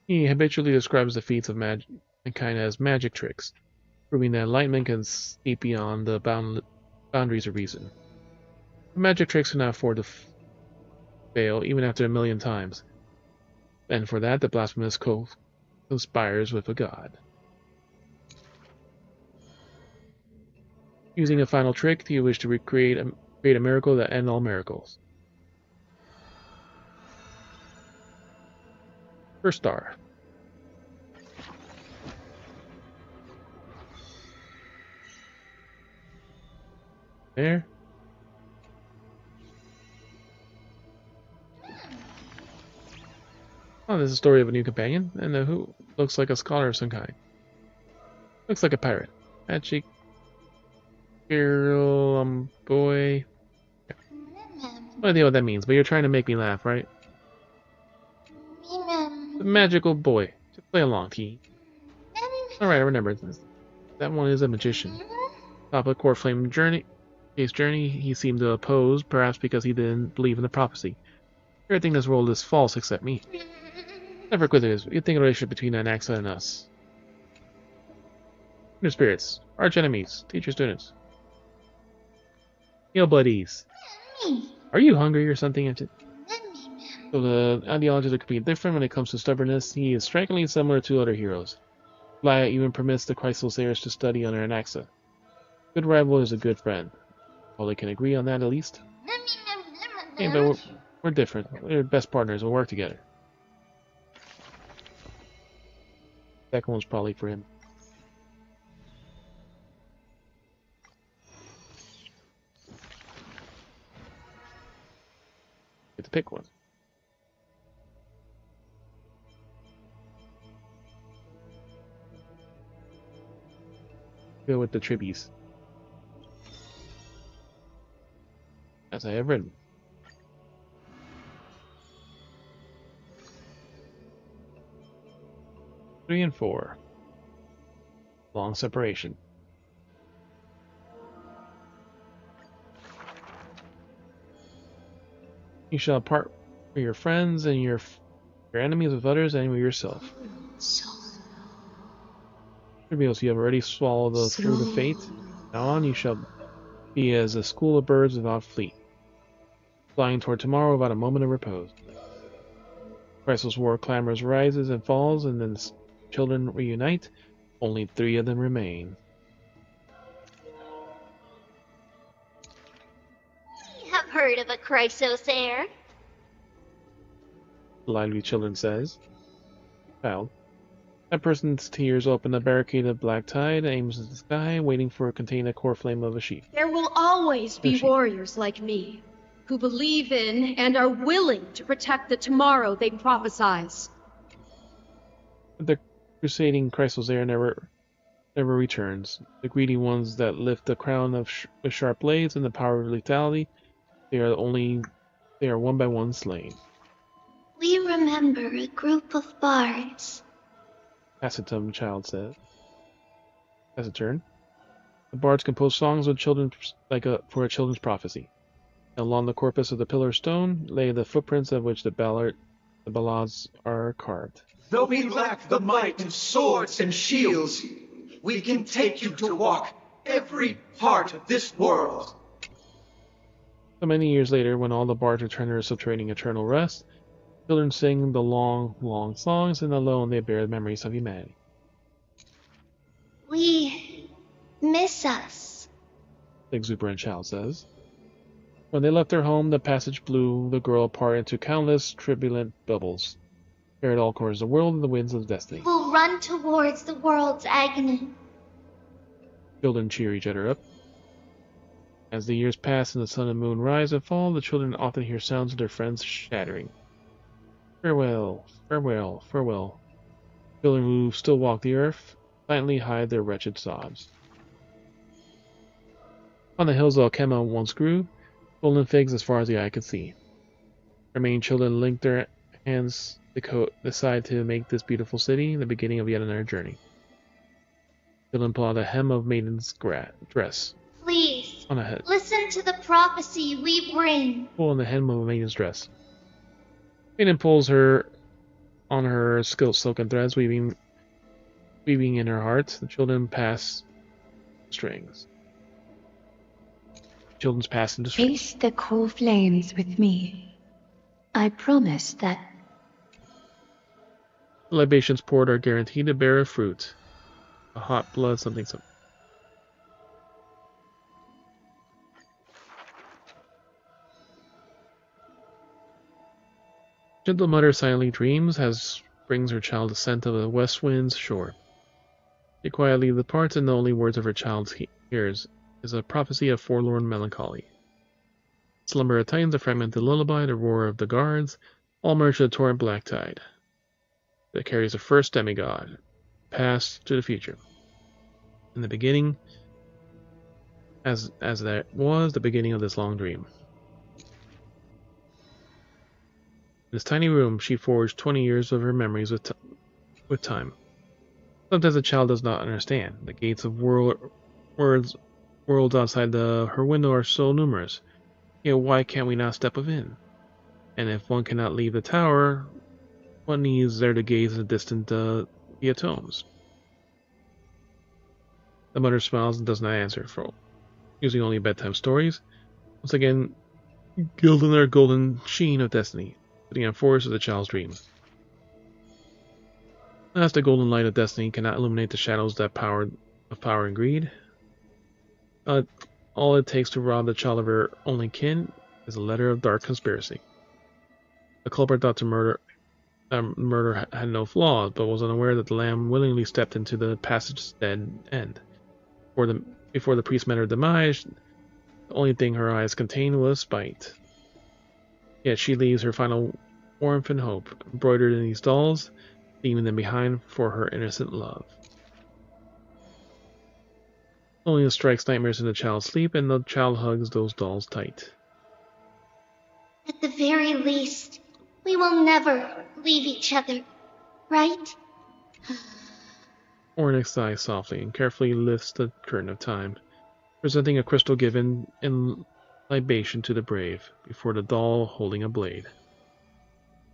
He habitually describes the feats of mankind as magic tricks, proving that enlightenment can see beyond the boundaries of reason. Magic tricks cannot afford to fail even after 1,000,000 times, and for that the blasphemous conspires with a god. Using a final trick, he wished to create a miracle that ends all miracles. First star. There. Oh, this is a story of a new companion, and who looks like a scholar of some kind. Looks like a pirate. Magic girl, boy. Yeah. No idea what that means, but you're trying to make me laugh, right? The magical boy. Just play along, T. Alright, I remember this. That one is a magician. Top of the core flame journey. His journey he seemed to oppose, perhaps because he didn't believe in the prophecy. Everything in this world is false except me. Never quit this. You think a relationship between Anaxa and us. New spirits, arch enemies, teacher students. Heal buddies. Are you hungry or something? So the ideologies are completely different when it comes to stubbornness. He is strikingly similar to other heroes. Laya even permits the Chrysosayers to study under Anaxa. Good rival is a good friend. Well, they can agree on that at least. Hey, but we're different. We're best partners. We'll work together. Second one's probably for him. Get to pick one. Go with the tribbies. As I have written. Three and 4. Long separation. You shall part with your friends and your enemies with others and with yourself. Trivials, you have already swallowed the fruit of fate. Now on you shall be as a school of birds without fleet, flying toward tomorrow without a moment of repose. Priceless war clamors rises and falls, and then the children reunite. Only 3 of them remain. I have heard of a Chrysosayer. The lively children says. Child. That person's tears open a barricade of black tide, aims at the sky, waiting for a contain a core flame of a sheep. There will always be warriors like me, who believe in and are willing to protect the tomorrow they prophesize. But the crusading Chrysosayer never returns. The greedy ones that lift the crown of with sharp blades and the power of lethality, they are one by one slain. We remember a group of bards. Tacitum child says. Taciturn. The bards compose songs with children for a children's prophecy. Along the corpus of the pillar stone lay the footprints of which the ballads are carved. Though we lack the might of swords and shields, we can take you to walk every part of this world. So many years later, when all the bards return to their subterranean eternal rest, children sing the long, long songs, and alone they bear the memories of humanity. We miss us, The exuberant child says. When they left their home, the passage blew the girl apart into countless turbulent bubbles, carried all corners of the world in the winds of destiny. We'll run towards the world's agony. Children cheer each other up. As the years pass and the sun and moon rise and fall, the children often hear sounds of their friends shattering. Farewell, farewell, farewell. Children who still walk the earth silently hide their wretched sobs. On the hills of Alkema once grew golden figs as far as the eye could see. Remaining children linked their hands, decide to make this beautiful city the beginning of yet another journey. Children pull out the hem of maiden's dress. Please, On a head. listen to the prophecy we bring. Pull on the hem of a maiden's dress. Maiden pulls her on her silken threads, weaving in her heart. The children pass strings. Children's pass into strings. Face the cool flames with me. I promise that The libations poured are guaranteed to bear a fruit. A hot blood, something. Gentle mother silently dreams as brings her child the scent of the west wind's shore. She quietly departs, and the only words of her child hears is a prophecy of forlorn melancholy. Slumber attines a fragmented lullaby, the roar of the guards, all merge to the torrent black tide that carries the first demigod, past to the future. In the beginning, as that was the beginning of this long dream. In this tiny room, she forged 20 years of her memories with time. Sometimes a child does not understand. The gates of worlds outside her window are so numerous. Yet why can't we not step within? And if one cannot leave the tower, what need is there to gaze in the distant atoms? The mother smiles and does not answer, for using only bedtime stories, once again gilding their golden sheen of destiny, putting on force of the child's dreams. As the golden light of destiny cannot illuminate the shadows of power and greed, all it takes to rob the child of her only kin is a letter of dark conspiracy. The culprit thought murder had no flaws, but was unaware that the lamb willingly stepped into the passage's dead end. Before the priest met her demise, the only thing her eyes contained was spite. Yet she leaves her final warmth and hope, embroidered in these dolls, leaving them behind for her innocent love. Loneliness strikes nightmares in the child's sleep, and the child hugs those dolls tight. At the very least, we will never leave each other, right? Ornyx sighs softly and carefully lifts the curtain of time, presenting a crystal given in libation to the brave, before the doll holding a blade.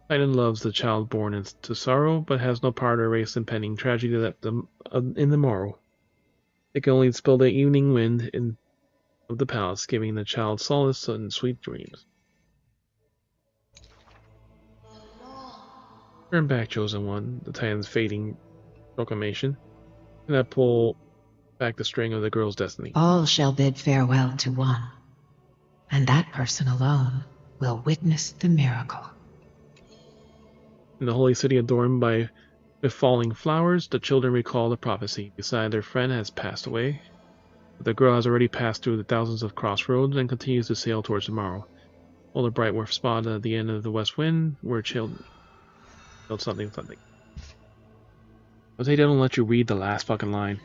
Titan loves the child born into sorrow, but has no power to erase impending tragedy in the morrow. It can only spill the evening wind of the palace, giving the child solace and sweet dreams. Turn back, chosen one, the Titan's fading proclamation, and that pull back the string of the girl's destiny. all shall bid farewell to one, and that person alone will witness the miracle. In the holy city adorned with falling flowers, the children recall the prophecy. Beside their friend has passed away. But the girl has already passed through the thousands of crossroads and continues to sail towards tomorrow. While the bright warm spot at the end of the west wind were chilled something. But they don't let you read the last fucking line.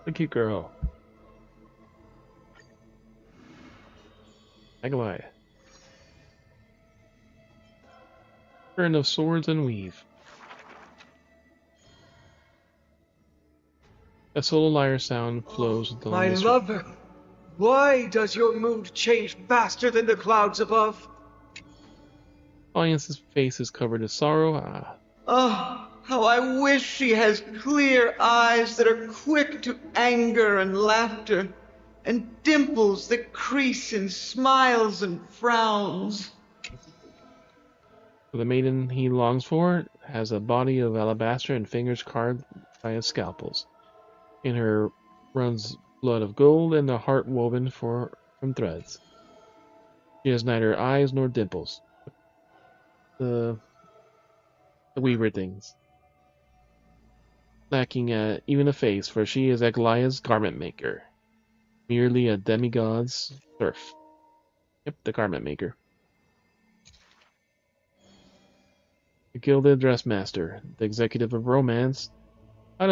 The cute girl. Goodbye. Turn of swords and weave. A solo lyre sound flows with the My longest. lover, why does your mood change faster than the clouds above? Audience's face is covered in sorrow. Ah. Oh, how I wish she has clear eyes that are quick to anger and laughter, and dimples that crease in smiles and frowns. The maiden he longs for has a body of alabaster and fingers carved by his scalpels. In her runs blood of gold and a heart woven from threads. She has neither eyes nor dimples. The weaver things. Lacking even a face, for she is Aglaya's garment maker. Merely a demigod's serf. Yep, the garment maker. The gilded dressmaster, the executive of romance. How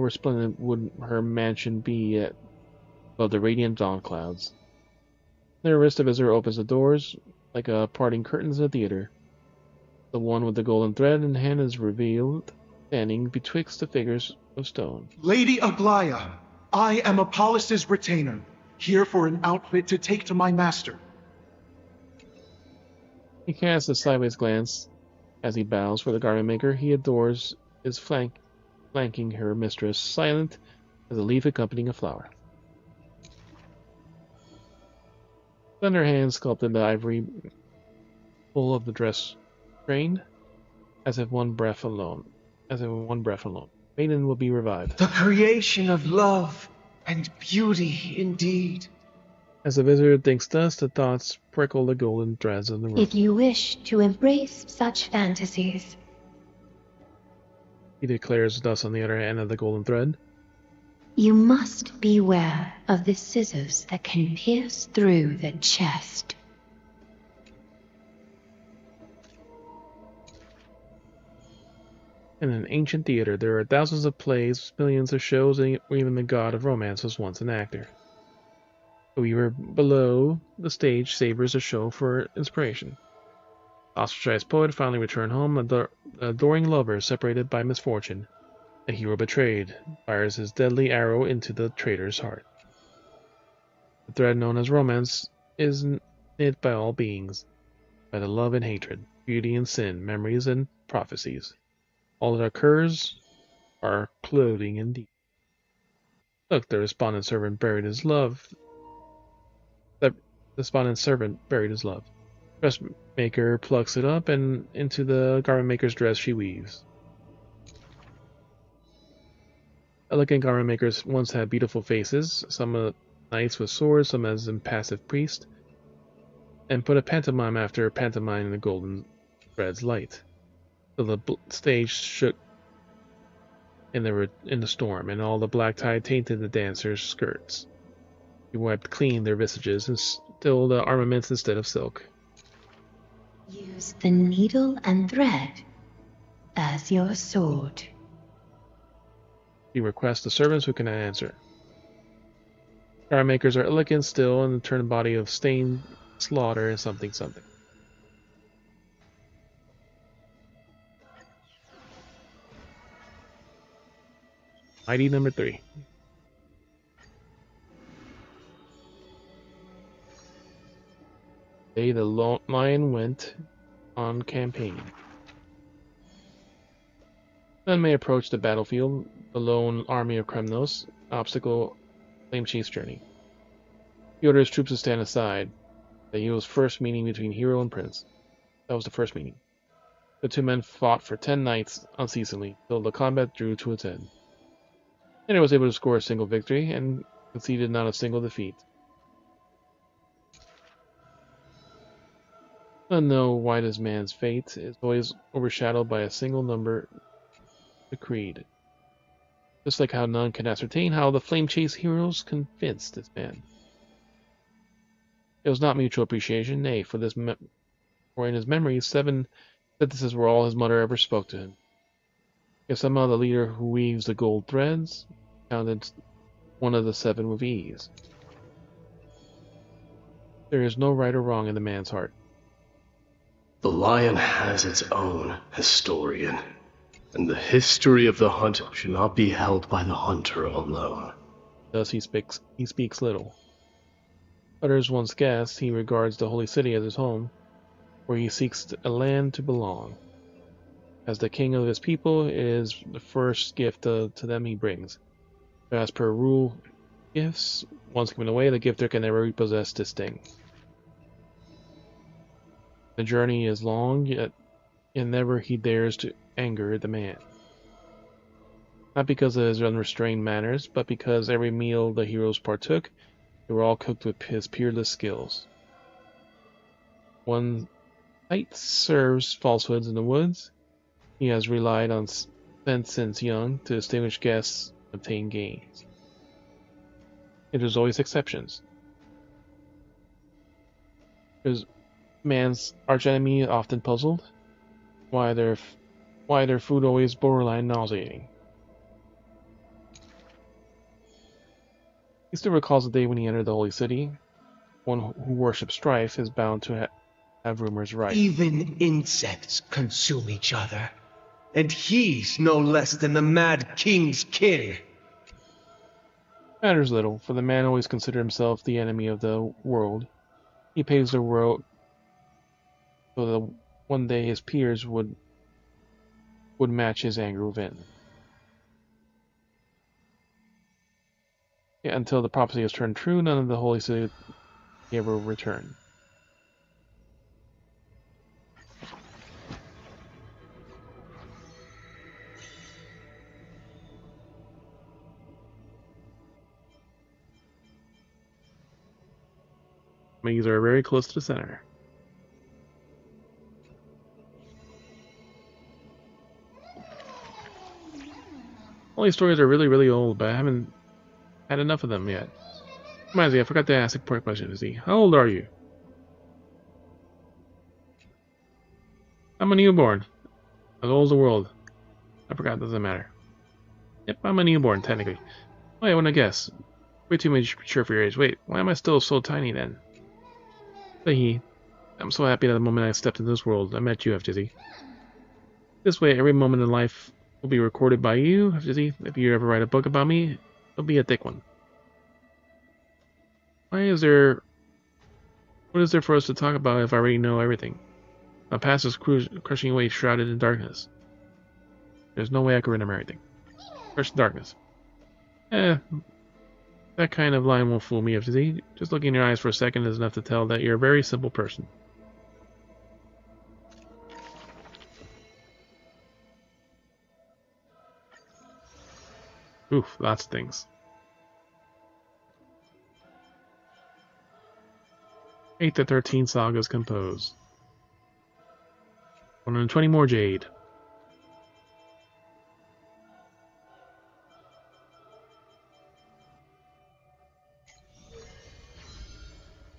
resplendent would her mansion be above the radiant dawn clouds? The arista visitor opens the doors like a parting curtains in a theater. The one with the golden thread in hand is revealed, standing betwixt the figures of stone. Lady Aglaya, I am Apollos' retainer, here for an outfit to take to my master. He casts a sideways glance as he bows for the garment maker he adores is flanking her mistress, silent as a leaf accompanying a flower. Slender hands sculpted the ivory full of the dress train, as if one breath alone. Maiden will be revived. The creation of love and beauty indeed. As the visitor thinks thus, the thoughts prickle the golden threads of the room. If you wish to embrace such fantasies, He declares thus on the other end of the golden thread. you must beware of the scissors that can pierce through the chest. In an ancient theater, there are thousands of plays, millions of shows, and even the god of romance was once an actor. The weaver below the stage savors a show for inspiration. The ostracized poet finally returned home, adoring lover separated by misfortune. A hero betrayed fires his deadly arrow into the traitor's heart. The thread known as romance is knit by all beings, by the love and hatred, beauty and sin, memories and prophecies. All that occurs are clothing indeed. Look, the despondent servant buried his love. Dressmaker plucks it up, and into the garment maker's dress she weaves. Elegant garment makers once had beautiful faces, some knights with swords, some as impassive priests, and put a pantomime after pantomime in the golden thread's light. So the stage shook in the storm, and all the black tide tainted the dancers' skirts. He wiped clean their visages and stole the armaments instead of silk. Use the needle and thread as your sword. He requests the servants who cannot answer. Garment makers are elegant still, and the turned body of stained slaughter is something. Mighty number 3. Day the lion went on campaign. None may approach the battlefield, the lone army of Kremnos, obstacle Flame Chief's journey. He ordered his troops to stand aside. The hero's first meeting between hero and prince. That was the first meeting. The two men fought for 10 nights unceasingly, till the combat drew to its end. And he was able to score a single victory, and conceded not a single defeat. None know why this man's fate is always overshadowed by a single number decreed. Just like how none can ascertain how the Flame Chase heroes convinced this man. It was not mutual appreciation, nay, for in his memory 7 sentences were all his mother ever spoke to him. If somehow the leader who weaves the gold threads counted one of the 7 with ease. There is no right or wrong in the man's heart. The lion has its own historian, and the history of the hunt should not be held by the hunter alone. Thus he speaks little. Others once guessed he regards the holy city as his home, where he seeks a land to belong. As the king of his people, it is the first gift to them he brings. But as per rule, gifts, once given away, the gifter can never repossess this thing. The journey is long, yet never he dares to anger the man. Not because of his unrestrained manners, but because every meal the heroes partook, they were all cooked with his peerless skills. One knight serves falsehoods in the woods. He has relied on scent since young to distinguish guests and obtain gains. It is always exceptions. Is man's archenemy often puzzled? Why their food always borderline nauseating? He still recalls the day when he entered the holy city. One who worships strife is bound to have rumors right. Even insects consume each other. And he's no less than the Mad King's kin. Matters little, for the man always considered himself the enemy of the world. He paves the world so that one day his peers would match his anger within. Yeah, until the prophecy has turned true, none of the holy city would ever return. These are very close to the center. All these stories are really, really old, but I haven't had enough of them yet. Reminds me, I forgot to ask a quick question. Is he? How old are you? I'm a newborn. As old as the world. I forgot, doesn't matter. Yep, I'm a newborn, technically. Oh, I want to guess. Way too mature for your age. Wait, why am I still so tiny then? But I'm so happy that the moment I stepped into this world, I met you, FFXIV. This way, every moment in life will be recorded by you, FFXIV. If you ever write a book about me, it'll be a thick one. What is there for us to talk about if I already know everything? My past is crushing away, shrouded in darkness. There's no way I could remember everything. Crushed in darkness. That kind of line won't fool me, FFXIV. Just looking in your eyes for a second is enough to tell that you're a very simple person. Oof, lots of things. 8 to 13 sagas composed. 120 more jade.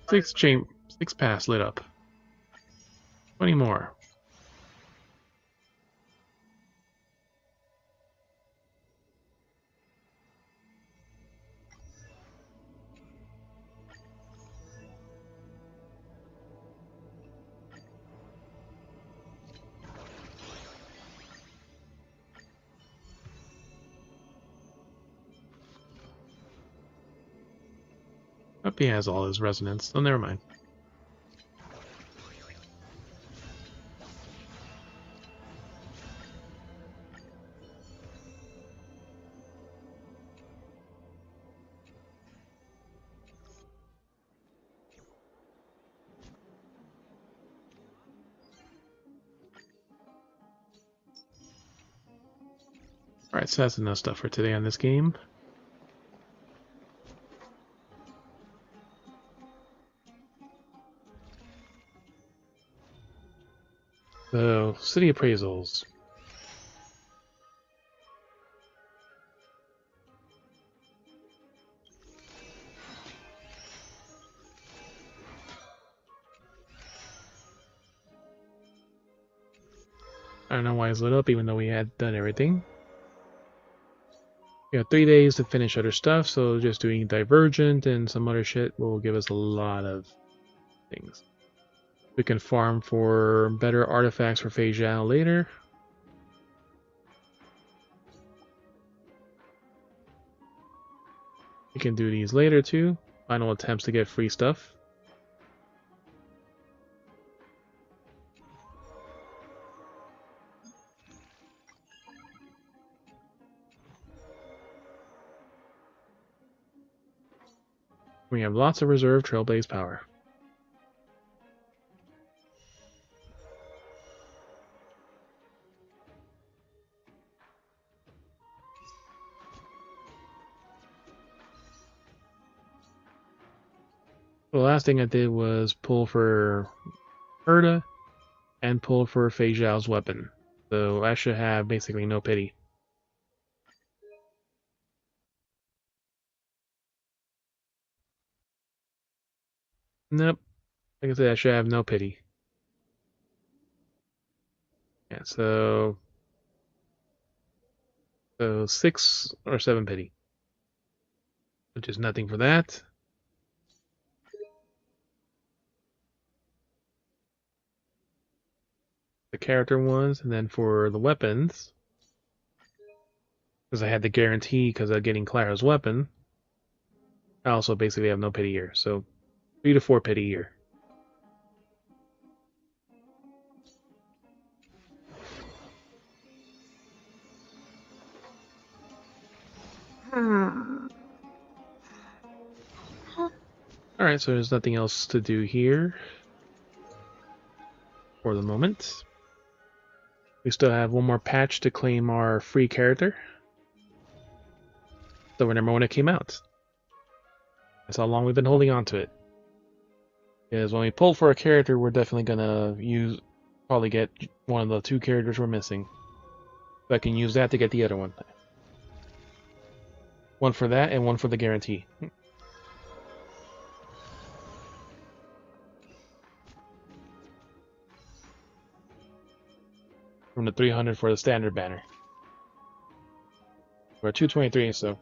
Six paths lit up. 20 more. Up he has all his resonance, so never mind. Alright, so that's enough stuff for today on this game. So, city appraisals. I don't know why it's lit up even though we had done everything. We got 3 days to finish other stuff, so just doing Divergent and some other shit will give us a lot of things. We can farm for better artifacts for Fei Zhao later. We can do these later too. Final attempts to get free stuff. We have lots of reserve Trailblaze power. The last thing I did was pull for Erda and pull for Fei Zhao's weapon. So I should have basically no pity. Nope. Like I said, I should have no pity. Yeah, so 6 or 7 pity. Which is nothing for that. The character ones, and then for the weapons, because I had the guarantee because of getting Clara's weapon, I also basically have no pity here. So 3 to 4 pity here. Alright, so there's nothing else to do here for the moment. We still have one more patch to claim our free character. So remember when it came out. That's how long we've been holding on to it. Because when we pull for a character, we're definitely gonna probably get one of the 2 characters we're missing. So I can use that to get the other one. One for that and one for the guarantee. From the 300 for the standard banner. We're at 223, so.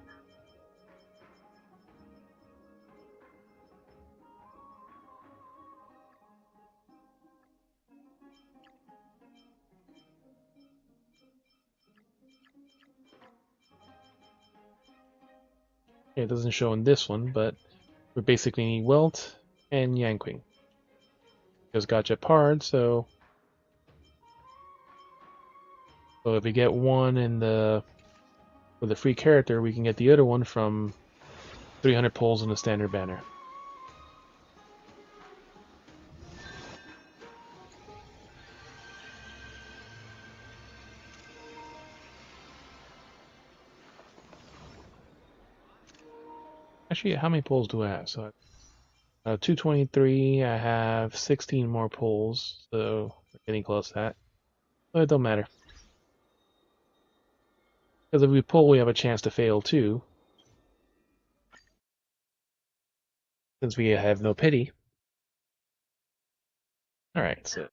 It doesn't show in this one, but we basically need Welt and Yanqing. Because gotcha Pard, so if we get one with the free character, we can get the other one from 300 pulls in the standard banner. Actually, how many pulls do I have? So 223, I have 16 more pulls, so we're getting close to that. But it don't matter. Because if we pull, we have a chance to fail too. Since we have no pity. Alright, so.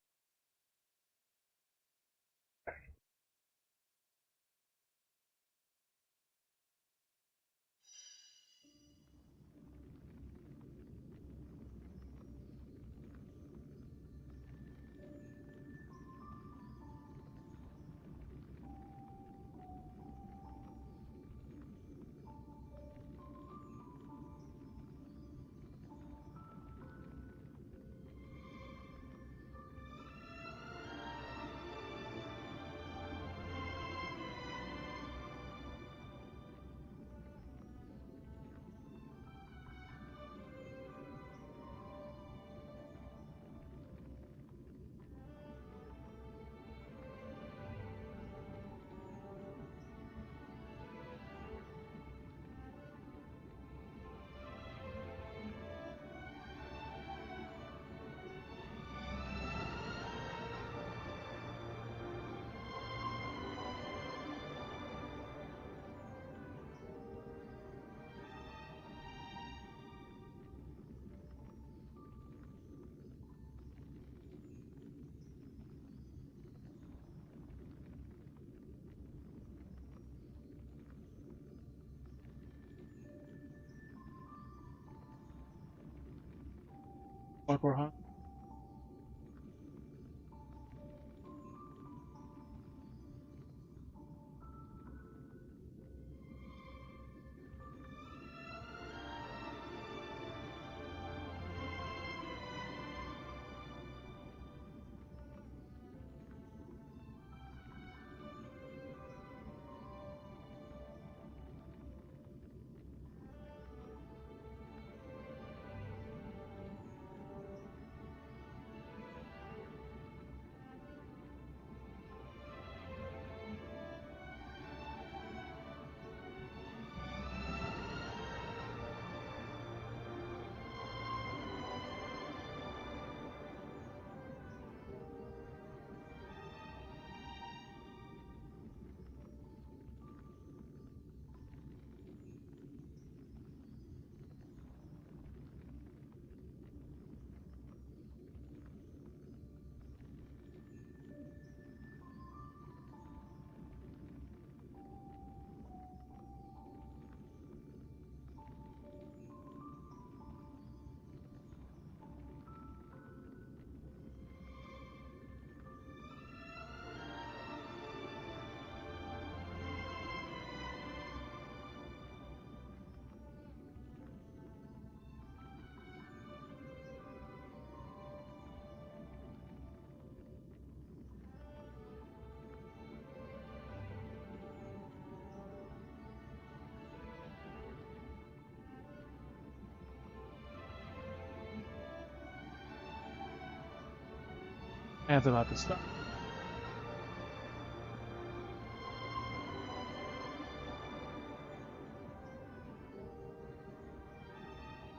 That's about to stop.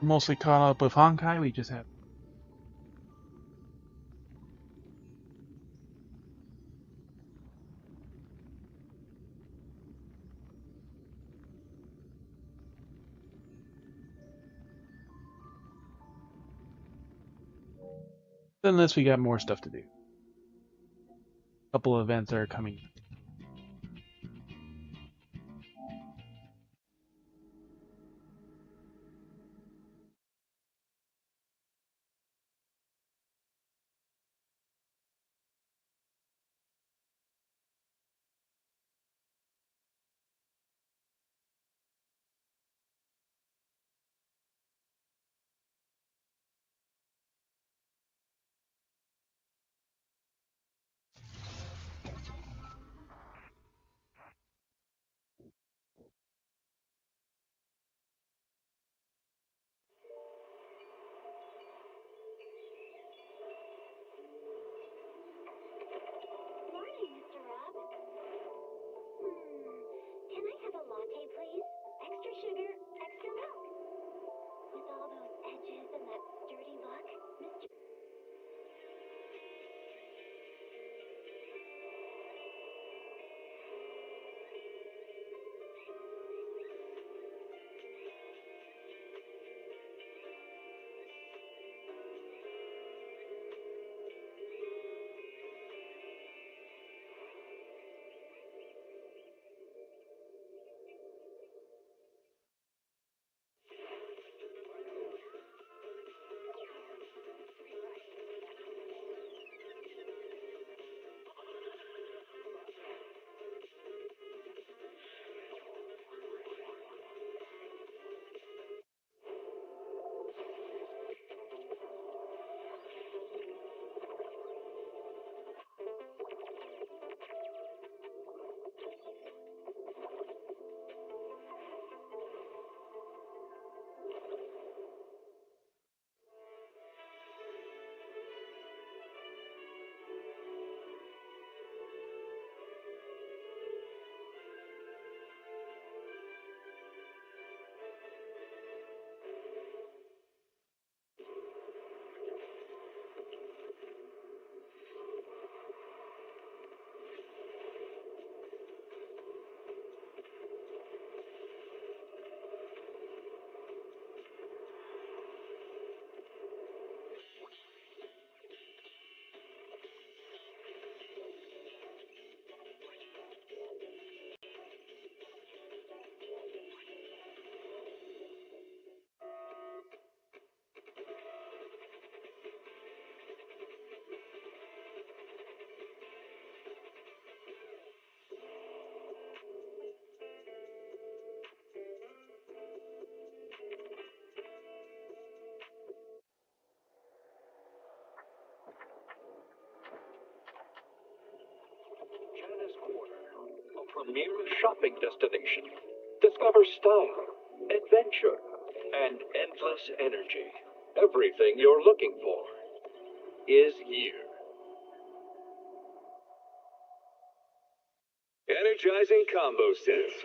We're mostly caught up with Honkai. We just have. Unless we got more stuff to do. A couple of events are coming. Morning, Mr. Rob. Can I have a latte, please? Extra sugar, extra milk. With all those edges and that sturdy look, Mr. Premier shopping destination. Discover style, adventure, and endless energy. Everything you're looking for is here. Energizing combo sets.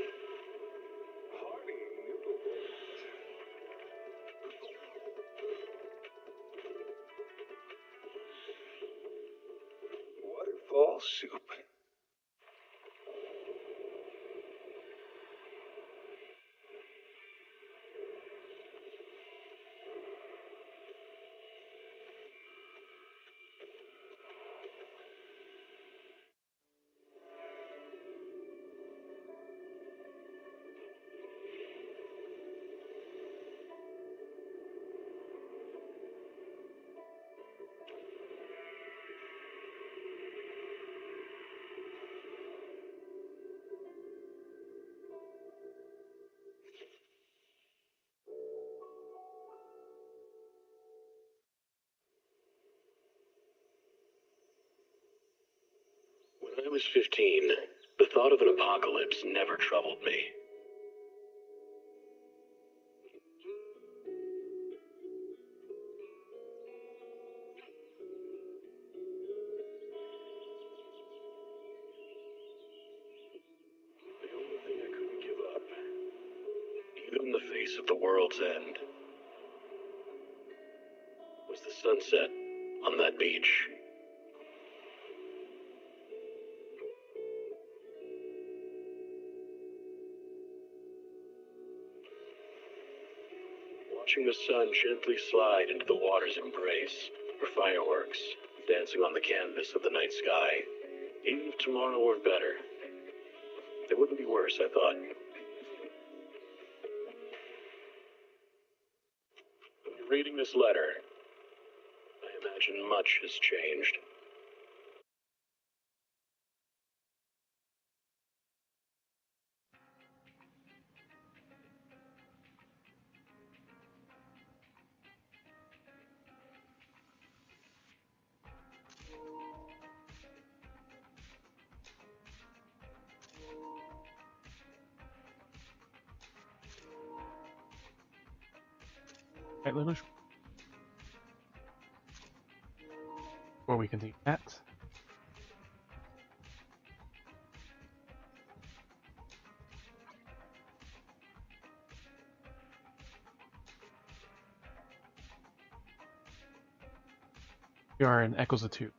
Hearty noodle bowls. Waterfall soup. When I was 15, the thought of an apocalypse never troubled me. the face of the world's end was the sunset on that beach. Watching the sun gently slide into the water's embrace, or fireworks dancing on the canvas of the night sky. Even if tomorrow were better, it wouldn't be worse, I thought. When you're reading this letter, I imagine much has changed. Right, Lelouch? Before we continue that. We are in Echoes of Two.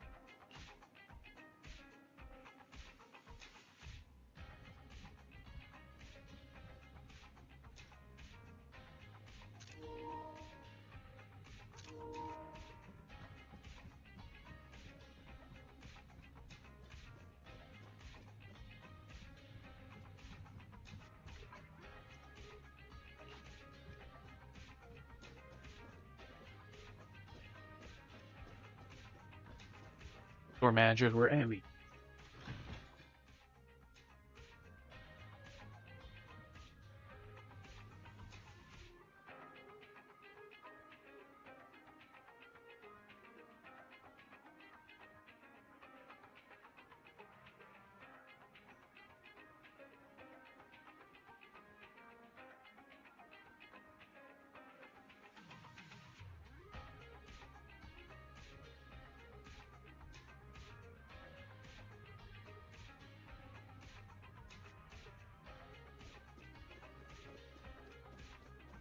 Store managers were Amy.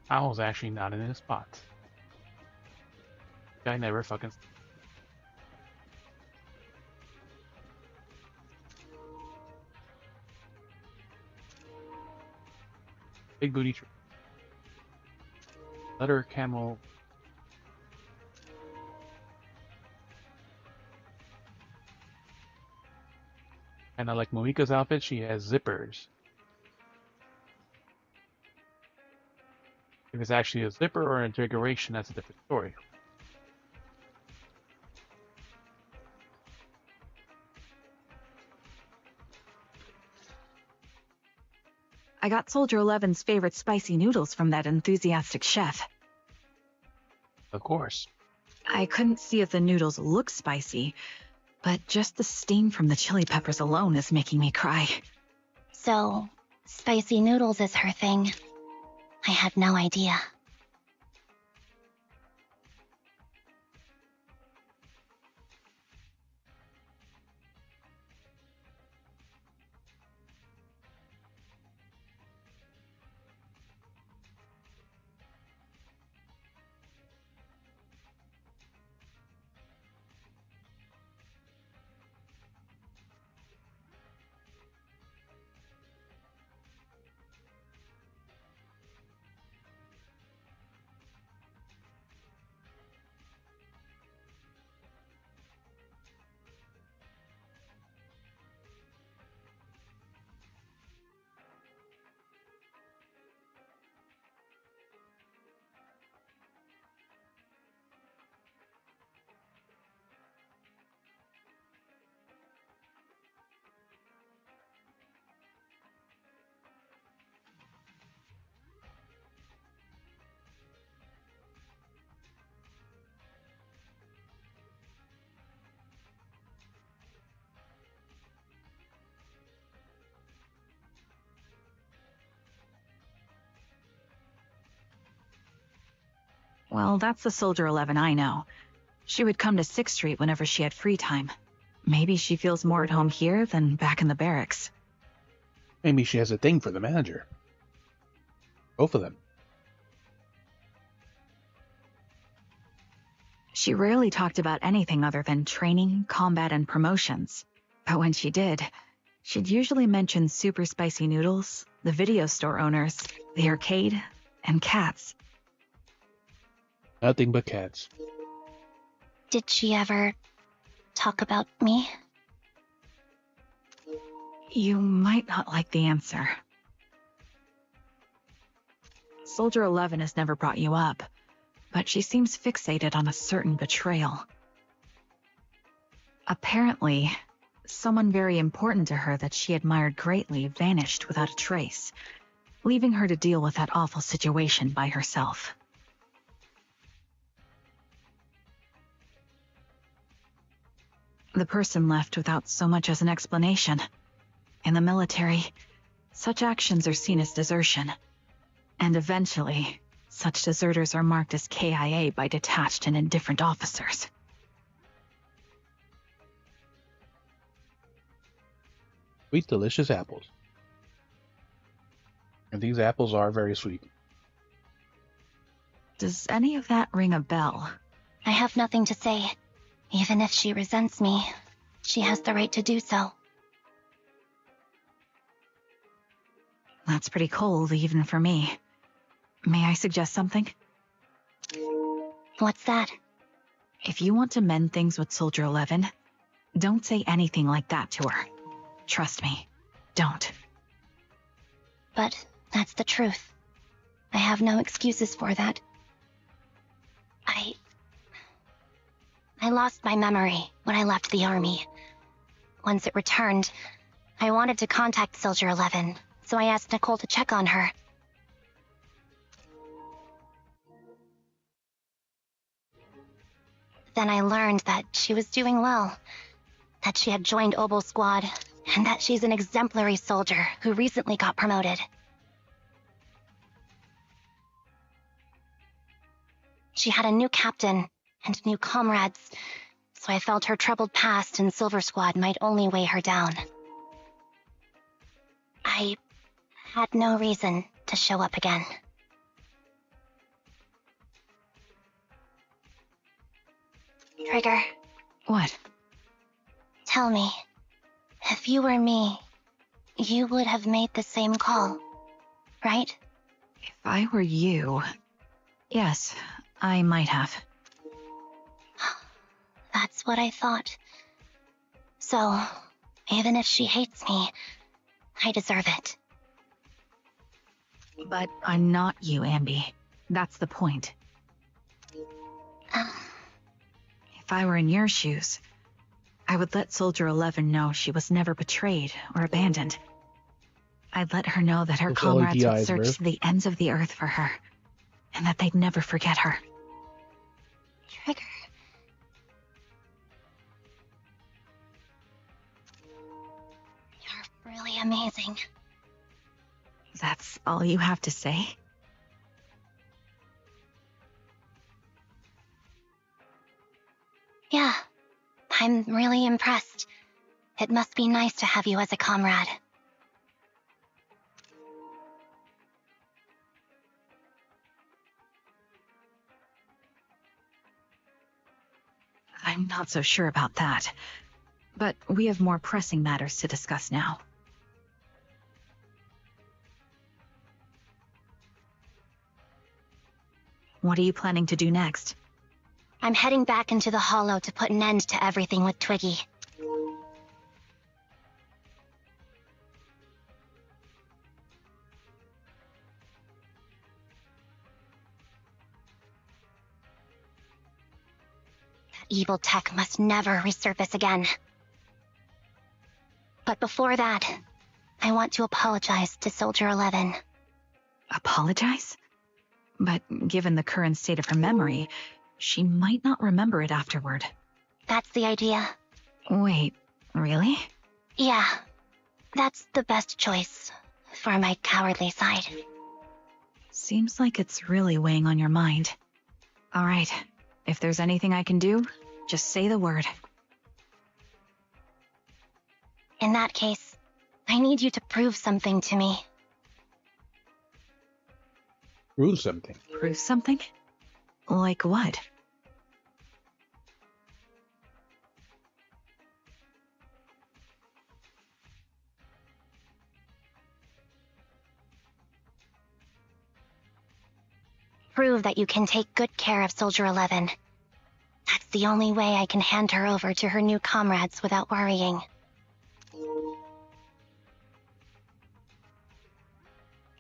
Owl's actually not in his spot. Guy never fucking. Big booty tree. Letter camel. Kinda like Moika's outfit, she has zippers. If it's actually a zipper or a decoration, that's a different story. I got Soldier 11's favorite spicy noodles from that enthusiastic chef. Of course. I couldn't see if the noodles look spicy, but just the sting from the chili peppers alone is making me cry. So, spicy noodles is her thing. I had no idea. Well, that's the Soldier 11 I know. She would come to 6th Street whenever she had free time. Maybe she feels more at home here than back in the barracks. Maybe she has a thing for the manager. Both of them. She rarely talked about anything other than training, combat, and promotions. But when she did, she'd usually mention super spicy noodles, the video store owners, the arcade, and cats. Nothing but cats. Did she ever talk about me? You might not like the answer. Soldier 11 has never brought you up, but she seems fixated on a certain betrayal. Apparently, someone very important to her that she admired greatly vanished without a trace, leaving her to deal with that awful situation by herself. The person left without so much as an explanation. In the military, such actions are seen as desertion. And eventually, such deserters are marked as KIA by detached and indifferent officers. Sweet, delicious apples. And these apples are very sweet. Does any of that ring a bell? I have nothing to say. Even if she resents me, she has the right to do so. That's pretty cold, even for me. May I suggest something? What's that? If you want to mend things with Soldier 11, don't say anything like that to her. Trust me, don't. But that's the truth. I have no excuses for that. I lost my memory when I left the army. Once it returned, I wanted to contact Soldier 11, so I asked Nicole to check on her. Then I learned that she was doing well, that she had joined Obel Squad, and that she's an exemplary soldier who recently got promoted. She had a new captain and new comrades, so I felt her troubled past in Silver Squad might only weigh her down. I had no reason to show up again. Trigger. What? Tell me, if you were me, you would have made the same call, right? If I were you... Yes, I might have. That's what I thought. So, even if she hates me, I deserve it. But I'm not you, Ambi. That's the point. If I were in your shoes, I would let Soldier 11 know she was never betrayed or abandoned. I'd let her know that her comrades would search to the ends of the earth for her, and that they'd never forget her. Trigger. You're really amazing. That's all you have to say? Yeah, I'm really impressed. It must be nice to have you as a comrade. I'm not so sure about that. But we have more pressing matters to discuss now. What are you planning to do next? I'm heading back into the Hollow to put an end to everything with Twiggy. That evil tech must never resurface again. But before that, I want to apologize to Soldier 11. Apologize? But given the current state of her memory, she might not remember it afterward. That's the idea. Wait, really? Yeah, that's the best choice for my cowardly side. Seems like it's really weighing on your mind. All right, if there's anything I can do, just say the word. In that case, I need you to prove something to me. Prove something? Prove something? Like what? Prove that you can take good care of Soldier 11. That's the only way I can hand her over to her new comrades without worrying.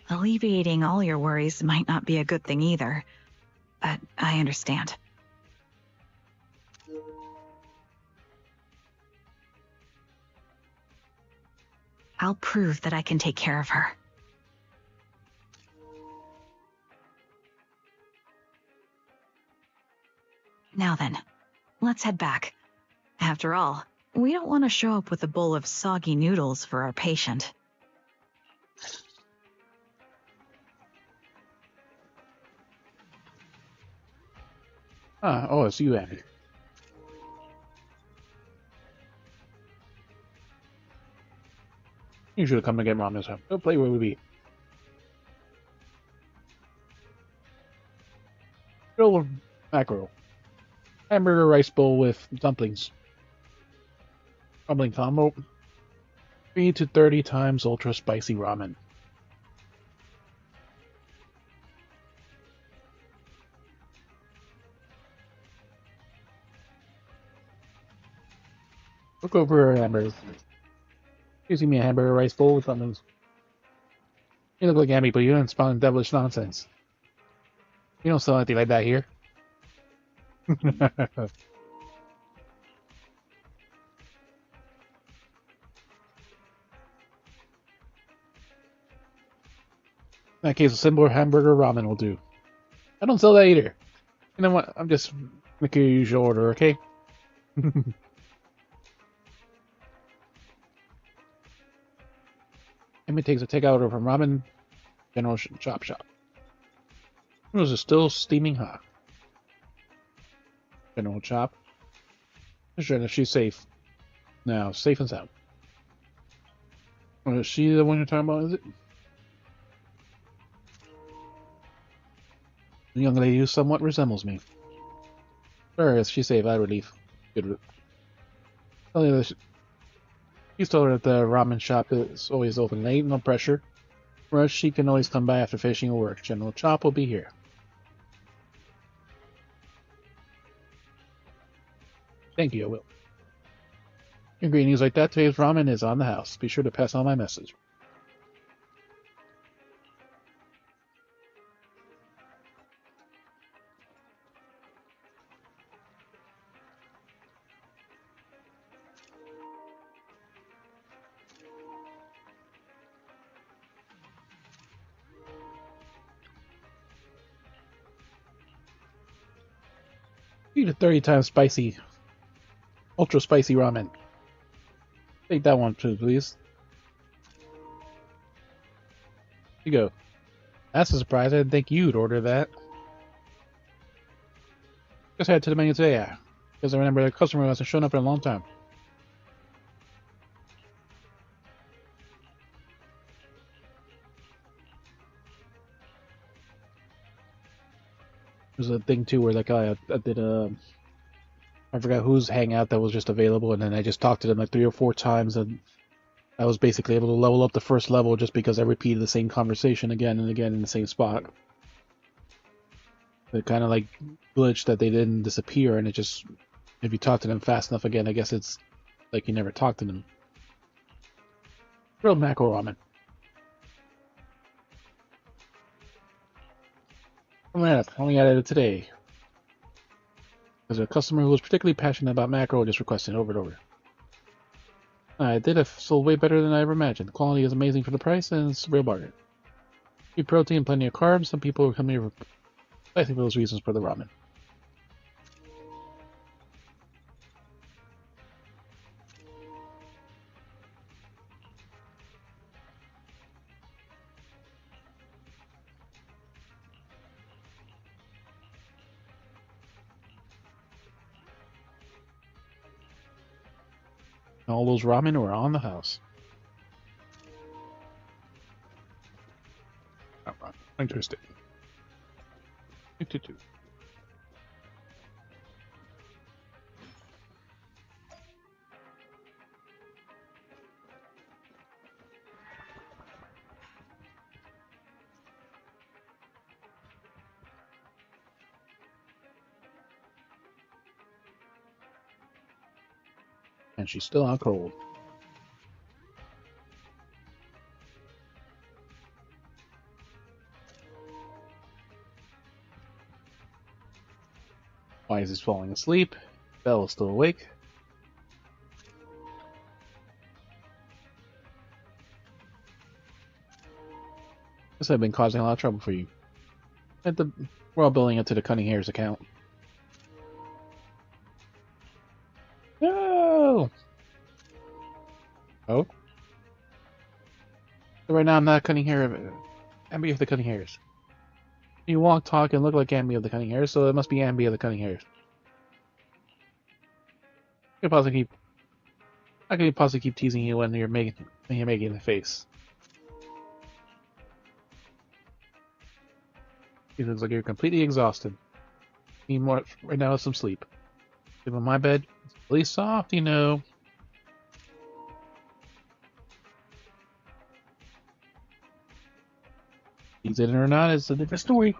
Alleviating all your worries might not be a good thing either, but I understand. I'll prove that I can take care of her. Now then, let's head back. After all, we don't want to show up with a bowl of soggy noodles for our patient. Oh, it's you, Abby. You should have come to get Mom this time. Go play where we be. Grill mackerel. Hamburger rice bowl with dumplings. Dumpling combo. 3 to 30 times ultra spicy ramen. Look over her hamburgers. You see me a hamburger rice bowl with dumplings. You look like Abby, but you don't spawn devilish nonsense. You don't sell anything like that here. In that case, a simpler hamburger ramen will do. I don't sell that either. You know what? I'm just making your usual order, okay? Amy takes a takeout order from Ramen General Chop Shop. Noodles are still steaming hot. General Chop. Sure that she's safe. Now, safe and sound. Is she the one you're talking about, is it? The young lady who somewhat resembles me. Sure, if she's safe, I would leave. Good. He's told her that the ramen shop is always open late, no pressure. Rush, she can always come by after finishing her work. General Chop will be here. Thank you, I will. In great news like that, today's ramen is on the house. Be sure to pass on my message. Eat a 30 times spicy, ultra spicy ramen. Take that one too, please. Here you go. That's a surprise. I didn't think you'd order that. Just head to the menu today, yeah. Because I remember the customer hasn't shown up in a long time. There's a thing too where that guy I did I forgot whose hangout that was just available, and then I just talked to them like 3 or 4 times, and I was basically able to level up the first level just because I repeated the same conversation again and again in the same spot. It kind of like glitched that they didn't disappear, and it just, if you talk to them fast enough again, I guess it's like you never talked to them. Grilled mackerel ramen. Only added it today. There's a customer who was particularly passionate about mackerel, just requesting it over and over. I did have sold way better than I ever imagined. The quality is amazing for the price, and it's a real bargain. Good protein, plenty of carbs. Some people come here precisely for those reasons for the ramen. All those ramen were on the house. Interesting. 52. And she's still out cold. Wise is falling asleep. Belle is still awake. Guess I've been causing a lot of trouble for you. We're all building into the Cunning Hares account. No! Oh? So right now I'm not Cunning Hare. Ambi of the Cunning Hares. You walk, talk, and look like Ambi of the Cunning Hares, so it must be Ambi of the Cunning Hares. I could possibly keep teasing you when you're making the face. It looks like you're completely exhausted. Need more right now. Some sleep. Sleep on my bed. It's really soft, you know. He's in it or not is a different story.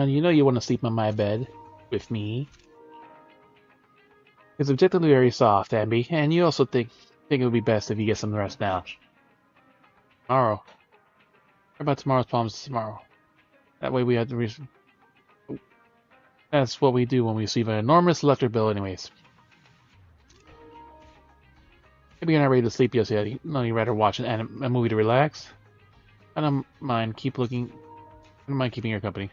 You know you want to sleep on my bed with me. It's objectively very soft, Ambi, and you also think it would be best if you get some rest now. Tomorrow. What about tomorrow's problems tomorrow? That way we have to That's what we do when we receive an enormous electric bill anyways. Maybe you're not ready to sleep just yet. No, you'd rather watch a movie to relax. I don't mind keeping your company.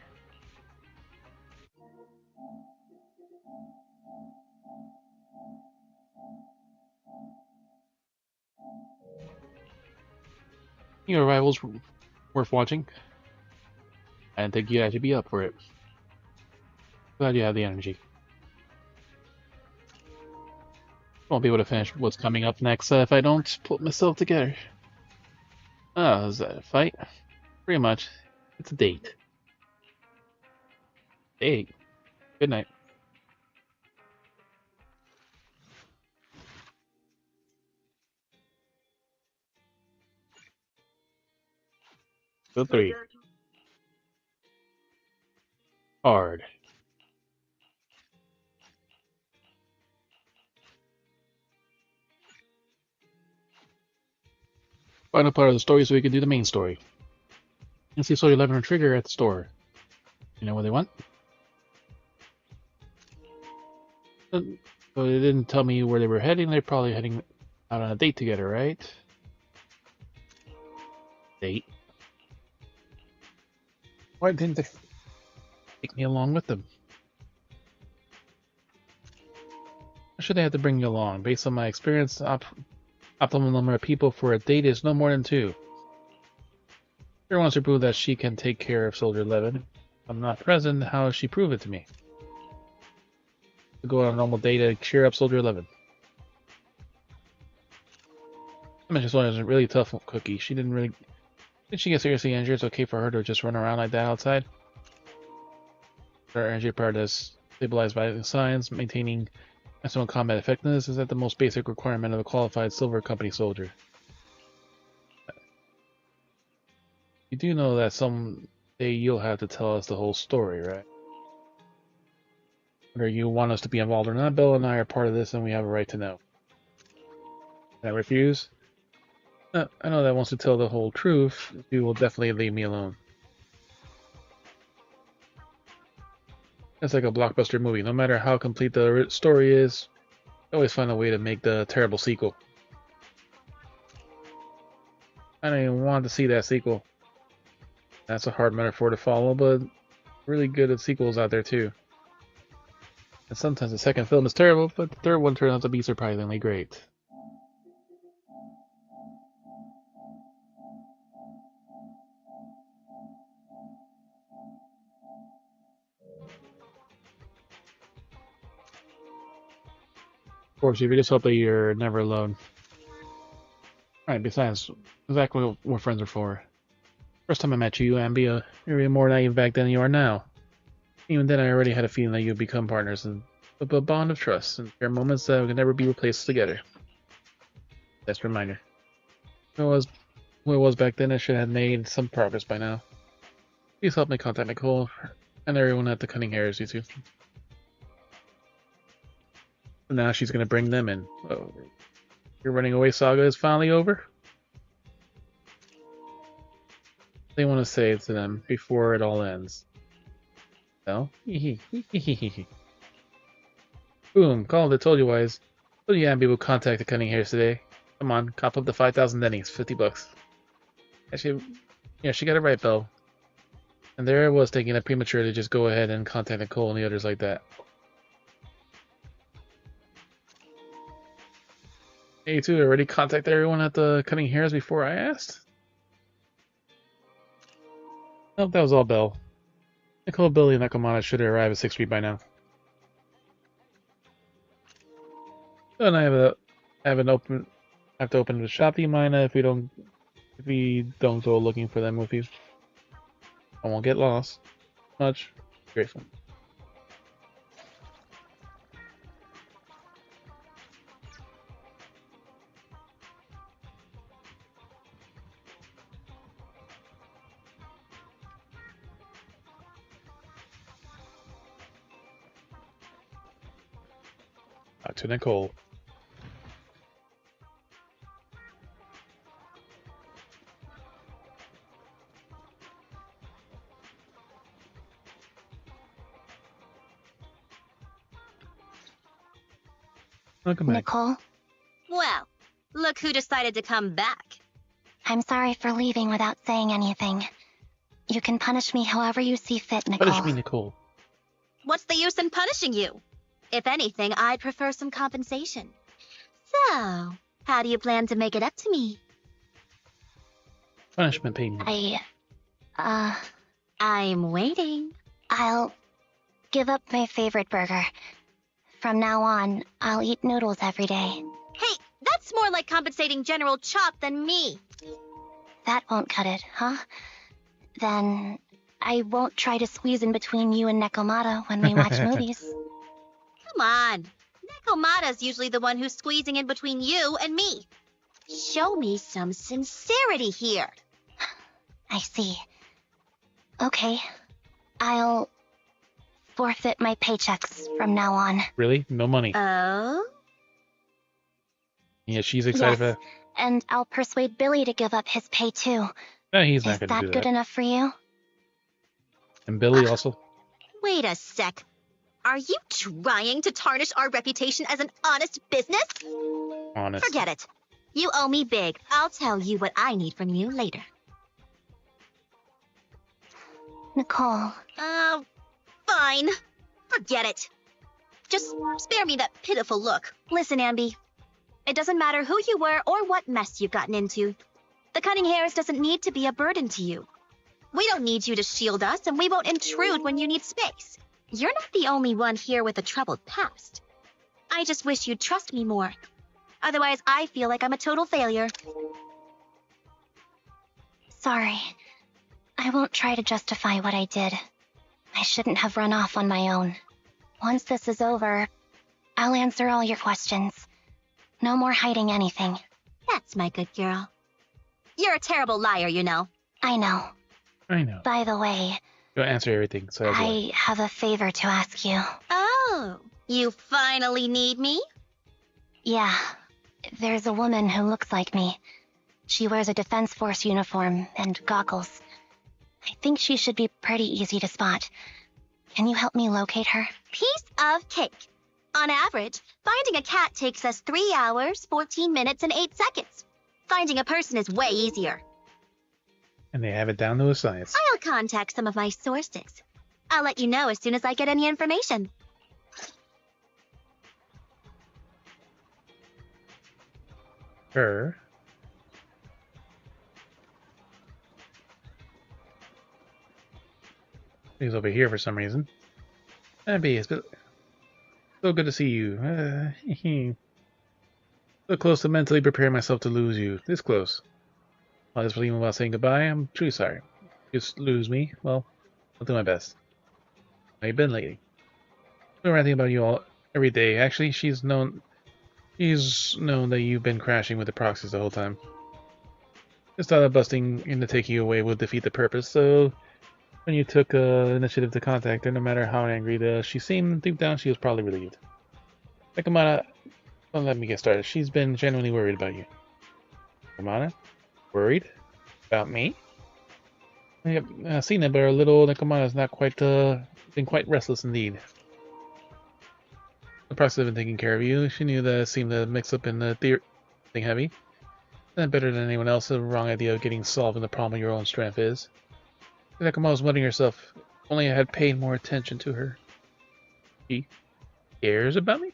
Your arrival's worth watching. I didn't think you'd actually be up for it. Glad you have the energy. Won't be able to finish what's coming up next if I don't put myself together. Oh, is that a fight? Pretty much. It's a date. Date? Good night. Go 3. Hard. Final part of the story so we can do the main story. And see Soldier 11 and Trigger at the store. You know what they want? So they didn't tell me where they were heading. They're probably heading out on a date together, right? Date. Why didn't they take me along with them? Why should they have to bring you along? Based on my experience, optimal number of people for a date is no more than 2. She wants to prove that she can take care of Soldier 11. If I'm not present, how does she prove it to me? To go on a normal date and cheer up Soldier 11. I mentioned Soldier was a really tough cookie. Did she get seriously injured? It's okay for her to just run around like that outside. Her energy part is stabilized by the signs. Maintaining maximum combat effectiveness is at the most basic requirement of a qualified Silver Company soldier. You do know that someday you'll have to tell us the whole story, right? Whether you want us to be involved or not, Belle and I are part of this and we have a right to know. Can I refuse? I know that once you tell the whole truth, you will definitely leave me alone. It's like a blockbuster movie. No matter how complete the story is, they always find a way to make the terrible sequel. I don't even want to see that sequel. That's a hard metaphor to follow, but really good at sequels out there too. And sometimes the second film is terrible, but the third one turns out to be surprisingly great. course, you just hope that you're never alone. Right, besides, exactly what friends are for. First time I met you, Ambi, you were even more naive back then than you are now. Even then, I already had a feeling that you'd become partners and a bond of trust and share moments that could never be replaced together. That's a reminder. Who it was back then, I should have made some progress by now. Please help me contact Nicole and everyone at the Cunning Hares, you two. And now she's gonna bring them in. Oh, your running away saga is finally over? They want to say to them before it all ends. No? Boom, called it, told you wise. Told you Ambi will contact the Cunning Hares today. Come on, cop up the 5,000 dennies, $50. Actually, yeah, she got it right, Belle. And there I was thinking it premature to just go ahead and contact Nicole and the others like that. Hey, you two already contacted everyone at the Cunning Hares before I asked? Nope, that was all Belle. Nicole, Billy, and Nakamata should arrive at 6 feet by now. Oh, and I have to open the shop. Do you mind if we don't go looking for them with you? I won't get lost. Much grateful. Back to Nicole. Welcome back. Nicole? Well, look who decided to come back. I'm sorry for leaving without saying anything. You can punish me however you see fit, Nicole. Punish me, Nicole. What's the use in punishing you? If anything, I'd prefer some compensation. So, how do you plan to make it up to me? Punishment payment. I'm waiting. I'll give up my favorite burger. From now on, I'll eat noodles every day. Hey, that's more like compensating General Chop than me. That won't cut it, huh? Then I won't try to squeeze in between you and Nekomata when we watch movies. Come on. Nekomata's usually the one who's squeezing in between you and me. Show me some sincerity here. I see. Okay. I'll forfeit my paychecks from now on. Really? No money. Oh? Yeah, she's excited for that. And I'll persuade Billy to give up his pay too. No, he's not Is going to do that that. good enough for you? And Billy also. Wait a sec. Are you trying to tarnish our reputation as an honest business? Honest. Forget it. You owe me big. I'll tell you what I need from you later. Nicole. Fine. Forget it. Just spare me that pitiful look. Listen, Ambi. It doesn't matter who you were or what mess you've gotten into. The Cunning Hares doesn't need to be a burden to you. We don't need you to shield us, and we won't intrude when you need space. You're not the only one here with a troubled past. I just wish you'd trust me more. Otherwise, I feel like I'm a total failure. Sorry. I won't try to justify what I did. I shouldn't have run off on my own. Once this is over, I'll answer all your questions. No more hiding anything. That's my good girl. You're a terrible liar, you know. I know. I know. By the way, You'll answer everything, so I have a favor to ask you. Oh, you finally need me? Yeah. There's a woman who looks like me. She wears a Defense Force uniform and goggles. I think she should be pretty easy to spot. Can you help me locate her? Piece of cake. On average, finding a cat takes us 3 hours, 14 minutes, and 8 seconds. Finding a person is way easier. And they have it down to a science. I'll contact some of my sources. I'll let you know as soon as I get any information. Her. He's over here for some reason. Abby, it's so good to see you. So close to mentally preparing myself to lose you. This close. While I was even about saying goodbye, I'm truly sorry. Just lose me. Well, I'll do my best. How you been lately? I've been ranting about you all every day. Actually, she's known that you've been crashing with the proxies the whole time. Just thought that busting in to take you away would defeat the purpose, so when you took initiative to contact her, no matter how angry she seemed, deep down she was probably relieved. Nakamata, don't let me get started. She's been genuinely worried about you. Nakamata? Worried? About me? I've seen it, but our little Nakamata's not quite, been quite restless indeed. The process of taking care of you, she knew that it seemed to mix up in the thing heavy. Not better than anyone else, the wrong idea of getting solving the problem of your own strength is. Nakamata was wondering herself, if only I had paid more attention to her. She cares about me?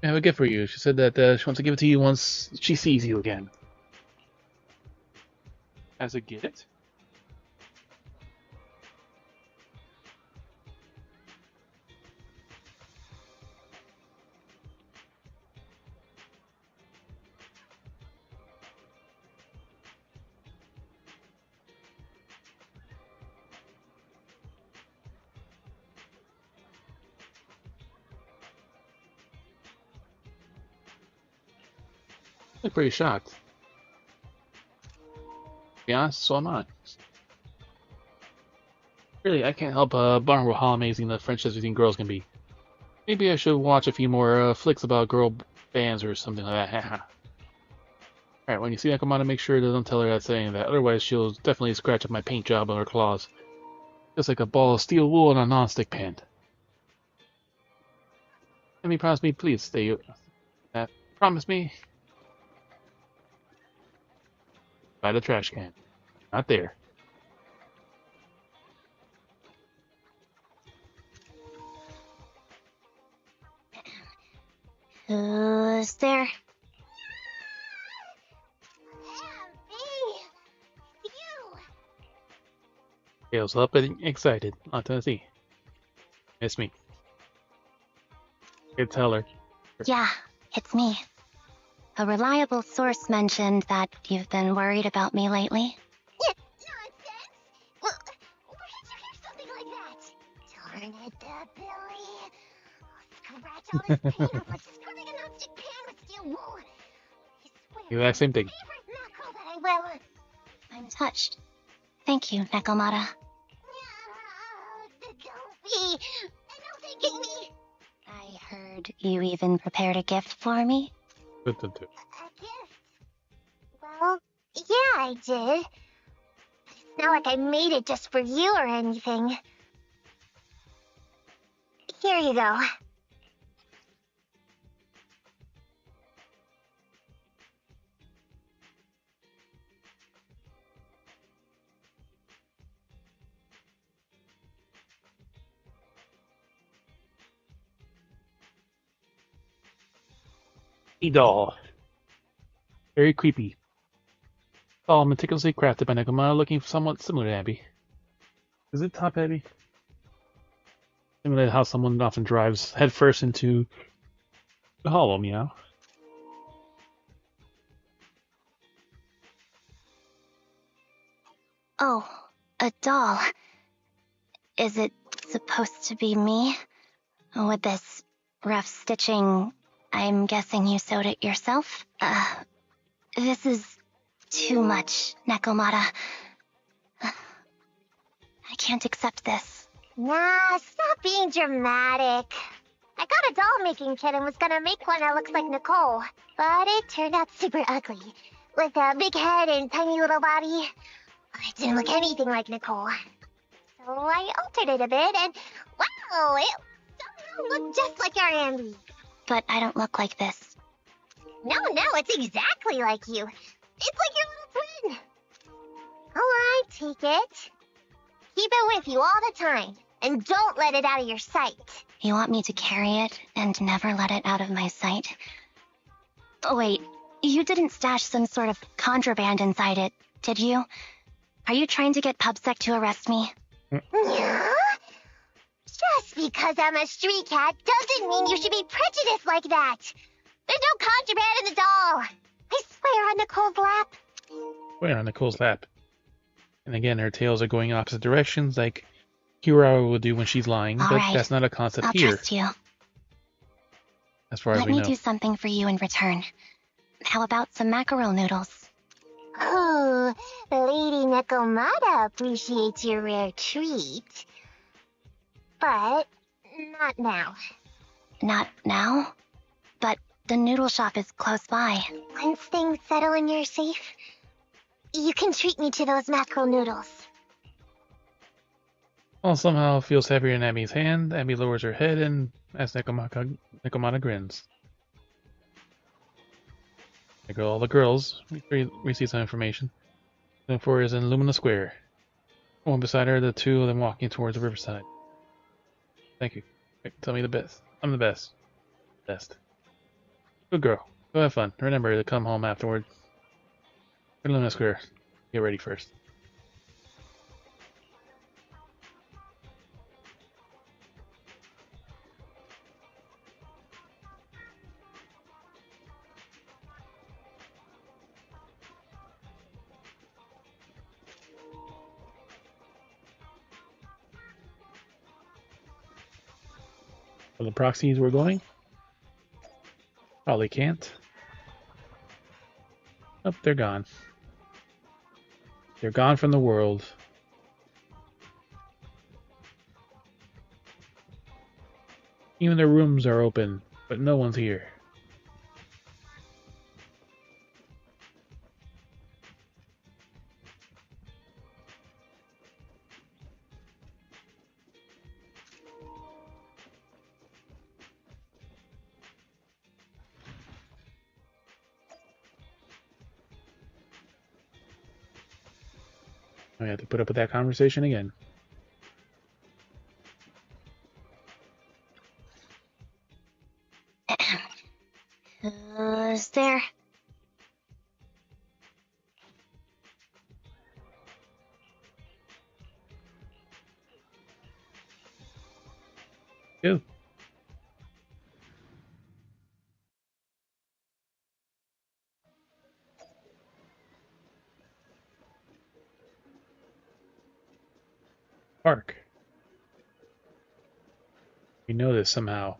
I have a gift for you. She said that she wants to give it to you once she sees you again. As a gift? I'm pretty shocked. To be honest, so am I. Really, I can't help marvel how amazing the friendships between girls can be. Maybe I should watch a few more flicks about girl bands or something like that. Alright, when you see Nakamata, make sure to don't tell her I'm saying that, otherwise she'll definitely scratch up my paint job on her claws. Just like a ball of steel wool in a non-stick pan. Let me promise me, please stay. Promise me. By the trash can. Not there. Who's there? Tails up and excited. On to see. It's me. Good tell her. Yeah, it's me. A reliable source mentioned that you've been worried about me lately. Yeah, nonsense! Well, where did you hear something like that? Darn it, that Billy. I'll scratch all this paint off like scrubbing a nonstick pan with steel wool. I swear, Do that same thing. favorite knuckle that I will. I'm touched. Thank you, Nakamata. Don't be. No thanking me. I heard you even prepared a gift for me. A gift? Well, yeah, I did. But it's not like I made it just for you or anything. Here you go. Doll. Very creepy. All meticulously crafted by Nakamata, looking somewhat similar to Abby. Is it top heavy? Similar to how someone often drives headfirst into the hollow, meow. Oh, a doll. Is it supposed to be me? With this rough stitching, I'm guessing you sewed it yourself? This is too much, Nakamata. I can't accept this. Nah, stop being dramatic. I got a doll-making kit and was gonna make one that looks like Nicole, but it turned out super ugly, with a big head and tiny little body. It didn't look anything like Nicole. So I altered it a bit, and wow, it somehow looked just like our Andy. But I don't look like this. No, it's exactly like you. It's like your little twin. Alright, take it. Keep it with you all the time, and don't let it out of your sight. You want me to carry it and never let it out of my sight? Oh, wait, you didn't stash some sort of contraband inside it, did you? Are you trying to get PubSec to arrest me? Yeah? Just because I'm a street cat doesn't mean you should be prejudiced like that. There's no contraband in the doll. I swear on Nicole's lap. Swear on Nicole's lap. And again, her tails are going opposite directions, like Kira would do when she's lying, All but right. that's not a concept I'll here. trust you. As far as Let we me know. do something for you in return. How about some mackerel noodles? Ooh, Lady Nekomata appreciates your rare treat. But not now. Not now? But the noodle shop is close by. Once things settle and you're safe, you can treat me to those mackerel noodles. Well, somehow feels heavier in Abby's hand. Abby lowers her head and as Nekomata grins. All the girls receive some information. The four is in Lumina Square. One beside her, the two of them walking towards the riverside. Thank you. Tell me the best. I'm the best. Best. Good girl. Go have fun. Remember to come home afterward. Go to Lumina Square. Get ready first. For the proxies we're going? Probably can't. Oh, they're gone. They're gone from the world. Even their rooms are open, but no one's here. I have to put up with that conversation again. Is there? Good. Park. We know this somehow.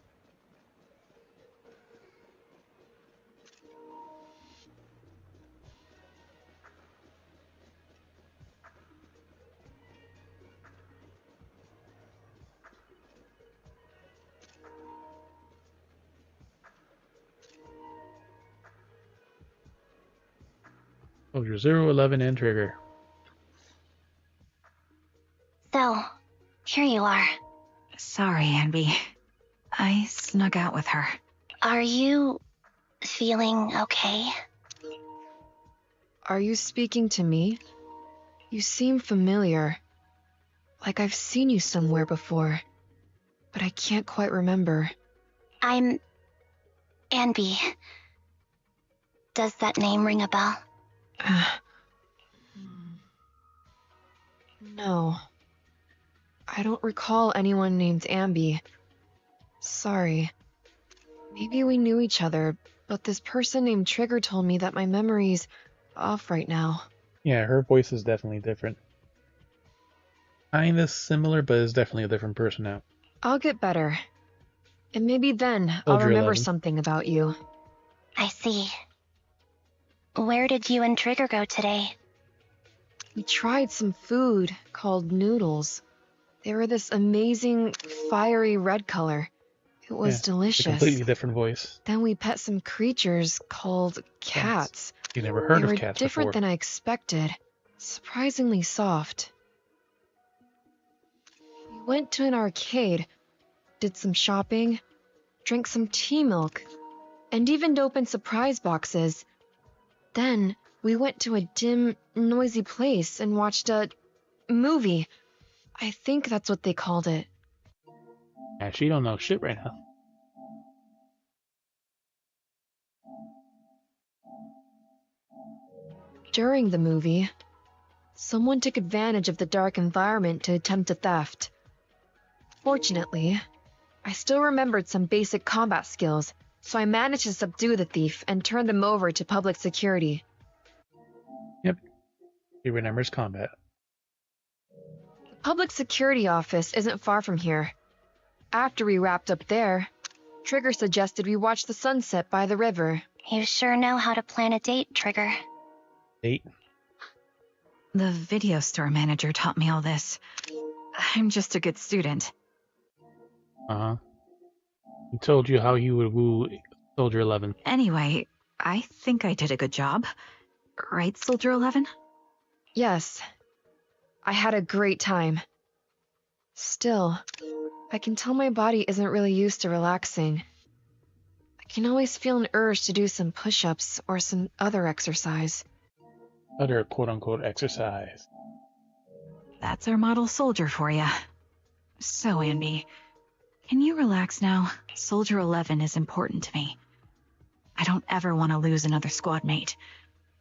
Oh, you're 0, 11, and trigger. So, here you are. Sorry, Anby. I snuck out with her. Are you feeling okay? Are you speaking to me? You seem familiar. Like I've seen you somewhere before. But I can't quite remember. I'm Anby. Does that name ring a bell? No. I don't recall anyone named Anby. Sorry. Maybe we knew each other, but this person named Trigger told me that my memory's off right now. Yeah, her voice is definitely different. Kinda similar, but it's definitely a different person now. I'll get better. And maybe then I'll remember something about you. I see. Where did you and Trigger go today? We tried some food called noodles. They were this amazing, fiery red color. It was delicious. A completely different voice. Then we pet some creatures called cats. You never heard of cats before. They were different than I expected. Surprisingly soft. We went to an arcade, did some shopping, drank some tea milk, and even opened surprise boxes. Then we went to a dim, noisy place and watched a movie. I think that's what they called it. Yeah, she don't know shit right now. During the movie, someone took advantage of the dark environment to attempt a theft. Fortunately, I still remembered some basic combat skills, so I managed to subdue the thief and turn them over to public security. Yep. He remembers combat. The public security office isn't far from here. After we wrapped up there, Trigger suggested we watch the sunset by the river. You sure know how to plan a date, Trigger. Date? The video store manager taught me all this. I'm just a good student. Uh-huh. He told you how he would woo Soldier 11. Anyway, I think I did a good job. Right, Soldier 11? Yes. I had a great time. Still, I can tell my body isn't really used to relaxing. I can always feel an urge to do some push-ups or some other exercise. Other quote-unquote exercise. That's our model soldier for ya. So, Anby, can you relax now? Soldier 11 is important to me. I don't ever want to lose another squad mate,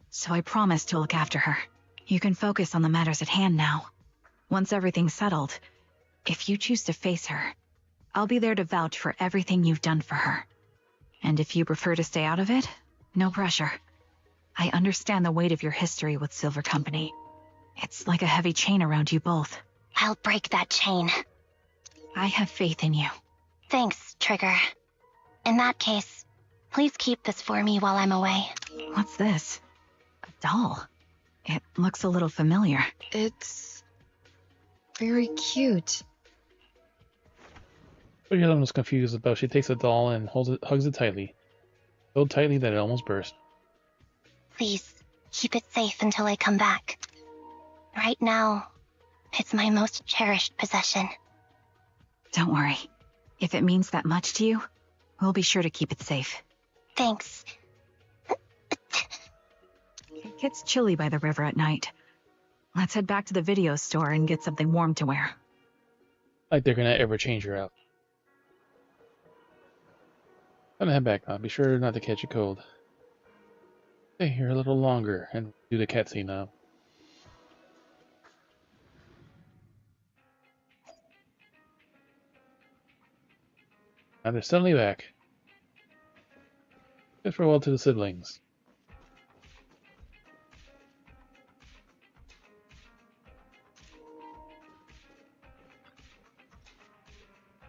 so I promise to look after her. You can focus on the matters at hand now. Once everything's settled, if you choose to face her, I'll be there to vouch for everything you've done for her. And if you prefer to stay out of it, no pressure. I understand the weight of your history with Silver Company. It's like a heavy chain around you both. I'll break that chain. I have faith in you. Thanks, Trigger. In that case, please keep this for me while I'm away. What's this? A doll. It looks a little familiar. It's very cute. What Helen was confused about, she takes the doll and hugs it tightly. So tightly that it almost burst. Please, keep it safe until I come back. Right now, it's my most cherished possession. Don't worry. If it means that much to you, we'll be sure to keep it safe. Thanks. It gets chilly by the river at night. Let's head back to the video store and get something warm to wear. Like they're gonna ever change her out. Gonna head back now. Be sure not to catch a cold. Stay here a little longer and do the cutscene now. Now they're suddenly back. Good farewell to the siblings.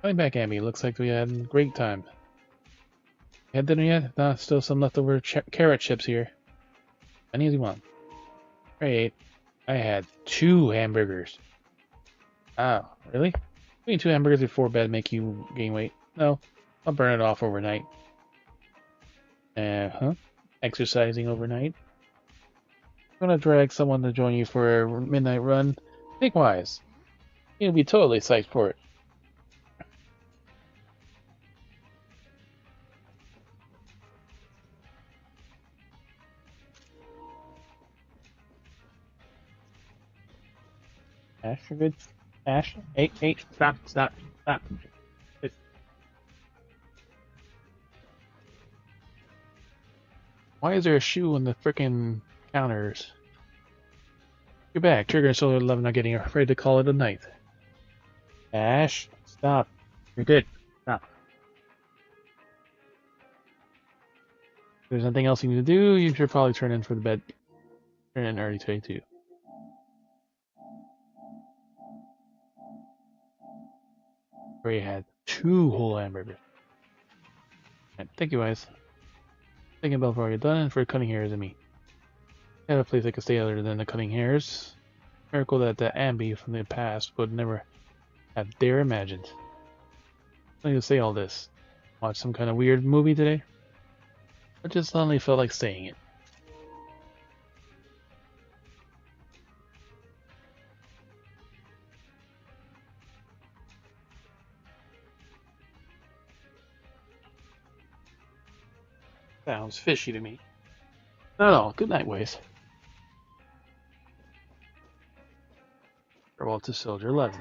Coming back, Amy. Looks like we had a great time. Had dinner yet? Nah, still some leftover carrot chips here. Any as you want. Great. I had 2 hamburgers. Oh, really? Eating 2 hamburgers before bed make you gain weight? No, I'll burn it off overnight. Exercising overnight. Gonna drag someone to join you for a midnight run? Think wise. You'll be totally psyched for it. Ash, you're good. Ash, hey, stop. Why is there a shoe on the frickin' counters? You're back. Trigger and Solar 11 are getting ready to call it a night. Ash, stop. You're good. Stop. If there's nothing else you need to do, you should probably turn in for the bed. Turn in early 22. Where you had 2 whole hamburgers. Right, thank you, guys. Thinking about before you're done and for cutting hairs and me. I have a place I could stay other than the cutting hairs. Miracle that the Ambi from the past would never have dare imagined. I need to say all this. Watch some kind of weird movie today? I just suddenly felt like saying it. Sounds fishy to me. No, good night, Waze. Farewell to Soldier 11.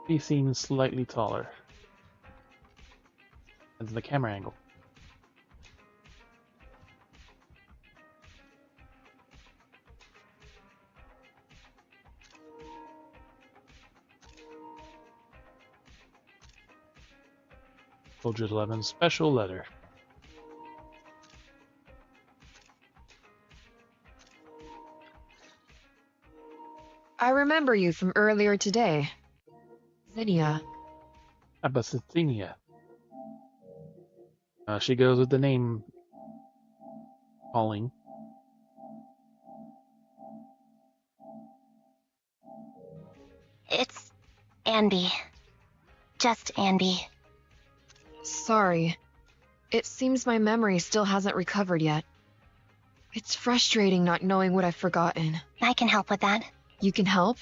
He seems slightly taller. That's the camera angle. Soldiers 11 special letter. I remember you from earlier today. Zinnia. Abyssinia. She goes with the name calling. It's Andy. Just Andy. Sorry. It seems my memory still hasn't recovered yet. It's frustrating not knowing what I've forgotten. I can help with that. You can help?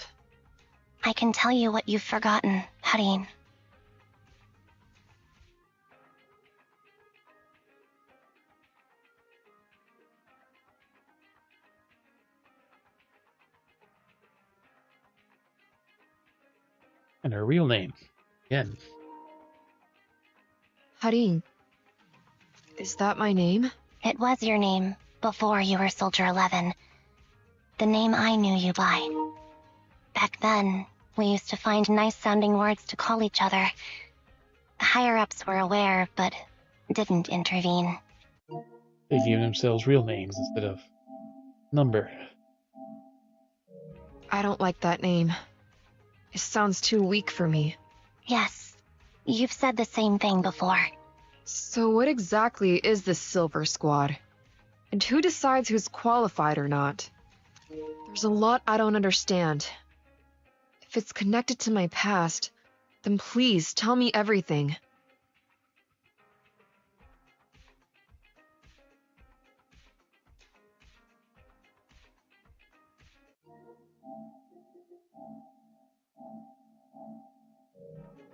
I can tell you what you've forgotten, Harin. And her real name. Again. Harin. Is that my name? It was your name before you were Soldier 11. The name I knew you by. Back then, we used to find nice-sounding words to call each other. The higher-ups were aware, but didn't intervene. They gave themselves real names instead of number. I don't like that name. It sounds too weak for me. Yes, you've said the same thing before. So what exactly is this Silver Squad? And who decides who's qualified or not? There's a lot I don't understand. If it's connected to my past, then please tell me everything.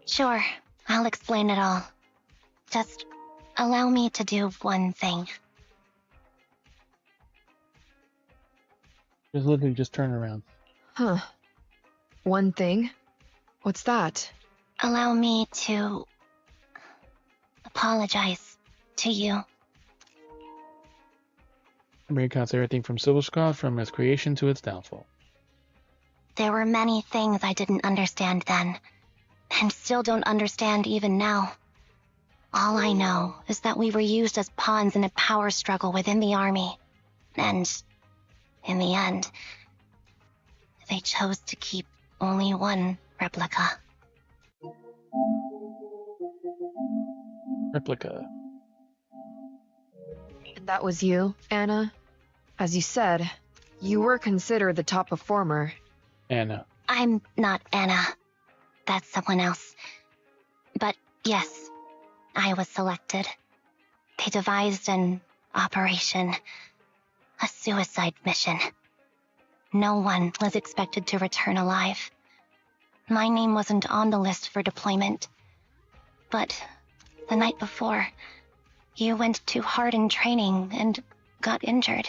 Sure, I'll explain it all. Just allow me to do one thing. Just literally just turn around. Huh. One thing? What's that? Allow me to apologize to you. Memory recounts everything from Silver Squad from its creation to its downfall. There were many things I didn't understand then, and still don't understand even now. All I know is that we were used as pawns in a power struggle within the army, and in the end, they chose to keep only one replica. Replica. And that was you, Anna? As you said, you were considered the top performer. Anna. I'm not Anna. That's someone else. But yes, I was selected. They devised an operation. A suicide mission. No one was expected to return alive. My name wasn't on the list for deployment. But the night before, you went too hard in training and got injured.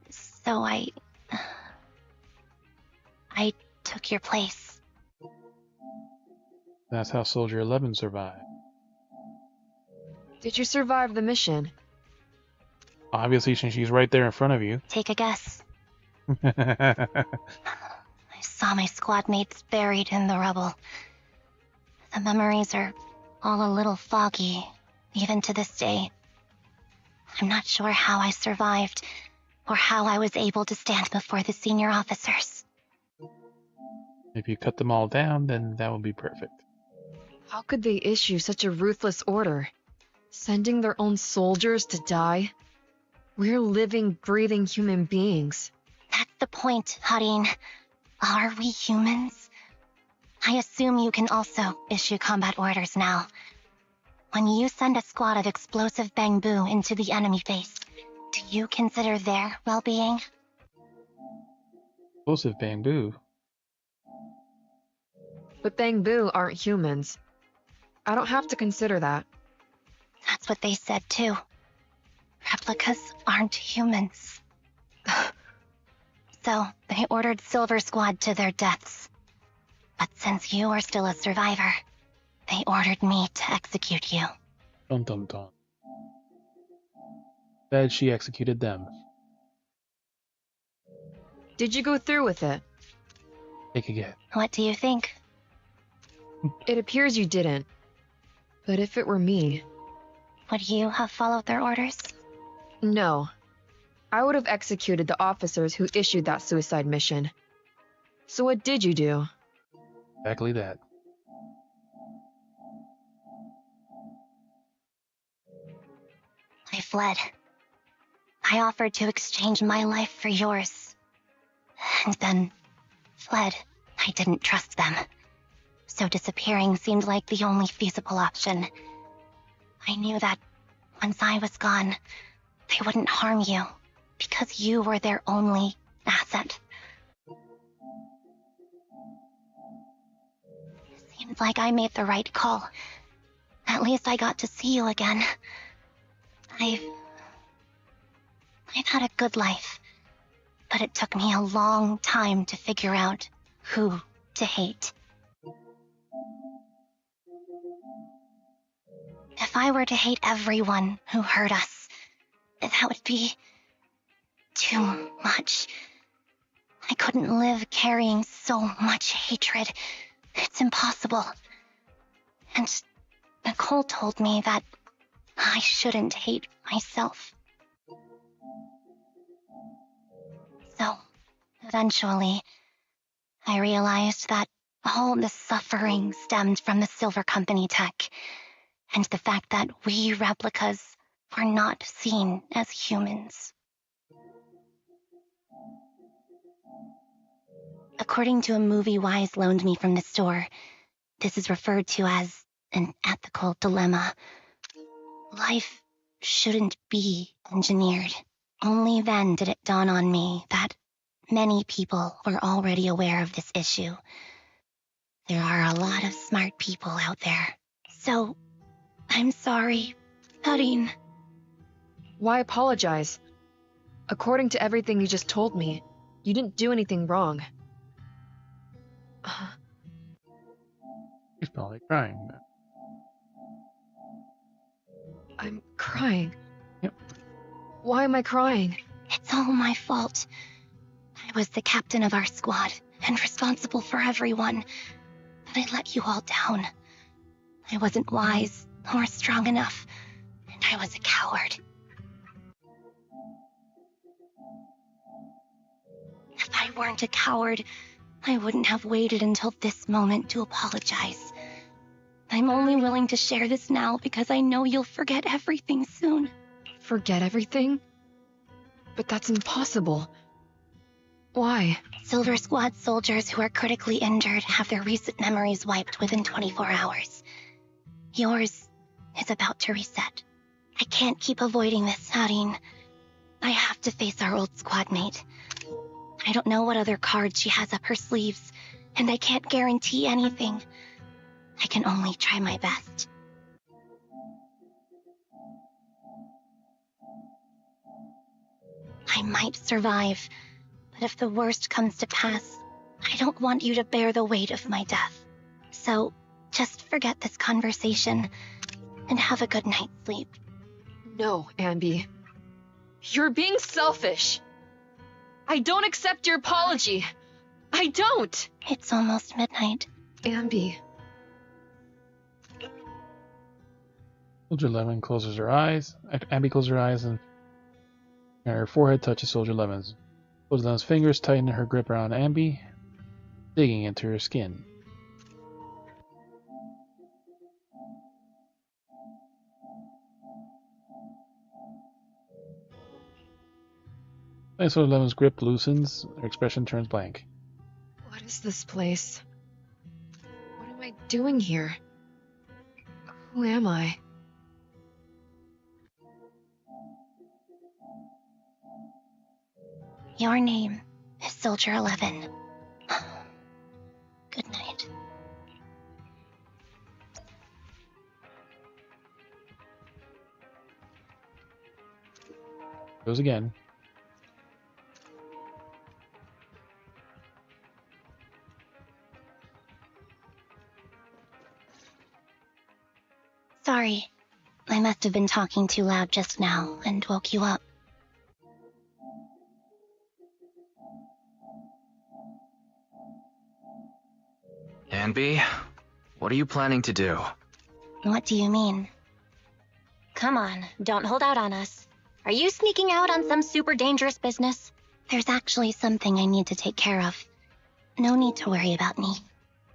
So I took your place. That's how Soldier 11 survived. Did you survive the mission? Obviously, since she's right there in front of you. Take a guess. I saw my squad mates buried in the rubble. The memories are all a little foggy, even to this day. I'm not sure how I survived, or how I was able to stand before the senior officers. If you cut them all down, then that would be perfect. How could they issue such a ruthless order? Sending their own soldiers to die? We're living, breathing human beings. That's the point, Harin. Are we humans? I assume you can also issue combat orders now. When you send a squad of explosive bamboo into the enemy base, do you consider their well-being? Explosive bamboo? But bamboo aren't humans. I don't have to consider that. That's what they said too. Replicas aren't humans. So, they ordered Silver Squad to their deaths. But since you are still a survivor, they ordered me to execute you. Dun dun dun. Said she executed them. Did you go through with it? Take a guess. What do you think? It appears you didn't. But if it were me... Would you have followed their orders? No. I would have executed the officers who issued that suicide mission. So what did you do? Exactly that. I fled. I offered to exchange my life for yours. And then fled. I didn't trust them. So disappearing seemed like the only feasible option. I knew that once I was gone, they wouldn't harm you, because you were their only asset. Seems like I made the right call. At least I got to see you again. I've had a good life, but it took me a long time to figure out who to hate. If I were to hate everyone who hurt us, that would be too much. I couldn't live carrying so much hatred. It's impossible. And Nicole told me that I shouldn't hate myself. So, eventually, I realized that all the suffering stemmed from the Silver Company tech, and the fact that we replicas were not seen as humans. According to a movie Wise loaned me from the store, this is referred to as an ethical dilemma. Life shouldn't be engineered. Only then did it dawn on me that many people were already aware of this issue. There are a lot of smart people out there. So, I'm sorry, Harin. Why apologize? According to everything you just told me, you didn't do anything wrong. She's probably crying. I'm crying. Yep. Why am I crying? It's all my fault. I was the captain of our squad and responsible for everyone, but I let you all down. I wasn't wise or strong enough, and I was a coward. If I weren't a coward, I wouldn't have waited until this moment to apologize. I'm only willing to share this now because I know you'll forget everything soon. Forget everything? But that's impossible. Why? Silver Squad soldiers who are critically injured have their recent memories wiped within 24 hours. Yours is about to reset. I can't keep avoiding this, Harin. I have to face our old squad mate. I don't know what other cards she has up her sleeves, and I can't guarantee anything. I can only try my best. I might survive, but if the worst comes to pass, I don't want you to bear the weight of my death. So, just forget this conversation, and have a good night's sleep. No, Ambi. You're being selfish. I don't accept your apology. I don't. It's almost midnight. Ambi. Soldier 11 closes her eyes. Abby closes her eyes and her forehead touches Soldier 11's. Soldier 11's fingers tighten her grip around Ambi, digging into her skin. As Soldier 11's grip loosens, her expression turns blank. What is this place? What am I doing here? Who am I? Your name is Soldier 11. Good night. Goes again. Sorry. I must have been talking too loud just now and woke you up. Anby, what are you planning to do? What do you mean? Come on, don't hold out on us. Are you sneaking out on some super dangerous business? There's actually something I need to take care of. No need to worry about me.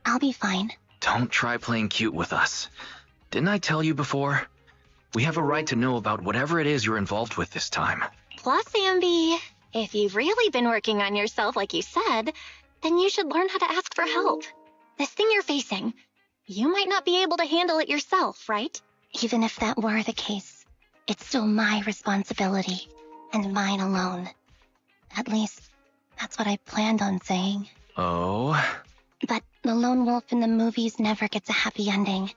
I'll be fine. Don't try playing cute with us. Didn't I tell you before? We have a right to know about whatever it is you're involved with this time. Plus, Ambi, if you've really been working on yourself like you said, then you should learn how to ask for help. This thing you're facing, you might not be able to handle it yourself, right? Even if that were the case, it's still my responsibility, and mine alone. At least, that's what I planned on saying. Oh? But the lone wolf in the movies never gets a happy ending.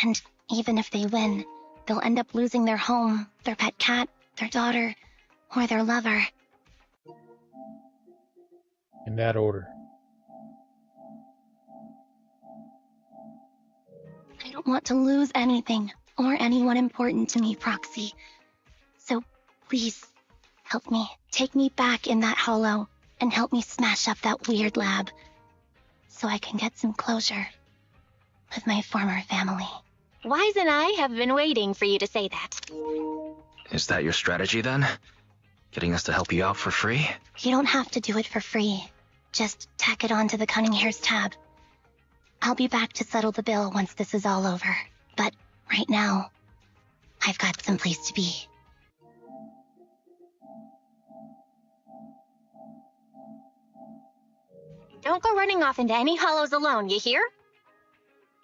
And even if they win, they'll end up losing their home, their pet cat, their daughter, or their lover. In that order. I don't want to lose anything or anyone important to me, Proxy. So please, help me. Take me back in that hollow and help me smash up that weird lab so I can get some closure with my former family. Wise and I have been waiting for you to say that. Is that your strategy then? Getting us to help you out for free? You don't have to do it for free. Just tack it on to the Cunning Hair's tab. I'll be back to settle the bill once this is all over. But right now, I've got someplace to be. Don't go running off into any hollows alone, you hear?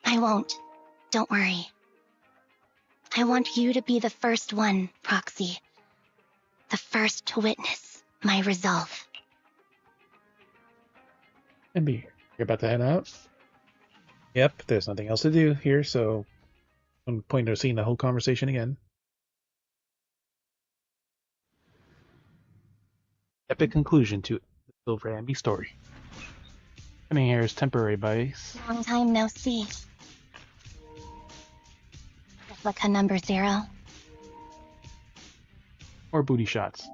I won't. Don't worry. I want you to be the first one, Proxy. The first to witness my resolve. Ambi, you're about to head out? Yep, there's nothing else to do here, so I'm point to seeing the whole conversation again. Epic conclusion to the Silver Ambi story. Cunning Hair's temporary base. Long time no see. Replica number 0. Or booty shots.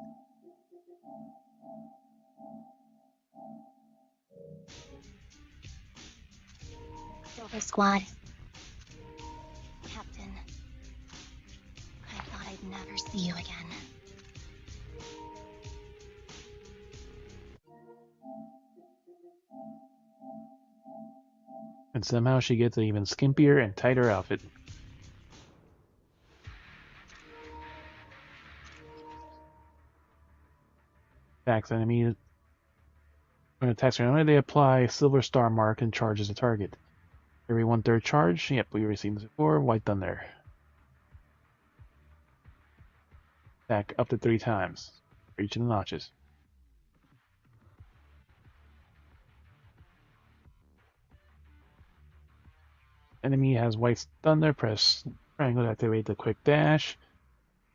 Silver Squad. Captain. I thought I'd never see you again. And somehow she gets an even skimpier and tighter outfit. Attacks enemy. When attacks are enemy, they apply Silver Star mark and charges the target. Every 1/3 charge. Yep, we received this before. White Thunder. Attack up to 3 times for each of the notches. Enemy has White Thunder. Press triangle to activate the quick dash.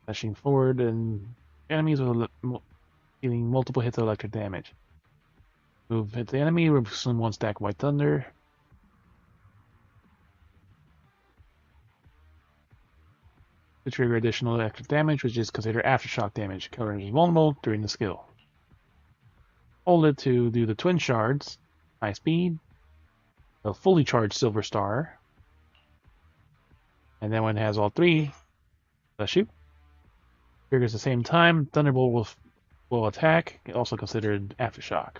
Dashing forward, and enemies with dealing multiple hits of electric damage. Move hit the enemy, consume 1 stack White Thunder. To trigger additional electric damage, which is considered aftershock damage, covering is vulnerable during the skill. Hold it to do the twin shards, high speed, a fully charged Silver Star, and then when it has all 3, shoot. Triggers at the same time, Thunderbolt will attack, also considered aftershock.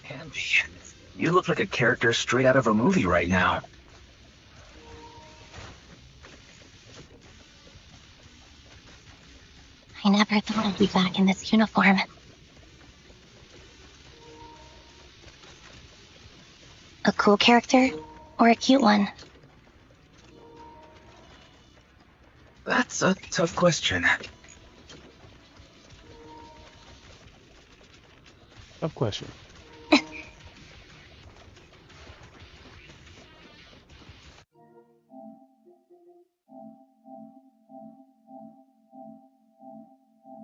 Ambi, you look like a character straight out of a movie right now. I never thought I'd be back in this uniform. A cool character or a cute one? That's a tough question. Tough question.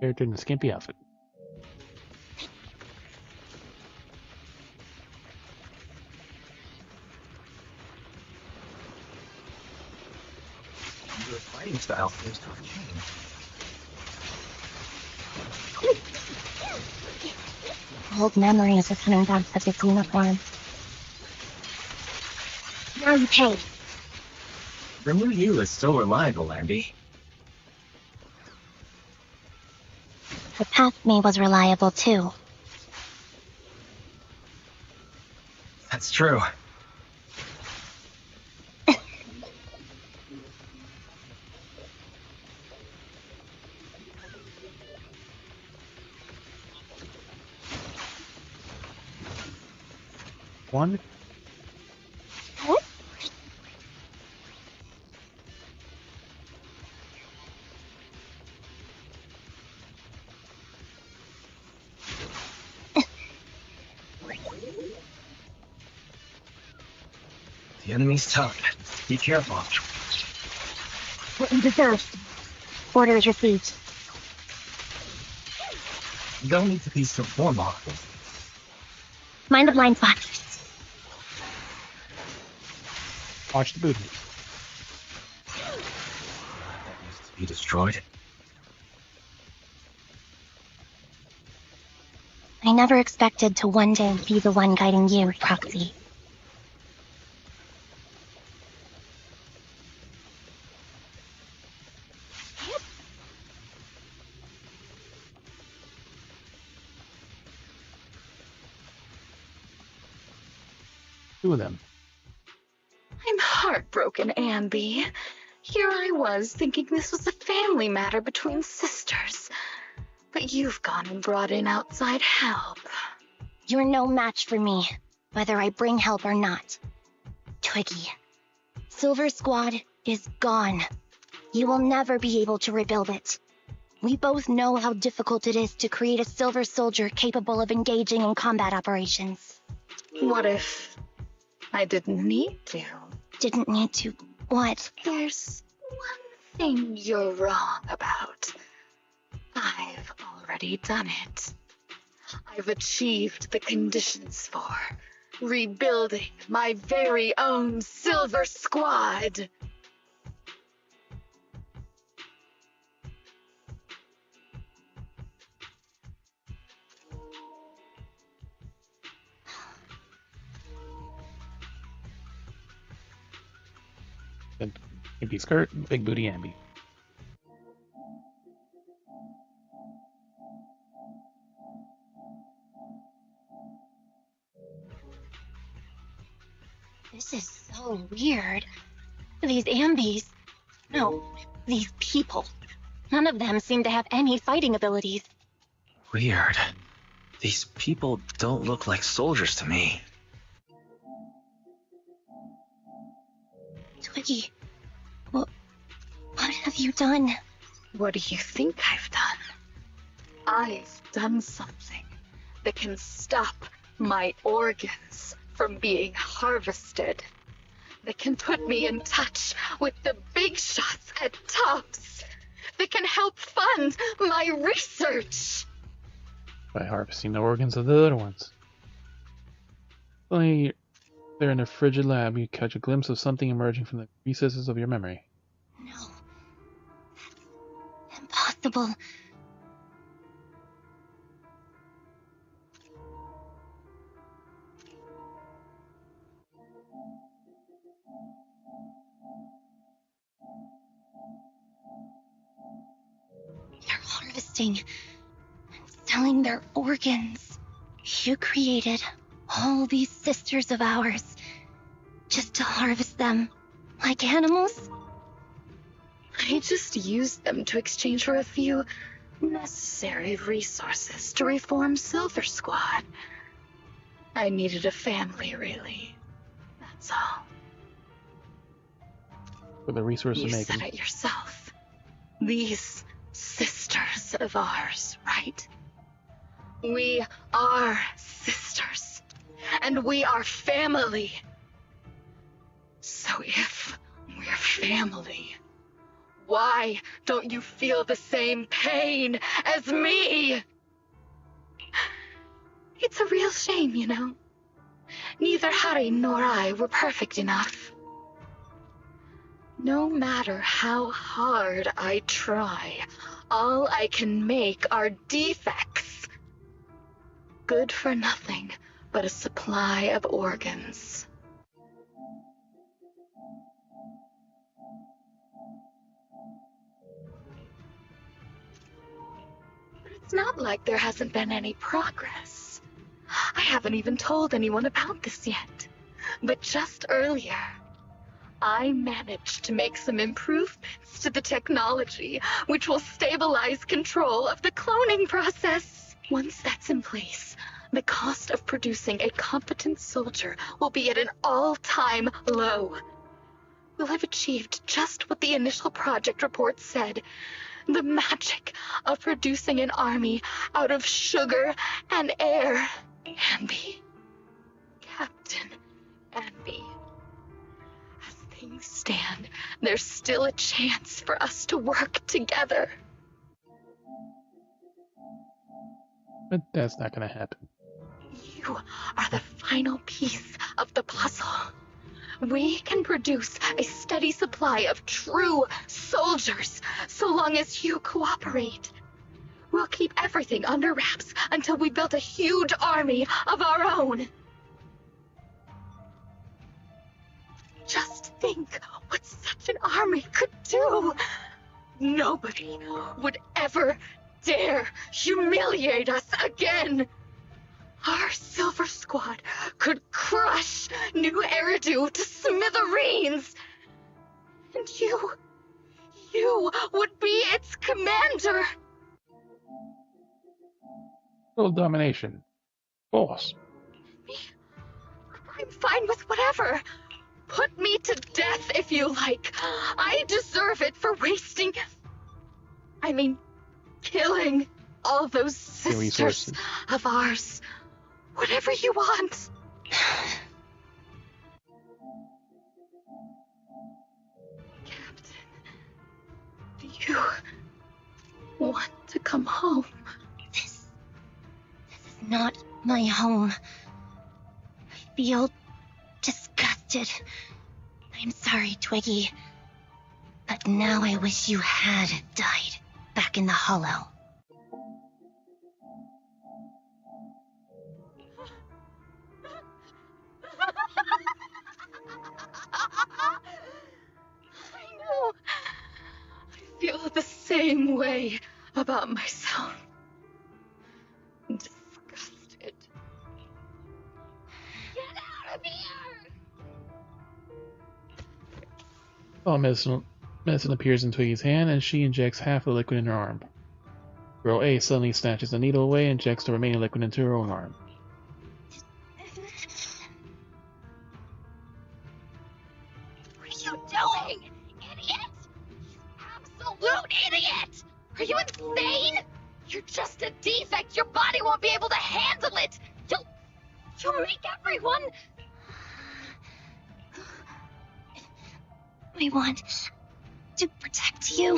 Character in the skimpy outfit. Your fighting style seems to have changed. Old memories are coming back to this uniform. Now you pay. The new you is so reliable, Andy. The past me was reliable too. That's true. One. The enemy's tough. Be careful. What you deserve. Orders received. You don't need to be so formal. Mind the blind spot. Watch the booty. That needs to be destroyed. I never expected to one day be the one guiding you, Proxy. Two of them. I'm heartbroken, Amby. Here I was, thinking this was a family matter between sisters. But you've gone and brought in outside help. You're no match for me, whether I bring help or not. Twiggy, Silver Squad is gone. You will never be able to rebuild it. We both know how difficult it is to create a Silver Soldier capable of engaging in combat operations. What if I didn't need to? Didn't need to what? There's one thing you're wrong about. I've already done it. I've achieved the conditions for rebuilding my very own Silver Squad. Big skirt, big booty Amby. This is so weird. These Ambies. No, these people. None of them seem to have any fighting abilities. Weird. These people don't look like soldiers to me. Twiggy, what have you done? What do you think I've done? I've done something that can stop my organs from being harvested. That can put me in touch with the big shots at Tops. That can help fund my research. By harvesting the organs of the other ones. Suddenly, there in a frigid lab, you catch a glimpse of something emerging from the recesses of your memory. No. That's impossible. They're harvesting and selling their organs. You created all these sisters of ours just to harvest them like animals? I just used them to exchange for a few necessary resources to reform Silver Squad. I needed a family, really. That's all. For the resources You making. said it yourself. These sisters of ours, right? We are sisters. And we are family. So if we're family, why don't you feel the same pain as me? It's a real shame, you know. Neither Harry nor I were perfect enough. No matter how hard I try, all I can make are defects. Good for nothing but a supply of organs. It's not like there hasn't been any progress. I haven't even told anyone about this yet. But just earlier, I managed to make some improvements to the technology, which will stabilize control of the cloning process. Once that's in place, the cost of producing a competent soldier will be at an all-time low. We'll have achieved just what the initial project report said. The magic of producing an army out of sugar and air. Ambi. Captain Ambi. As things stand, there's still a chance for us to work together. But that's not gonna happen. You are the final piece of the puzzle. We can produce a steady supply of true soldiers, so long as you cooperate. We'll keep everything under wraps until we built a huge army of our own. Just think what such an army could do. Nobody would ever dare humiliate us again. Our Silver Squad could crush New Eridu to smithereens. And you would be its commander. World domination. Boss. I'm fine with whatever. Put me to death if you like. I deserve it for killing all those sisters of ours. Whatever you want. Captain, do you want to come home? This is not my home. I feel disgusted. I'm sorry, Twiggy. But now I wish you had died back in the Hollow. I know. I feel the same way about myself. Disgusted. Get out of here! Oh, medicine appears in Twiggy's hand, and she injects half the liquid in her arm. Girl A suddenly snatches the needle away and injects the remaining liquid into her own arm. What are you doing, idiot? Absolute idiot! Are you insane? You're just a defect. Your body won't be able to handle it. You'll make everyone. I want to protect you.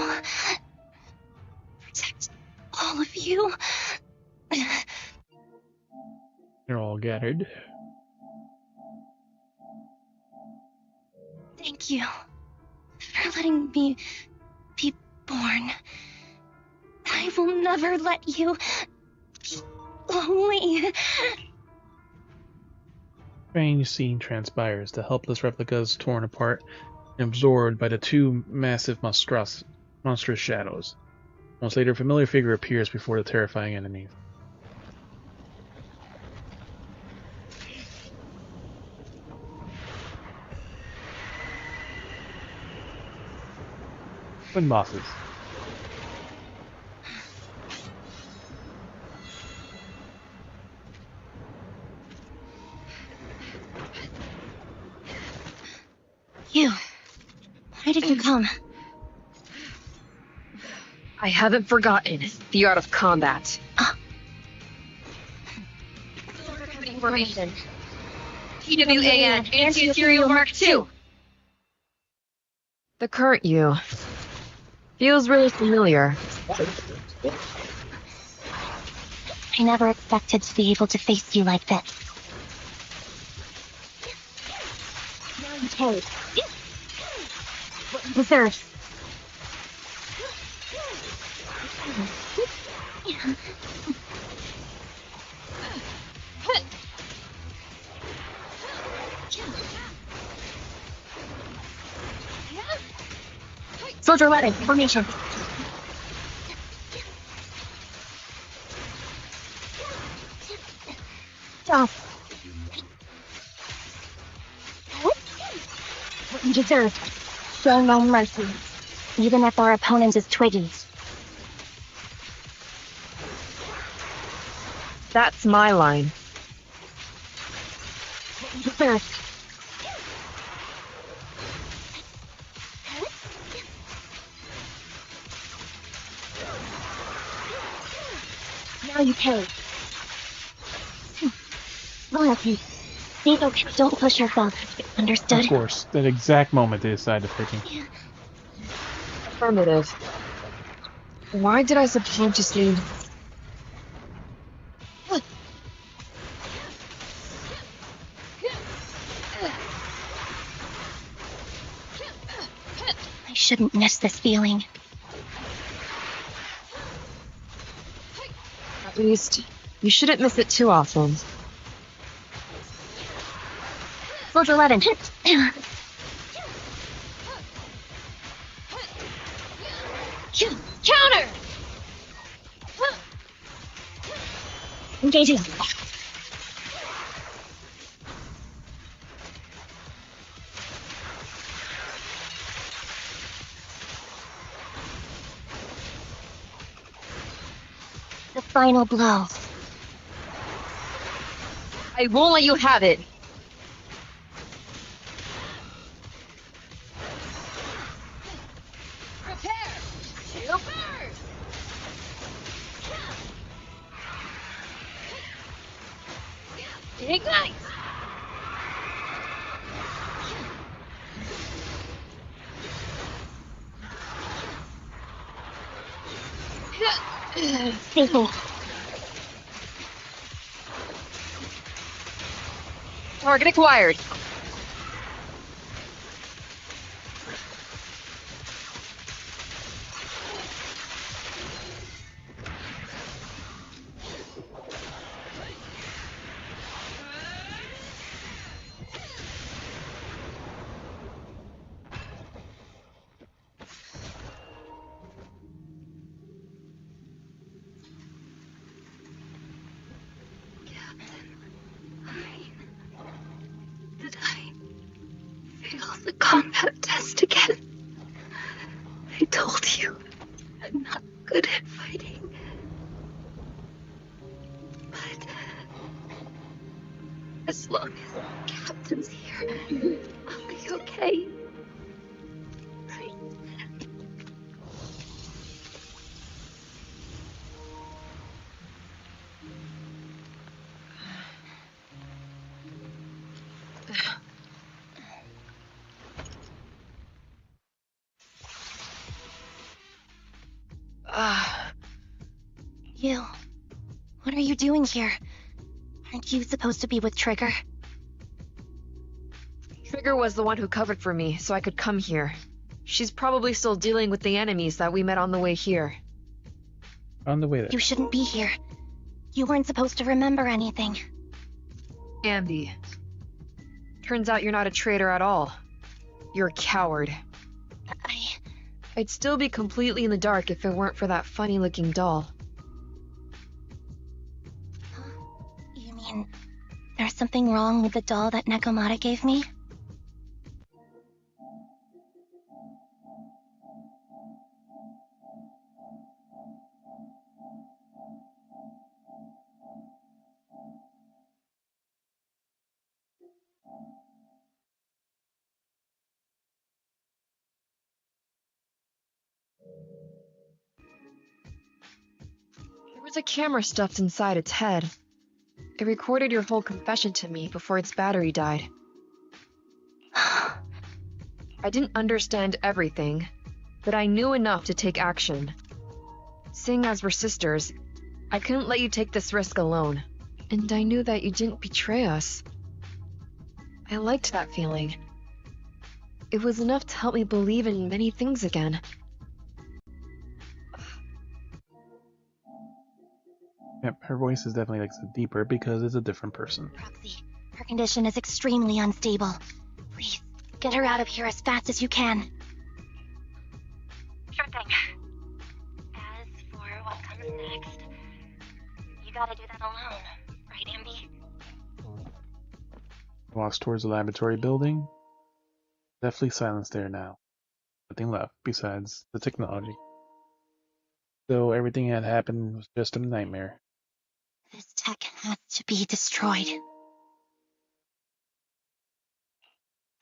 Protect all of you. They're all gathered. Thank you for letting me be born. I will never let you be lonely. Strange scene transpires. The helpless replicas torn apart and absorbed by the two massive monstrous shadows. Once later, a familiar figure appears before the terrifying enemies. Twin bosses. You. Why did you come? I haven't forgotten the art of combat. Information. PWAN, Anti-Ethereal Mark II. The current you feels really familiar. I never expected to be able to face you like this. Okay. What deserves? Soldier weapon, formation. Stop. What you deserve. Show no mercy, even if our opponent is Twiggy. That's my line. What you deserve. Now you pay. Loyalty. Don't push yourself. Understood? Of course, that exact moment they decided to pick him. Affirmative. Why did I subconsciously... I shouldn't miss this feeling. At least, you shouldn't miss it too often. Look 11. Counter! Engaging. The final blow. I won't let you have it. Prepare to burn! Ignite! Stable. Target acquired. Did I fail the combat test again? I told you, I'm not good at fighting. But as long as Captain's here, I'll be okay. Right? You. What are you doing here? Aren't you supposed to be with Trigger? Trigger was the one who covered for me, so I could come here. She's probably still dealing with the enemies that we met on the way here. On the way there. You shouldn't be here. You weren't supposed to remember anything. Ambi. Turns out you're not a traitor at all. You're a coward. I'd still be completely in the dark if it weren't for that funny-looking doll. You mean there's something wrong with the doll that Nekomata gave me? There was a camera stuffed inside its head. It recorded your whole confession to me before its battery died. I didn't understand everything, but I knew enough to take action. Seeing as we're sisters, I couldn't let you take this risk alone. And I knew that you didn't betray us. I liked that feeling. It was enough to help me believe in many things again. Yep, her voice is definitely like deeper because it's a different person. Roxy, her condition is extremely unstable. Please, get her out of here as fast as you can. Sure thing. As for what comes next, you gotta do that alone, right, Ambi? Walks towards the laboratory building. Definitely silence there now. Nothing left besides the technology. So everything that happened was just a nightmare. This tech has to be destroyed.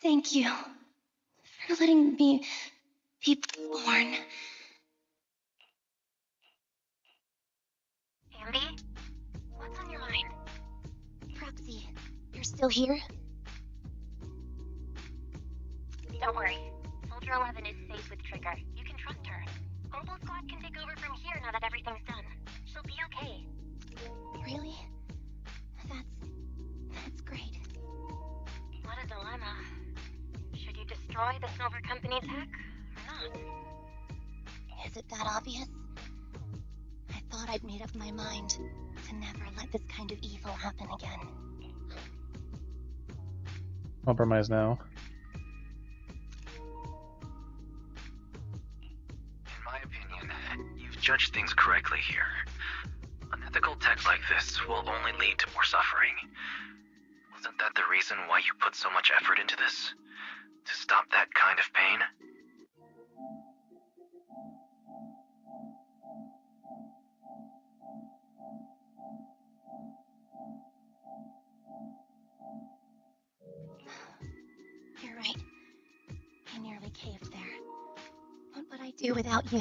Thank you for letting me be born. Andy? What's on your mind? Proxy, you're still here? Don't worry. Soldier 11 is safe with Trigger. You can trust her. Mobile Squad can take over from here now that everything's done. She'll be okay. Really? That's great. What a dilemma. Should you destroy the Silver Company tech, or not? Is it that obvious? I thought I'd made up my mind to never let this kind of evil happen again. Compromise now. In my opinion, you've judged things correctly here. Unethical tech like this will only lead to more suffering. Wasn't that the reason why you put so much effort into this? To stop that kind of pain? You're right. I nearly caved there. What would I do without you?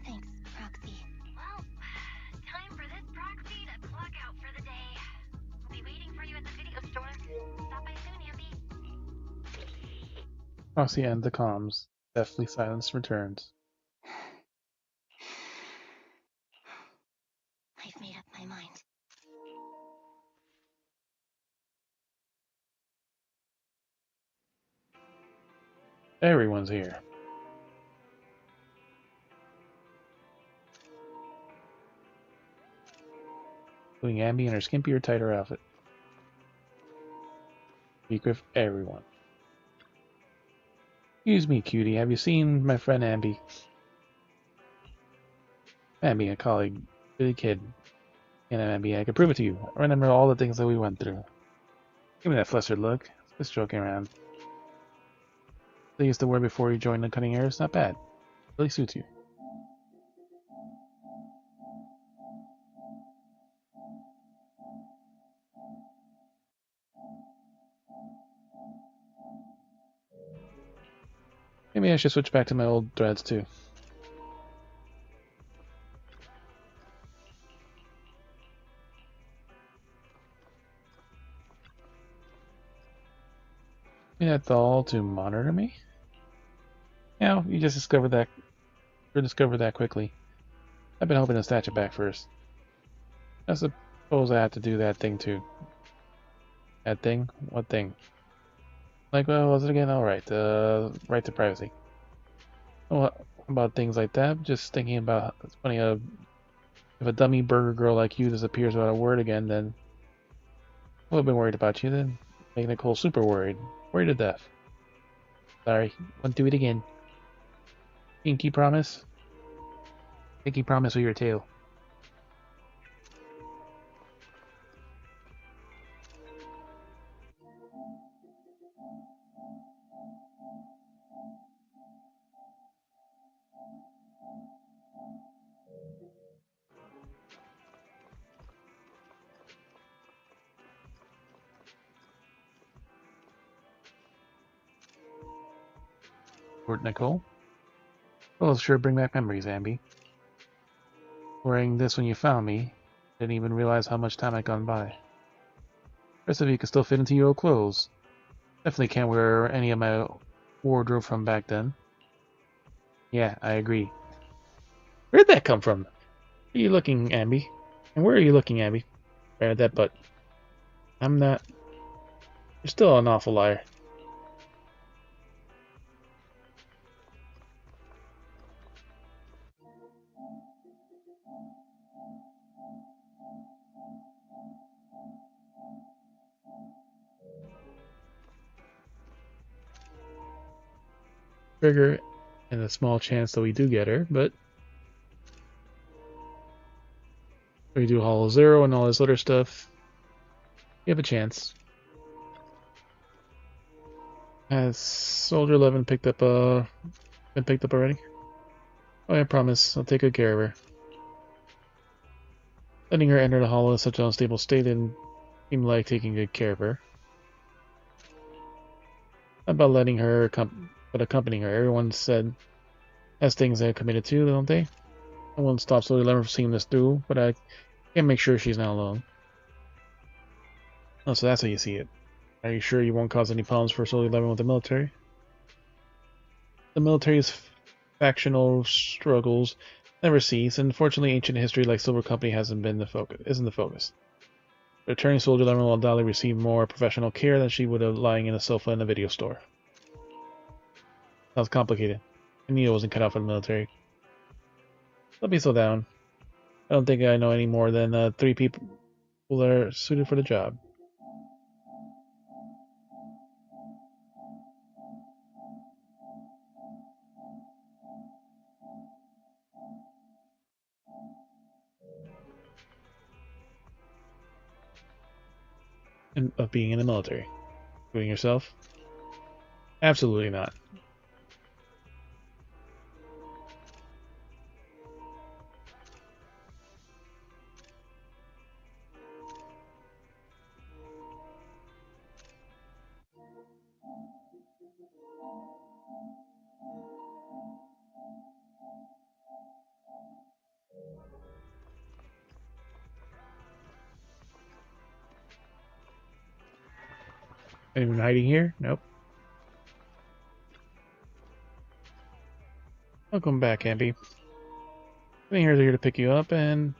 Thanks, Proxy. Well, time for this Proxy to clock out for the day. I'll be waiting for you at the video store. Stop by soon, Ambi. Proxy ends the comms. Deathly silence returns. I've made up my mind. Everyone's here. Including Ambi in her skimpier, tighter outfit. Speak with everyone. Excuse me, cutie. Have you seen my friend Ambi? Ambi, a colleague. Really kid. And Ambi, I can prove it to you. I remember all the things that we went through. Give me that flustered look. Just joking around. They used to wear before you joined the cutting air. It's not bad. Really suits you. Maybe I should switch back to my old threads too. That's all to monitor me? Yeah, you just discovered that quickly. I've been hoping to snatch it back first. I suppose I have to do that thing too. That thing? What thing? Like, what was it again? Alright, right to privacy. What about things like that? Just thinking about, it's funny, if a dummy burger girl like you disappears without a word again, then I would have been worried about you, then make Nicole super worried. Worried to death. Sorry, won't do it again. Pinky promise? Pinky promise with your tail. Fort Nicole? Well, sure bring back memories, Ambi. Wearing this when you found me, didn't even realize how much time had gone by. The rest of you can still fit into your old clothes. Definitely can't wear any of my wardrobe from back then. Yeah, I agree. Where'd that come from? Where are you looking, Ambi? And where are you looking, Ambi? Right at that butt. I'm not... You're still an awful liar. Trigger, and a small chance that we do get her, but we do Hollow Zero and all this other stuff. You have a chance. Has Soldier 11 picked up been picked up already? Oh, I promise. I'll take good care of her. Letting her enter the hollow in such an unstable state didn't seem like taking good care of her. Not about letting her but accompanying her. Everyone said has things they're committed to, don't they? I won't stop Soldier 11 from seeing this through, but I can't make sure she's not alone. Oh, so that's how you see it. Are you sure you won't cause any problems for Soldier 11 with the military? The military's factional struggles never cease, and unfortunately ancient history like Silver Company isn't the focus. Returning Soldier 11 will undoubtedly receive more professional care than she would have lying in a sofa in a video store. Sounds complicated. I knew it wasn't cut out for the military. Don't be so down. I don't think I know any more than 3 people that are suited for the job. Of being in the military. Doing yourself? Absolutely not. Anyone hiding here? Nope. Welcome back, Ambi. I'm here to pick you up, and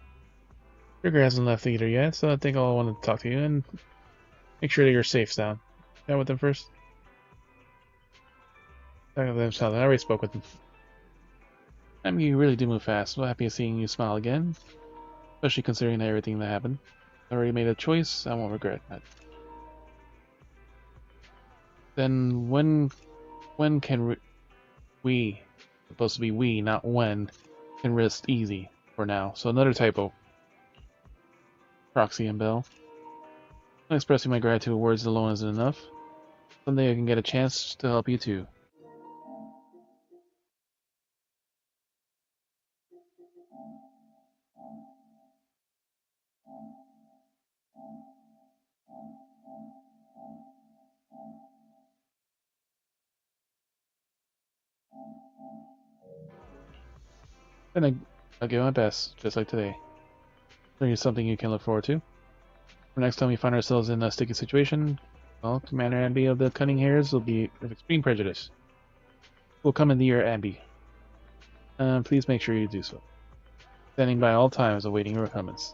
Trigger hasn't left either yet, so I think I'll want to talk to you and make sure that you're safe down. Chat with them first. Talk with them south. I already spoke with them. I mean, you really do move fast. So happy seeing you smile again, especially considering everything that happened. I already made a choice. I won't regret that. Then when can we, supposed to be we, not when, can rest easy for now. So another typo. Proxy and Bell. Not expressing my gratitude with words alone isn't enough. Someday I can get a chance to help you too. Then I'll give my best, just like today. Bring you something you can look forward to. For next time we find ourselves in a sticky situation, well, Commander Ambi of the Cunning Hairs will be of extreme prejudice. We'll come in the year Ambi. Please make sure you do so. Standing by all times awaiting your comments.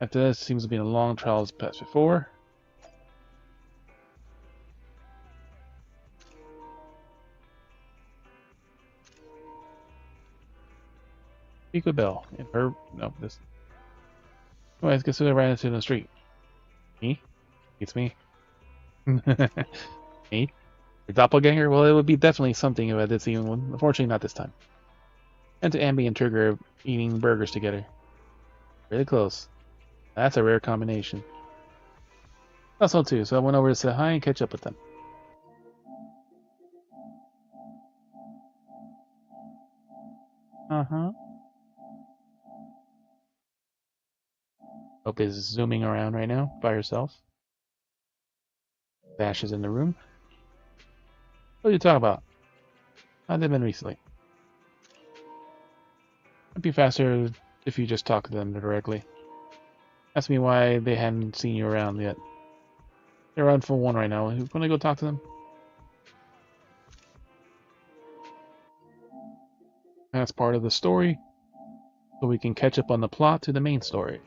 After this, it seems to be a long trial as passed before. Speak with Bell. In her... No, this... Oh, I guess I ran into the street. Me? It's me. Me? Your doppelganger? Well, it would be definitely something if I did see one. Unfortunately, not this time. And to Ambi and Trigger eating burgers together. Really close. That's a rare combination. Thought so too, so I went over to say hi and catch up with them. Uh-huh. Hope is zooming around right now by herself. Dash is in the room. What are you talking about? How've they been recently? It'd be faster if you just talk to them directly. Ask me why they hadn't seen you around yet. They're on for 1 right now. Want to go talk to them? That's part of the story, so we can catch up on the plot to the main story.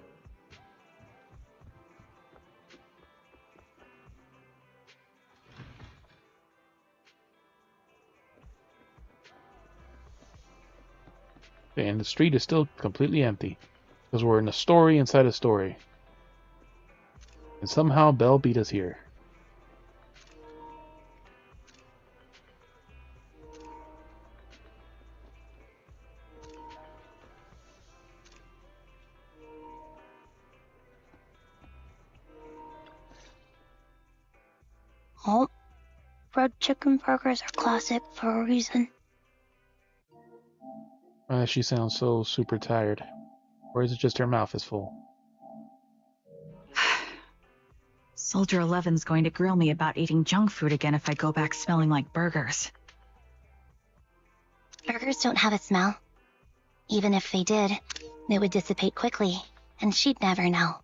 And the street is still completely empty, because we're in a story inside a story. And somehow Bell beat us here. Oh, bread chicken burgers are classic for a reason. She sounds so super tired. Or is it just her mouth is full? Soldier 11's going to grill me about eating junk food again if I go back smelling like burgers. Burgers don't have a smell. Even if they did, they would dissipate quickly, and she'd never know.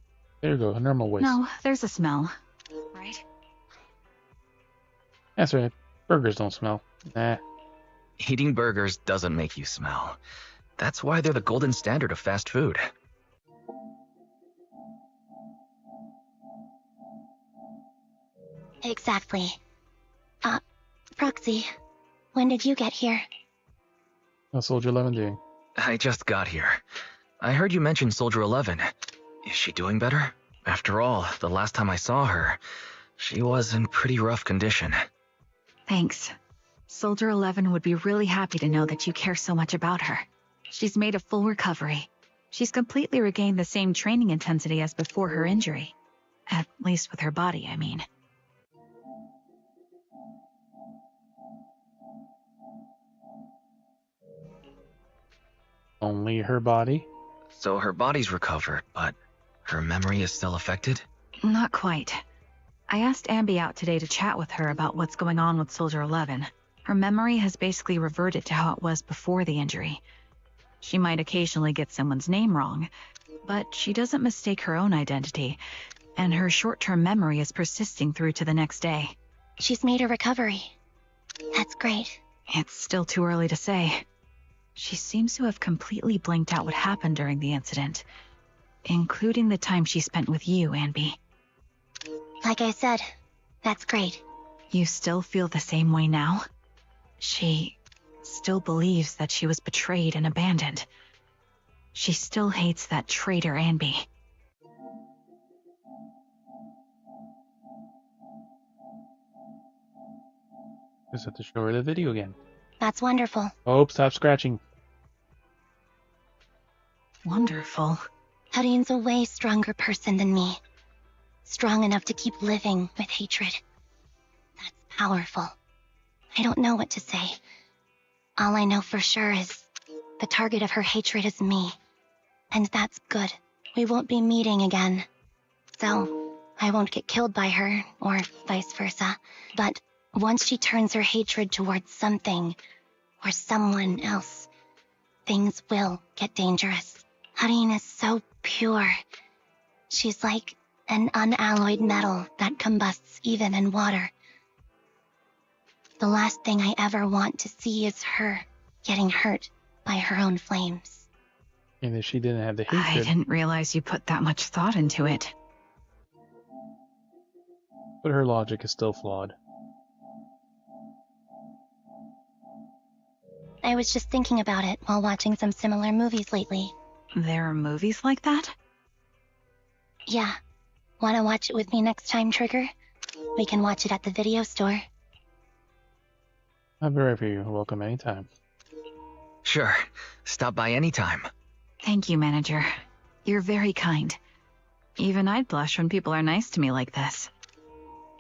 There you go, a normal voice. No, there's a smell. Right? That's right. Burgers don't smell. Nah. Eating burgers doesn't make you smell. That's why they're the golden standard of fast food. Exactly. Proxy, when did you get here? How's Soldier 11 doing? I just got here. I heard you mention Soldier 11. Is she doing better? After all, the last time I saw her, she was in pretty rough condition. Thanks. Soldier 11 would be really happy to know that you care so much about her. She's made a full recovery. She's completely regained the same training intensity as before her injury. At least with her body, I mean. Only her body? So her body's recovered, but her memory is still affected? Not quite. I asked Ambi out today to chat with her about what's going on with Soldier 11. Her memory has basically reverted to how it was before the injury. She might occasionally get someone's name wrong, but she doesn't mistake her own identity, and her short-term memory is persisting through to the next day. She's made a recovery. That's great. It's still too early to say. She seems to have completely blanked out what happened during the incident, including the time she spent with you, Ambi. Like I said, that's great. You still feel the same way now? She still believes that she was betrayed and abandoned. She still hates that traitor Ambi. Just have to show her the video again. That's wonderful. Oh, stop scratching. Wonderful. Harine's a way stronger person than me. Strong enough to keep living with hatred. That's powerful. I don't know what to say. All I know for sure is the target of her hatred is me. And that's good. We won't be meeting again. So, I won't get killed by her, or vice versa. But once she turns her hatred towards something, or someone else, things will get dangerous. Harine is so pure. She's like an unalloyed metal that combusts even in water. The last thing I ever want to see is her getting hurt by her own flames. And if she didn't have the hatred... I didn't realize you put that much thought into it. But her logic is still flawed. I was just thinking about it while watching some similar movies lately. There are movies like that? Yeah. Wanna watch it with me next time, Trigger? We can watch it at the video store. I'll be right for you. Welcome anytime. Sure. Stop by anytime. Thank you, Manager. You're very kind. Even I'd blush when people are nice to me like this.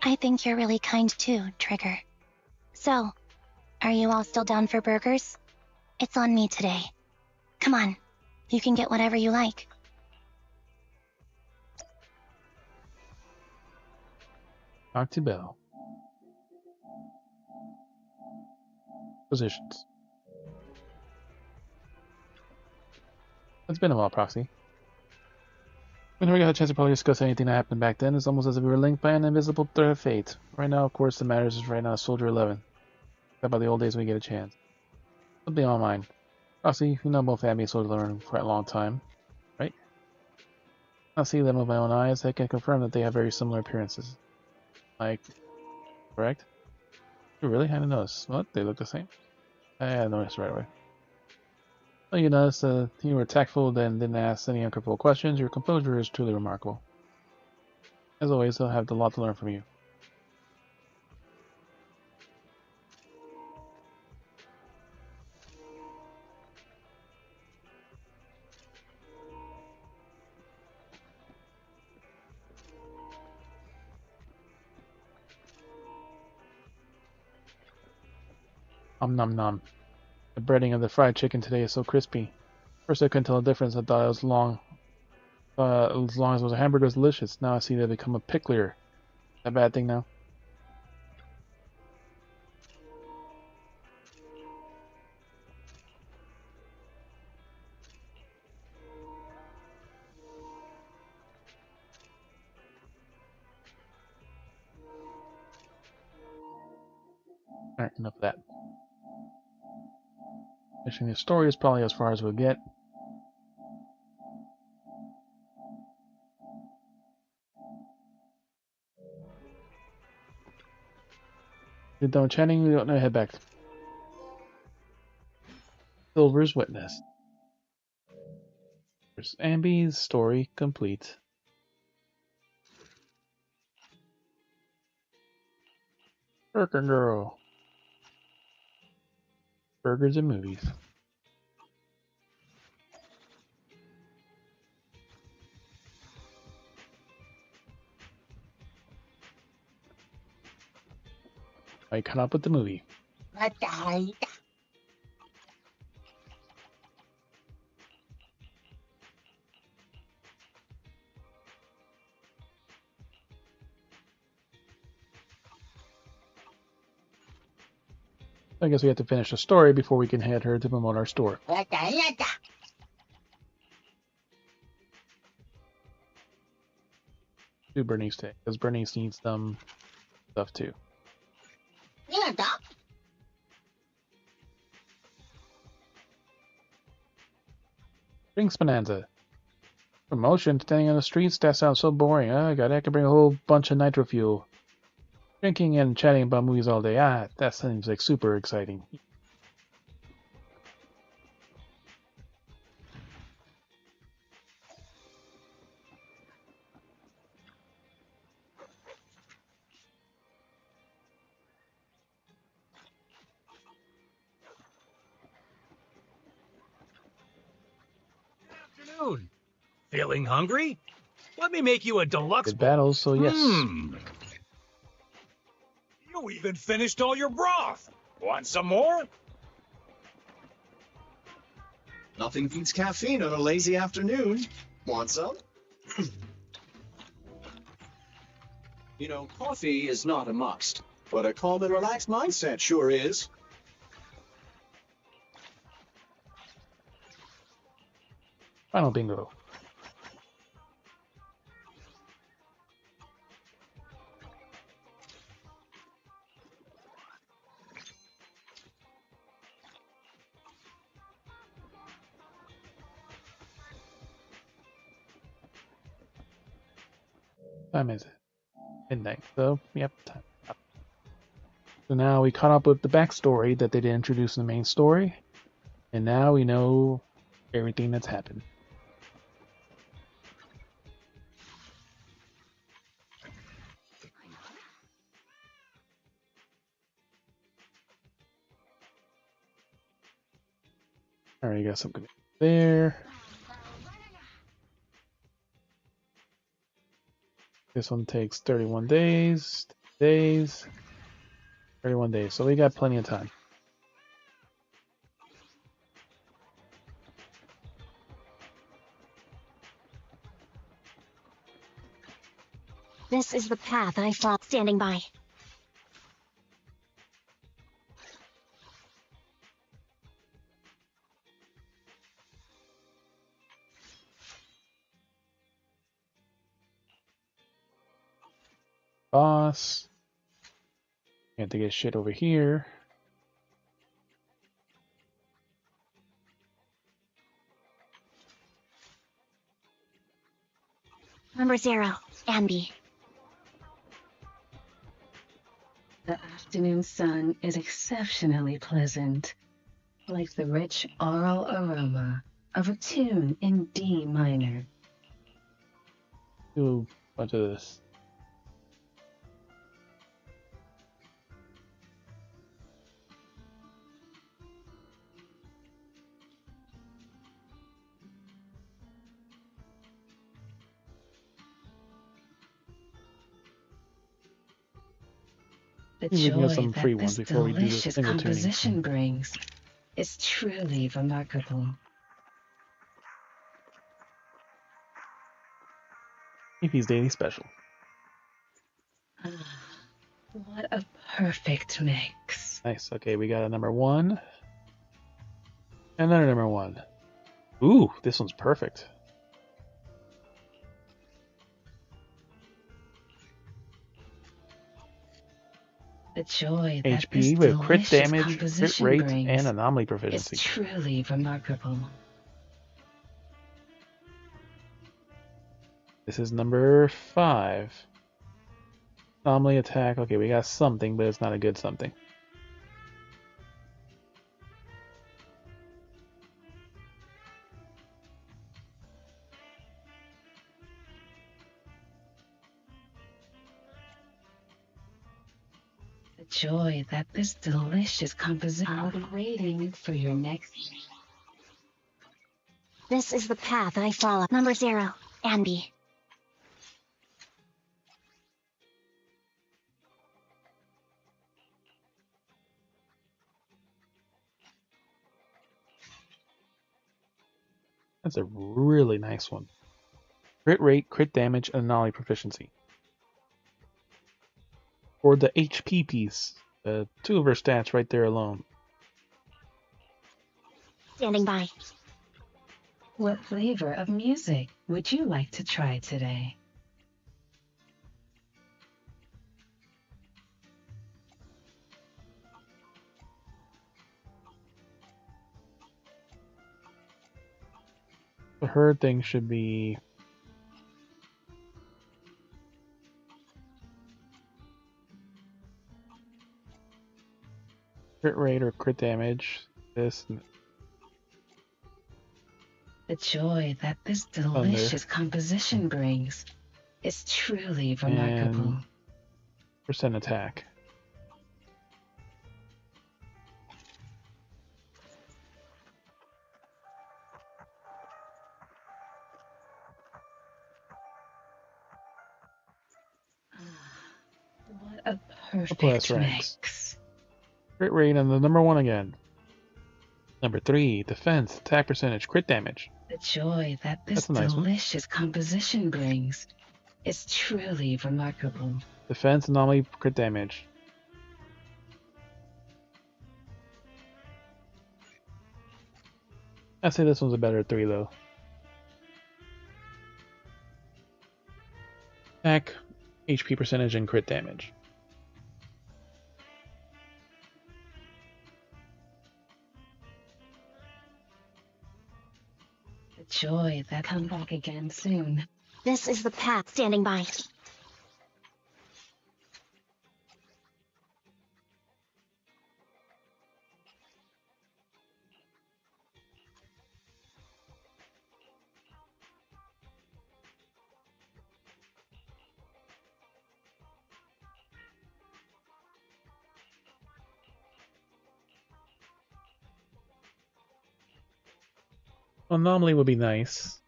I think you're really kind too, Trigger. So, are you all still down for burgers? It's on me today. Come on. You can get whatever you like. Talk to Bell. Positions. It's been a while, Proxy. Whenever we got a chance to probably discuss anything that happened back then, it's almost as if we were linked by an invisible thread of fate. Right now, of course, the matters is right now Soldier 11. About the old days when we get a chance. Something on mine. Proxy, you know both Abby and Soldier 11 for a long time, right? I see them with my own eyes. I can confirm that they have very similar appearances. Like, correct? You really hadn't noticed. What? They look the same? I noticed right away. Well, you noticed you were tactful and didn't ask any uncomfortable questions. Your composure is truly remarkable. As always, I'll have a lot to learn from you. Nom nom. The breading of the fried chicken today is so crispy. First I couldn't tell the difference. I thought it was long. As long as it was a hamburger, it was delicious. Now I see they become a pickler. Is that a bad thing now? Alright, enough of that. Finishing the story is probably as far as we'll get. We're done chatting, we don't know, head back. Silver's Witness. There's Ambi's story complete. Burger Girl. Burgers and movies. I caught up with the movie. I guess we have to finish the story before we can head her to promote our store. Do Bernice today, because Bernice needs some stuff too. Drinks Bonanza. Promotion, standing on the streets, that sounds so boring. I could bring a whole bunch of nitro fuel. Drinking and chatting about movies all day, that seems like super exciting. Afternoon. Feeling hungry? Let me make you a deluxe Good battles, so yes. You even finished all your broth. Want some more? Nothing beats caffeine on a lazy afternoon. Want some? You know, coffee is not a must, but a calm and relaxed mindset sure is. Final bingo. Time is it? Midnight. So, yep, time up. So now we caught up with the backstory that they did introduce in the main story, and now we know everything that's happened. Alright, got something there. This one takes 31 days, 31 days, so we got plenty of time. This is the path I saw standing by. Boss. We have to get shit over here. Number 0, Ambi. The afternoon sun is exceptionally pleasant, like the rich oral aroma of a tune in D minor. Do a bunch of this. The Maybe we can get joy some that free this ones before we do the delicious single tuning. composition brings is truly remarkable. Eevee's Daily Special. What a perfect mix. Nice. Okay, we got a number 1. Another number 1. Ooh, this one's perfect. The joy that this HP with crit delicious damage, crit composition rate, brings and anomaly is proficiency. truly remarkable. This is number 5. Anomaly attack. Okay, we got something, but it's not a good something. The joy that this delicious composition. I'll be waiting for your next. This is the path I follow. Number 0, Anby. That's a really nice one. Crit rate, crit damage, and anomaly proficiency. For the HP piece, 2 of her stats right there alone. Standing by. What flavor of music would you like to try today? So her thing should be crit rate or crit damage. This The joy that this delicious composition brings is truly remarkable. and percent attack. What a Plus perfect ranks. mix. Crit rate on the number 1 again. Number 3, defense, attack percentage, crit damage. The joy that this That's a nice one. delicious composition brings is truly remarkable. Defense, anomaly, crit damage. I'd say this one's a better 3 though. Attack, HP percentage, and crit damage. The joy that come back again soon. This is the path. Standing by. Anomaly would be nice.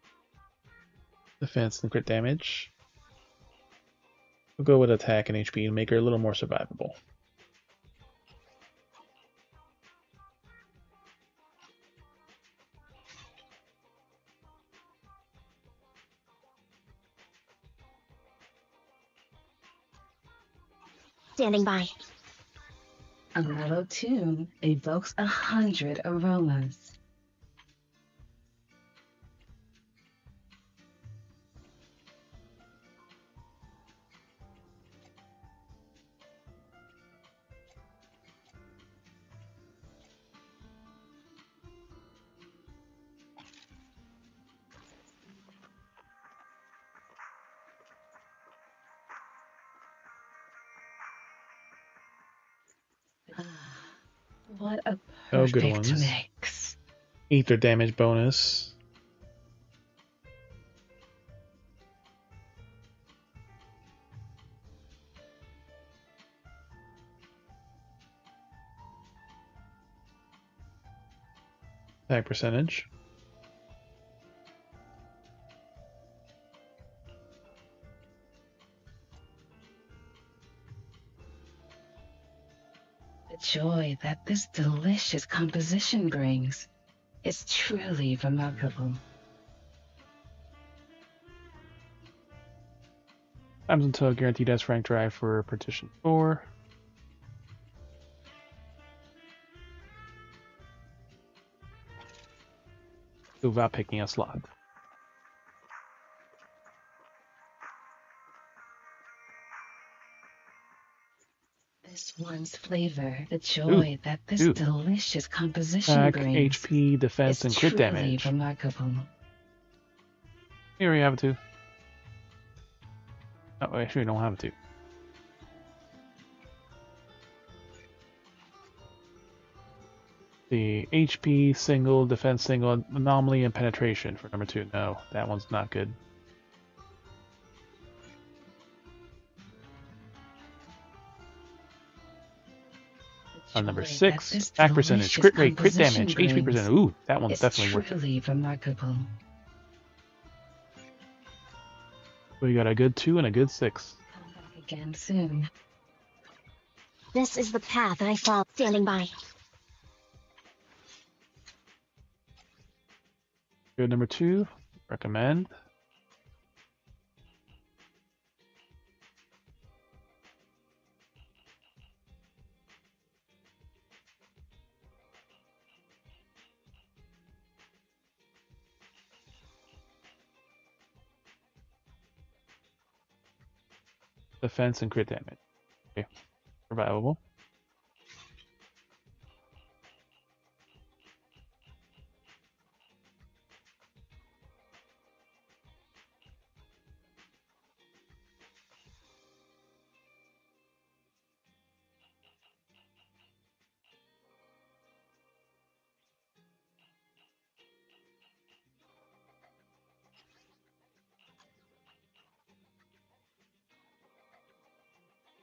Defense and crit damage. We'll go with attack and HP and make her a little more survivable. Standing by. A mellow tune evokes 100 aromas. What a Oh, good perfect ones. mix. Ether damage bonus. Attack percentage. joy that this delicious composition brings is truly remarkable. Times until guaranteed S rank drive for partition 4. Without picking a slot. This one's flavor, the joy that this delicious composition Attack, brings, HP, defense, and crit truly damage. remarkable. Here we have it too. Oh, actually, we don't have it too. The HP, single, defense, single, anomaly, and penetration for number 2. No, that one's not good. On number 6, attack percentage, crit rate, crit damage, HP percentage. Ooh, that one's definitely worth it. Truly remarkable. We got a good 2 and a good 6. Come back again soon. This is the path I saw standing by. Good number 2, recommend. Defense and crit damage. Okay, survivable.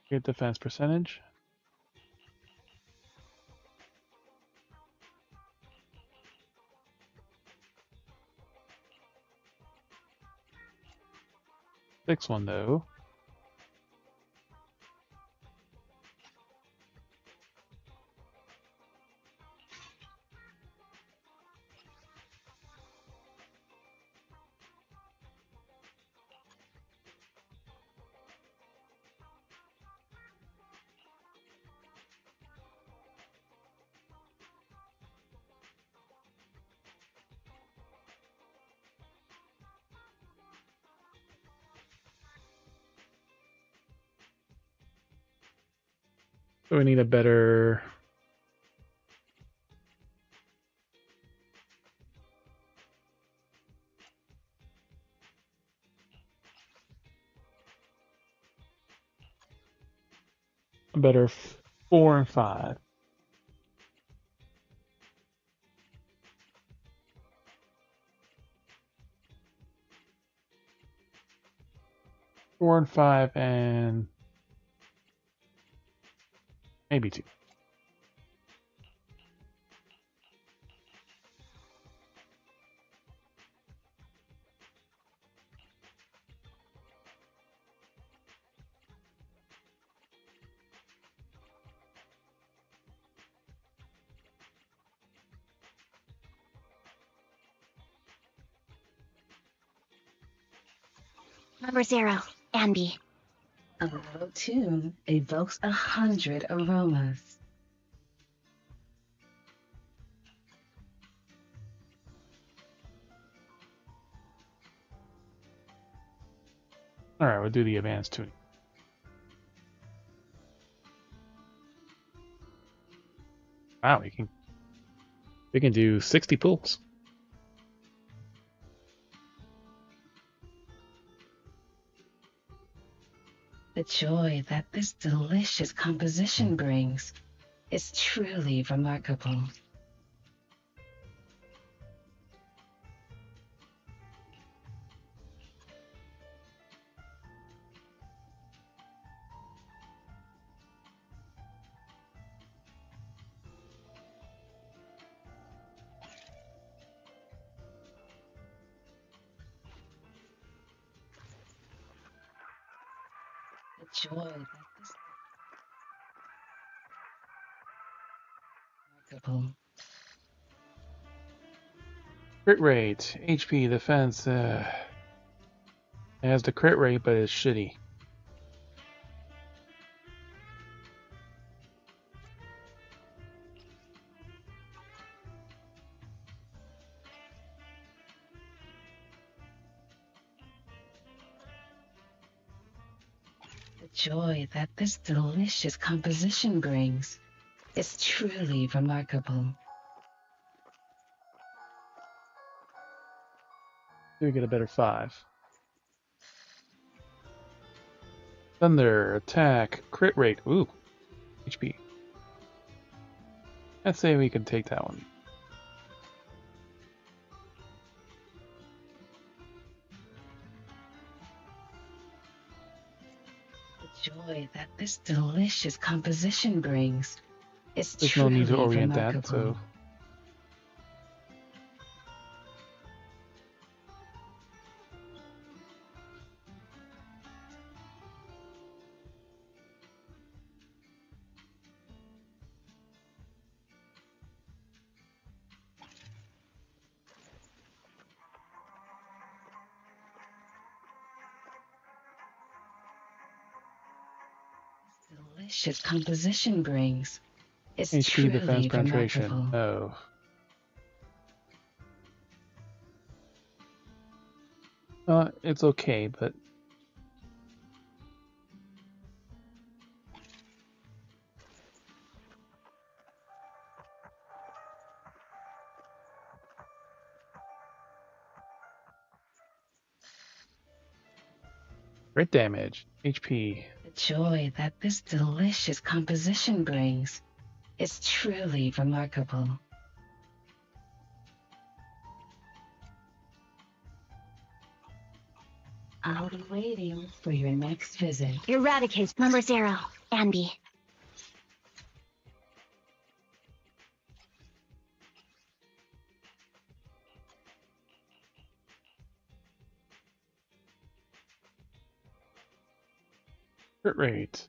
Crit defense percentage. Sixth one though. So we need a better a better 4 and 5. Four and 5 and maybe 2. Number 0, Anby. A little tune evokes 100 aromas. Alright, we'll do the advanced tuning. Wow, we can do 60 pulls. The joy that this delicious composition brings is truly remarkable. The joy that this remarkable. Crit rate, HP, defense. It has the crit rate, but it's shitty. The joy that this delicious composition brings is truly remarkable. We get a better 5. Thunder, attack, crit rate. Ooh, HP. Let's say we can take that one. The joy that this delicious composition brings is There's no truly need to orient remarkable. that, so. Delicious composition brings is HP truly defense penetration. remarkable. Oh. It's okay, but. Crit damage, HP. The joy that this delicious composition brings is truly remarkable. I'll be waiting for your next visit. Eradicate number 0, Anby. Crit rate.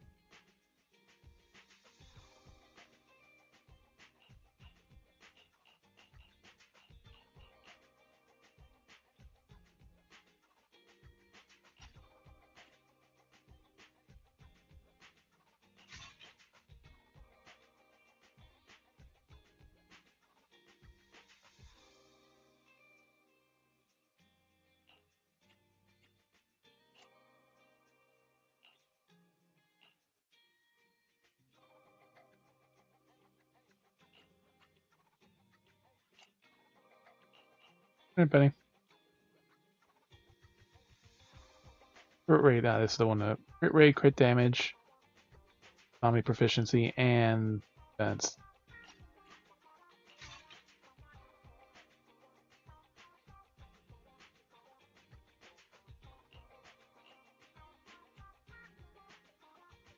Hey, Benny. Crit rate, this is the one that crit rate, crit damage, zombie proficiency, and defense.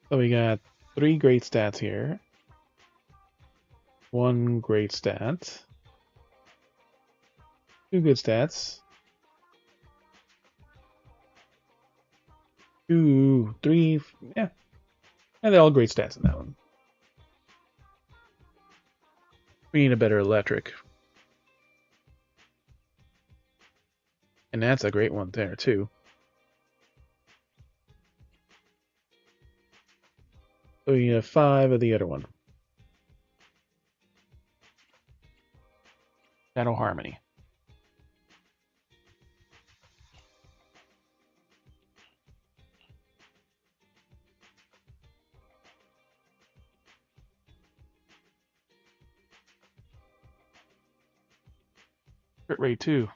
So we got 3 great stats here. 1 great stat. 2 good stats. 2, 3, yeah. And they're all great stats in that one. We need a better electric. And that's a great one there, too. So we have 5 of the other one. Shadow Harmony. Crit rate 2.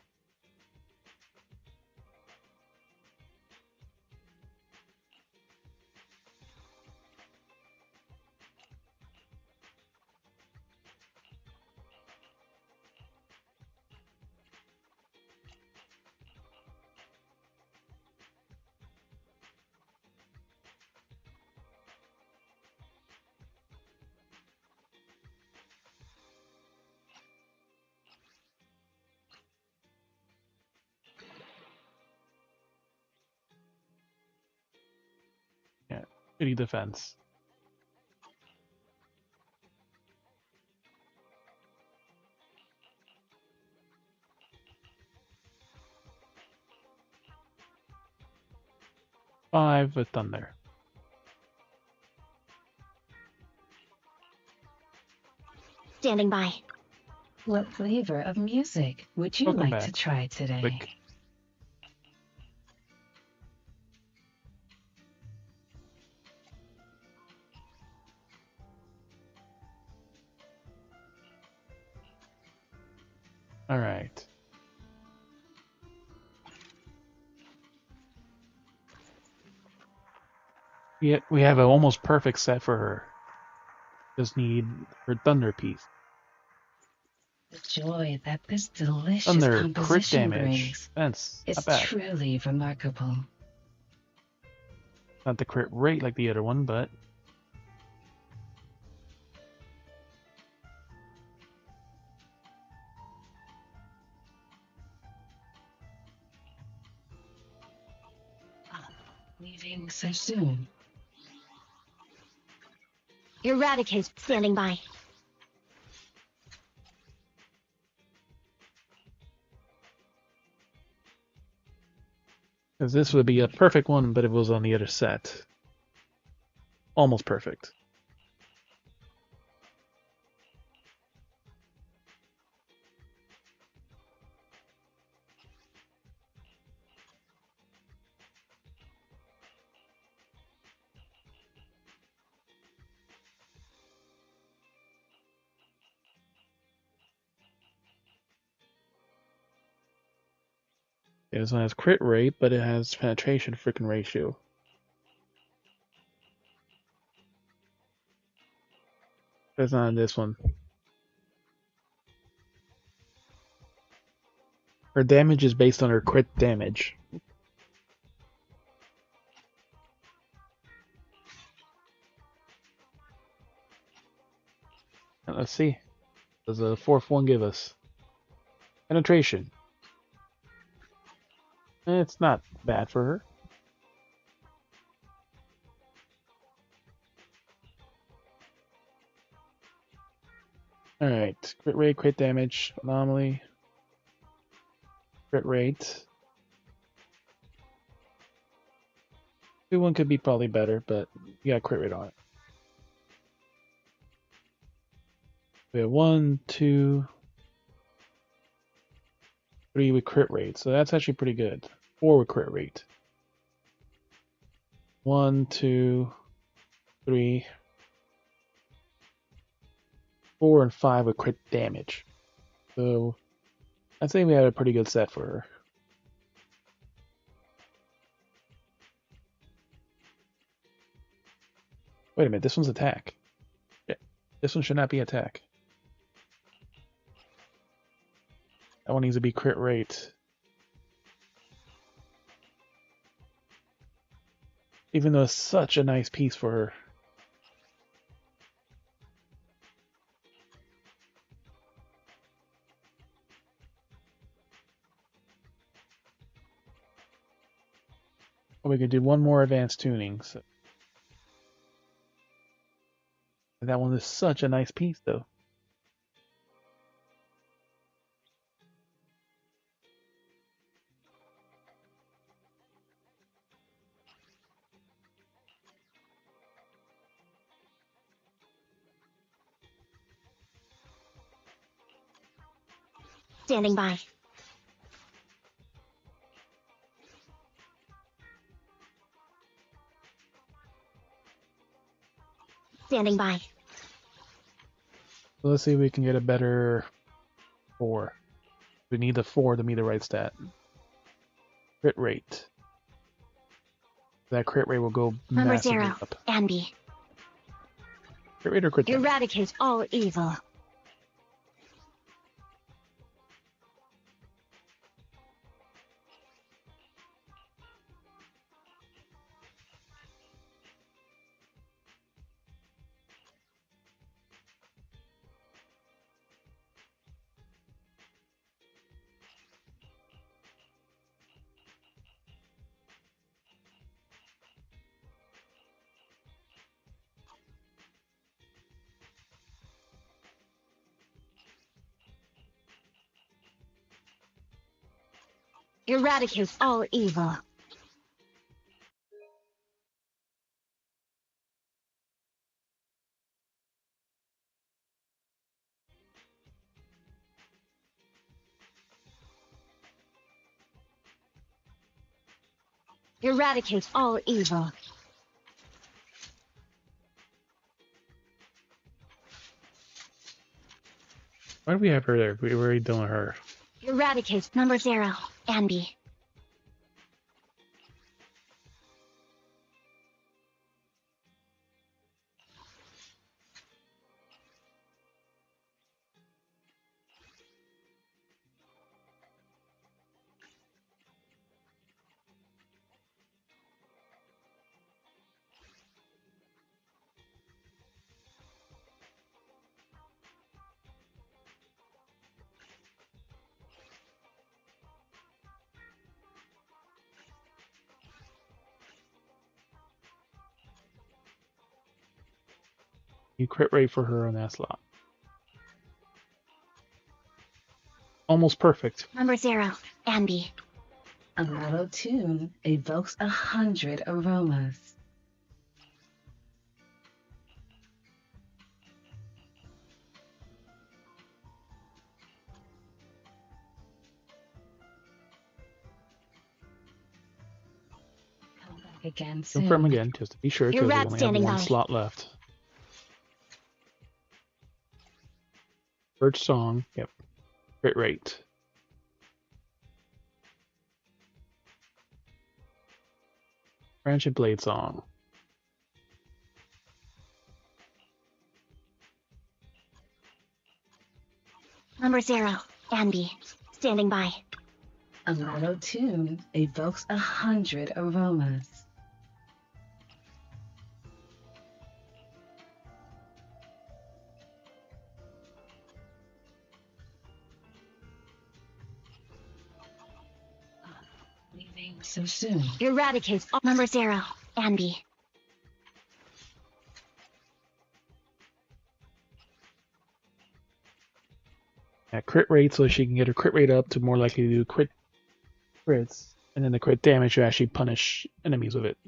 Yeah, shitty defense. 5 with thunder. Standing by. What flavor of music would you Welcome like back. to try today? Quick. All right. Yeah, we have an almost perfect set for her. Just need her thunder piece. The joy that this delicious Thunder, crit composition damage. brings That's is not bad. truly remarkable. Not the crit rate like the other one, but Leaving so soon. Eradicate. Standing by. because this would be a perfect one, but it was on the other set. Almost perfect. Yeah, this one has crit rate, but it has penetration freaking ratio. That's not on this one. Her damage is based on her crit damage. Let's see. What does the fourth one give us? Penetration. It's not bad for her. Alright, crit rate, crit damage, anomaly, crit rate. The one could be probably better, but you got crit rate on it. We have 1, 2, 3 with crit rate, so that's actually pretty good. 4 with crit rate. 1, 2, 3, 4, and 5 with crit damage. So I'd say we have a pretty good set for her. Wait a minute, this one's attack. Yeah, this one should not be attack. That one needs to be crit rate. Even though it's such a nice piece for her. We could do one more advanced tuning. So. That one is such a nice piece, though. Standing by. Standing by. So let's see if we can get a better 4. We need the 4 to be the right stat. Crit rate. That crit rate will go Number massively 0. up. Ambi. Crit rate or crit damage? Eradicate all evil. Eradicate all evil. Eradicate all evil. Why do we have her there? We were already done with her. Eradicate number 0, Anby. You crit rate for her on that slot. Almost perfect. Number 0, Anby. A mellow tune evokes 100 aromas. Come back again soon. Confirm again, just to be sure, because we Rat only have standing one by. slot left. Birch song, yep. Crit rate. Friendship Blade song. Number 0, Anby. Standing by. A mellow tune evokes 100 aromas. Leaving so soon. Eradicate all. Number 0, Anby. At crit rate, so she can get her crit rate up to more likely to do crits, and then the crit damage to actually punish enemies with it.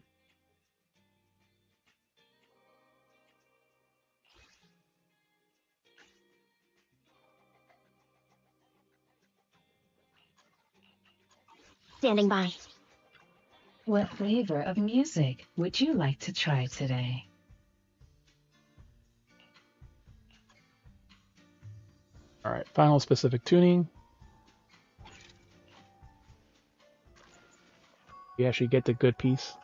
Standing by. What flavor of music would you like to try today? Alright, final specific tuning. You actually get the good piece.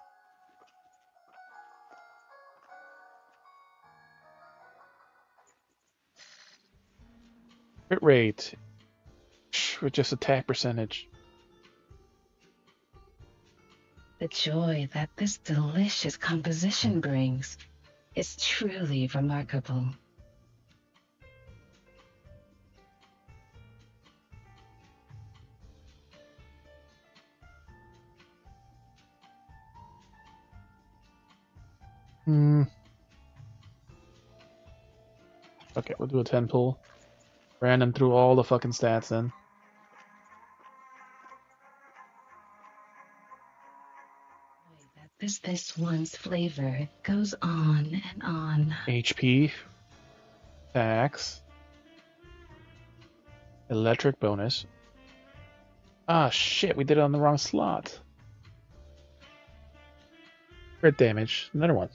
Crit rate with just attack percentage. The joy that this delicious composition brings is truly remarkable. Okay, we'll do a 10 pull. Random through all the fucking stats then. This one's flavor goes on and on. HP. Tax. Electric bonus. Ah, shit, we did it on the wrong slot. Crit damage. Another one.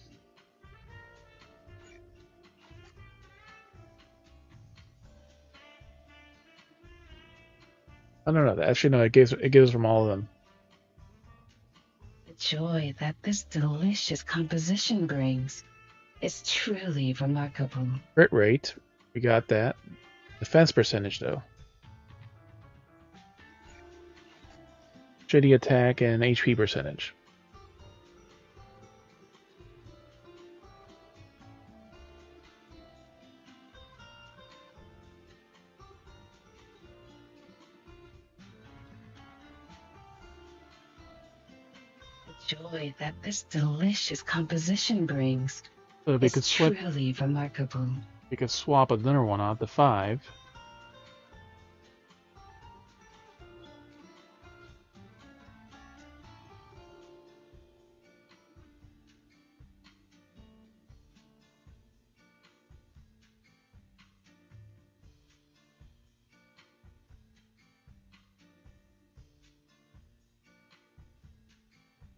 I don't know. Actually, no, it gives from all of them. The joy that this delicious composition brings is truly remarkable. Crit rate. We got that. Defense percentage, though. Shitty attack and HP percentage. The joy that this delicious composition brings So if we is could swap, truly remarkable. we could swap another one out, the 5.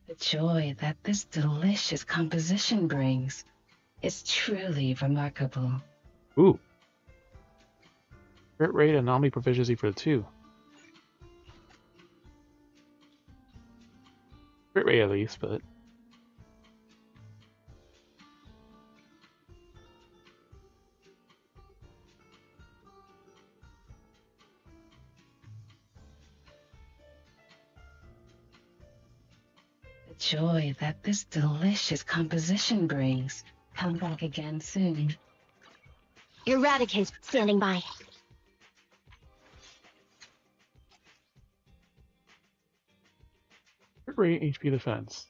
The joy that this delicious composition brings is truly remarkable. Ooh. Crit rate and anomaly proficiency for the 2. Crit rate at least, but... The joy that this delicious composition brings. Come back again soon. Eradicate, standing by. Crit rate, HP defense.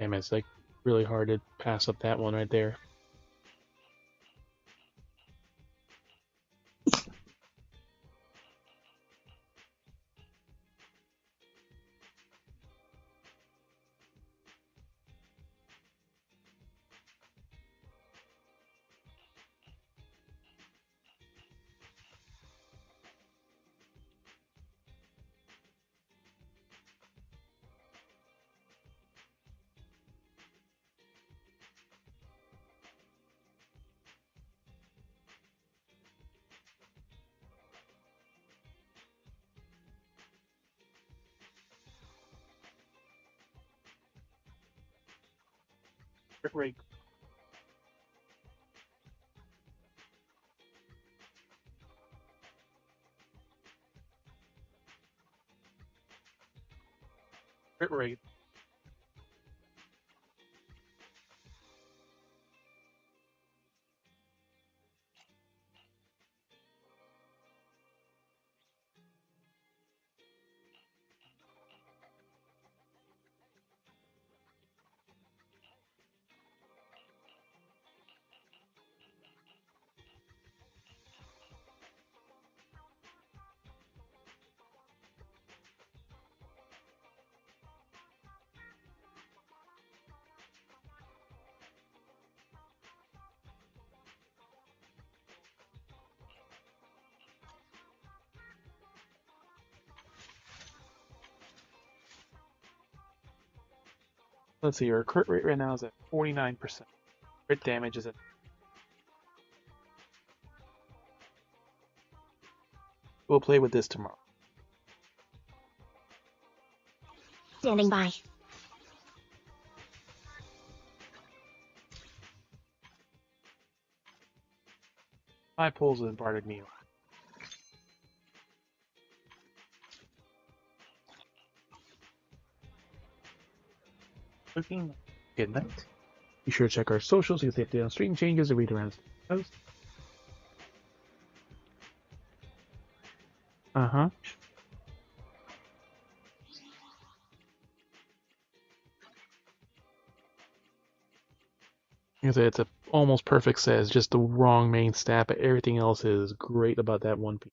Damn, it's like really hard to pass up that one right there. Crit rate. Crit rate. Let's see, our crit rate right now is at 49%. Crit damage is at... We'll play with this tomorrow. Standing by. Five pulls with Bardic Meal. Cooking. Good night. Be sure to check our socials to get the update on stream changes and read around the house. Uh-huh. It's a almost perfect set. It's just the wrong main stat, but everything else is great about that one piece.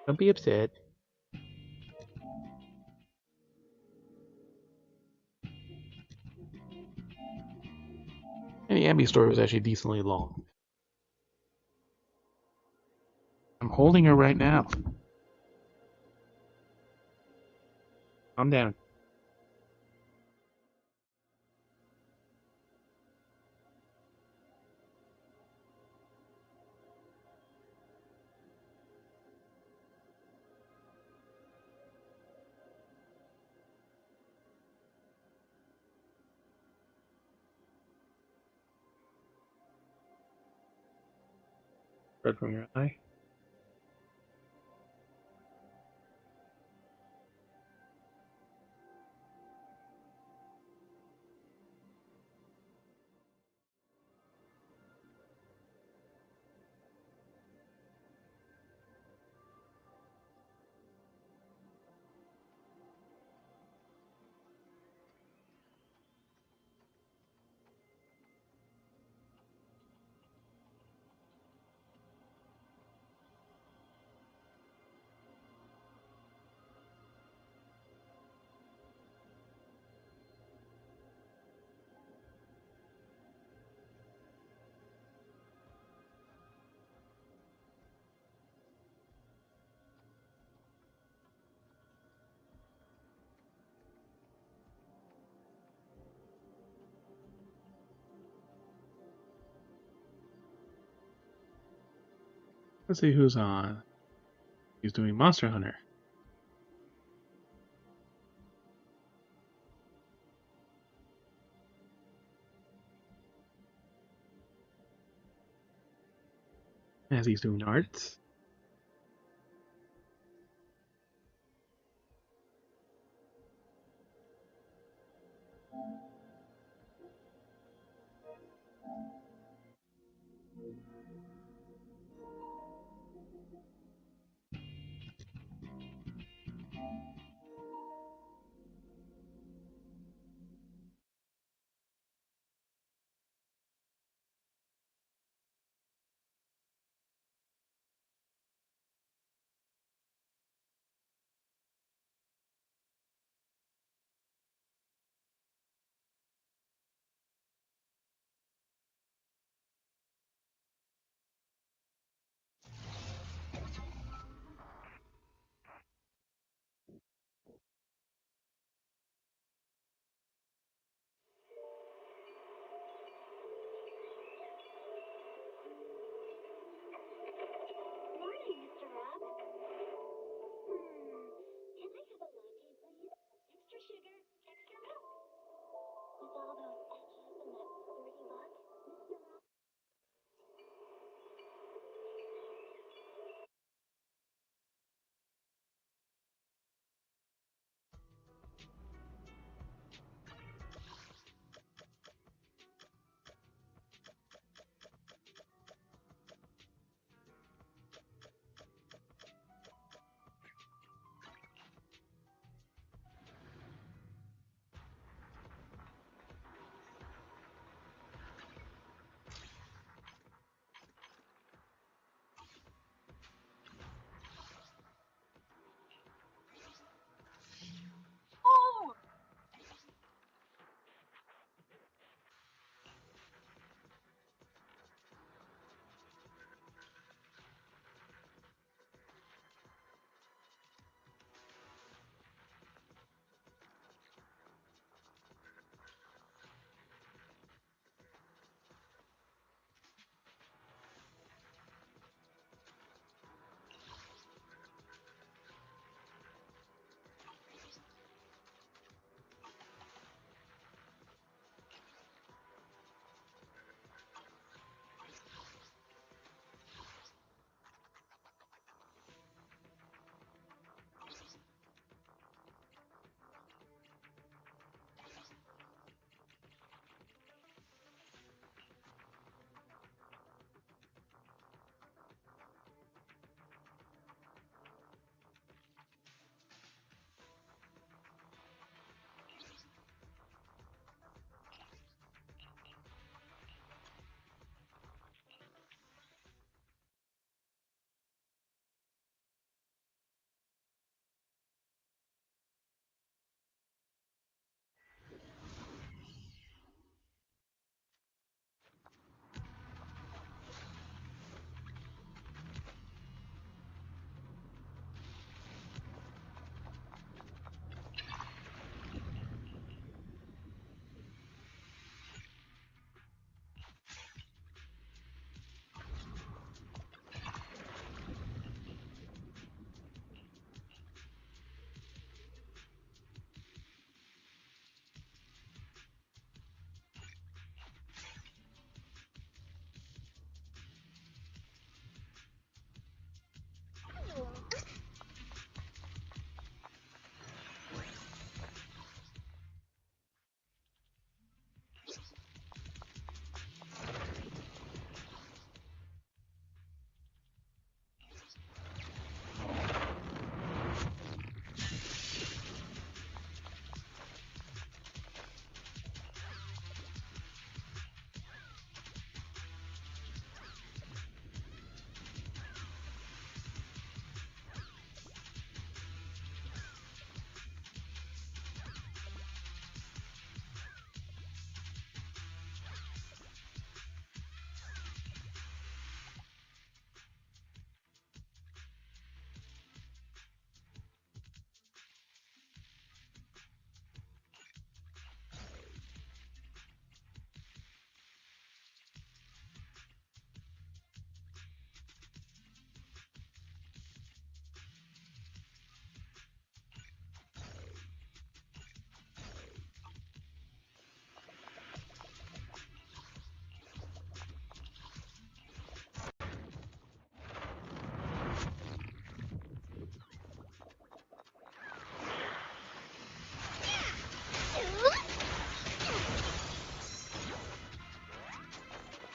Don't be upset. And the Ambi story was actually decently long. I'm holding her right now. Calm down. Red from your eye. Let's see who's on. He's doing Monster Hunter. As he's doing arts.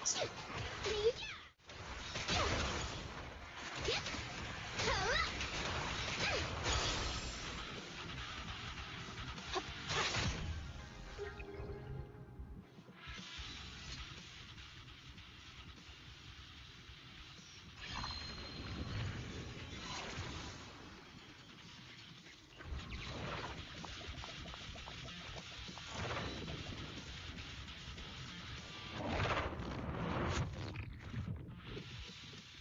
Maybe